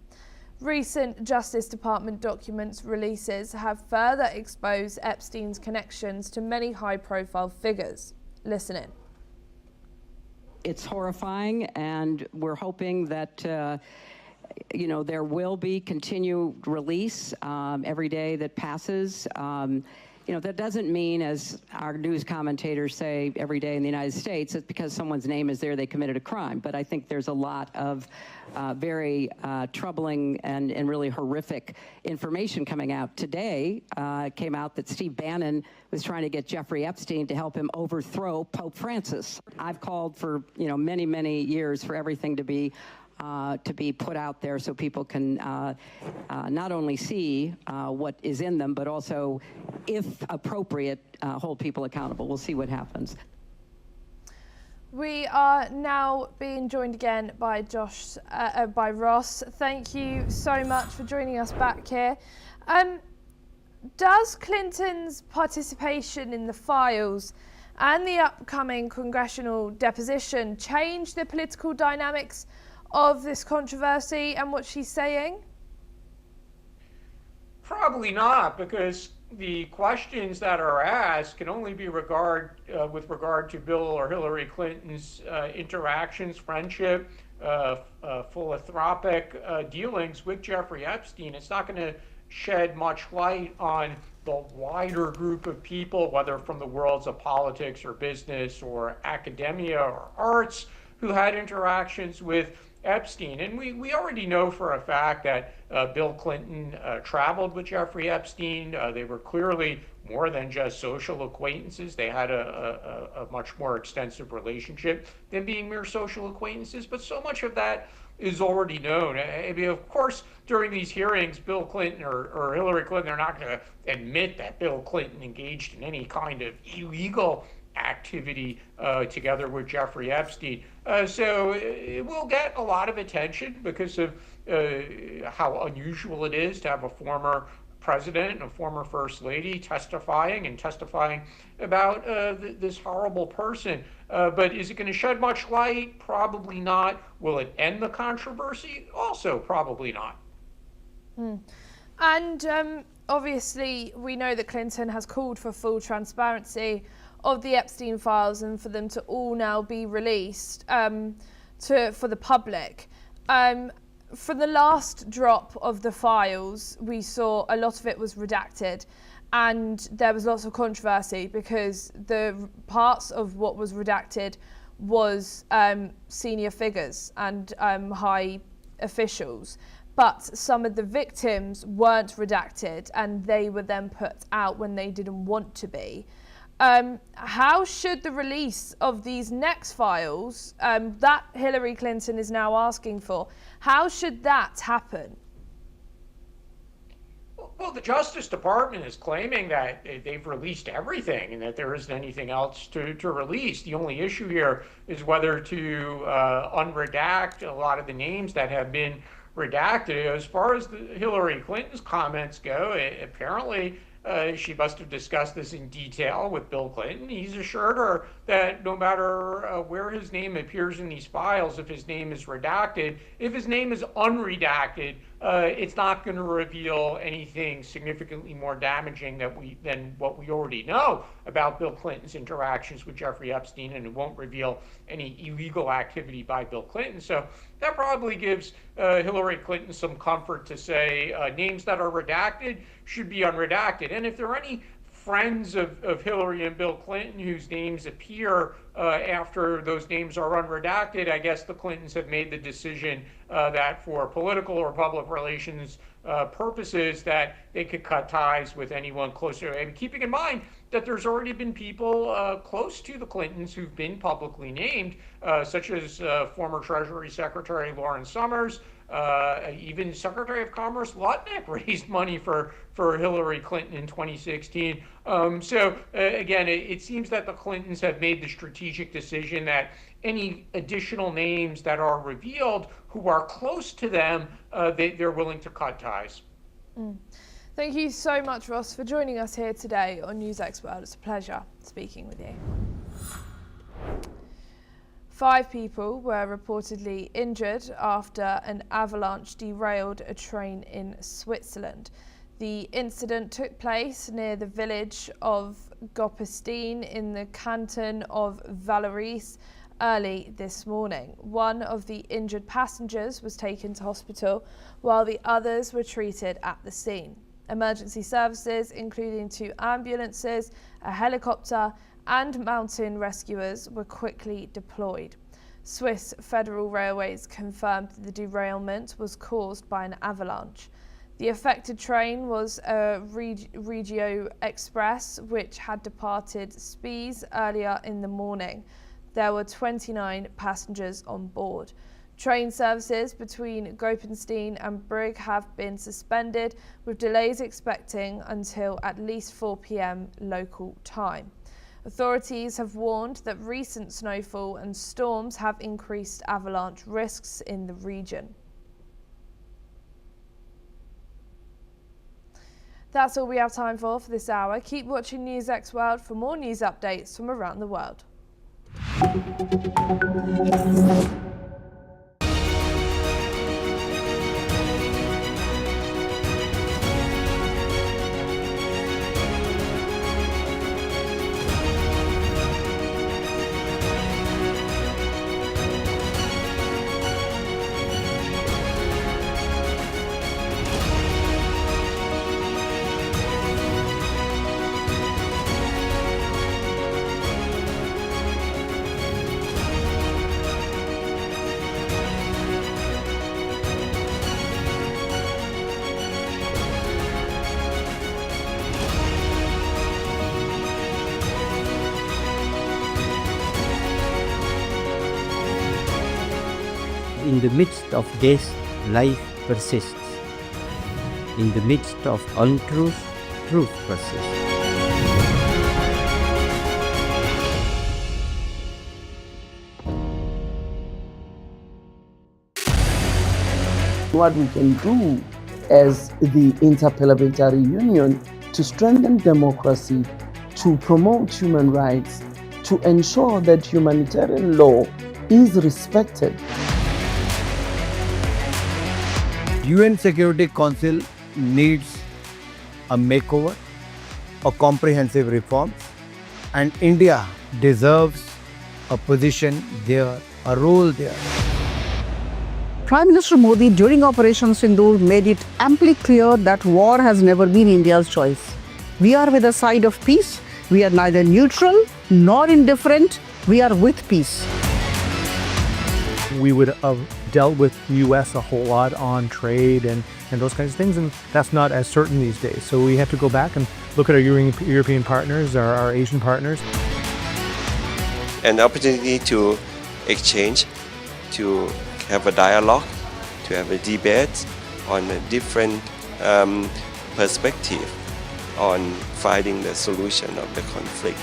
Recent Justice Department documents releases have further exposed Epstein's connections to many high-profile figures. Listen in. It's horrifying, and we're hoping that there will be continued release every day that passes. That doesn't mean, as our news commentators say every day in the United States, it's because someone's name is there, they committed a crime. But I think there's a lot of very troubling and really horrific information coming out. Today, it came out that Steve Bannon was trying to get Jeffrey Epstein to help him overthrow Pope Francis. I've called for, many, many years for everything to be put out there so people can not only see what is in them, but also, if appropriate, hold people accountable. We'll see what happens. We are now being joined again by by Ross. Thank you so much for joining us back here. Does Clinton's participation in the files and the upcoming congressional deposition change the political dynamics of this controversy and what she's saying? Probably not, because the questions that are asked can only be with regard to Bill or Hillary Clinton's interactions, friendship, philanthropic dealings with Jeffrey Epstein. It's not going to shed much light on the wider group of people, whether from the worlds of politics or business or academia or arts, who had interactions with Epstein. And we already know for a fact that Bill Clinton traveled with Jeffrey Epstein. They were clearly more than just social acquaintances. They had a much more extensive relationship than being mere social acquaintances. But so much of that is already known. I mean, of course, during these hearings, Bill Clinton or Hillary Clinton are not going to admit that Bill Clinton engaged in any kind of illegal activity together with Jeffrey Epstein. So it will get a lot of attention because of how unusual it is to have a former president and a former first lady testifying about this horrible person. But is it going to shed much light? Probably not. Will it end the controversy? Also, probably not. And obviously, we know that Clinton has called for full transparency of the Epstein files and for them to all now be released for the public. For the last drop of the files, we saw a lot of it was redacted, and there was lots of controversy because the parts of what was redacted was senior figures and high officials. But some of the victims weren't redacted, and they were then put out when they didn't want to be. How should the release of these next files that Hillary Clinton is now asking for, how should that happen? Well, the Justice Department is claiming that they've released everything and that there isn't anything else to release. The only issue here is whether to unredact a lot of the names that have been redacted. As far as Hillary Clinton's comments go, apparently she must have discussed this in detail with Bill Clinton. He's assured her that no matter where his name appears in these files, if his name is redacted, if his name is unredacted, it's not going to reveal anything significantly more damaging than what we already know about Bill Clinton's interactions with Jeffrey Epstein, and it won't reveal any illegal activity by Bill Clinton. So that probably gives Hillary Clinton some comfort to say names that are redacted should be unredacted. And if there are any friends of Hillary and Bill Clinton whose names appear after those names are unredacted, I guess the Clintons have made the decision that for political or public relations purposes that they could cut ties with anyone closer. And keeping in mind that there's already been people close to the Clintons who've been publicly named, such as former Treasury Secretary Lawrence Summers, even Secretary of Commerce Lutnick raised money for Hillary Clinton in 2016. Again, it seems that the Clintons have made the strategic decision that any additional names that are revealed who are close to them, they're willing to cut ties. Thank you so much, Ross, for joining us here today on NewsX World. It's a pleasure speaking with you. 5 people were reportedly injured after an avalanche derailed a train in Switzerland. The incident took place near the village of Goppestein in the canton of Vallauris early this morning. One of the injured passengers was taken to hospital while the others were treated at the scene. Emergency services, including 2 ambulances, a helicopter and mountain rescuers were quickly deployed. Swiss Federal Railways confirmed the derailment was caused by an avalanche. The affected train was a Regio Express, which had departed Spiez earlier in the morning. There were 29 passengers on board. Train services between Gopenstein and Brugg have been suspended, with delays expecting until at least 4 p.m. local time. Authorities have warned that recent snowfall and storms have increased avalanche risks in the region. That's all we have time for this hour. Keep watching NewsX World for more news updates from around the world. In the midst of death, life persists. In the midst of untruth, truth persists. What we can do as the Interparliamentary Union to strengthen democracy, to promote human rights, to ensure that humanitarian law is respected. UN Security Council needs a makeover, a comprehensive reform, and India deserves a position there, a role there. Prime Minister Modi during Operation Sindoor made it amply clear that war has never been India's choice. We are with the side of peace. We are neither neutral nor indifferent. We are with peace. We would have dealt with the U.S. a whole lot on trade and those kinds of things, and that's not as certain these days. So we have to go back and look at our European partners, our Asian partners. An opportunity to exchange, to have a dialogue, to have a debate on a different perspective on finding the solution of the conflict.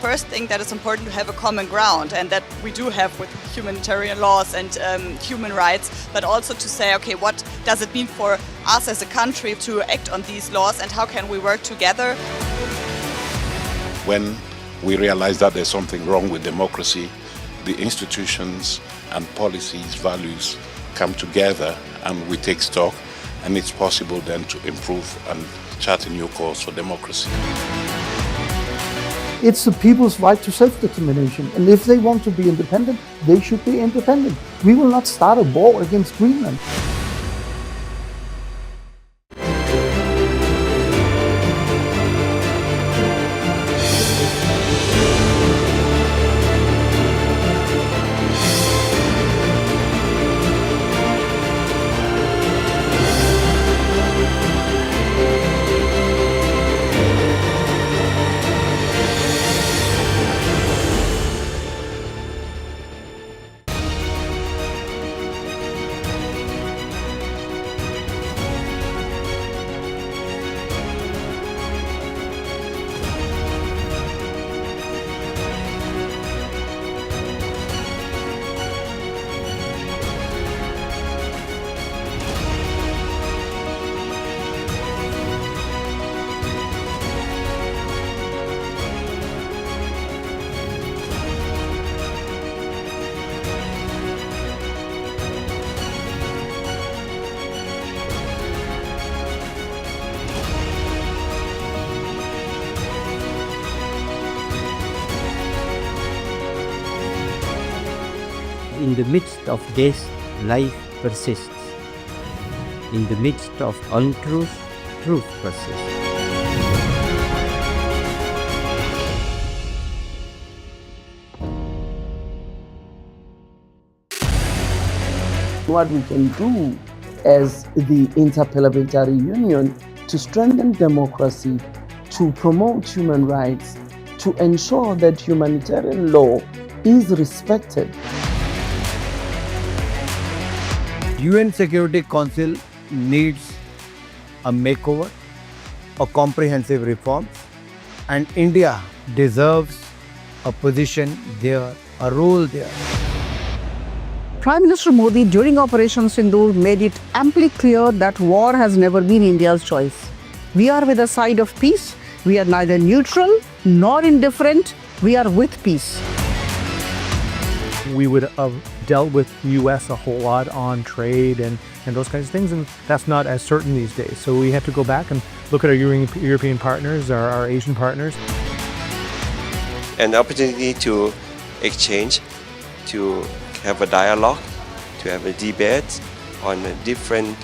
First thing that is important to have a common ground, and that we do have with humanitarian laws and human rights, but also to say, okay, what does it mean for us as a country to act on these laws, and how can we work together? When we realize that there's something wrong with democracy, the institutions and policies, values come together and we take stock, and it's possible then to improve and chart a new course for democracy. It's the people's right to self-determination, and if they want to be independent, they should be independent. We will not start a war against Greenland. In the midst of death, life persists. In the midst of untruth, truth persists. What we can do as the Interparliamentary Union to strengthen democracy, to promote human rights, to ensure that humanitarian law is respected. UN Security Council needs a makeover, a comprehensive reform, and India deserves a position there, a role there. Prime Minister Modi during Operation Sindoor made it amply clear that war has never been India's choice. We are with the side of peace. We are neither neutral nor indifferent. We are with peace. We would have dealt with US a whole lot on trade and those kinds of things, and that's not as certain these days. So we have to go back and look at our European partners, our Asian partners. An opportunity to exchange, to have a dialogue, to have a debate on a different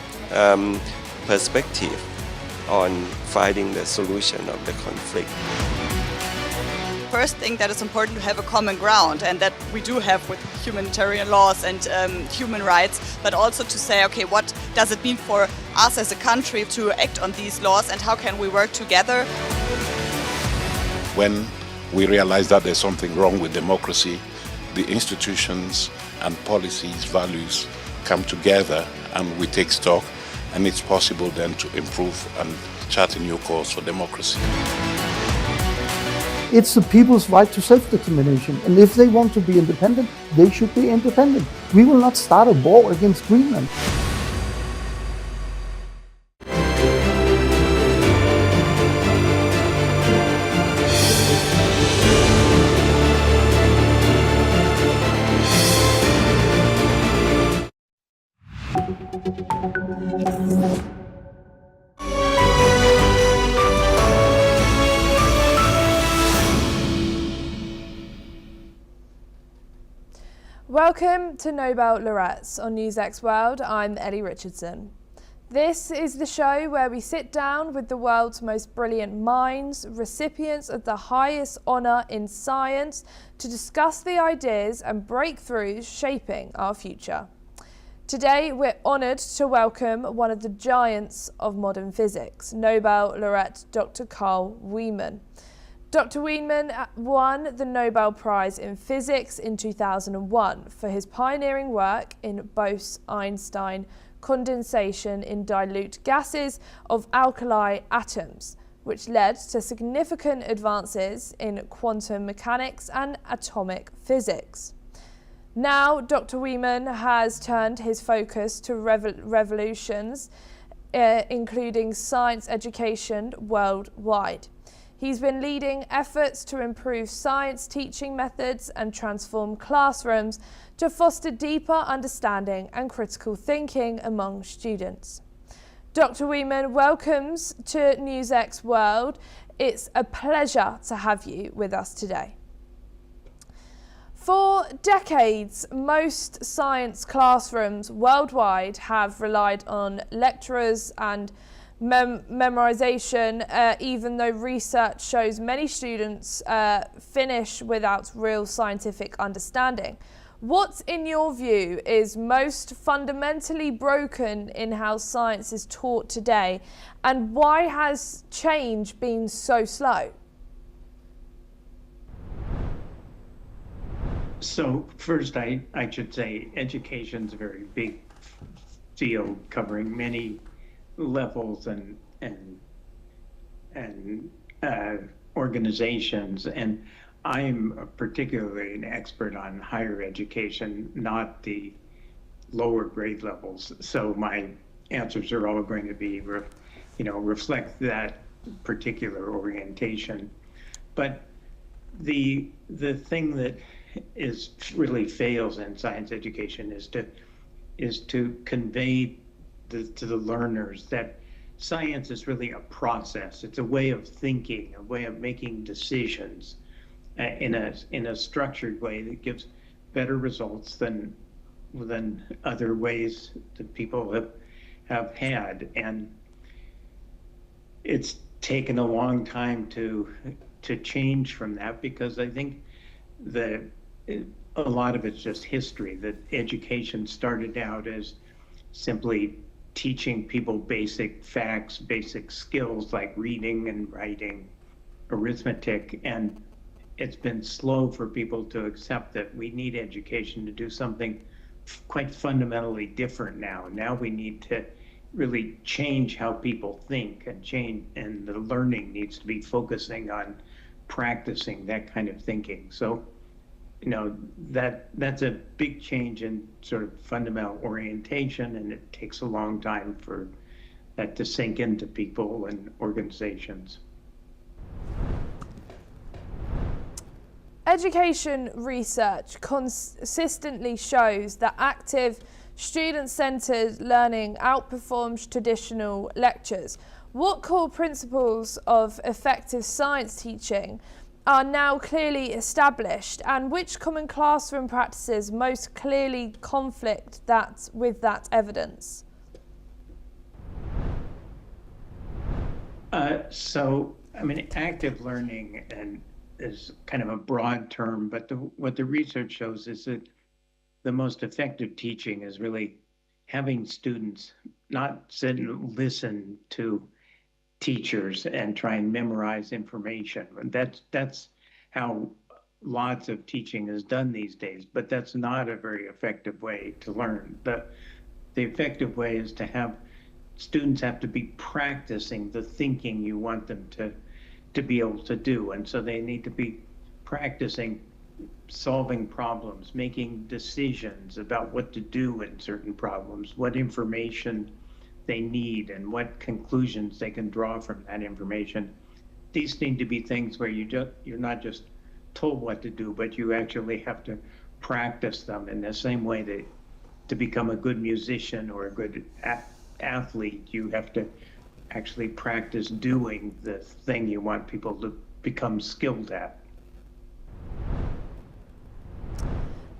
perspective on finding the solution of the conflict. First thing that is important to have a common ground, and that we do have with humanitarian laws and human rights, but also to say, okay, what does it mean for us as a country to act on these laws, and how can we work together? When we realize that there's something wrong with democracy, the institutions and policies, values come together and we take stock, and it's possible then to improve and chart a new course for democracy. It's the people's right to self-determination, and if they want to be independent, they should be independent. We will not start a war against Greenland. Welcome to Nobel Laureates on NewsX World. I'm Ellie Richardson. This is the show where we sit down with the world's most brilliant minds, recipients of the highest honour in science, to discuss the ideas and breakthroughs shaping our future. Today we're honoured to welcome one of the giants of modern physics, Nobel laureate Dr. Carl Wieman. Dr. Wieman won the Nobel Prize in Physics in 2001 for his pioneering work in Bose-Einstein condensation in dilute gases of alkali atoms, which led to significant advances in quantum mechanics and atomic physics. Now, Dr. Wieman has turned his focus to revolutions, including science education worldwide. He's been leading efforts to improve science teaching methods and transform classrooms to foster deeper understanding and critical thinking among students. Dr. Liman, welcomes to NewsX World. It's a pleasure to have you with us today. For decades, most science classrooms worldwide have relied on lecturers and memorization, even though research shows many students finish without real scientific understanding. What, in your view, is most fundamentally broken in how science is taught today, and why has change been so slow? So first, I should say education's a very big field covering many levels and organizations, and I'm particularly an expert on higher education, not the lower grade levels. So my answers are all going to be, reflect that particular orientation. But the thing that really fails in science education is to convey to the learners that science is really a process. It's a way of thinking, a way of making decisions in a structured way that gives better results than other ways that people have had. And it's taken a long time to change from that, because I think that a lot of it's just history, that education started out as simply teaching people basic facts, basic skills like reading and writing, arithmetic, and it's been slow for people to accept that we need education to do something quite fundamentally different now. Now we need to really change how people think and the learning needs to be focusing on practicing that kind of thinking. So, that's a big change in sort of fundamental orientation, and it takes a long time for that to sink into people and organizations. Education research consistently shows that active, student-centered learning outperforms traditional lectures. What core principles of effective science teaching are now clearly established, and which common classroom practices most clearly conflict with that evidence? Active learning is kind of a broad term, but what the research shows is that the most effective teaching is really having students not sit and listen to teachers and try and memorize information. That's how lots of teaching is done these days, but that's not a very effective way to learn. The effective way is to have students have to be practicing the thinking you want them to be able to do. And so they need to be practicing solving problems, making decisions about what to do in certain problems, what information they need, and what conclusions they can draw from that information. These need to be things where you're not just told what to do, but you actually have to practice them in the same way that to become a good musician or a good athlete, you have to actually practice doing the thing you want people to become skilled at.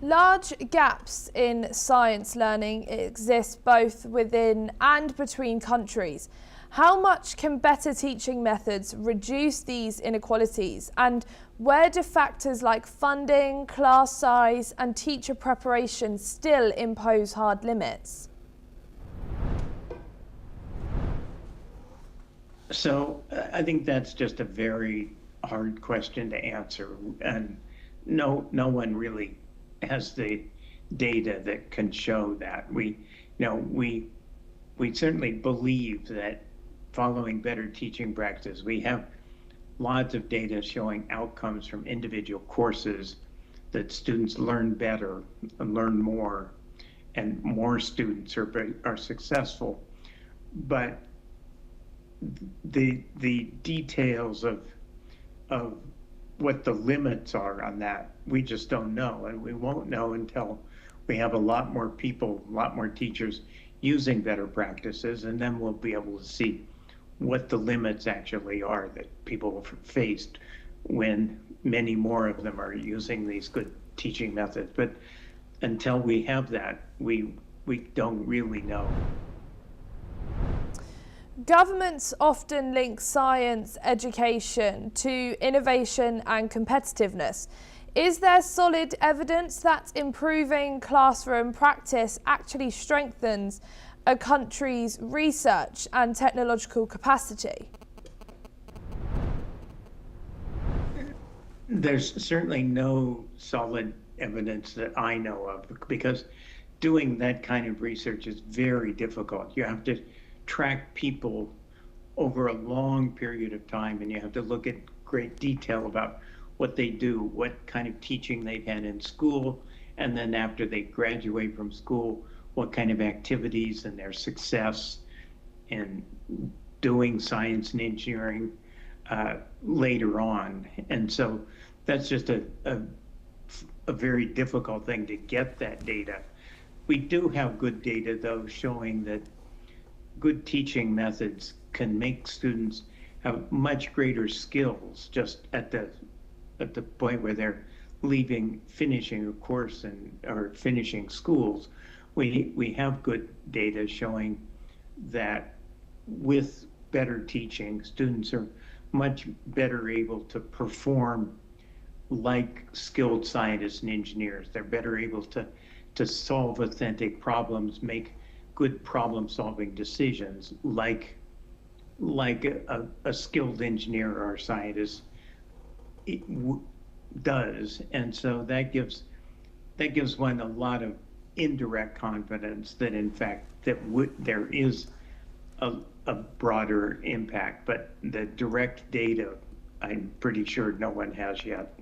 Large gaps in science learning exist both within and between countries. How much can better teaching methods reduce these inequalities, and where do factors like funding, class size, and teacher preparation still impose hard limits? So I think that's just a very hard question to answer, and no one really has the data that can show that. We certainly believe that following better teaching practice, we have lots of data showing outcomes from individual courses that students learn better and learn more, and more students are successful. But the details of of what the limits are on that, we just don't know. And we won't know until we have a lot more people, a lot more teachers using better practices, and then we'll be able to see what the limits actually are that people have faced when many more of them are using these good teaching methods. But until we have that, we don't really know. Governments often link science education to innovation and competitiveness. Is there solid evidence that improving classroom practice actually strengthens a country's research and technological capacity? There's certainly no solid evidence that I know of, because doing that kind of research is very difficult. You have to track people over a long period of time, and you have to look at great detail about what they do, what kind of teaching they've had in school, and then after they graduate from school, what kind of activities and their success in doing science and engineering later on. And so that's just a very difficult thing to get that data. We do have good data, though, showing that good teaching methods can make students have much greater skills just at the point where they're finishing a course or finishing schools. We have good data showing that with better teaching, students are much better able to perform like skilled scientists and engineers. They're better able to solve authentic problems, make good problem-solving decisions like a skilled engineer or scientist does. And so that gives one a lot of indirect confidence that in fact there is a broader impact, but the direct data I'm pretty sure no one has yet.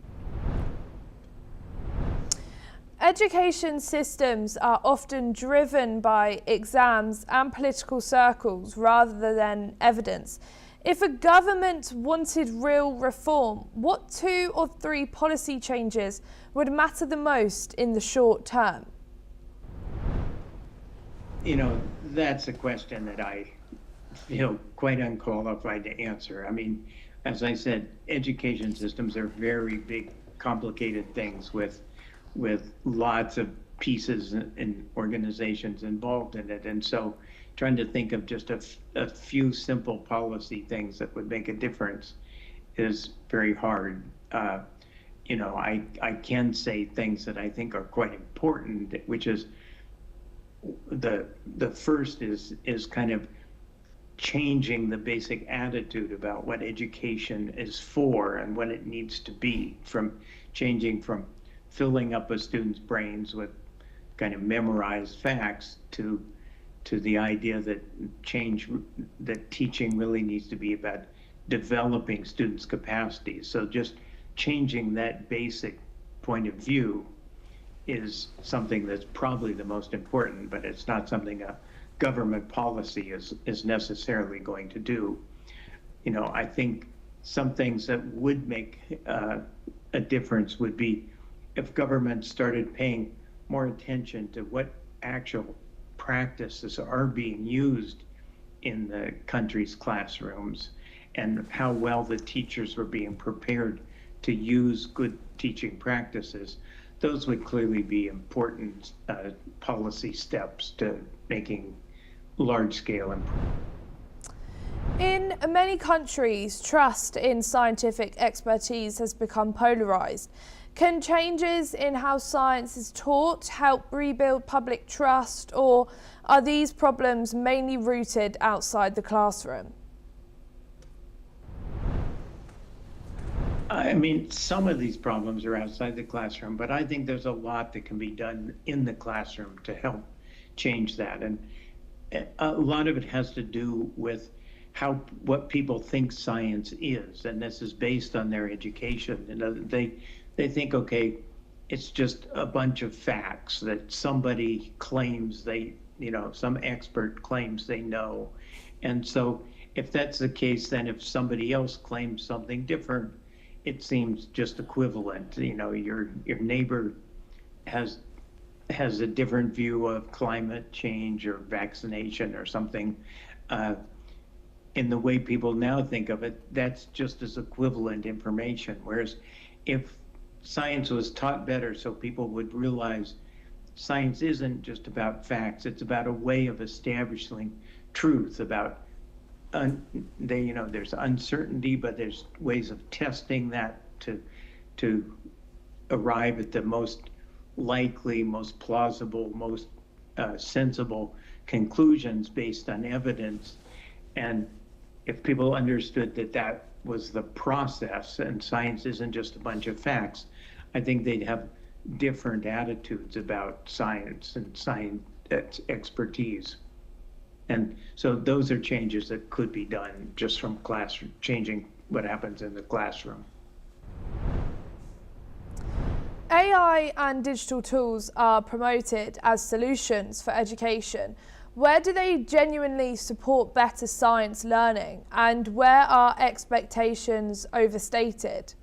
Education systems are often driven by exams and political circles rather than evidence. If a government wanted real reform, what 2 or 3 policy changes would matter the most in the short term? You know, that's a question that I feel quite unqualified to answer. I mean, as I said, education systems are very big, complicated things with lots of pieces and organizations involved in it. And so trying to think of just a few simple policy things that would make a difference is very hard. You know, I can say things that I think are quite important, which is the first is kind of changing the basic attitude about what education is for and what it needs to be, from changing from filling up a student's brains with kind of memorized facts to the idea that teaching really needs to be about developing students' capacities. So just changing that basic point of view is something that's probably the most important, but it's not something a government policy is necessarily going to do. You know, I think some things that would make a difference would be if governments started paying more attention to what actual practices are being used in the country's classrooms and how well the teachers were being prepared to use good teaching practices. Those would clearly be important policy steps to making large-scale improvement. In many countries, trust in scientific expertise has become polarized. Can changes in how science is taught help rebuild public trust, or are these problems mainly rooted outside the classroom? I mean, some of these problems are outside the classroom, but I think there's a lot that can be done in the classroom to help change that. And a lot of it has to do with what people think science is, and this is based on their education. And they think, okay, it's just a bunch of facts that somebody claims some expert claims they know. And so if that's the case, then if somebody else claims something different, it seems just equivalent. You know, your neighbor has a different view of climate change or vaccination or something. In the way people now think of it, that's just as equivalent information. Whereas if science was taught better so people would realize science isn't just about facts, it's about a way of establishing truth about, there's uncertainty, but there's ways of testing that to arrive at the most likely, most plausible, most sensible conclusions based on evidence. And if people understood that that was the process and science isn't just a bunch of facts, I think they'd have different attitudes about science and science expertise. And so those are changes that could be done just from classroom, changing what happens in the classroom. AI and digital tools are promoted as solutions for education. Where do they genuinely support better science learning, and where are expectations overstated?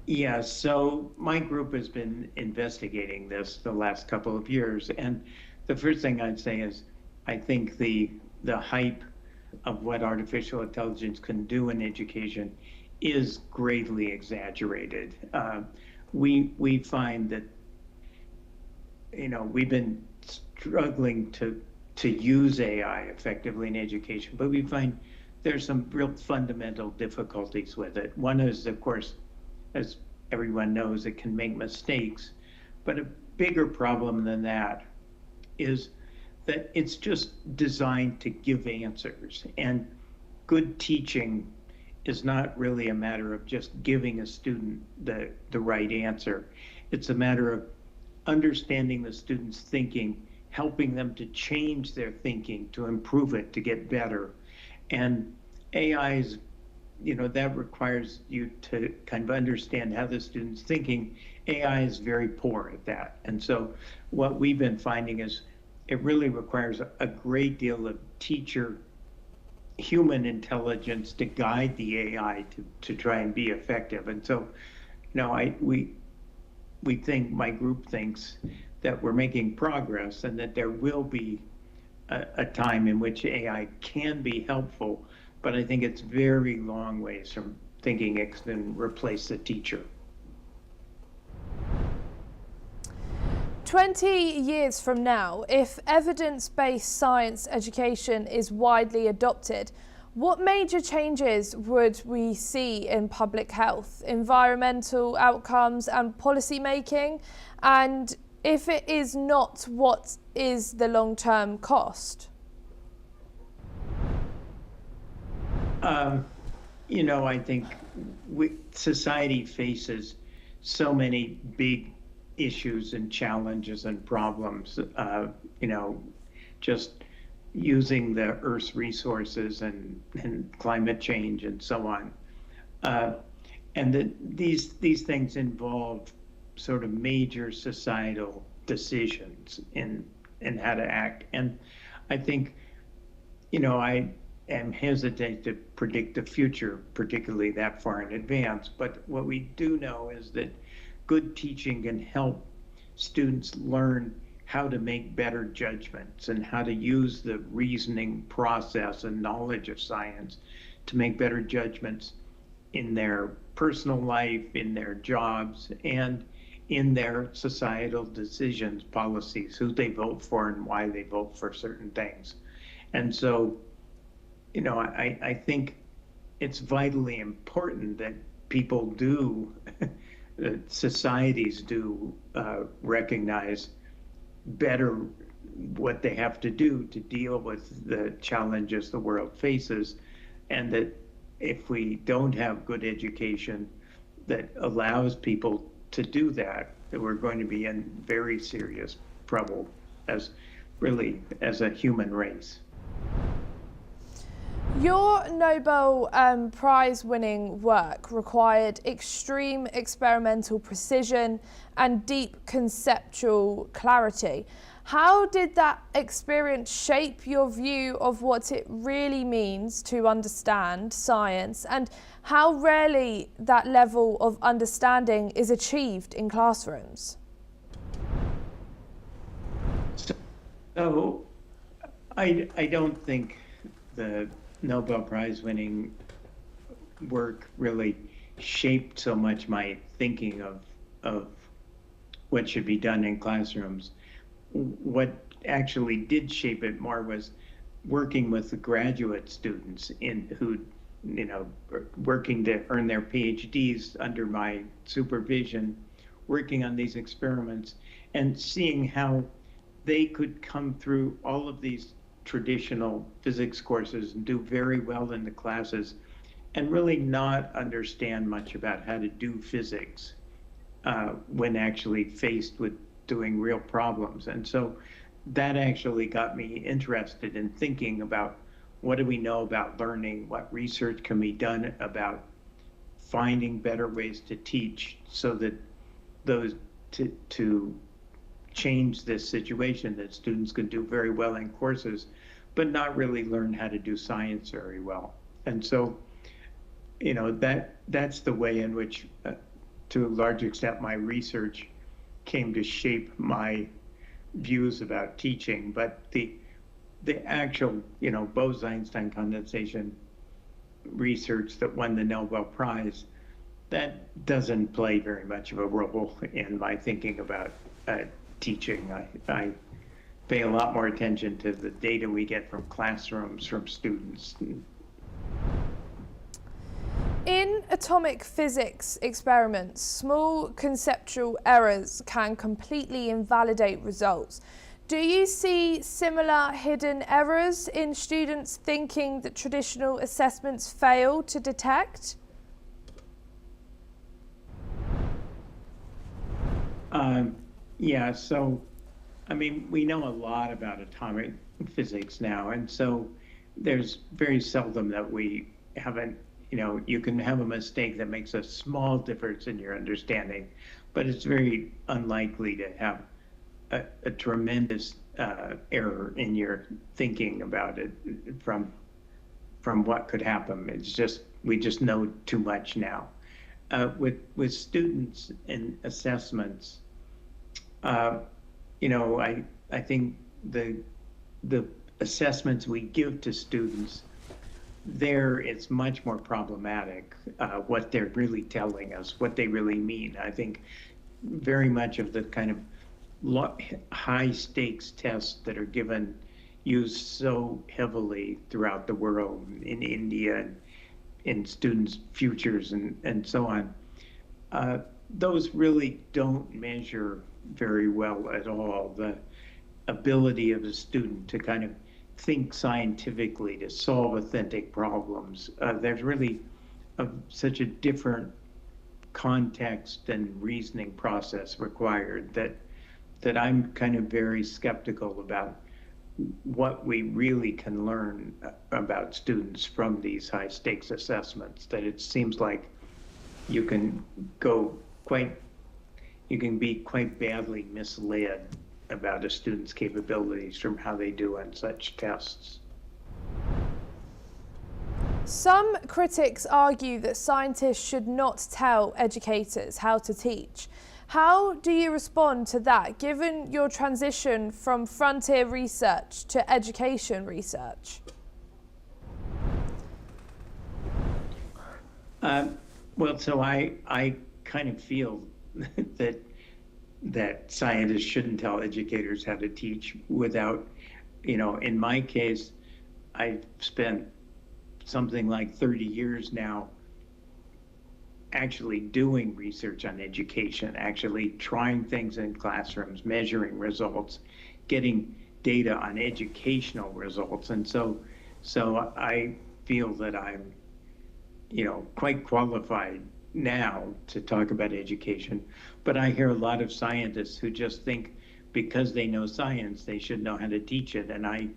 Yeah, so my group has been investigating this the last couple of years, and the first thing I'd say is I think the hype of what artificial intelligence can do in education is greatly exaggerated. We find that, we've been struggling to use AI effectively in education, but we find there's some real fundamental difficulties with it. One is, of course, as everyone knows, it can make mistakes, but a bigger problem than that is that it's just designed to give answers, and good teaching is not really a matter of just giving a student the right answer. It's a matter of understanding the student's thinking, helping them to change their thinking, to improve it, to get better. And AI is, that requires you to kind of understand how the student's thinking. AI is very poor at that. And so what we've been finding is it really requires a great deal of teacher human intelligence to guide the AI to try and be effective. And so, we think, my group thinks that we're making progress and that there will be a time in which AI can be helpful, but I think it's very long ways from thinking it can replace the teacher. 20 years from now, if evidence-based science education is widely adopted, what major changes would we see in public health, environmental outcomes and policy making? And if it is not, what is the long-term cost? I think society faces so many big issues and challenges and problems, just using the Earth's resources and climate change and so on. And these things involve sort of major societal decisions in how to act. And I think, I am hesitant to predict the future, particularly that far in advance. But what we do know is that good teaching can help students learn how to make better judgments and how to use the reasoning process and knowledge of science to make better judgments in their personal life, in their jobs, and in their societal decisions, policies, who they vote for and why they vote for certain things. And so, I think it's vitally important that people do, that societies do recognize better what they have to do to deal with the challenges the world faces, and that if we don't have good education that allows people to do that we're going to be in very serious trouble as a human race. Your Nobel Prize-winning work required extreme experimental precision and deep conceptual clarity. How did that experience shape your view of what it really means to understand science, and how rarely that level of understanding is achieved in classrooms? So I don't think the Nobel Prize winning work really shaped so much my thinking of what should be done in classrooms. What actually did shape it more was working with the graduate students who, working to earn their PhDs under my supervision, working on these experiments and seeing how they could come through all of these traditional physics courses and do very well in the classes and really not understand much about how to do physics when actually faced with doing real problems. And so that actually got me interested in thinking about what do we know about learning, what research can be done about finding better ways to teach so that those to change this situation that students can do very well in courses, but not really learn how to do science very well. And so, that's the way in which, to a large extent, my research came to shape my views about teaching. But the actual, Bose-Einstein condensation research that won the Nobel Prize, that doesn't play very much of a role in my thinking about teaching. I pay a lot more attention to the data we get from classrooms, from students. In atomic physics experiments, small conceptual errors can completely invalidate results. Do you see similar hidden errors in students' thinking that traditional assessments fail to detect? Yeah, so, we know a lot about atomic physics now, and so there's very seldom that we haven't, you can have a mistake that makes a small difference in your understanding, but it's very unlikely to have a tremendous error in your thinking about it from what could happen. It's just, we just know too much now. With students and assessments, I think the assessments we give to students, there it's much more problematic what they're really telling us, what they really mean. I think very much of the kind of high stakes tests that are used so heavily throughout the world, in India and in students' futures and so on, those really don't measure very well at all the ability of a student to kind of think scientifically, to solve authentic problems. There's really such a different context and reasoning process required that I'm kind of very skeptical about what we really can learn about students from these high stakes assessments, that it seems like you can be quite badly misled about a student's capabilities from how they do on such tests. Some critics argue that scientists should not tell educators how to teach. How do you respond to that, given your transition from frontier research to education research? Well, so I kind of feel that scientists shouldn't tell educators how to teach without, in my case, I've spent something like 30 years now actually doing research on education, actually trying things in classrooms, measuring results, getting data on educational results. And so I feel that I'm, quite qualified now to talk about education. But I hear a lot of scientists who just think because they know science, they should know how to teach it. And I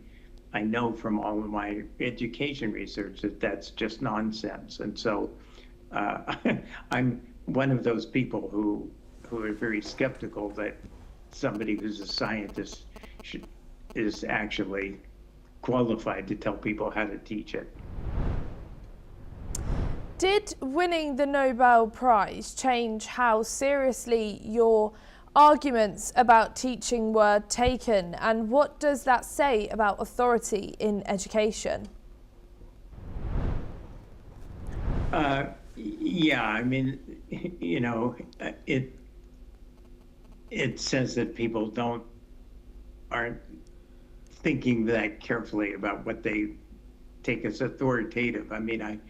know from all of my education research that that's just nonsense. And so I'm one of those people who are very skeptical that somebody who's a scientist is actually qualified to tell people how to teach it. Did winning the Nobel Prize change how seriously your arguments about teaching were taken, and what does that say about authority in education? Yeah, I mean, you know, it says that people aren't thinking that carefully about what they take as authoritative. I mean,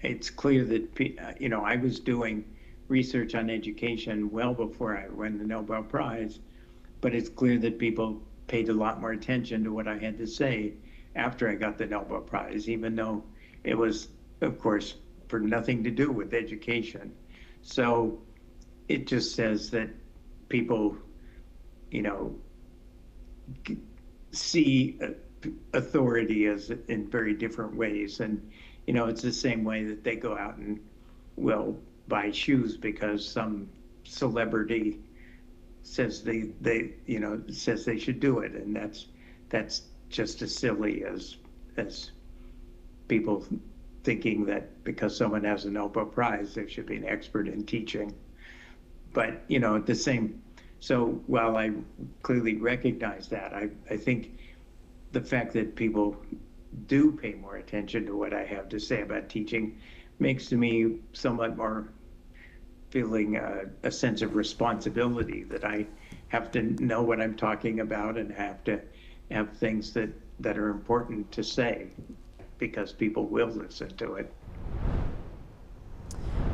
it's clear that, you know, I was doing research on education well before I won the Nobel Prize, but it's clear that people paid a lot more attention to what I had to say after I got the Nobel Prize, even though it was, of course, for nothing to do with education. So it just says that people, you know, see authority as in very different ways. And, you know, it's the same way that they go out and will buy shoes because some celebrity says says they should do it. And that's just as silly as people thinking that because someone has a Nobel Prize, they should be an expert in teaching. But, you know, so while I clearly recognize that, I think the fact that people do pay more attention to what I have to say about teaching makes me somewhat more feeling a sense of responsibility, that I have to know what I'm talking about and have to have things that are important to say, because people will listen to it.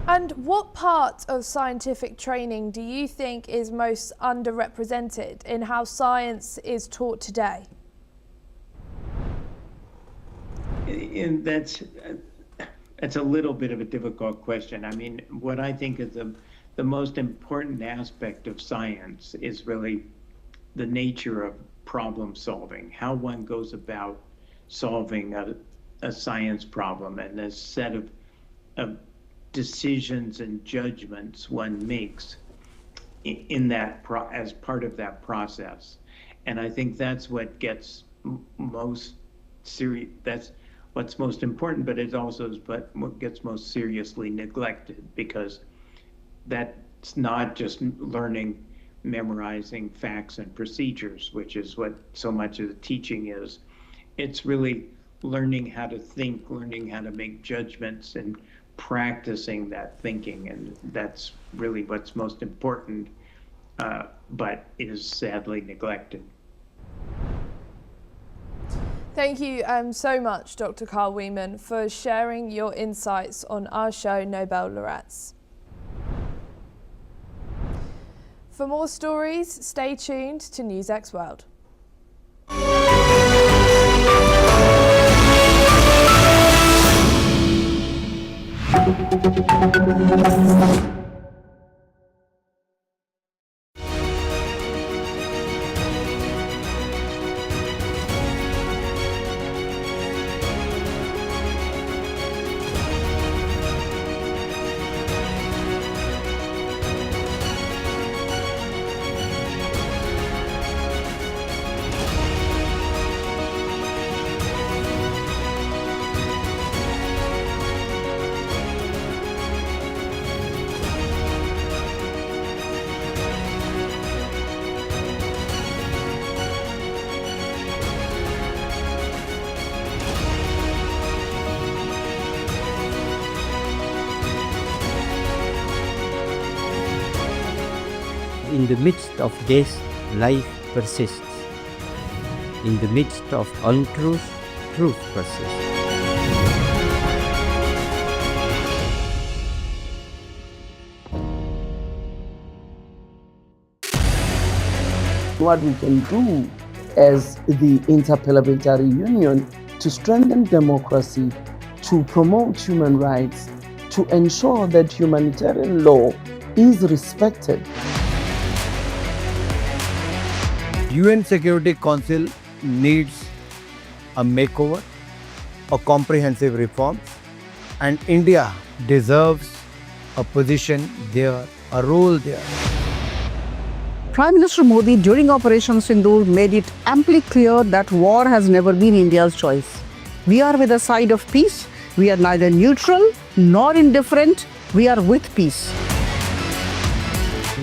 And what part of scientific training do you think is most underrepresented in how science is taught today? And that's a little bit of a difficult question. I mean, what I think is the most important aspect of science is really the nature of problem solving, how one goes about solving a science problem, and a set of decisions and judgments one makes in that as part of that process. And I think that's what gets most serious. That's what's most important, but it also is what gets most seriously neglected, because that's not just learning, memorizing facts and procedures, which is what so much of the teaching is. It's really learning how to think, learning how to make judgments, and practicing that thinking. And that's really what's most important, but is sadly neglected. Thank you so much, Dr. Carl Wieman, for sharing your insights on our show, Nobel Laureates. For more stories, stay tuned to NewsX World. In the midst of this, life persists. In the midst of untruth, truth persists. What we can do as the Interparliamentary Union to strengthen democracy, to promote human rights, to ensure that humanitarian law is respected. UN Security Council needs a makeover, a comprehensive reform, and India deserves a position there, a role there. Prime Minister Modi during Operation Sindoor made it amply clear that war has never been India's choice. We are with the side of peace. We are neither neutral nor indifferent. We are with peace.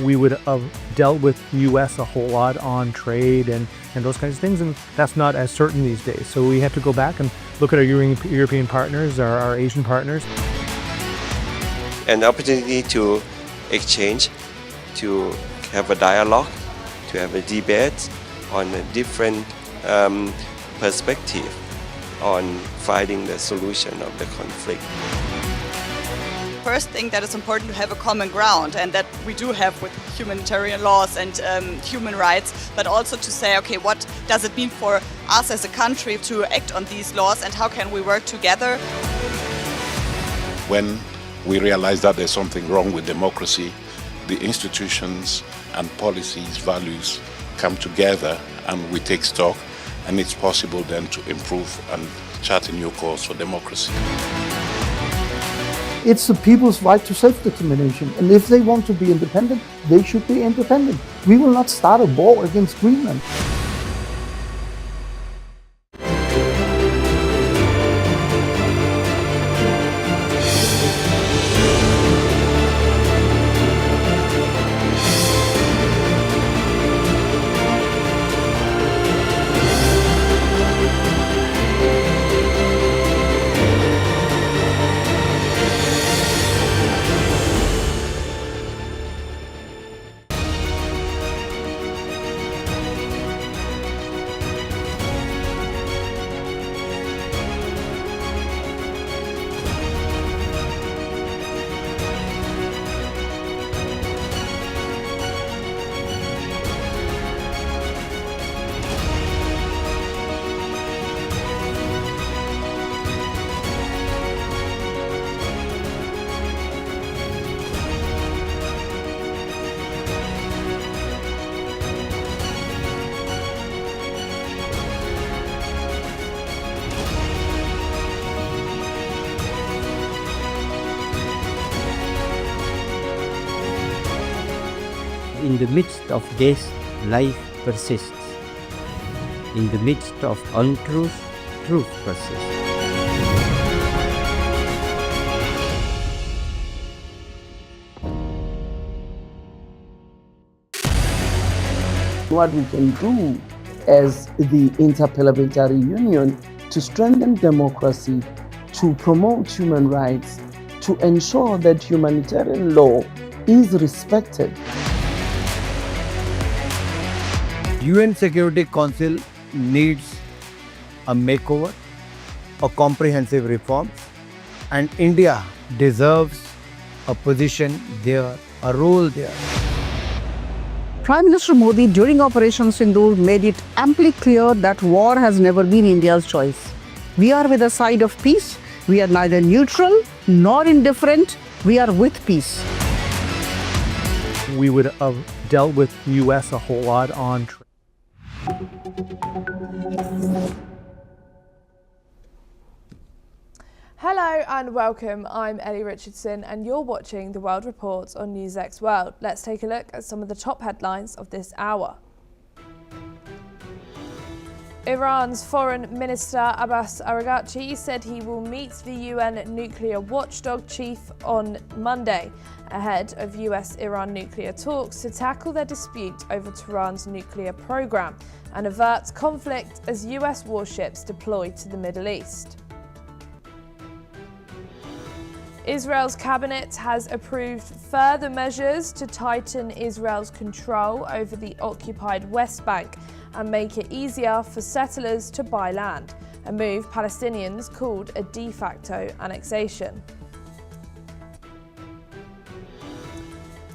We would have dealt with US a whole lot on trade and those kinds of things, and that's not as certain these days. So we have to go back and look at our European partners, our Asian partners. An opportunity to exchange, to have a dialogue, to have a debate on a different perspective on finding the solution of the conflict. First thing that is important to have a common ground, and that we do have with humanitarian laws and human rights, but also to say, okay, what does it mean for us as a country to act on these laws, and how can we work together? When we realize that there's something wrong with democracy, the institutions and policies, values come together and we take stock, and it's possible then to improve and chart a new course for democracy. It's the people's right to self-determination, and if they want to be independent, they should be independent. We will not start a war against Greenland. In the midst of this, life persists. In the midst of untruth, truth persists. What we can do as the Interparliamentary Union to strengthen democracy, to promote human rights, to ensure that humanitarian law is respected. UN Security Council needs a makeover, a comprehensive reform, and India deserves a position there, a role there. Prime Minister Modi during Operation Sindoor made it amply clear that war has never been India's choice. We are with the side of peace. We are neither neutral nor indifferent. We are with peace. We would have dealt with US a whole lot on trade. Hello and welcome, I'm Ellie Richardson and you're watching The World Report on NewsX World. Let's take a look at some of the top headlines of this hour. Iran's Foreign Minister Abbas Araghchi said he will meet the UN nuclear watchdog chief on Monday, ahead of US-Iran nuclear talks to tackle their dispute over Tehran's nuclear program and avert conflict as US warships deploy to the Middle East. Israel's cabinet has approved further measures to tighten Israel's control over the occupied West Bank and make it easier for settlers to buy land, a move Palestinians called a de facto annexation.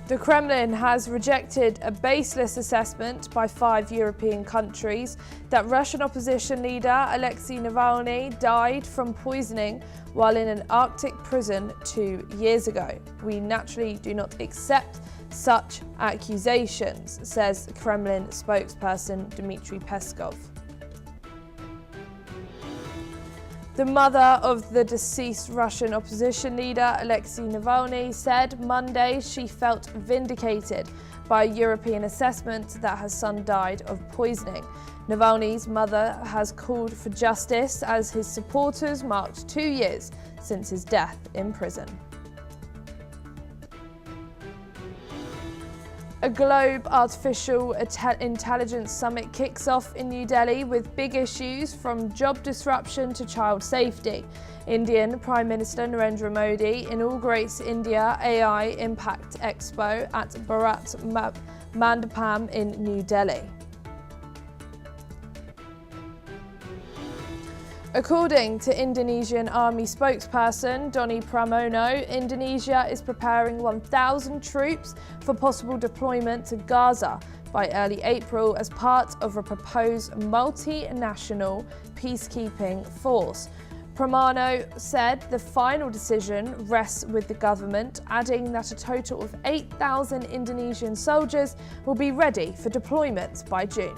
The Kremlin has rejected a baseless assessment by 5 European countries that Russian opposition leader Alexei Navalny died from poisoning while in an Arctic prison 2 years ago. We naturally do not accept such accusations, says Kremlin spokesperson Dmitry Peskov. The mother of the deceased Russian opposition leader Alexei Navalny said Monday she felt vindicated by a European assessment that her son died of poisoning. Navalny's mother has called for justice as his supporters marked 2 years since his death in prison. A Globe Artificial Intelligence Summit kicks off in New Delhi with big issues from job disruption to child safety. Indian Prime Minister Narendra Modi inaugurates India AI Impact Expo at Bharat Mandapam in New Delhi. According to Indonesian Army spokesperson Doni Pramono, Indonesia is preparing 1,000 troops for possible deployment to Gaza by early April as part of a proposed multinational peacekeeping force. Pramono said the final decision rests with the government, adding that a total of 8,000 Indonesian soldiers will be ready for deployment by June.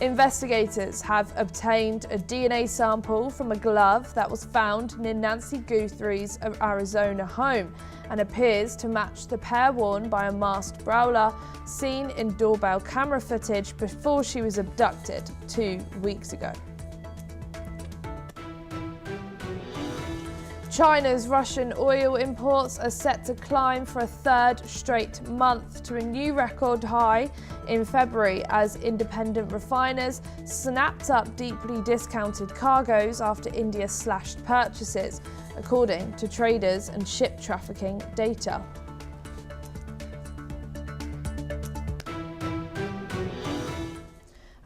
Investigators have obtained a DNA sample from a glove that was found near Nancy Guthrie's Arizona home and appears to match the pair worn by a masked brawler seen in doorbell camera footage before she was abducted 2 weeks ago. China's Russian oil imports are set to climb for a third straight month to a new record high in February as independent refiners snapped up deeply discounted cargoes after India slashed purchases, according to traders and ship trafficking data.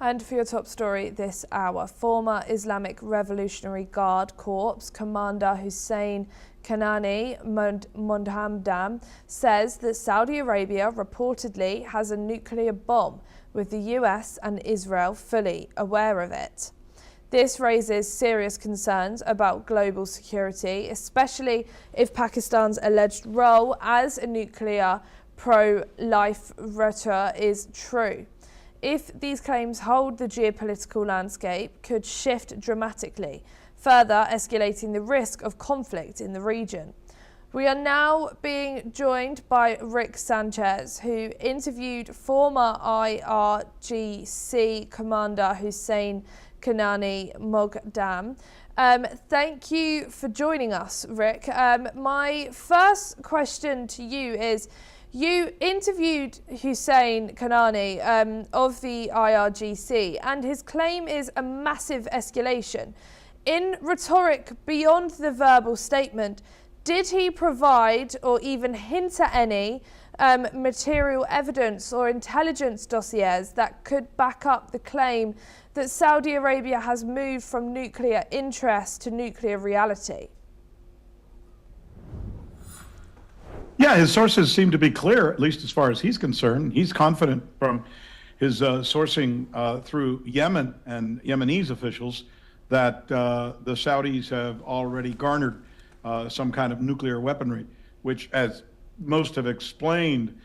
And for your top story this hour, former Islamic Revolutionary Guard Corps Commander Hussein Kanani Mondhamdam says that Saudi Arabia reportedly has a nuclear bomb, with the US and Israel fully aware of it. This raises serious concerns about global security, especially if Pakistan's alleged role as a nuclear pro-life rhetor is true. If these claims hold, the geopolitical landscape could shift dramatically, further escalating the risk of conflict in the region. We are now being joined by Rick Sanchez, who interviewed former IRGC Commander Hussein Kanani Mogdam. Thank you for joining us, Rick. My first question to you is, you interviewed Hussein Kanani of the IRGC, and his claim is a massive escalation. In rhetoric beyond the verbal statement, did he provide or even hint at any material evidence or intelligence dossiers that could back up the claim that Saudi Arabia has moved from nuclear interest to nuclear reality? Yeah, his sources seem to be clear, at least as far as he's concerned. He's confident from his sourcing through Yemen and Yemenese officials that the Saudis have already garnered some kind of nuclear weaponry, which, as most have explained,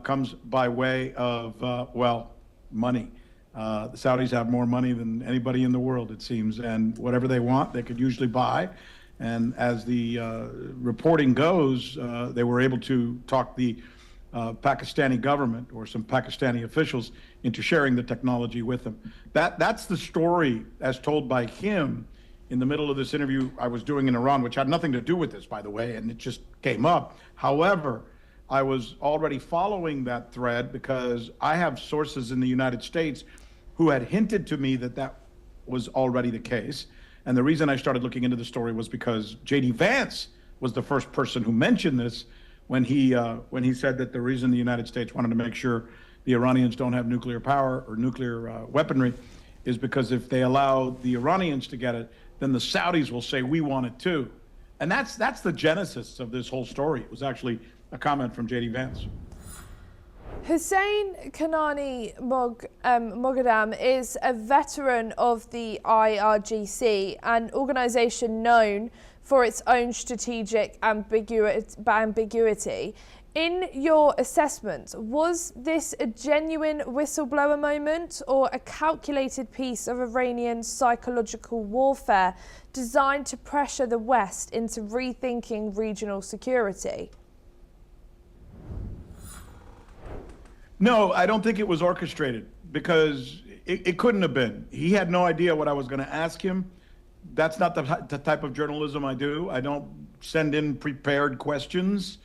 comes by way of, well, money. The Saudis have more money than anybody in the world, it seems, and whatever they want, they could usually buy. And as the reporting goes, they were able to talk the Pakistani government or some Pakistani officials into sharing the technology with them. That's the story as told by him in the middle of this interview I was doing in Iran, which had nothing to do with this, by the way, and it just came up. However, I was already following that thread because I have sources in the United States who had hinted to me that that was already the case. And the reason I started looking into the story was because J.D. Vance was the first person who mentioned this when he said that the reason the United States wanted to make sure the Iranians don't have nuclear power or nuclear weaponry is because if they allow the Iranians to get it, then the Saudis will say we want it too. And that's the genesis of this whole story. It was actually a comment from J.D. Vance. Hussein Kanani Mogdam is a veteran of the IRGC, an organisation known for its own strategic ambiguity. In your assessment, was this a genuine whistleblower moment or a calculated piece of Iranian psychological warfare designed to pressure the West into rethinking regional security? No, I don't think it was orchestrated, because it couldn't have been. He had no idea what I was going to ask him. That's not the type of journalism I do. I don't send in prepared questions.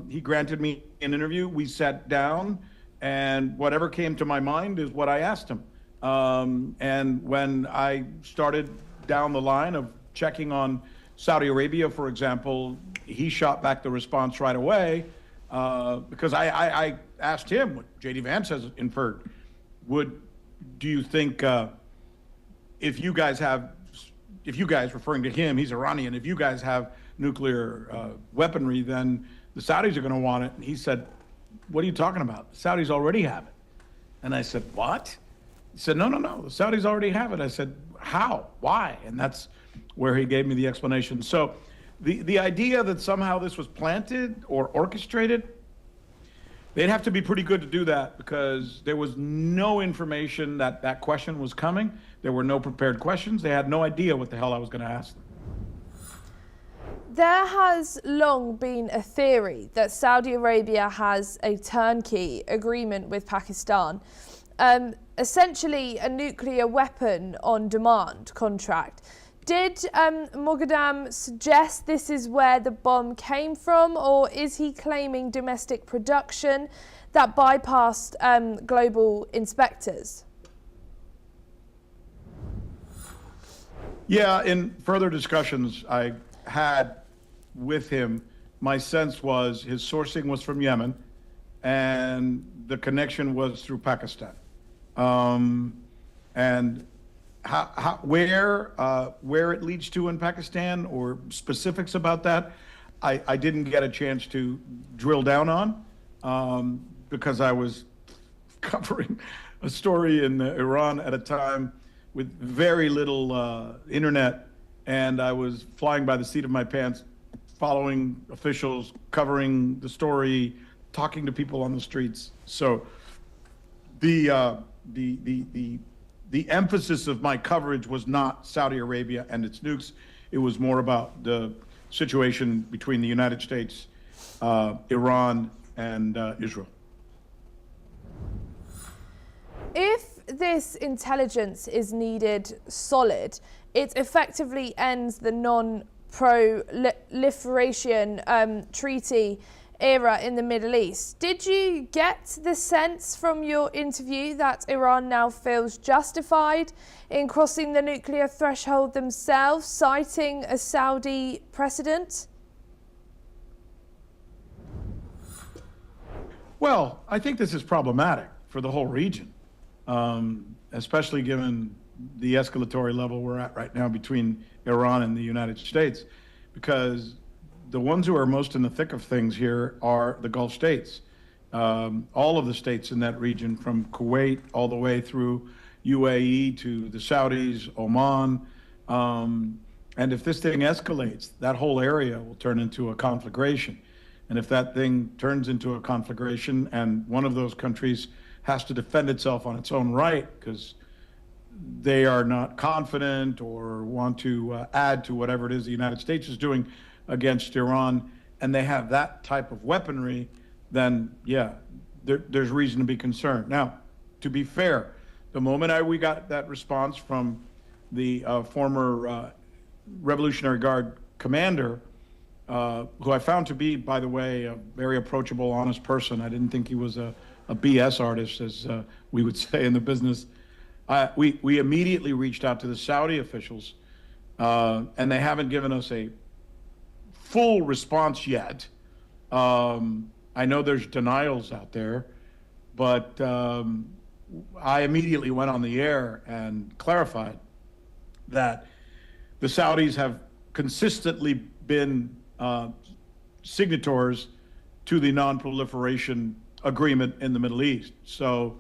He granted me an interview. We sat down, and whatever came to my mind is what I asked him. And when I started down the line of checking on Saudi Arabia, for example, he shot back the response right away, because I asked him what J.D. Vance has inferred. Do you think if you guys, referring to him, he's Iranian, if you guys have nuclear weaponry, then the Saudis are going to want it? And he said, what are you talking about? The Saudis already have it. And I said, what? He said, no, the Saudis already have it. I said, how? Why? And that's where he gave me the explanation. So the idea that somehow this was planted or orchestrated, they'd have to be pretty good to do that, because there was no information that that question was coming. There were no prepared questions. They had no idea what the hell I was going to ask them. There has long been a theory that Saudi Arabia has a turnkey agreement with Pakistan, essentially a nuclear weapon on demand contract. Did Moghadam suggest this is where the bomb came from, or is he claiming domestic production that bypassed global inspectors? Yeah, in further discussions I had with him, my sense was his sourcing was from Yemen, and the connection was through Pakistan. And where it leads to in Pakistan, or specifics about that, I didn't get a chance to drill down on, because I was covering a story in Iran at a time with very little internet, and I was flying by the seat of my pants, following officials, covering the story, talking to people on the streets. So the emphasis of my coverage was not Saudi Arabia and its nukes. It was more about the situation between the United States, Iran, and Israel. If this intelligence is needed solid, it effectively ends the non-proliferation treaty era in the Middle East. Did you get the sense from your interview that Iran now feels justified in crossing the nuclear threshold themselves, citing a Saudi precedent? Well, I think this is problematic for the whole region, especially given the escalatory level we're at right now between Iran and the United States, because the ones who are most in the thick of things here are the Gulf states. All of the states in that region, from Kuwait all the way through UAE to the Saudis, Oman. And if this thing escalates, that whole area will turn into a conflagration. And if that thing turns into a conflagration and one of those countries has to defend itself on its own right because they are not confident or want to add to whatever it is the United States is doing against Iran, and they have that type of weaponry, then yeah, there's reason to be concerned. Now, to be fair, the moment we got that response from the former Revolutionary Guard commander, who I found to be, by the way, a very approachable, honest person. I didn't think he was a BS artist, as we would say in the business. We immediately reached out to the Saudi officials, and they haven't given us a full response yet. I know there's denials out there, but I immediately went on the air and clarified that the Saudis have consistently been signatories to the non-proliferation agreement in the Middle East. So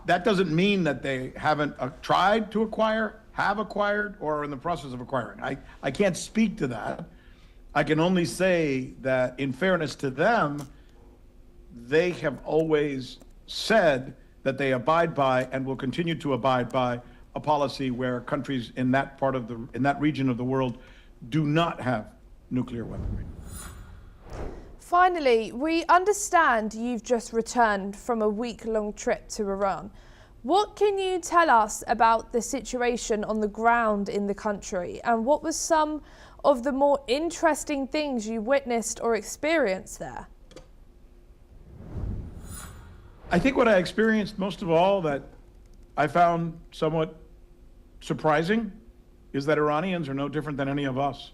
that doesn't mean that they haven't tried to acquire, have acquired or are in the process of acquiring. I can't speak to that. I can only say that in fairness to them, they have always said that they abide by and will continue to abide by a policy where countries in that in that region of the world do not have nuclear weaponry. Finally, we understand you've just returned from a week-long trip to Iran. What can you tell us about the situation on the ground in the country, and what were some of the more interesting things you witnessed or experienced there? I think what I experienced most of all that I found somewhat surprising is that Iranians are no different than any of us.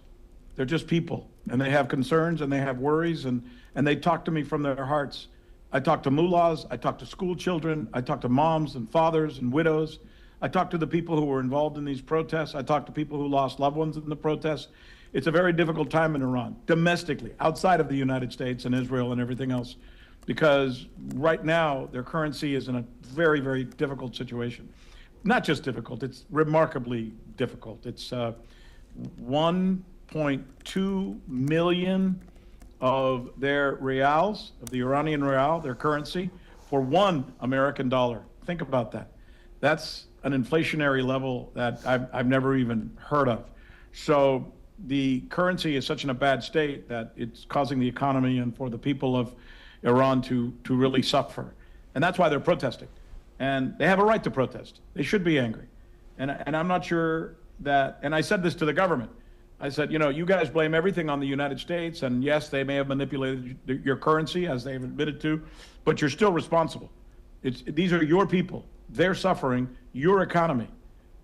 They're just people, and they have concerns and they have worries, and they talk to me from their hearts. I talk to mullahs, I talk to school children, I talk to moms and fathers and widows. I talk to the people who were involved in these protests. I talk to people who lost loved ones in the protests. It's a very difficult time in Iran, domestically, outside of the United States and Israel and everything else, because right now their currency is in a very, very difficult situation. Not just difficult, it's remarkably difficult. It's 1.2 million of their reals, of the Iranian real, their currency, for $1 American. Think about that. That's an inflationary level that I've never even heard of. So the currency is such in a bad state that it's causing the economy and for the people of Iran to really suffer. And that's why they're protesting. And they have a right to protest. They should be angry. And I'm not sure that, and I said this to the government, I said, you know, you guys blame everything on the United States, and yes, they may have manipulated your currency, as they've admitted to, but you're still responsible. These are your people. They're suffering, your economy.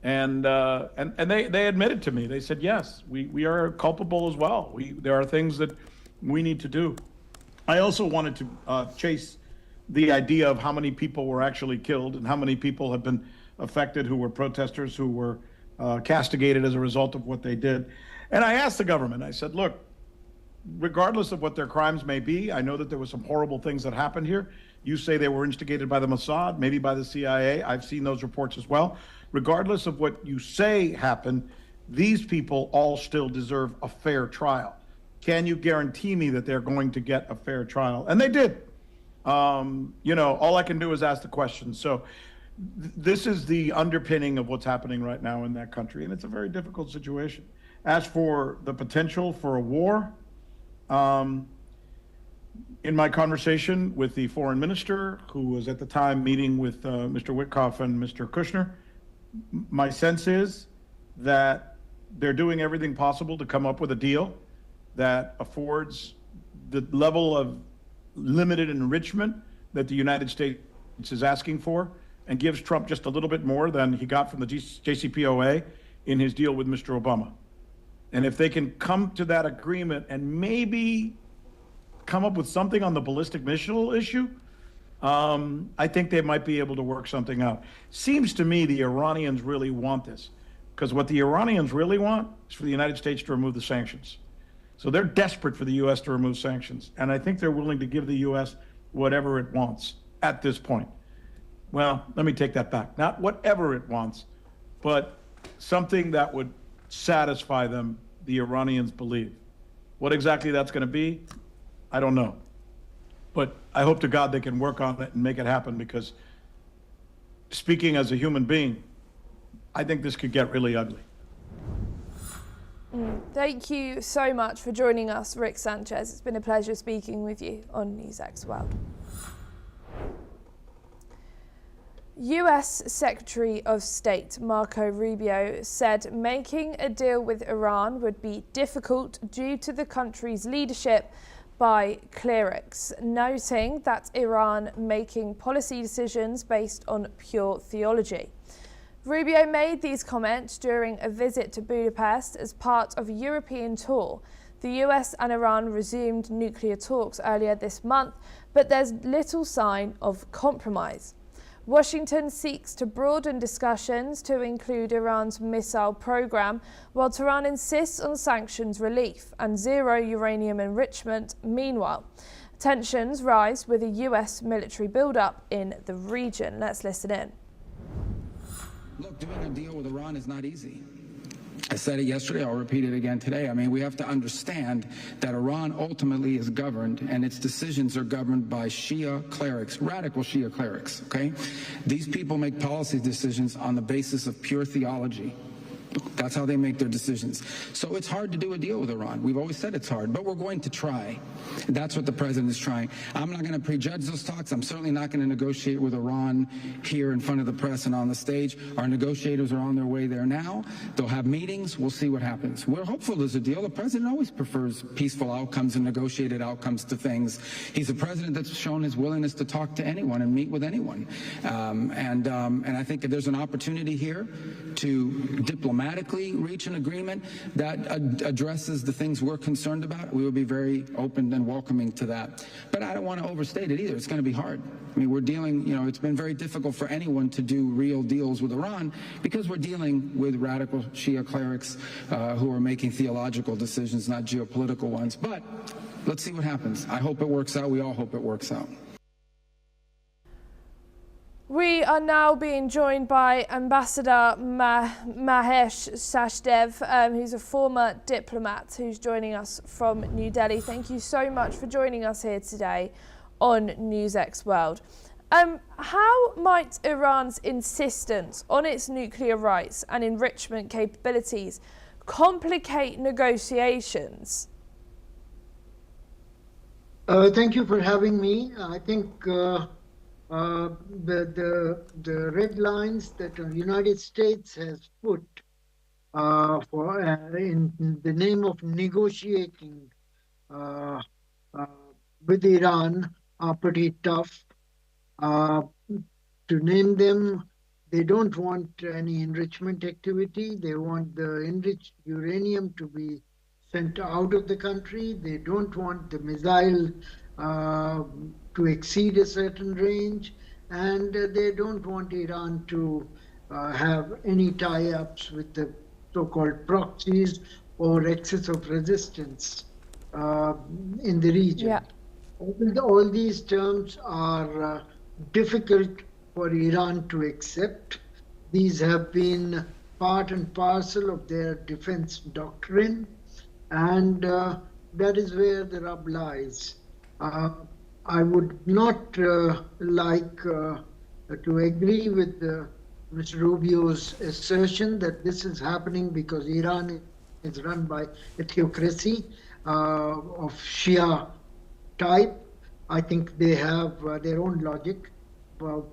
And they admitted to me. They said, yes, we are culpable as well. There are things that we need to do. I also wanted to chase the idea of how many people were actually killed and how many people have been affected who were protesters, who were castigated as a result of what they did. And I asked the government, I said, look, regardless of what their crimes may be, I know that there were some horrible things that happened here. You say they were instigated by the Mossad, maybe by the CIA. I've seen those reports as well. Regardless of what you say happened, these people all still deserve a fair trial. Can you guarantee me that they're going to get a fair trial? And they did. You know, all I can do is ask the question. So this is the underpinning of what's happening right now in that country, and it's a very difficult situation. As for the potential for a war, in my conversation with the foreign minister, who was at the time meeting with Mr. Witkoff and Mr. Kushner, my sense is that they're doing everything possible to come up with a deal that affords the level of limited enrichment that the United States is asking for and gives Trump just a little bit more than he got from the JCPOA in his deal with Mr. Obama. And if they can come to that agreement and maybe come up with something on the ballistic missile issue, I think they might be able to work something out. Seems to me the Iranians really want this, because what the Iranians really want is for the United States to remove the sanctions. So they're desperate for the U.S. to remove sanctions, and I think they're willing to give the U.S. whatever it wants at this point. Well, let me take that back. Not whatever it wants, but something that would satisfy them, the Iranians believe. What exactly that's going to be, I don't know. But I hope to God they can work on it and make it happen, because speaking as a human being, I think this could get really ugly. Thank you so much for joining us, Rick Sanchez. It's been a pleasure speaking with you on NewsX World. US Secretary of State Marco Rubio said making a deal with Iran would be difficult due to the country's leadership by clerics, noting that Iran making policy decisions based on pure theology. Rubio made these comments during a visit to Budapest as part of a European tour. The US and Iran resumed nuclear talks earlier this month, but there's little sign of compromise. Washington seeks to broaden discussions to include Iran's missile program, while Tehran insists on sanctions relief and zero uranium enrichment. Meanwhile, tensions rise with a US military buildup in the region. Let's listen in. Look, doing a deal with Iran is not easy. I said it yesterday, I'll repeat it again today. I mean, we have to understand that Iran ultimately is governed, and its decisions are governed by Shia clerics, radical Shia clerics, okay? These people make policy decisions on the basis of pure theology. That's how they make their decisions. So it's hard to do a deal with Iran. We've always said it's hard, but we're going to try. That's what the president is trying. I'm not going to prejudge those talks. I'm certainly not going to negotiate with Iran here in front of the press and on the stage. Our negotiators are on their way there now. They'll have meetings. We'll see what happens. We're hopeful there's a deal. The president always prefers peaceful outcomes and negotiated outcomes to things. He's a president that's shown his willingness to talk to anyone and meet with anyone. And I think if there's an opportunity here to diplomatically reach an agreement that addresses the things we're concerned about, we will be very open and welcoming to that. But I don't want to overstate it either. It's going to be hard. I mean, we're dealing, you know, it's been very difficult for anyone to do real deals with Iran because we're dealing with radical Shia clerics who are making theological decisions, not geopolitical ones. But let's see what happens. I hope it works out. We all hope it works out. We are now being joined by Ambassador Mahesh Sachdev, who's a former diplomat who's joining us from New Delhi. Thank you so much for joining us here today on NewsX World. How might Iran's insistence on its nuclear rights and enrichment capabilities complicate negotiations? Thank you for having me. I think the red lines that the United States has put in the name of negotiating with Iran are pretty tough. To name them, they don't want any enrichment activity. They want the enriched uranium to be sent out of the country. They don't want the missile to exceed a certain range, and they don't want Iran to have any tie-ups with the so-called proxies or excess of resistance in the region. Yeah. All these terms are difficult for Iran to accept. These have been part and parcel of their defense doctrine, and that is where the rub lies. I would not like to agree with Mr. Rubio's assertion that this is happening because Iran is run by a theocracy of Shia type. I think they have their own logic from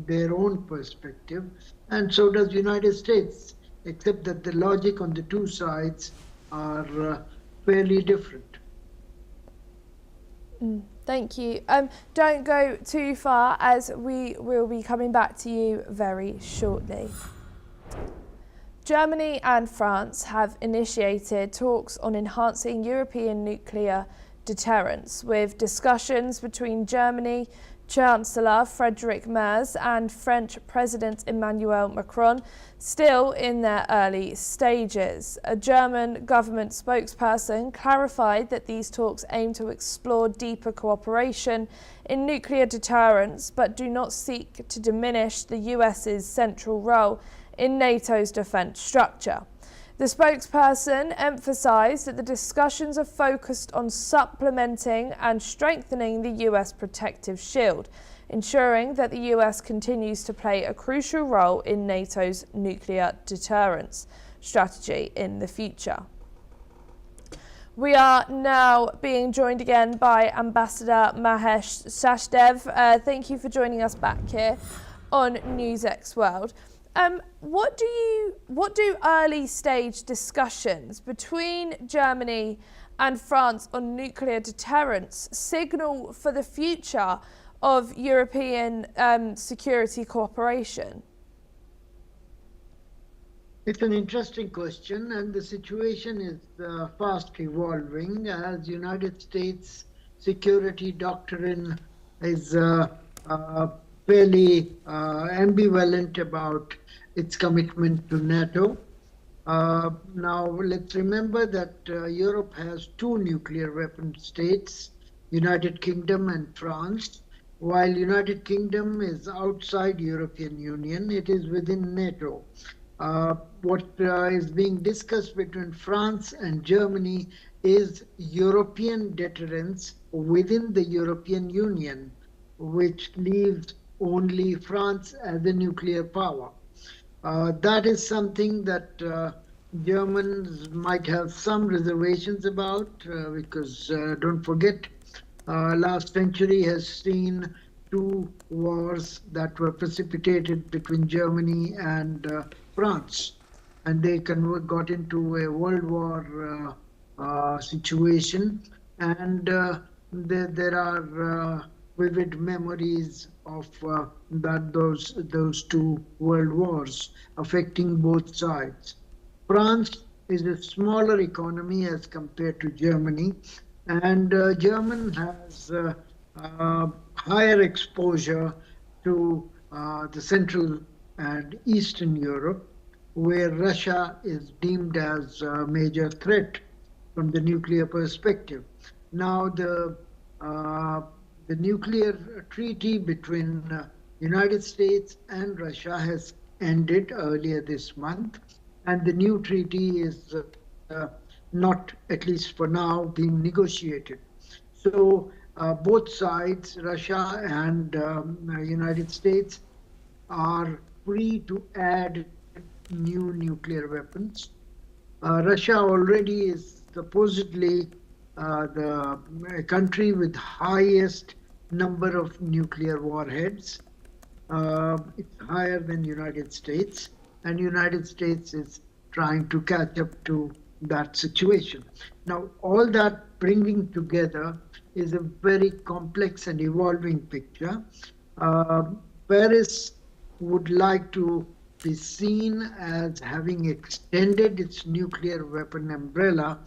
their own perspective, and so does the United States, except that the logic on the two sides are fairly different. Thank you. Don't go too far, as we will be coming back to you very shortly. Germany and France have initiated talks on enhancing European nuclear deterrence, with discussions between Germany Chancellor Friedrich Merz and French President Emmanuel Macron still in their early stages. A German government spokesperson clarified that these talks aim to explore deeper cooperation in nuclear deterrence, but do not seek to diminish the US's central role in NATO's defence structure. The spokesperson emphasised that the discussions are focused on supplementing and strengthening the US protective shield, ensuring that the US continues to play a crucial role in NATO's nuclear deterrence strategy in the future. We are now being joined again by Ambassador Mahesh Sachdev. Thank you for joining us back here on NewsX World. What do early stage discussions between Germany and France on nuclear deterrence signal for the future of European security cooperation? It's an interesting question, and the situation is fast evolving as United States security doctrine is fairly ambivalent about its commitment to NATO. Now, let's remember that Europe has two nuclear weapon states, United Kingdom and France, While United Kingdom is outside European Union, it is within NATO. What is being discussed between France and Germany is European deterrence within the European Union, which leaves only France as a nuclear power. That is something that Germans might have some reservations about, because don't forget, last century has seen two wars that were precipitated between Germany and France, and they got into a World War situation, and there are vivid memories of those two world wars affecting both sides. France is a smaller economy as compared to Germany, and Germany has higher exposure to the Central and Eastern Europe, where Russia is deemed as a major threat from the nuclear perspective. Now, the nuclear treaty between United States and Russia has ended earlier this month, and the new treaty is not, at least for now, being negotiated. So both sides, Russia and United States, are free to add new nuclear weapons. Russia already is supposedly the country with highest number of nuclear warheads. It's higher than United States, and United States is trying to catch up to that situation. Now, all that bringing together is a very complex and evolving picture. Paris would like to be seen as having extended its nuclear weapon umbrella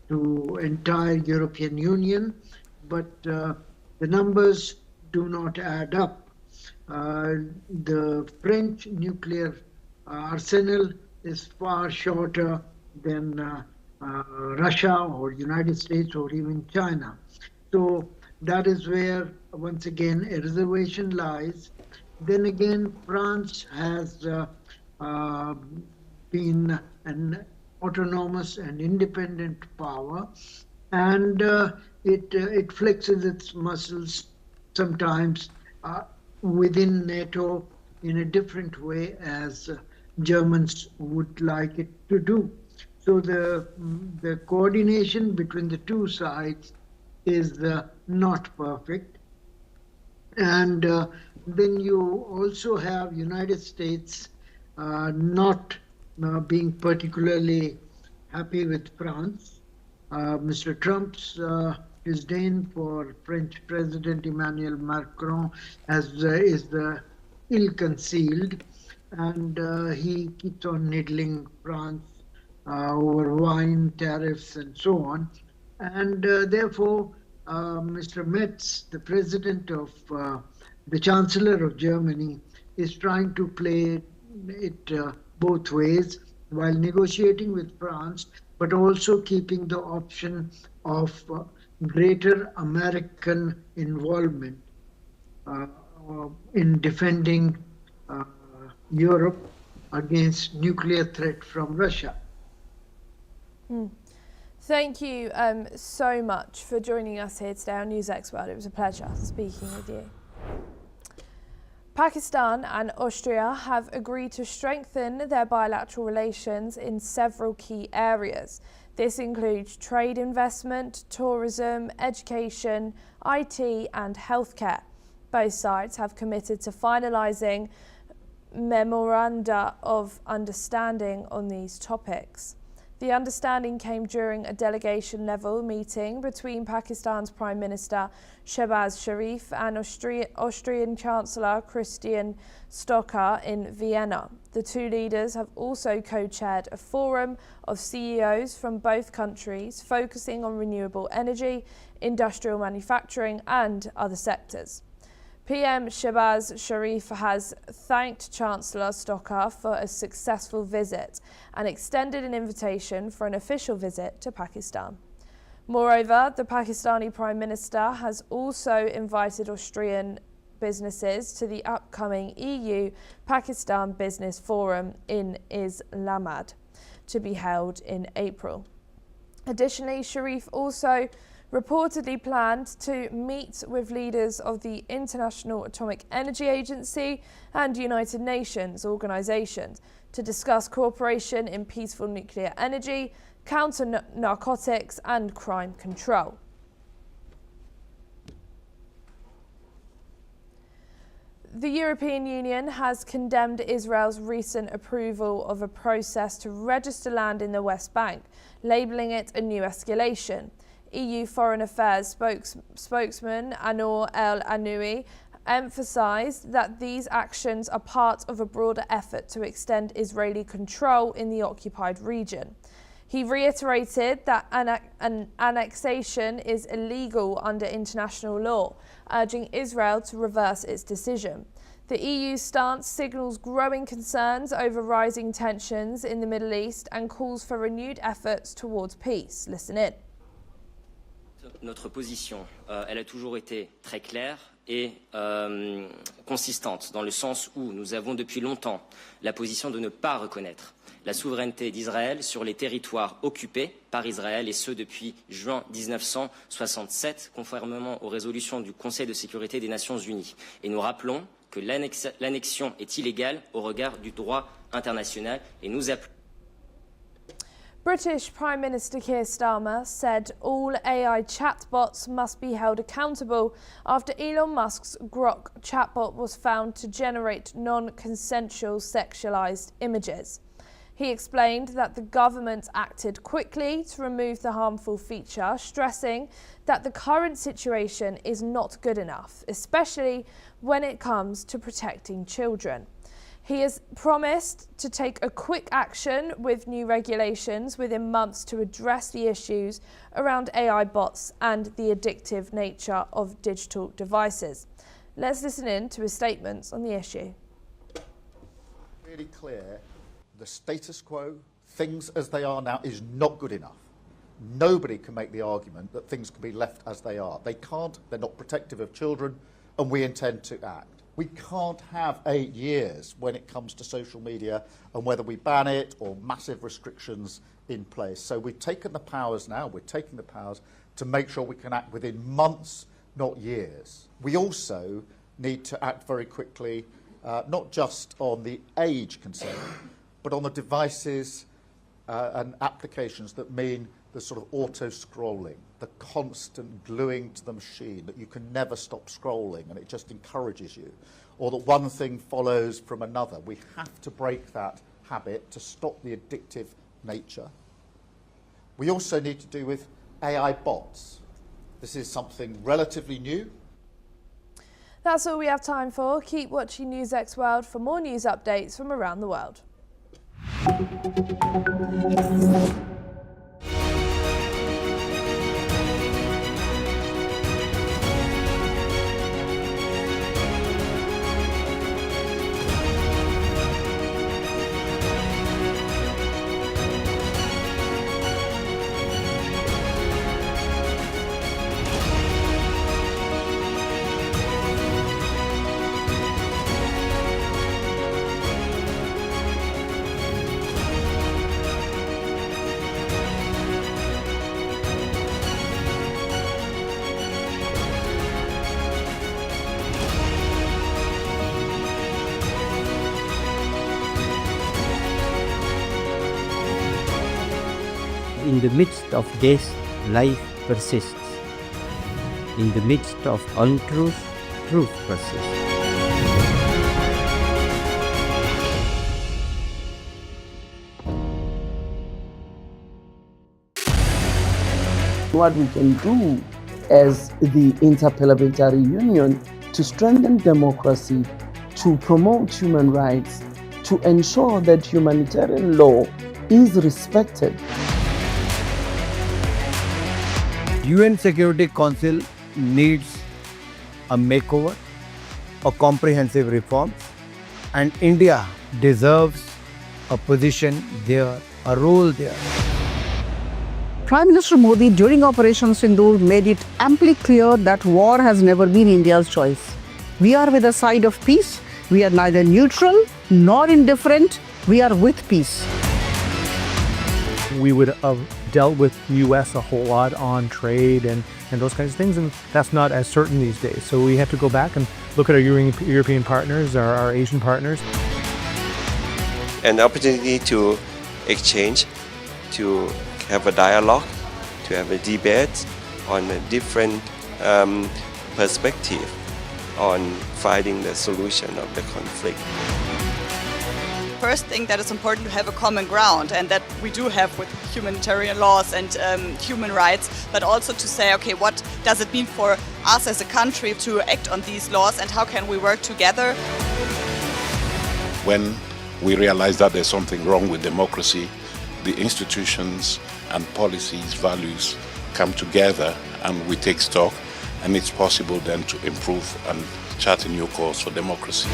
to entire European Union, but the numbers do not add up. The French nuclear arsenal is far shorter than Russia or United States or even China. So that is where, once again, a reservation lies. Then again, France has been an autonomous and independent power, and it flexes its muscles sometimes within NATO in a different way as Germans would like it to do. So the coordination between the two sides is not perfect. And then you also have United States not being particularly happy with France. Mr. Trump's disdain for French President Emmanuel Macron is ill-concealed, and he keeps on needling France over wine tariffs and so on. And therefore, Mr. Metz, the president of the Chancellor of Germany, is trying to play it both ways while negotiating with France, but also keeping the option of greater American involvement in defending Europe against nuclear threat from Russia. Thank you so much for joining us here today on News Expert. It was a pleasure speaking with you. Pakistan and Austria have agreed to strengthen their bilateral relations in several key areas. This includes trade, investment, tourism, education, IT and healthcare. Both sides have committed to finalising memoranda of understanding on these topics. The understanding came during a delegation-level meeting between Pakistan's Prime Minister Shehbaz Sharif and Austrian Chancellor Christian Stocker in Vienna. The two leaders have also co-chaired a forum of CEOs from both countries focusing on renewable energy, industrial manufacturing and other sectors. PM Shehbaz Sharif has thanked Chancellor Stocker for a successful visit and extended an invitation for an official visit to Pakistan. Moreover, the Pakistani Prime Minister has also invited Austrian businesses to the upcoming EU-Pakistan Business Forum in Islamabad, to be held in April. Additionally, Sharif also reportedly planned to meet with leaders of the International Atomic Energy Agency and United Nations organizations to discuss cooperation in peaceful nuclear energy, counter-narcotics and crime control. The European Union has condemned Israel's recent approval of a process to register land in the West Bank, labelling it a new escalation. EU Foreign Affairs spokesman Anor El-Anoui emphasised that these actions are part of a broader effort to extend Israeli control in the occupied region. He reiterated that an annexation is illegal under international law, urging Israel to reverse its decision. The EU's stance signals growing concerns over rising tensions in the Middle East and calls for renewed efforts towards peace. Listen in. Notre position, elle a toujours été très claire et consistante, dans le sens où nous avons depuis longtemps la position de ne pas reconnaître la souveraineté d'Israël sur les territoires occupés par Israël, et ce depuis juin 1967, conformément aux résolutions du Conseil de sécurité des Nations Unies. Et nous rappelons que l'annexion est illégale au regard du droit international, et nous appelons. British Prime Minister Keir Starmer said all AI chatbots must be held accountable after Elon Musk's Grok chatbot was found to generate non-consensual sexualized images. He explained that the government acted quickly to remove the harmful feature, stressing that the current situation is not good enough, especially when it comes to protecting children. He has promised to take a quick action with new regulations within months to address the issues around AI bots and the addictive nature of digital devices. Let's listen in to his statements on the issue. Really clear, the status quo, things as they are now, is not good enough. Nobody can make the argument that things can be left as they are. They can't, they're not protective of children, and we intend to act. We can't have 8 years when it comes to social media and whether we ban it or massive restrictions in place. So we've taken the powers now, we're taking the powers to make sure we can act within months, not years. We also need to act very quickly, not just on the age concern, but on the devices and applications that mean the sort of auto-scrolling, the constant gluing to the machine, that you can never stop scrolling and it just encourages you, or that one thing follows from another. We have to break that habit to stop the addictive nature. We also need to do with AI bots. This is something relatively new. That's all we have time for. Keep watching NewsX World for more news updates from around the world. In the midst of this, life persists. In the midst of untruth, truth persists. What we can do as the Interparliamentary Union to strengthen democracy, to promote human rights, to ensure that humanitarian law is respected. UN Security Council needs a makeover, a comprehensive reform, and India deserves a position there, a role there. Prime Minister Modi during Operation Sindoor made it amply clear that war has never been India's choice. We are with the side of peace. We are neither neutral nor indifferent. We are with peace. We would have dealt with the U.S. a whole lot on trade and those kinds of things, and that's not as certain these days. So we have to go back and look at our European partners, our Asian partners. An opportunity to exchange, to have a dialogue, to have a debate on a different perspective on finding the solution of the conflict. First thing that is important to have a common ground, and that we do have with humanitarian laws and human rights, but also to say, okay, what does it mean for us as a country to act on these laws and how can we work together? When we realize that there's something wrong with democracy, the institutions and policies, values come together and we take stock, and it's possible then to improve and chart a new course for democracy.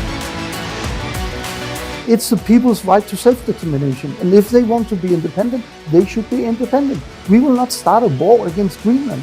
It's the people's right to self-determination, and if they want to be independent, they should be independent. We will not start a war against Greenland.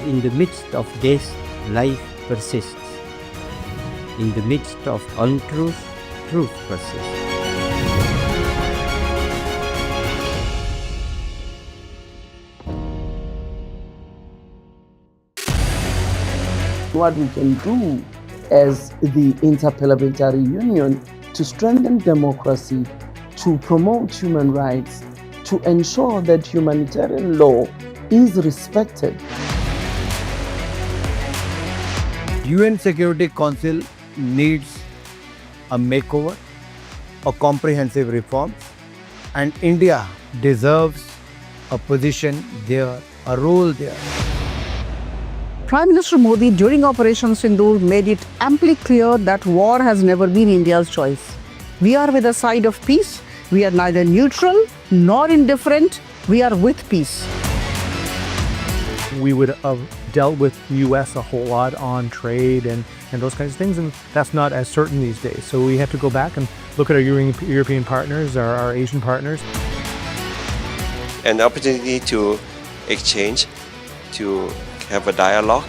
In the midst of this, life persists. In the midst of untruth, truth persists. What we can do as the Interparliamentary Union to strengthen democracy, to promote human rights, to ensure that humanitarian law is respected. UN Security Council needs a makeover, a comprehensive reform, and India deserves a position there, a role there. Prime Minister Modi during Operation Sindoor made it amply clear that war has never been India's choice. We are with the side of peace. We are neither neutral nor indifferent. We are with peace. We would have dealt with the U.S. a whole lot on trade and those kinds of things, and that's not as certain these days. So we have to go back and look at our European partners, our Asian partners. An opportunity to exchange, to have a dialogue,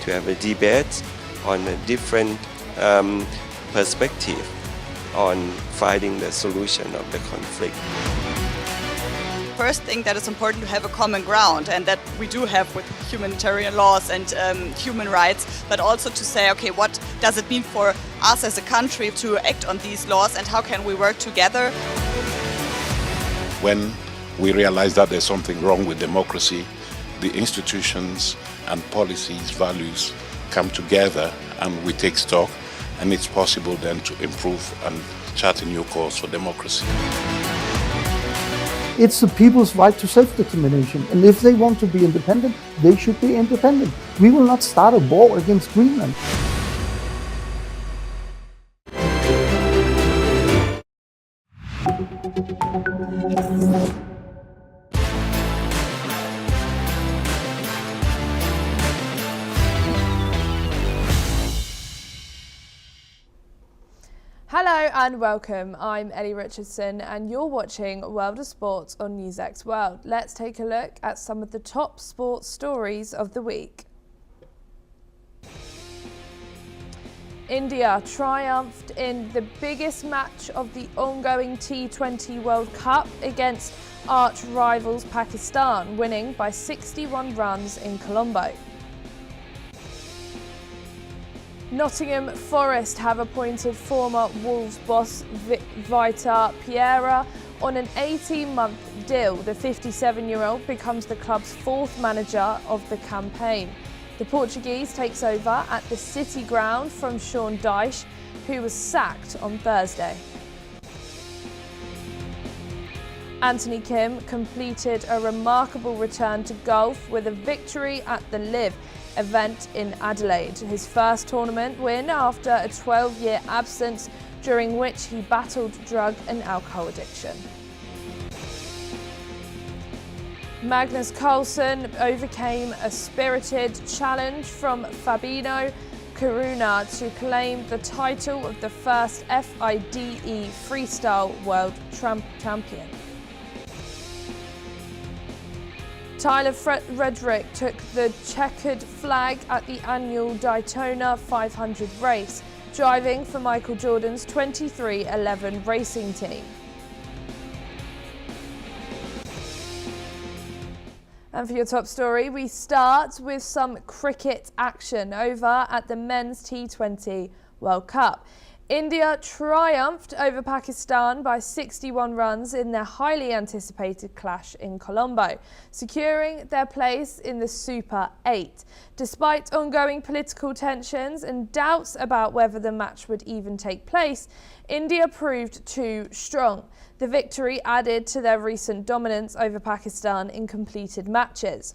to have a debate on a different perspective on finding the solution of the conflict. First thing that is important to have a common ground, and that we do have with humanitarian laws and human rights, but also to say, okay, what does it mean for us as a country to act on these laws and how can we work together? When we realize that there's something wrong with democracy, the institutions and policies, values come together and we take stock, and it's possible then to improve and chart a new course for democracy. It's the people's right to self-determination, and if they want to be independent, they should be independent. We will not start a war against Greenland. Hello and welcome. I'm Ellie Richardson and you're watching World of Sports on NewsX World. Let's take a look at some of the top sports stories of the week. India triumphed in the biggest match of the ongoing T20 World Cup against arch rivals Pakistan, winning by 61 runs in Colombo. Nottingham Forest have appointed former Wolves boss Vitor Pereira on an 18-month deal. The 57-year-old becomes the club's fourth manager of the campaign. The Portuguese takes over at the City ground from Sean Dyche, who was sacked on Thursday. Anthony Kim completed a remarkable return to golf with a victory at the Live event in Adelaide, his first tournament win after a 12-year absence during which he battled drug and alcohol addiction. Magnus Carlsen overcame a spirited challenge from Fabio Caruana to claim the title of the first FIDE Freestyle World Champion. Tyler Redrick took the checkered flag at the annual Daytona 500 race, driving for Michael Jordan's 2311 racing team. And for your top story, we start with some cricket action over at the Men's T20 World Cup. India triumphed over Pakistan by 61 runs in their highly anticipated clash in Colombo, securing their place in the Super 8. Despite ongoing political tensions and doubts about whether the match would even take place, India proved too strong. The victory added to their recent dominance over Pakistan in completed matches.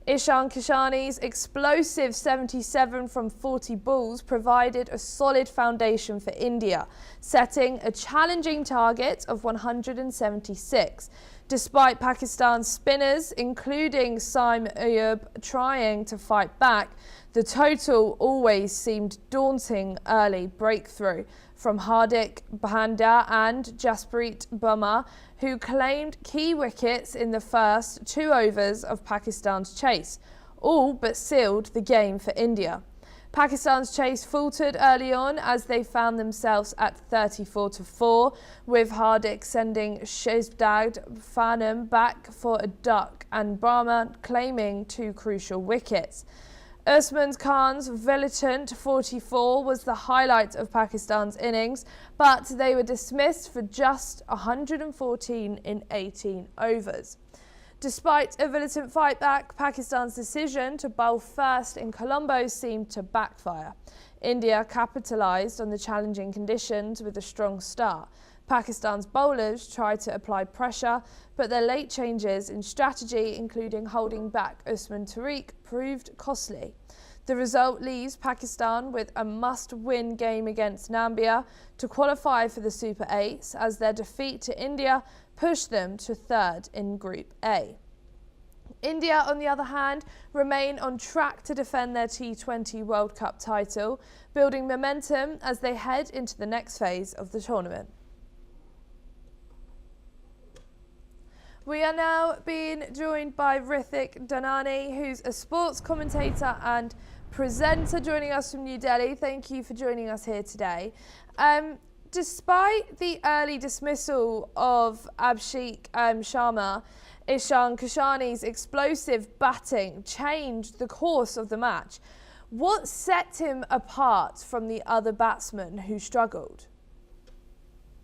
Ishan Kishani's explosive 77 from 40 balls provided a solid foundation for India, setting a challenging target of 176. Despite Pakistan's spinners, including Saim Ayub, trying to fight back, the total always seemed daunting early breakthrough from Hardik Pandya and Jasprit Bumrah, who claimed key wickets in the first 2 overs of Pakistan's chase, all but sealed the game for India. Pakistan's chase faltered early on as they found themselves at 34-4, with Hardik sending Shehzad Khanum back for a duck and Bumrah claiming 2 crucial wickets. Usman Khan's militant 44 was the highlight of Pakistan's innings, but they were dismissed for just 114 in 18 overs. Despite a militant fightback, Pakistan's decision to bowl first in Colombo seemed to backfire. India capitalised on the challenging conditions with a strong start. Pakistan's bowlers tried to apply pressure, but their late changes in strategy, including holding back Usman Tariq, proved costly. The result leaves Pakistan with a must-win game against Namibia to qualify for the Super 8, as their defeat to India pushed them to 3rd in Group A. India, on the other hand, remain on track to defend their T20 World Cup title, building momentum as they head into the next phase of the tournament. We are now being joined by Rithik Dhanani, who's a sports commentator and presenter, joining us from New Delhi. Thank you for joining us here today. Despite the early dismissal of Abhishek Sharma, Ishan Kishani's explosive batting changed the course of the match. What set him apart from the other batsmen who struggled?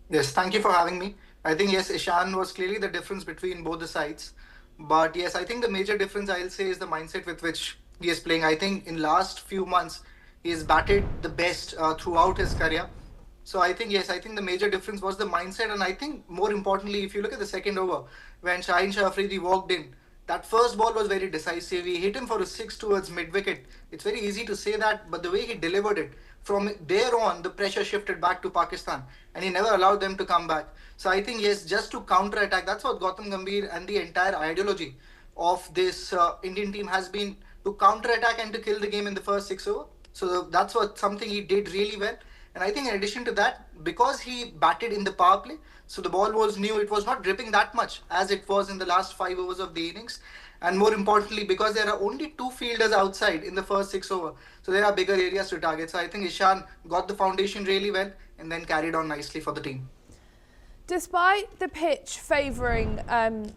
Yes, thank you for having me. I think, yes, Ishan was clearly the difference between both the sides. But yes, I think the major difference I'll say is the mindset with which he is playing. I think in last few months, he has batted the best throughout his career. So I think, yes, I think the major difference was the mindset. And I think more importantly, if you look at the second over, when Shaheen Shah Afridi walked in, that first ball was very decisive. He hit him for a 6 towards mid-wicket. It's very easy to say that, but the way he delivered it, from there on, the pressure shifted back to Pakistan and he never allowed them to come back. So I think, yes, just to counter-attack, that's what Gautam Gambhir and the entire ideology of this Indian team has been, to counter-attack and to kill the game in the first 6 overs. So that's what something he did really well. And I think in addition to that, because he batted in the power play, so the ball was new, it was not dripping that much as it was in the last 5 overs of the innings. And more importantly, because there are only 2 fielders outside in the first 6 overs, so there are bigger areas to target. So I think Ishan got the foundation really well and then carried on nicely for the team. Despite the pitch favouring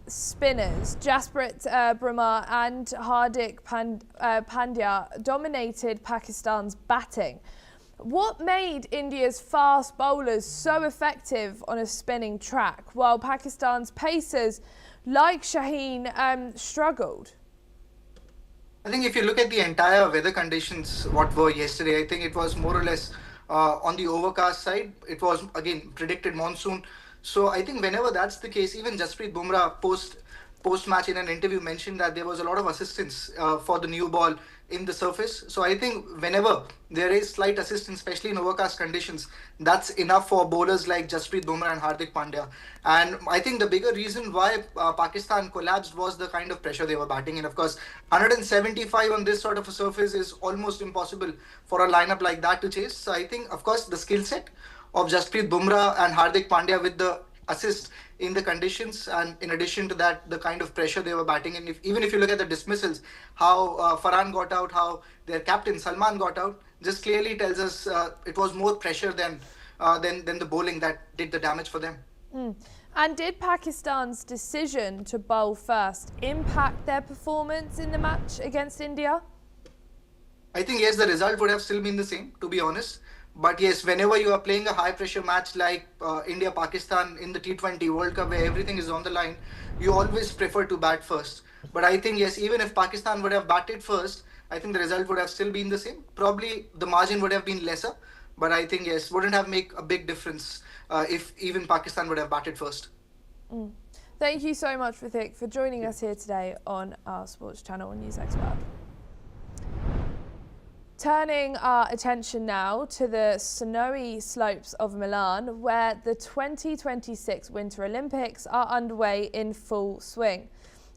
spinners, Jasprit Bumrah and Hardik Pandya dominated Pakistan's batting. What made India's fast bowlers so effective on a spinning track, while Pakistan's pacers like Shaheen struggled? I think if you look at the entire weather conditions, what were yesterday, I think it was more or less on the overcast side. It was, again, predicted monsoon. So I think whenever that's the case, even Jasprit Bumrah post-match in an interview mentioned that there was a lot of assistance for the new ball in the surface. So I think whenever there is slight assistance, especially in overcast conditions, that's enough for bowlers like Jasprit Bumrah and Hardik Pandya. And I think the bigger reason why Pakistan collapsed was the kind of pressure they were batting in. Of course, 175 on this sort of a surface is almost impossible for a lineup like that to chase. So I think, of course, the skill set of Jasprit Bumrah and Hardik Pandya with the assist in the conditions, and in addition to that, the kind of pressure they were batting in. Even if you look at the dismissals, how Farhan got out, how their captain Salman got out, just clearly tells us it was more pressure than the bowling that did the damage for them. And did Pakistan's decision to bowl first impact their performance in the match against India? I think yes, the result would have still been the same, to be honest. But yes, whenever you are playing a high-pressure match like India-Pakistan in the T20 World Cup, where everything is on the line, you always prefer to bat first. But I think, yes, even if Pakistan would have batted first, I think the result would have still been the same. Probably the margin would have been lesser. But I think, yes, wouldn't have made a big difference if even Pakistan would have batted first. Thank you so much, Rithik, for joining us here today on our sports channel on News Expert. Turning our attention now to the snowy slopes of Milan, where the 2026 Winter Olympics are underway in full swing.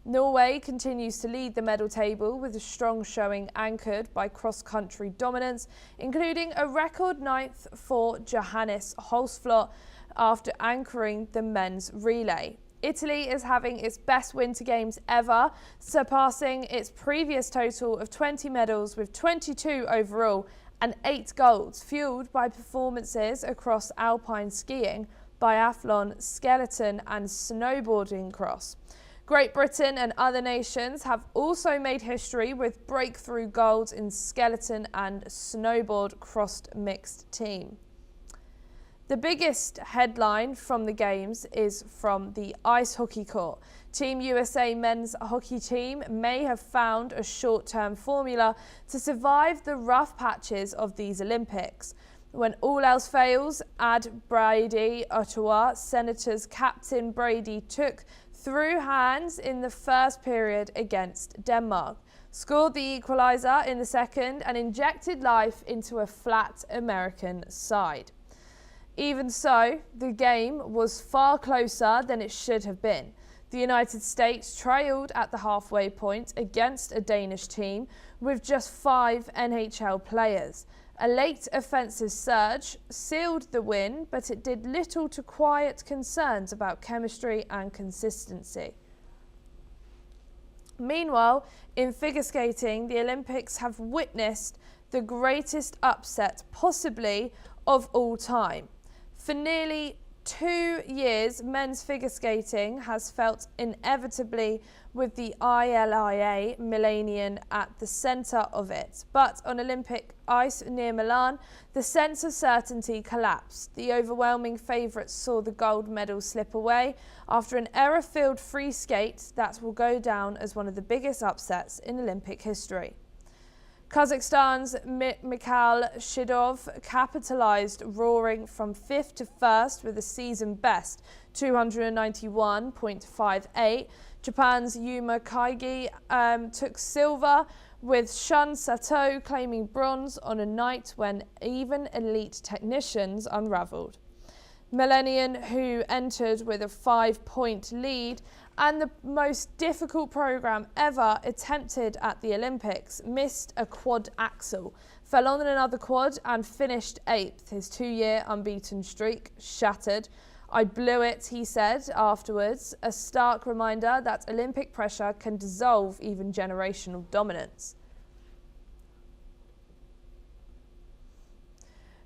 Norway continues to lead the medal table with a strong showing anchored by cross-country dominance, including a record 9th for Johannes Holsflot after anchoring the men's relay. Italy is having its best Winter Games ever, surpassing its previous total of 20 medals with 22 overall and 8 golds, fueled by performances across alpine skiing, biathlon, skeleton and snowboarding cross. Great Britain and other nations have also made history with breakthrough golds in skeleton and snowboard crossed mixed team. The biggest headline from the Games is from the ice hockey court. Team USA men's hockey team may have found a short-term formula to survive the rough patches of these Olympics. When all else fails, add Brady Ottawa. Senators captain Brady took through hands in the first period against Denmark, scored the equaliser in the second and injected life into a flat American side. Even so, the game was far closer than it should have been. The United States trailed at the halfway point against a Danish team with just 5 NHL players. A late offensive surge sealed the win, but it did little to quiet concerns about chemistry and consistency. Meanwhile, in figure skating, the Olympics have witnessed the greatest upset possibly of all time. For nearly 2 years, men's figure skating has felt inevitably with the ILIA Millennium at the centre of it. But on Olympic ice near Milan, the sense of certainty collapsed. The overwhelming favourites saw the gold medal slip away after an error-filled free skate that will go down as one of the biggest upsets in Olympic history. Kazakhstan's Mikhail Shidov capitalised, roaring from 5th to 1st with a season best 291.58. Japan's Yuma Kaigi took silver, with Shun Sato claiming bronze on a night when even elite technicians unravelled. Millennium, who entered with a 5-point lead and the most difficult programme ever attempted at the Olympics, missed a quad axel, fell on another quad and finished 8th. His 2-year unbeaten streak shattered. "I blew it," he said afterwards, a stark reminder that Olympic pressure can dissolve even generational dominance.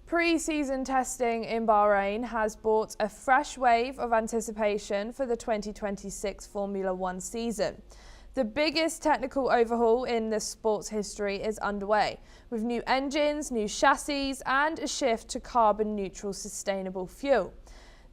Pre-season testing in Bahrain has brought a fresh wave of anticipation for the 2026 Formula One season. The biggest technical overhaul in the sport's history is underway, with new engines, new chassis, and a shift to carbon-neutral sustainable fuel.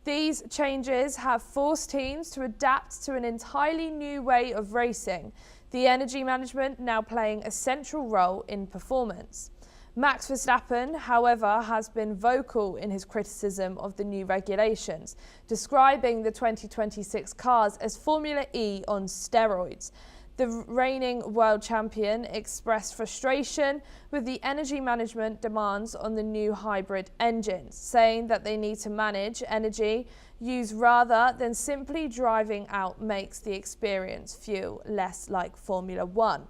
These changes have forced teams to adapt to an entirely new way of racing, the energy management now playing a central role in performance. Max Verstappen, however, has been vocal in his criticism of the new regulations, describing the 2026 cars as Formula E on steroids. The reigning world champion expressed frustration with the energy management demands on the new hybrid engines, saying that they need to manage energy use rather than simply driving out makes the experience feel less like Formula One.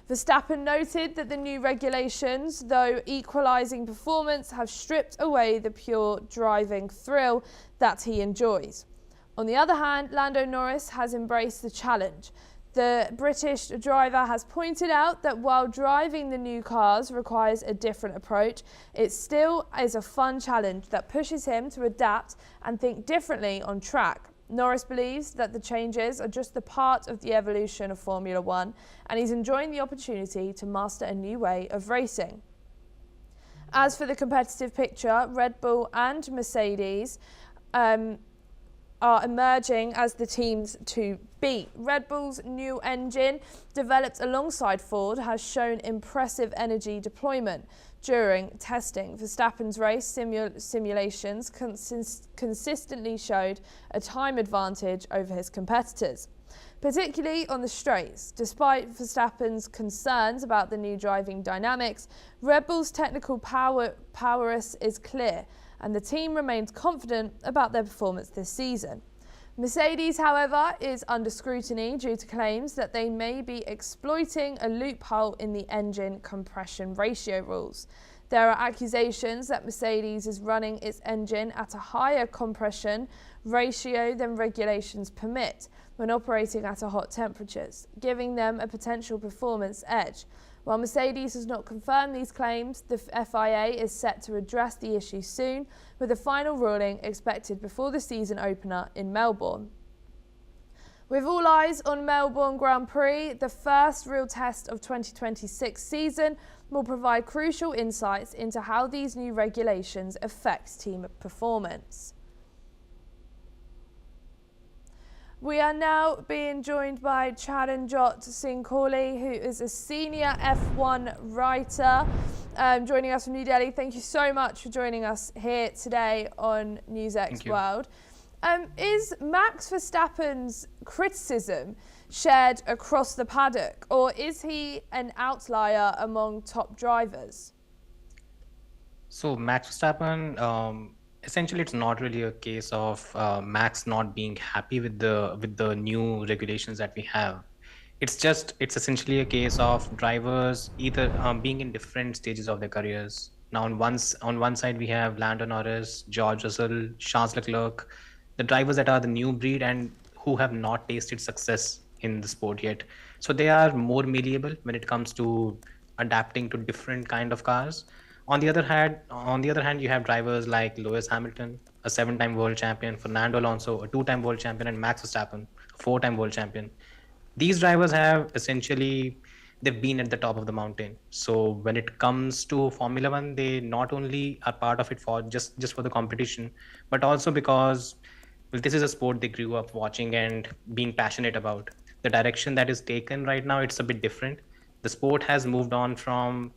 Verstappen noted that the new regulations, though equalising performance, have stripped away the pure driving thrill that he enjoys. On the other hand, Lando Norris has embraced the challenge. The British driver has pointed out that while driving the new cars requires a different approach, it still is a fun challenge that pushes him to adapt and think differently on track. Norris believes that the changes are just the part of the evolution of Formula One, and he's enjoying the opportunity to master a new way of racing. As for the competitive picture, Red Bull and Mercedes are emerging as the teams to beat. Red Bull's new engine, developed alongside Ford, has shown impressive energy deployment during testing. Verstappen's race simulations consistently showed a time advantage over his competitors, particularly on the straights. Despite Verstappen's concerns about the new driving dynamics, Red Bull's technical prowess is clear, and the team remains confident about their performance this season. Mercedes, however, is under scrutiny due to claims that they may be exploiting a loophole in the engine compression ratio rules. There are accusations that Mercedes is running its engine at a higher compression ratio than regulations permit when operating at hot temperatures, giving them a potential performance edge. While Mercedes has not confirmed these claims, the FIA is set to address the issue soon, with a final ruling expected before the season opener in Melbourne. With all eyes on Melbourne Grand Prix, the first real test of 2026 season will provide crucial insights into how these new regulations affect team performance. We are now being joined by Charanjot Singh Kohli, who is a senior F1 writer, joining us from New Delhi. Thank you so much for joining us here today on NewsX World. Is Max Verstappen's criticism shared across the paddock, or is he an outlier among top drivers? So Max Verstappen, essentially, it's not really a case of Max not being happy with the new regulations that we have. It's essentially a case of drivers either being in different stages of their careers. Now, on one side, we have Lando Norris, George Russell, Charles Leclerc, the drivers that are the new breed and who have not tasted success in the sport yet. So they are more malleable when it comes to adapting to different kind of cars. On the other hand, you have drivers like Lewis Hamilton, a 7-time world champion, Fernando Alonso, a 2-time world champion, and Max Verstappen, a 4-time world champion. These drivers have they've been at the top of the mountain. So when it comes to Formula One, they not only are part of it for just for the competition, but also because this is a sport they grew up watching and being passionate about. The direction that is taken right now, it's a bit different. The sport has moved on from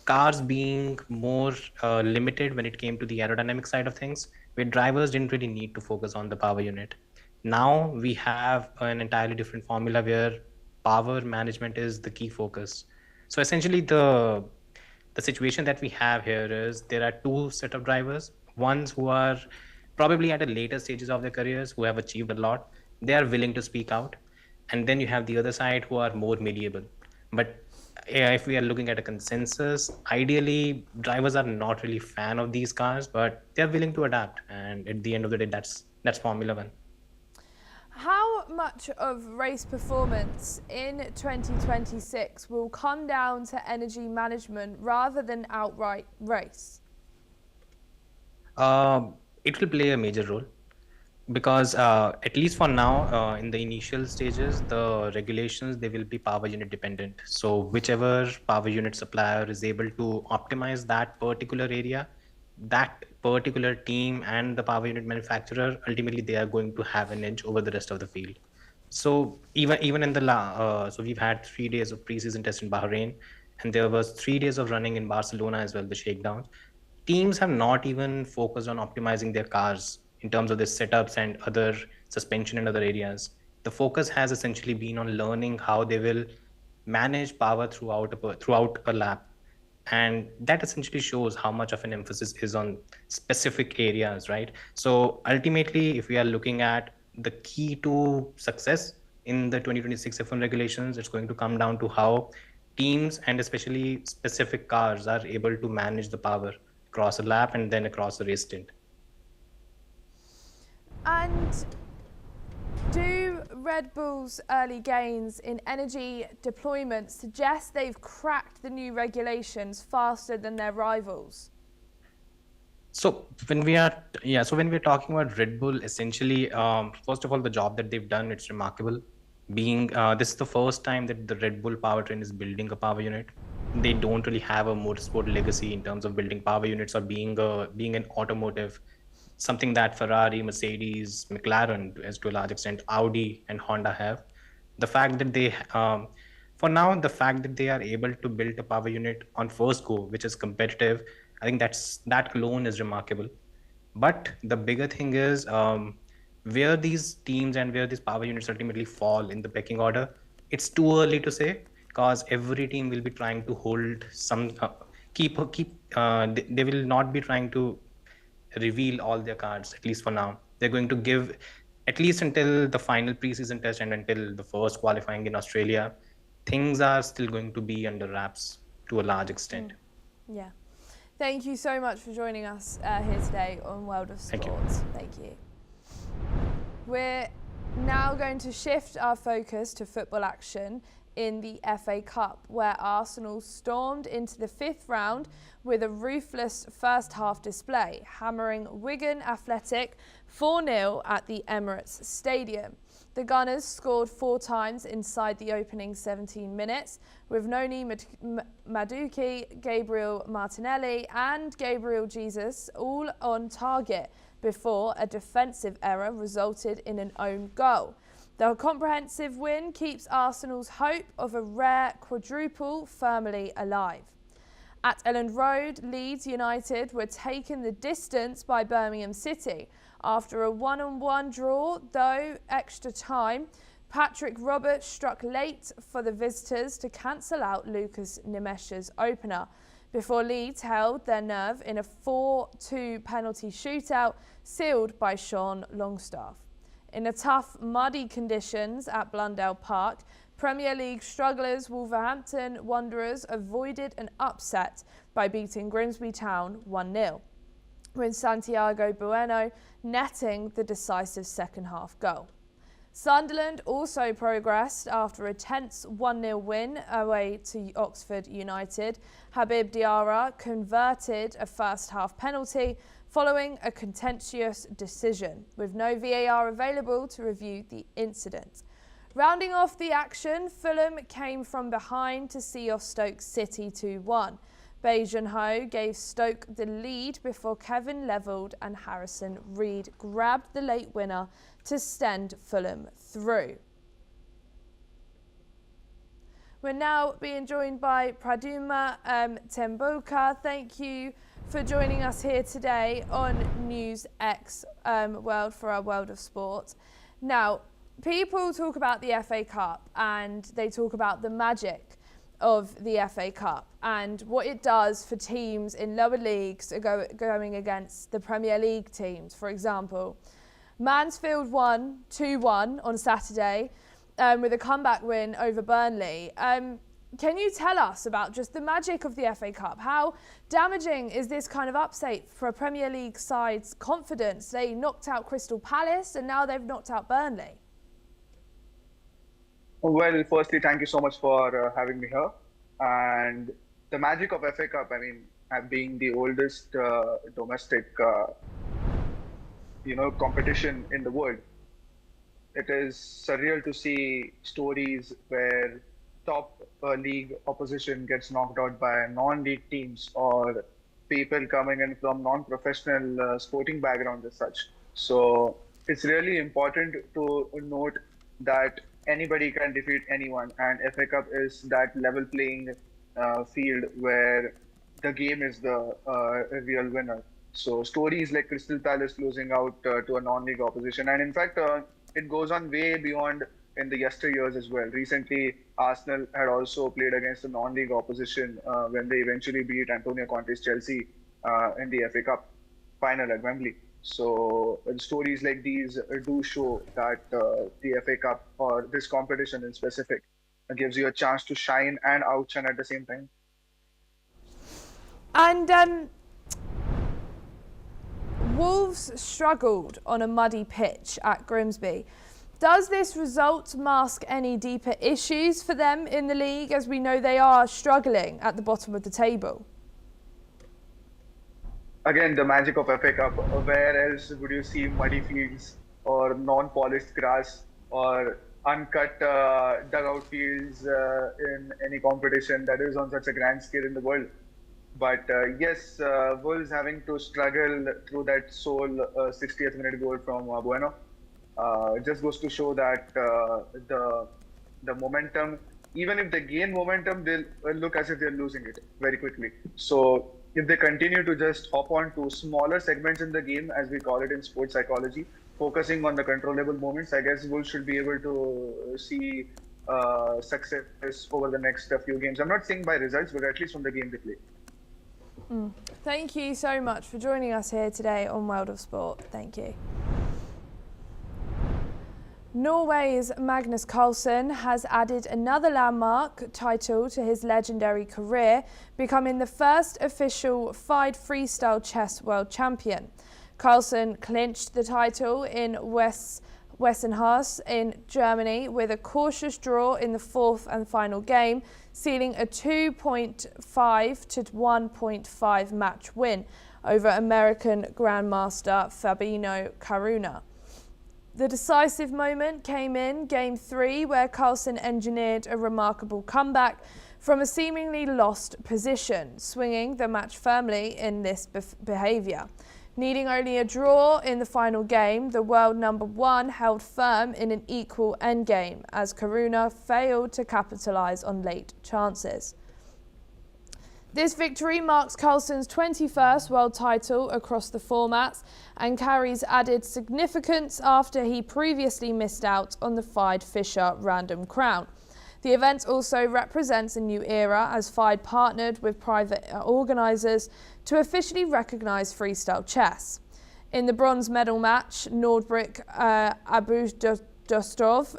cars being more limited when it came to the aerodynamic side of things, where drivers didn't really need to focus on the power unit. Now we have an entirely different formula where power management is the key focus. So essentially the situation that we have here is there are two set of drivers, ones who are probably at the later stages of their careers, who have achieved a lot. They are willing to speak out. And then you have the other side who are more malleable. But if we are looking at a consensus, ideally drivers are not really fan of these cars, but they're willing to adapt. And at the end of the day, that's Formula One. How much of race performance in 2026 will come down to energy management rather than outright race? It will play a major role because at least for now, in the initial stages, the regulations, they will be power unit dependent. So whichever power unit supplier is able to optimize that particular area, that particular team and the power unit manufacturer, ultimately they are going to have an edge over the rest of the field. So even in the so we've had 3 days of pre-season test in Bahrain, and there was 3 days of running in Barcelona as well, the shakedowns. Teams have not even focused on optimizing their cars in terms of their setups and other suspension and other areas. The focus has essentially been on learning how they will manage power throughout a lap. And that essentially shows how much of an emphasis is on specific areas, right? So ultimately, if we are looking at the key to success in the 2026 F1 regulations, it's going to come down to how teams and especially specific cars are able to manage the power across a lap and then across a race stint. And do Red Bull's early gains in energy deployment suggest they've cracked the new regulations faster than their rivals? So when we are talking about Red Bull, essentially, first of all, the job that they've done, it's remarkable. This is the first time that the Red Bull powertrain is building a power unit. They don't really have a motorsport legacy in terms of building power units or being an automotive, something that Ferrari, Mercedes, McLaren, as to a large extent, Audi and Honda have. The fact that they, for now, the fact that they are able to build a power unit on first go, which is competitive, I think that alone is remarkable. But the bigger thing is where these teams and where these power units ultimately fall in the pecking order. It's too early to say because every team will be trying to hold some, they will not be trying to reveal all their cards, at least for now. They're going to give, at least until the final preseason test and until the first qualifying in Australia, things are still going to be under wraps to a large extent. Yeah. Thank you so much for joining us here today on World of Sports. Thank you. We're now going to shift our focus to football action in the FA Cup, where Arsenal stormed into the 5th round with a ruthless first half display, hammering Wigan Athletic 4-0 at the Emirates Stadium. The Gunners scored 4 times inside the opening 17 minutes, with Noni Madueke, Gabriel Martinelli and Gabriel Jesus all on target before a defensive error resulted in an own goal. The comprehensive win keeps Arsenal's hope of a rare quadruple firmly alive. At Elland Road, Leeds United were taken the distance by Birmingham City. After a 1-1 draw, though extra time, Patrick Roberts struck late for the visitors to cancel out Lucas Nimesha's opener, before Leeds held their nerve in a 4-2 penalty shootout sealed by Sean Longstaff. In the tough, muddy conditions at Blundell Park, Premier League strugglers Wolverhampton Wanderers avoided an upset by beating Grimsby Town 1-0, with Santiago Bueno netting the decisive second half goal. Sunderland also progressed after a tense 1-0 win away to Oxford United. Habib Diarra converted a first half penalty following a contentious decision, with no VAR available to review the incident. Rounding off the action, Fulham came from behind to see off Stoke City 2-1. Bajan Ho gave Stoke the lead before Kevin levelled and Harrison Reed grabbed the late winner to send Fulham through. We're now being joined by Praduma Temboka. Thank you for joining us here today on News X World for our World of Sport. Now, people talk about the FA Cup and they talk about the magic of the FA Cup and what it does for teams in lower leagues going against the Premier League teams. For example, Mansfield won 2-1 on Saturday with a comeback win over Burnley. can you tell us about just the magic of the FA Cup? How damaging is this kind of upset for a Premier League side's confidence? They knocked out Crystal Palace and now they've knocked out Burnley. Well, firstly, thank you so much for having me here. And the magic of FA Cup, I mean, being the oldest domestic, competition in the world, it is surreal to see stories where top league opposition gets knocked out by non-league teams or people coming in from non-professional sporting backgrounds as such. So it's really important to note that anybody can defeat anyone, and FA Cup is that level playing field where the game is the real winner. So stories like Crystal Palace losing out to a non-league opposition, and in fact, it goes on way beyond in the yesteryears as well. Recently, Arsenal had also played against a non-league opposition when they eventually beat Antonio Conte's Chelsea in the FA Cup final at Wembley. So stories like these do show that the FA Cup, or this competition in specific, gives you a chance to shine and outshine at the same time. And Wolves struggled on a muddy pitch at Grimsby. Does this result mask any deeper issues for them in the league, as we know they are struggling at the bottom of the table? Again, the magic of FA Cup. Where else would you see muddy fields or non-polished grass or uncut dugout fields in any competition that is on such a grand scale in the world? But yes, Wolves having to struggle through that sole 60th minute goal from Bueno just goes to show that the momentum, even if they gain momentum, they'll look as if they're losing it very quickly. So if they continue to just hop on to smaller segments in the game, as we call it in sports psychology, focusing on the controllable moments, I guess Wolves should be able to see success over the next few games. I'm not saying by results, but at least from the game they play. Thank you so much for joining us here today on World of Sport. Thank you. Norway's Magnus Carlsen has added another landmark title to his legendary career, becoming the first official FIDE freestyle chess world champion. Carlsen clinched the title in Wessenhaus in Germany with a cautious draw in the fourth and final game, sealing a 2.5 to 1.5 match win over American Grandmaster Fabino Caruana. The decisive moment came in Game 3, where Carlsen engineered a remarkable comeback from a seemingly lost position, swinging the match firmly in this behaviour. Needing only a draw in the final game, the world number one held firm in an equal endgame as Caruana failed to capitalise on late chances. This victory marks Carlsen's 21st world title across the formats and carries added significance after he previously missed out on the FIDE Fischer Random Crown. The event also represents a new era as FIDE partnered with private organisers to officially recognise freestyle chess. In the bronze medal match, Nordbrick Abudostov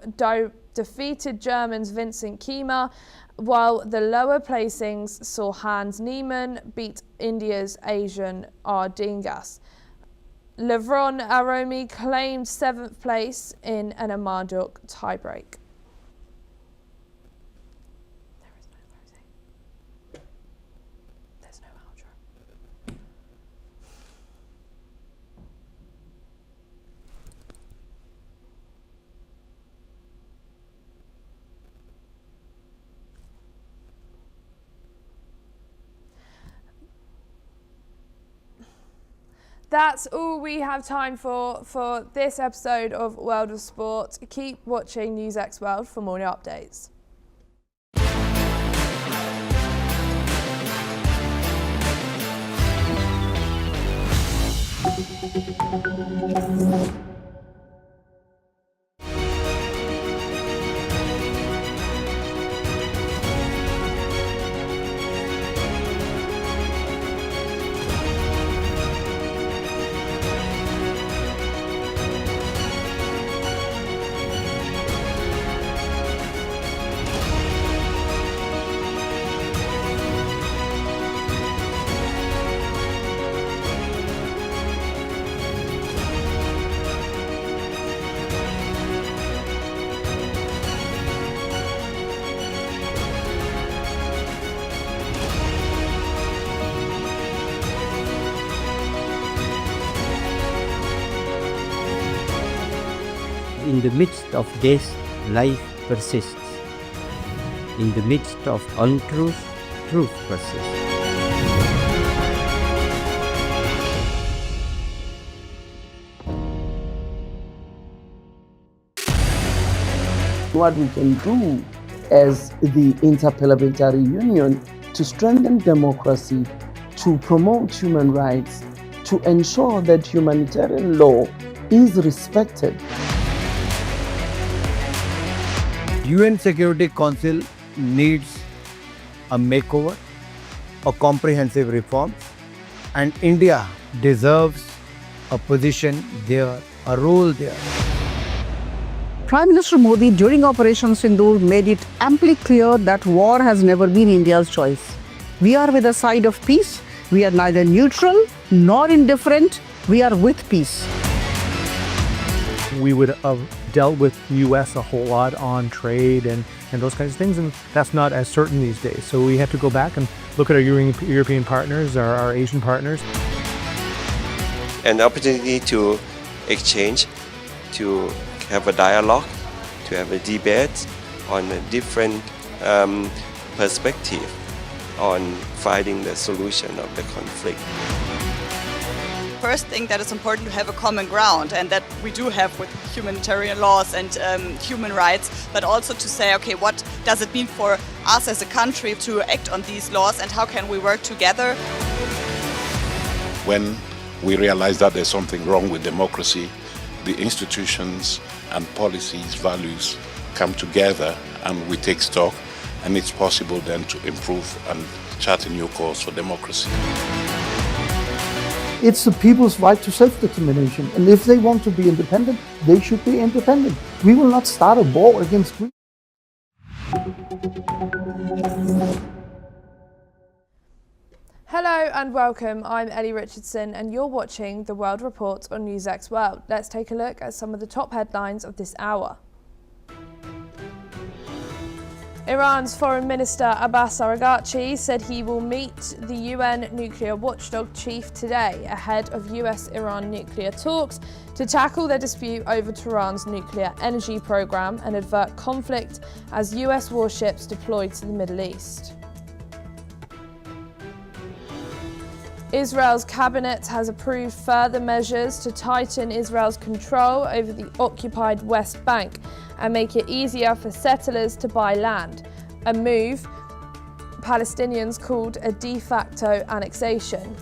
defeated German's Vincent Kiemer, while the lower placings saw Hans Niemann beat India's Asian R. Dingas. Levron Aromi claimed 7th place in an Amadok tiebreak. There's no outro. That's all we have time for this episode of World of Sport. Keep watching NewsX World for more updates. In the midst of this, life persists. In the midst of untruth, truth persists. What we can do as the Interparliamentary Union to strengthen democracy, to promote human rights, to ensure that humanitarian law is respected. UN Security Council needs a makeover, a comprehensive reform, and India deserves a position there, a role there. Prime Minister Modi during Operation Sindoor made it amply clear that war has never been India's choice. We are with the side of peace. We are neither neutral nor indifferent. We are with peace. We would have dealt with US a whole lot on trade and those kinds of things, and that's not as certain these days. So we have to go back and look at our European partners, our Asian partners. An opportunity to exchange, to have a dialogue, to have a debate on a different perspective on finding the solution of the conflict. First thing that is important to have a common ground, and that we do have with humanitarian laws and human rights, but also to say, okay, what does it mean for us as a country to act on these laws and how can we work together? When we realize that there's something wrong with democracy, the institutions and policies, values come together and we take stock, and it's possible then to improve and chart a new course for democracy. It's the people's right to self-determination, and if they want to be independent, they should be independent. We will not start a war against Greece. Hello and welcome, I'm Ellie Richardson and you're watching The World Report on NewsX World. Let's take a look at some of the top headlines of this hour. Iran's Foreign Minister Abbas Araghchi said he will meet the UN nuclear watchdog chief today ahead of US-Iran nuclear talks to tackle their dispute over Tehran's nuclear energy program and avert conflict as US warships deployed to the Middle East. Israel's cabinet has approved further measures to tighten Israel's control over the occupied West Bank and make it easier for settlers to buy land, a move Palestinians called a de facto annexation.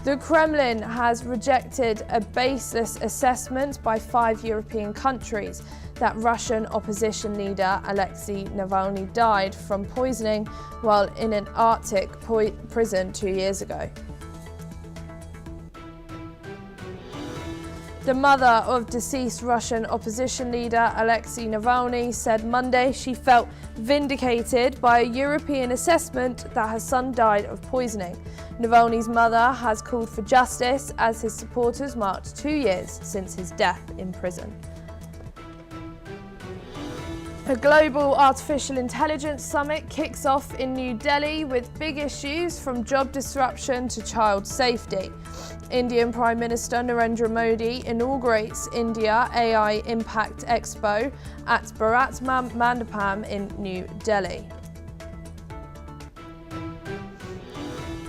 The Kremlin has rejected a baseless assessment by 5 European countries that Russian opposition leader Alexei Navalny died from poisoning while in an Arctic prison 2 years ago. The mother of deceased Russian opposition leader Alexei Navalny said Monday she felt vindicated by a European assessment that her son died of poisoning. Navalny's mother has called for justice as his supporters marked 2 years since his death in prison. A global artificial intelligence summit kicks off in New Delhi with big issues from job disruption to child safety. Indian Prime Minister Narendra Modi inaugurates India AI Impact Expo at Bharat Mandapam in New Delhi.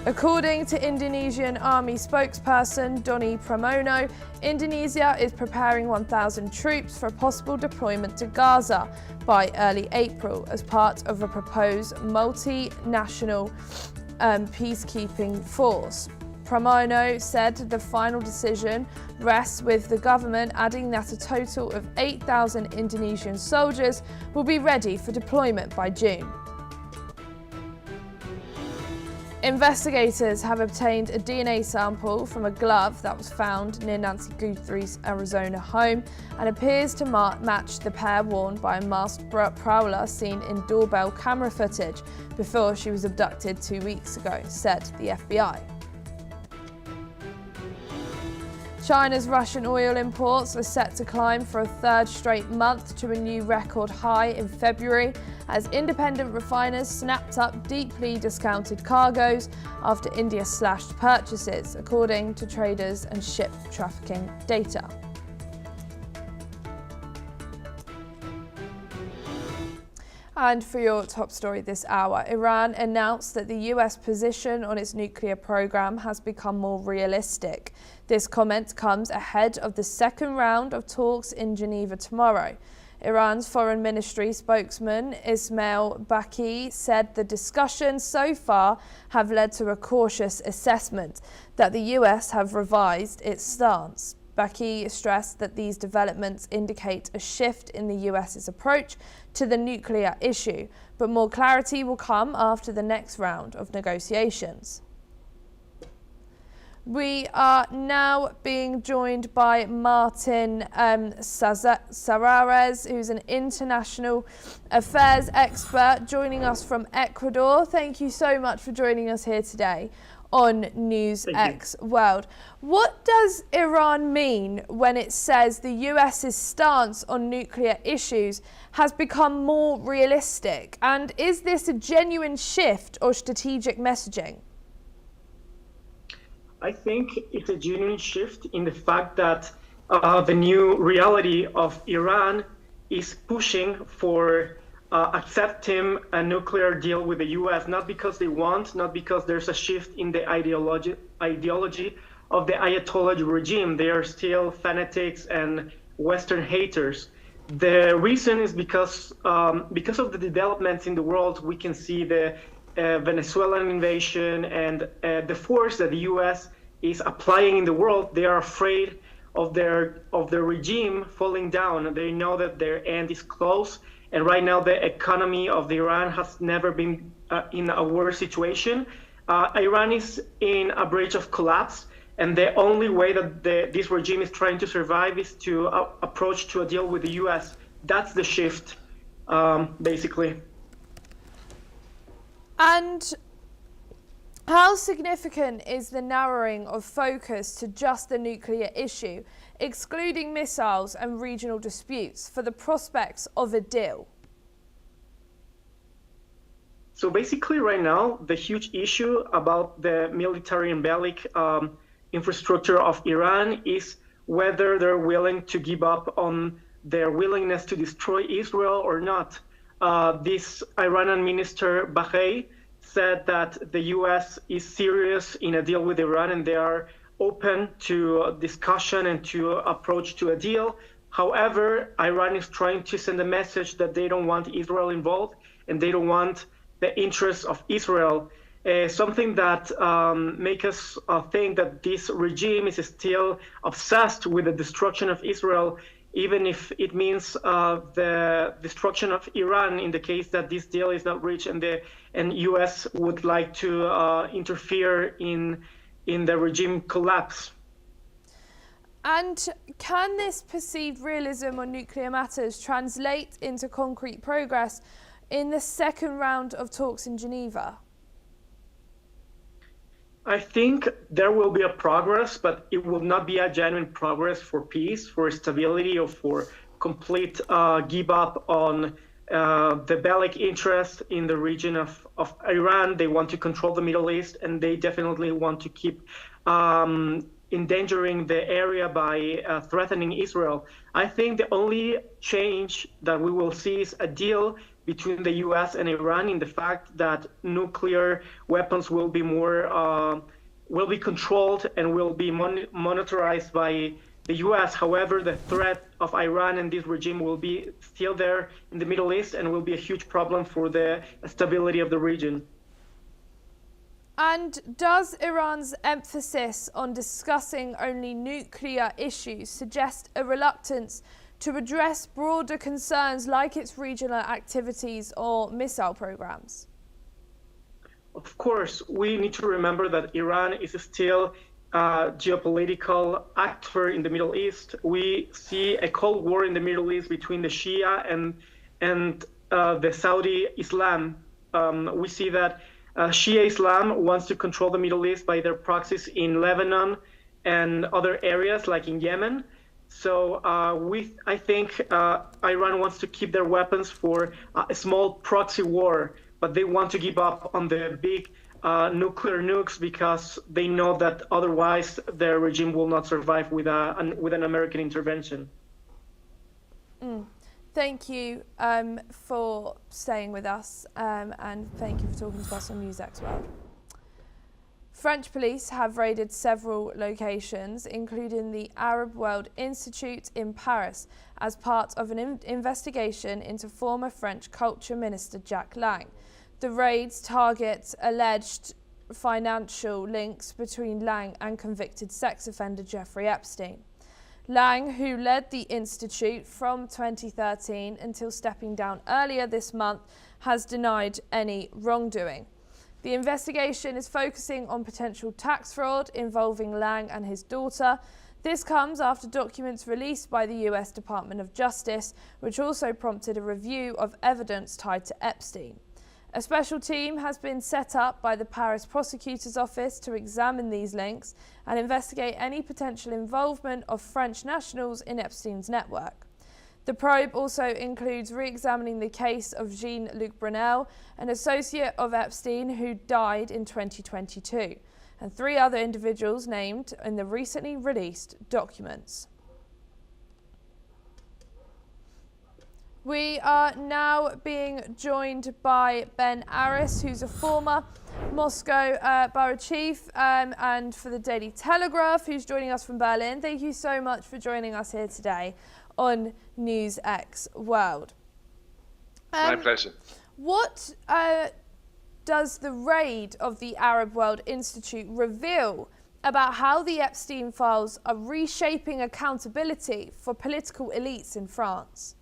According to Indonesian Army spokesperson Doni Pramono, Indonesia is preparing 1,000 troops for a possible deployment to Gaza by early April as part of a proposed multinational peacekeeping force. Pramono said the final decision rests with the government, adding that a total of 8,000 Indonesian soldiers will be ready for deployment by June. Investigators have obtained a DNA sample from a glove that was found near Nancy Guthrie's Arizona home and appears to match the pair worn by a masked prowler seen in doorbell camera footage before she was abducted 2 weeks ago, said the FBI. China's Russian oil imports are set to climb for a third straight month to a new record high in February as independent refiners snapped up deeply discounted cargoes after India slashed purchases, according to traders and ship trafficking data. And for your top story this hour, Iran announced that the US position on its nuclear program has become more realistic. This comment comes ahead of the second round of talks in Geneva tomorrow. Iran's foreign ministry spokesman Ismail Baqi said the discussions so far have led to a cautious assessment that the US have revised its stance. Baqi stressed that these developments indicate a shift in the US's approach to the nuclear issue, but more clarity will come after the next round of negotiations. We are now being joined by Martin Sarares, who's an international affairs expert, joining us from Ecuador. Thank you so much for joining us here today on News X World. What does Iran mean when it says the US's stance on nuclear issues has become more realistic? And is this a genuine shift or strategic messaging? I think it's a genuine shift in the fact that the new reality of Iran is pushing for accepting a nuclear deal with the US, not because they want, not because there's a shift in the ideology of the Ayatollah regime. They are still fanatics and Western haters. The reason is because of the developments in the world. We can see the Venezuelan invasion and the force that the US is applying in the world. They are afraid of their regime falling down. They know that their end is close. And right now, the economy of Iran has never been in a worse situation. Iran is in a bridge of collapse, and the only way that this regime is trying to survive is to approach to a deal with the US. That's the shift, basically. And how significant is the narrowing of focus to just the nuclear issue, excluding missiles and regional disputes, for the prospects of a deal? So basically right now, the huge issue about the military and bellic infrastructure of Iran is whether they're willing to give up on their willingness to destroy Israel or not. This Iranian minister, Baqi, said that the US is serious in a deal with Iran and they are open to discussion and to approach to a deal. However, Iran is trying to send a message that they don't want Israel involved and they don't want the interests of Israel. Something that makes us think that this regime is still obsessed with the destruction of Israel, even if it means the destruction of Iran in the case that this deal is not reached and US would like to interfere in the regime collapse. And can this perceived realism on nuclear matters translate into concrete progress in the second round of talks in Geneva? I think there will be a progress, but it will not be a genuine progress for peace, for stability, or for complete give up on the bellic interest in the region of Iran. They want to control the Middle East, and they definitely want to keep endangering the area by threatening Israel. I think the only change that we will see is a deal between the US and Iran in the fact that nuclear weapons will be more will be controlled and will be monitored by the US. However, the threat of Iran and this regime will be still there in the Middle East and will be a huge problem for the stability of the region. And does Iran's emphasis on discussing only nuclear issues suggest a reluctance to address broader concerns like its regional activities or missile programs? Of course, we need to remember that Iran is still a geopolitical actor in the Middle East. We see a Cold War in the Middle East between the Shia and the Saudi Islam. We see that Shia Islam wants to control the Middle East by their proxies in Lebanon and other areas like in Yemen. So I think Iran wants to keep their weapons for a small proxy war, but they want to give up on the big nuclear nukes because they know that otherwise their regime will not survive with an American intervention. Thank you for staying with us, and thank you for talking to us on NewsX World. French police have raided several locations, including the Arab World Institute in Paris, as part of an investigation into former French Culture Minister Jacques Lang. The raids target alleged financial links between Lang and convicted sex offender Jeffrey Epstein. Lang, who led the institute from 2013 until stepping down earlier this month, has denied any wrongdoing. The investigation is focusing on potential tax fraud involving Lang and his daughter. This comes after documents released by the US Department of Justice, which also prompted a review of evidence tied to Epstein. A special team has been set up by the Paris Prosecutor's Office to examine these links and investigate any potential involvement of French nationals in Epstein's network. The probe also includes re-examining the case of Jean-Luc Brunel, an associate of Epstein who died in 2022, and 3 other individuals named in the recently released documents. We are now being joined by Ben Aris, who's a former Moscow borough chief, and for the Daily Telegraph, who's joining us from Berlin. Thank you so much for joining us here today on NewsX World. My pleasure. What does the raid of the Arab World Institute reveal about how the Epstein files are reshaping accountability for political elites in France?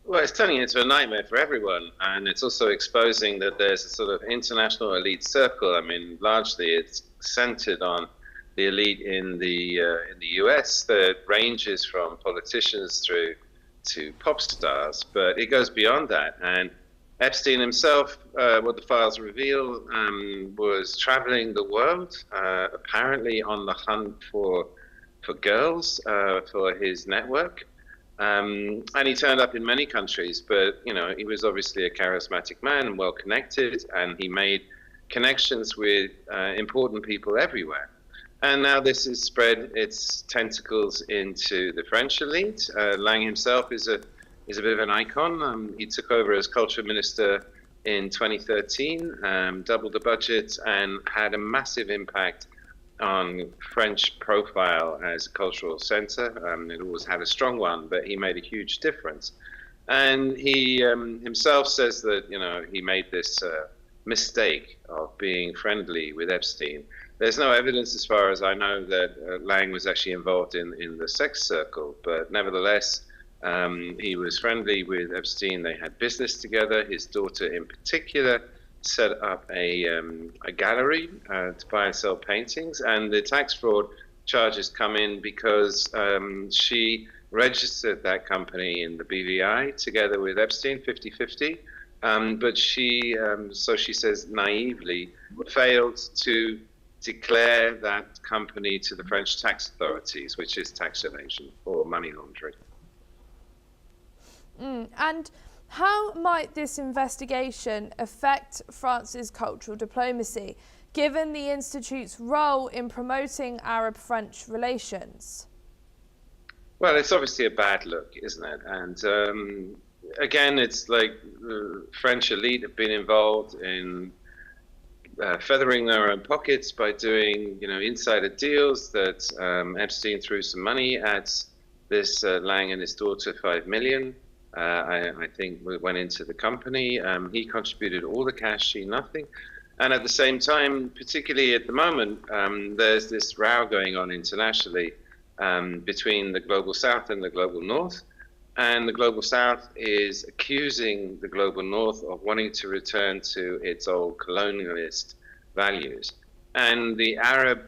Well, it's turning into a nightmare for everyone, and it's also exposing that there's a sort of international elite circle. I mean, largely it's centered on the elite in the US that ranges from politicians through to pop stars, but it goes beyond that. And Epstein himself, what the files reveal, was traveling the world, apparently on the hunt for girls for his network. And he turned up in many countries, but he was obviously a charismatic man and well connected, and he made connections with important people everywhere. And now this has spread its tentacles into the French elite. Lang himself is a bit of an icon. He took over as culture minister in 2013, doubled the budget, and had a massive impact on French profile as a cultural center. It always had a strong one, but he made a huge difference. And he himself says that he made this mistake of being friendly with Epstein. There's no evidence, as far as I know, that Lang was actually involved in the sex circle, but nevertheless, he was friendly with Epstein. They had business together. His daughter, in particular, set up a gallery to buy and sell paintings, and the tax fraud charges come in because she registered that company in the BVI together with Epstein 50-50, but she, so she says naively, failed to declare that company to the French tax authorities, which is tax evasion or money laundering. And how might this investigation affect France's cultural diplomacy, given the Institute's role in promoting Arab-French relations? Well, it's obviously a bad look, isn't it? And again, it's like the French elite have been involved in feathering their own pockets by doing, insider deals that Epstein threw some money at this Lang and his daughter, 5 million. I think went into the company. He contributed all the cash, she nothing. And at the same time, particularly at the moment, there's this row going on internationally between the Global South and the Global North. And the Global South is accusing the Global North of wanting to return to its old colonialist values. And the Arab,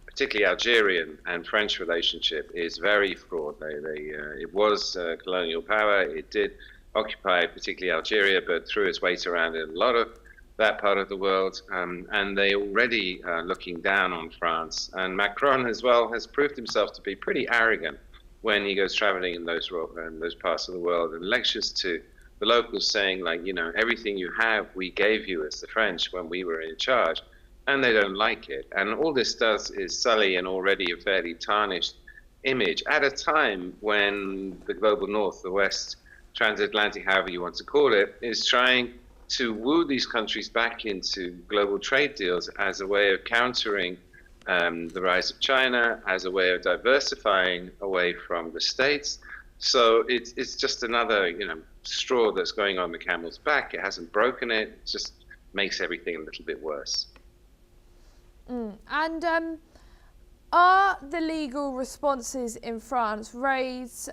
particularly Algerian and French relationship is very fraught. It was colonial power. It did occupy particularly Algeria, but threw its weight around in a lot of that part of the world, and they already looking down on France. And Macron as well has proved himself to be pretty arrogant when he goes traveling in those parts of the world and lectures to the locals, saying like, you know, everything you have we gave you as the French when we were in charge, and they don't like it. And all this does is sully an already a fairly tarnished image at a time when the global north, the west, transatlantic, however you want to call it, is trying to woo these countries back into global trade deals as a way of countering the rise of China, as a way of diversifying away from the States. So it's just another, you know, straw that's going on the camel's back. It hasn't broken it. It just makes everything a little bit worse. And are the legal responses in France raise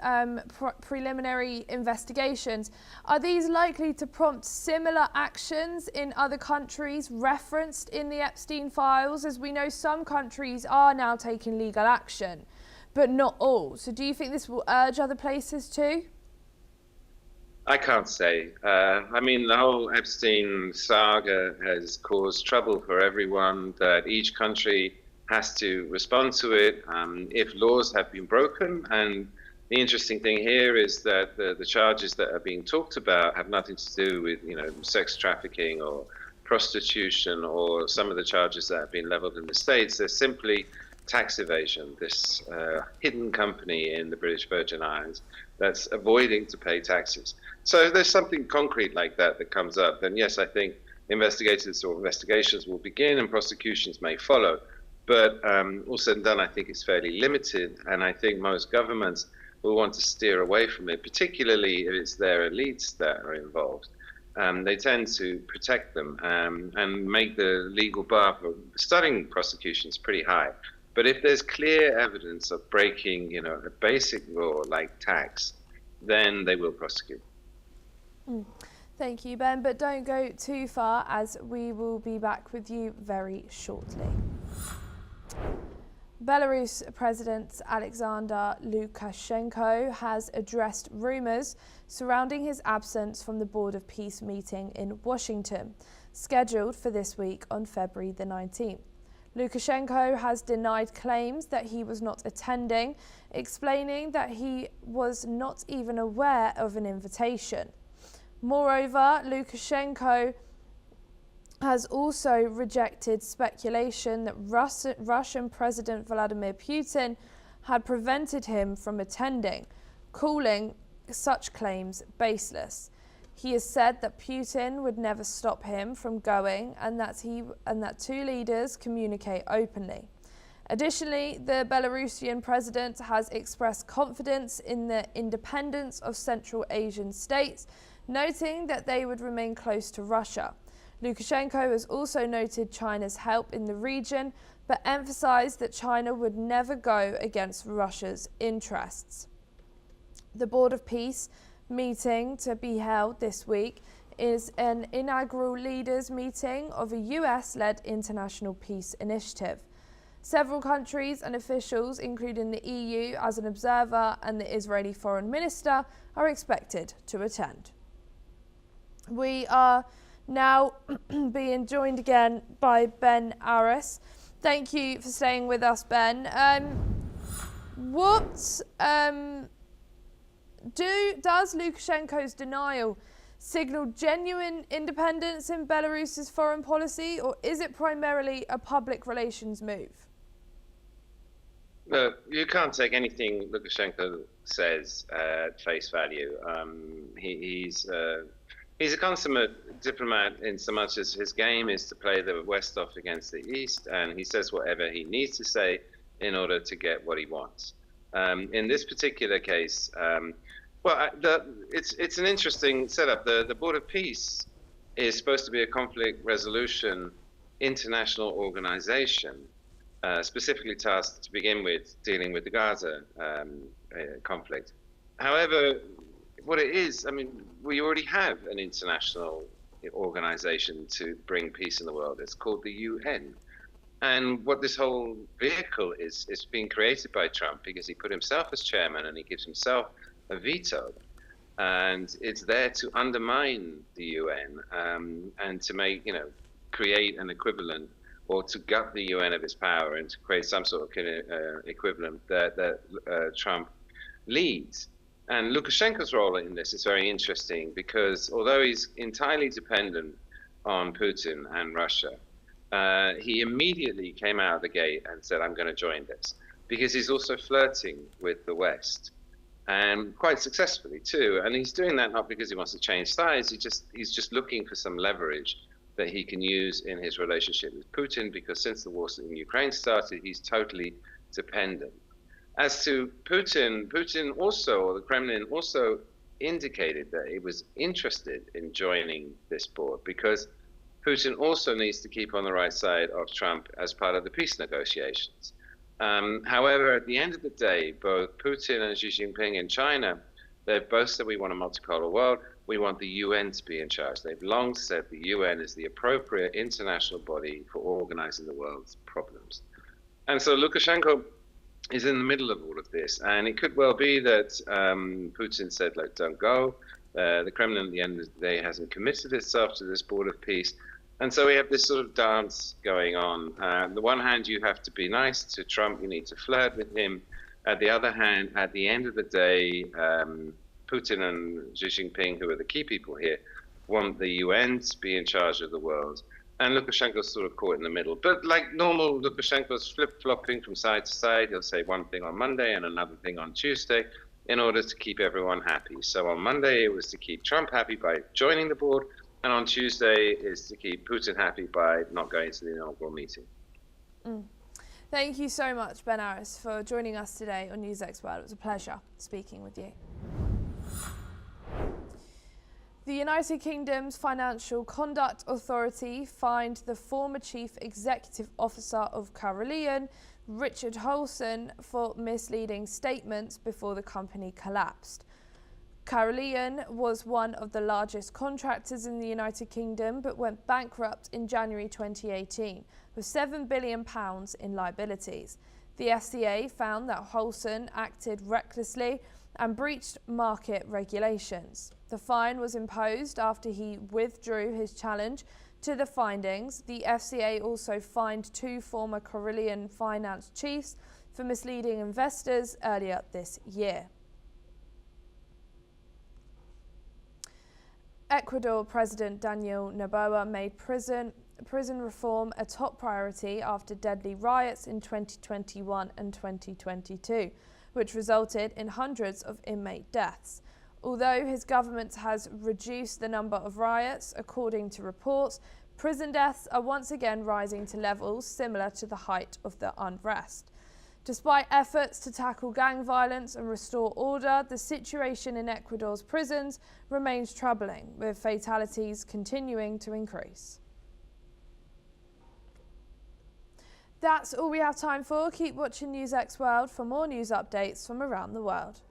preliminary investigations? Are these likely to prompt similar actions in other countries referenced in the Epstein files? As we know, some countries are now taking legal action, but not all. So do you think this will urge other places too? I can't say. I mean, the whole Epstein saga has caused trouble for everyone, that each country has to respond to it if laws have been broken. And the interesting thing here is that the charges that are being talked about have nothing to do with, you know, sex trafficking or prostitution or some of the charges that have been leveled in the States. They're simply tax evasion, this hidden company in the British Virgin Islands that's avoiding to pay taxes. So there's something concrete like that that comes up, then yes, I think investigations will begin and prosecutions may follow. But all said and done, I think it's fairly limited, and I think most governments will want to steer away from it, particularly if it's their elites that are involved. They tend to protect them and make the legal bar for starting prosecutions pretty high. But if there's clear evidence of breaking, you know, a basic law like tax, then they will prosecute. Thank you, Ben, but don't go too far, as we will be back with you very shortly. Belarus President Alexander Lukashenko has addressed rumours surrounding his absence from the Board of Peace meeting in Washington, scheduled for this week on February the 19th. Lukashenko has denied claims that he was not attending, explaining that he was not even aware of an invitation. Moreover, Lukashenko has also rejected speculation that Russian President Vladimir Putin had prevented him from attending, calling such claims baseless. He has said that Putin would never stop him from going, and that two leaders communicate openly. Additionally, the Belarusian president has expressed confidence in the independence of Central Asian states, noting that they would remain close to Russia. Lukashenko has also noted China's help in the region, but emphasized that China would never go against Russia's interests. The Board of Peace meeting to be held this week is an inaugural leaders meeting of a US-led international peace initiative. Several countries and officials, including the EU as an observer and the Israeli foreign minister, are expected to attend. We are now being joined again by Ben Aris. Thank you for staying with us, Ben. Does Lukashenko's denial signal genuine independence in Belarus's foreign policy, or is it primarily a public relations move? You can't take anything Lukashenko says at face value. He's a consummate diplomat in so much as his game is to play the West off against the East, and he says whatever he needs to say in order to get what he wants. In this particular case, it's an interesting setup. The Board of Peace is supposed to be a conflict resolution international organization, specifically tasked to begin with dealing with the Gaza conflict. However, what it is, I mean, we already have an international organization to bring peace in the world. It's called the UN. And what this whole vehicle is being created by Trump because he put himself as chairman and he gives himself a veto. and it's there to undermine the UN and to make, create an equivalent, or to gut the UN of its power and to create some sort of equivalent that Trump leads. And Lukashenko's role in this is very interesting because although he's entirely dependent on Putin and Russia, he immediately came out of the gate and said, I'm going to join this, because he's also flirting with the West, and quite successfully too. And he's doing that not because he wants to change sides, he's just looking for some leverage that he can use in his relationship with Putin, because since the war in Ukraine started, he's totally dependent. As to Putin, Putin also, or the Kremlin also indicated that it was interested in joining this board, because Putin also needs to keep on the right side of Trump as part of the peace negotiations. However, at the end of the day, both Putin and Xi Jinping in China, they've both said we want a multipolar world. We want the UN to be in charge. They've long said the UN is the appropriate international body for organizing the world's problems. And so Lukashenko is in the middle of all of this. And it could well be that Putin said, like, don't go. The Kremlin, at the end of the day, hasn't committed itself to this board of peace. And so we have this sort of dance going on. On the one hand, you have to be nice to Trump. You need to flirt with him. At the other hand, at the end of the day, Putin and Xi Jinping, who are the key people here, want the UN to be in charge of the world. And Lukashenko's sort of caught in the middle. But like normal, Lukashenko's flip-flopping from side to side. He'll say one thing on Monday and another thing on Tuesday in order to keep everyone happy. So on Monday, it was to keep Trump happy by joining the board. And on Tuesday is to keep Putin happy by not going to the inaugural meeting. Thank you so much, Ben Aris, for joining us today on NewsX World. It was a pleasure speaking with you. The United Kingdom's Financial Conduct Authority fined the former Chief Executive Officer of Caroleon, Richard Holson, for misleading statements before the company collapsed. Caroleon was one of the largest contractors in the United Kingdom, but went bankrupt in January 2018 with £7 billion in liabilities. The FCA found that Holson acted recklessly and breached market regulations. The fine was imposed after he withdrew his challenge to the findings. The FCA also fined 2 former Caroleon finance chiefs for misleading investors earlier this year. Ecuador President Daniel Noboa made prison reform a top priority after deadly riots in 2021 and 2022, which resulted in hundreds of inmate deaths. Although his government has reduced the number of riots, according to reports, prison deaths are once again rising to levels similar to the height of the unrest. Despite efforts to tackle gang violence and restore order, the situation in Ecuador's prisons remains troubling, with fatalities continuing to increase. That's all we have time for. Keep watching NewsX World for more news updates from around the world.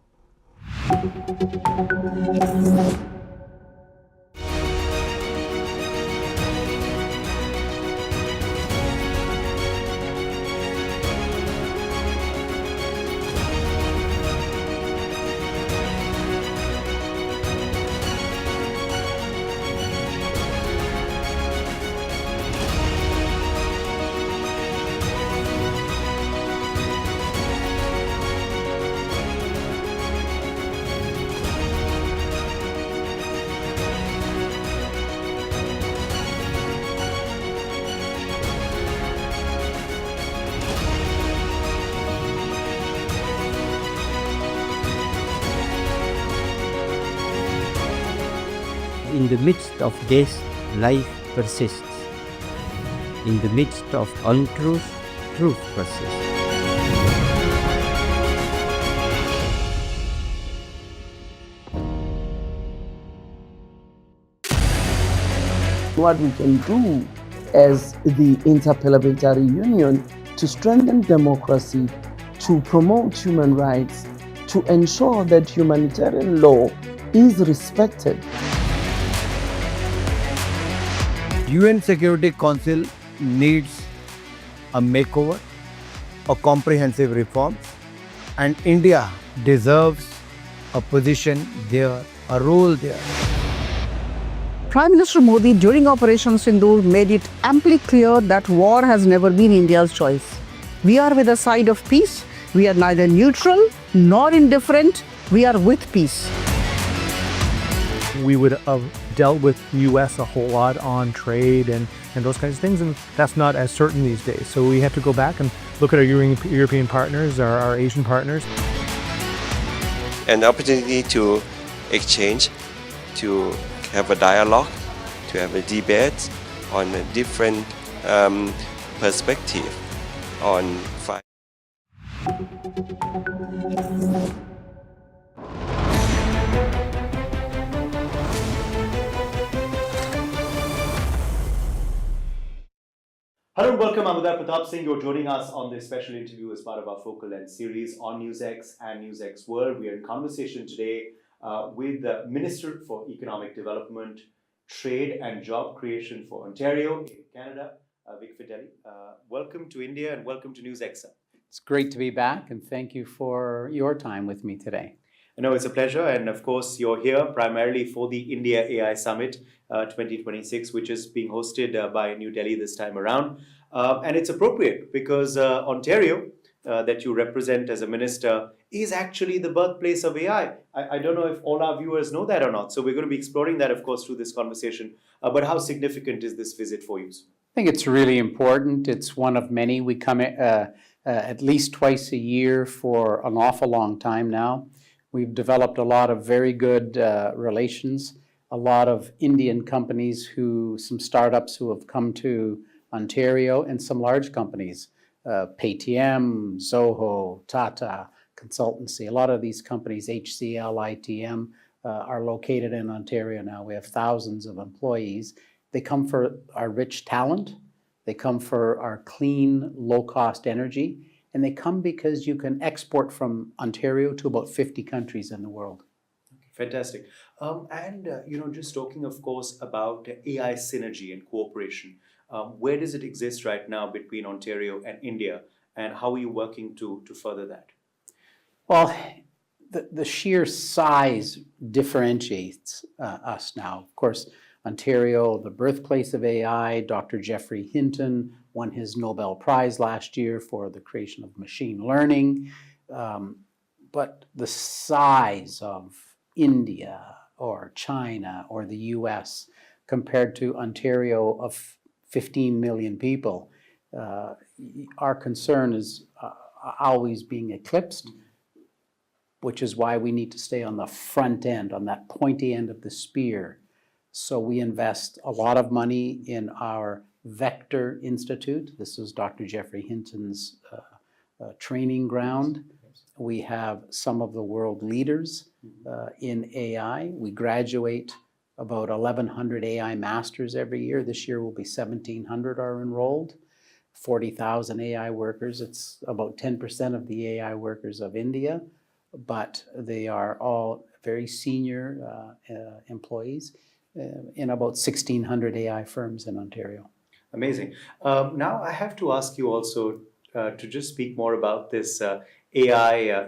In the midst of this, life persists. In the midst of untruth, truth persists. What we can do as the Interparliamentary Union to strengthen democracy, to promote human rights, to ensure that humanitarian law is respected. UN Security Council needs a makeover, a comprehensive reform, and India deserves a position there a role there. Prime Minister Modi during Operation Sindoor made it amply clear that war has never been India's choice. We are with the side of peace. We are neither neutral nor indifferent. We are with peace. We would have dealt with US a whole lot on trade and those kinds of things, and that's not as certain these days. So we have to go back and look at our European partners, our Asian partners. An opportunity to exchange, to have a dialogue, to have a debate on a different perspective on fight. Hello and welcome. I'm Uday Pratap Singh. You're joining us on this special interview as part of our Focal Lens series on NewsX and NewsX World. We are in conversation today with the Minister for Economic Development, Trade and Job Creation for Ontario in Canada, Vic Fideli. Welcome to India and welcome to NewsX, sir. It's great to be back, and thank you for your time with me today. No, it's a pleasure. And of course, you're here primarily for the India AI Summit 2026, which is being hosted by New Delhi this time around. And it's appropriate because Ontario, that you represent as a minister, is actually the birthplace of AI. I don't know if all our viewers know that or not. So we're going to be exploring that, of course, through this conversation. But how significant is this visit for you? I think it's really important. It's one of many. We come at least twice a year for an awful long time now. We've developed a lot of very good relations, a lot of Indian companies some startups who have come to Ontario, and some large companies, Paytm, Zoho, Tata, Consultancy. A lot of these companies, HCL, ITM, are located in Ontario now. We have thousands of employees. They come for our rich talent. They come for our clean, low-cost energy. And they come because you can export from Ontario to about 50 countries in the world. Fantastic. Just talking, of course, about AI synergy and cooperation. Where does it exist right now between Ontario and India, and how are you working to further that? Well, the sheer size differentiates us now. Of course, Ontario, the birthplace of AI, Dr. Geoffrey Hinton won his Nobel Prize last year for the creation of machine learning. But the size of India or China or the US compared to Ontario of 15 million people, our concern is always being eclipsed, which is why we need to stay on the front end, on that pointy end of the spear. So we invest a lot of money in our Vector Institute. This is Dr. Geoffrey Hinton's training ground. We have some of the world leaders in AI. We graduate about 1,100 AI masters every year. This year will be 1,700 are enrolled, 40,000 AI workers. It's about 10% of the AI workers of India, but they are all very senior employees in about 1,600 AI firms in Ontario. Amazing. Now I have to ask you also to just speak more about this AI,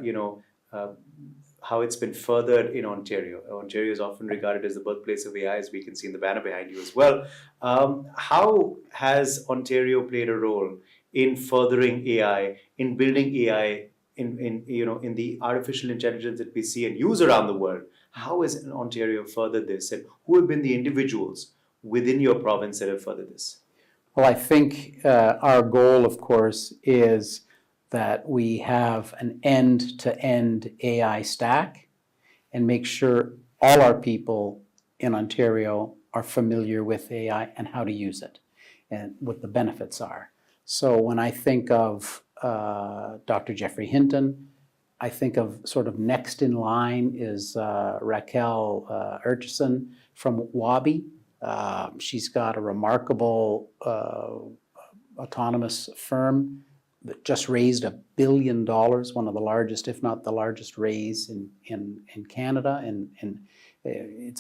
how it's been furthered in Ontario. Ontario is often regarded as the birthplace of AI, as we can see in the banner behind you as well. How has Ontario played a role in furthering AI, in building AI, in the artificial intelligence that we see and use around the world? How has Ontario furthered this, and who have been the individuals within your province that have furthered this? Well, I think our goal, of course, is that we have an end-to-end AI stack and make sure all our people in Ontario are familiar with AI and how to use it and what the benefits are. So when I think of Dr. Geoffrey Hinton, I think of sort of next in line is Raquel Urchison from Wabi. She's got a remarkable autonomous firm that just raised $1 billion, one of the largest, if not the largest raise in Canada. And it's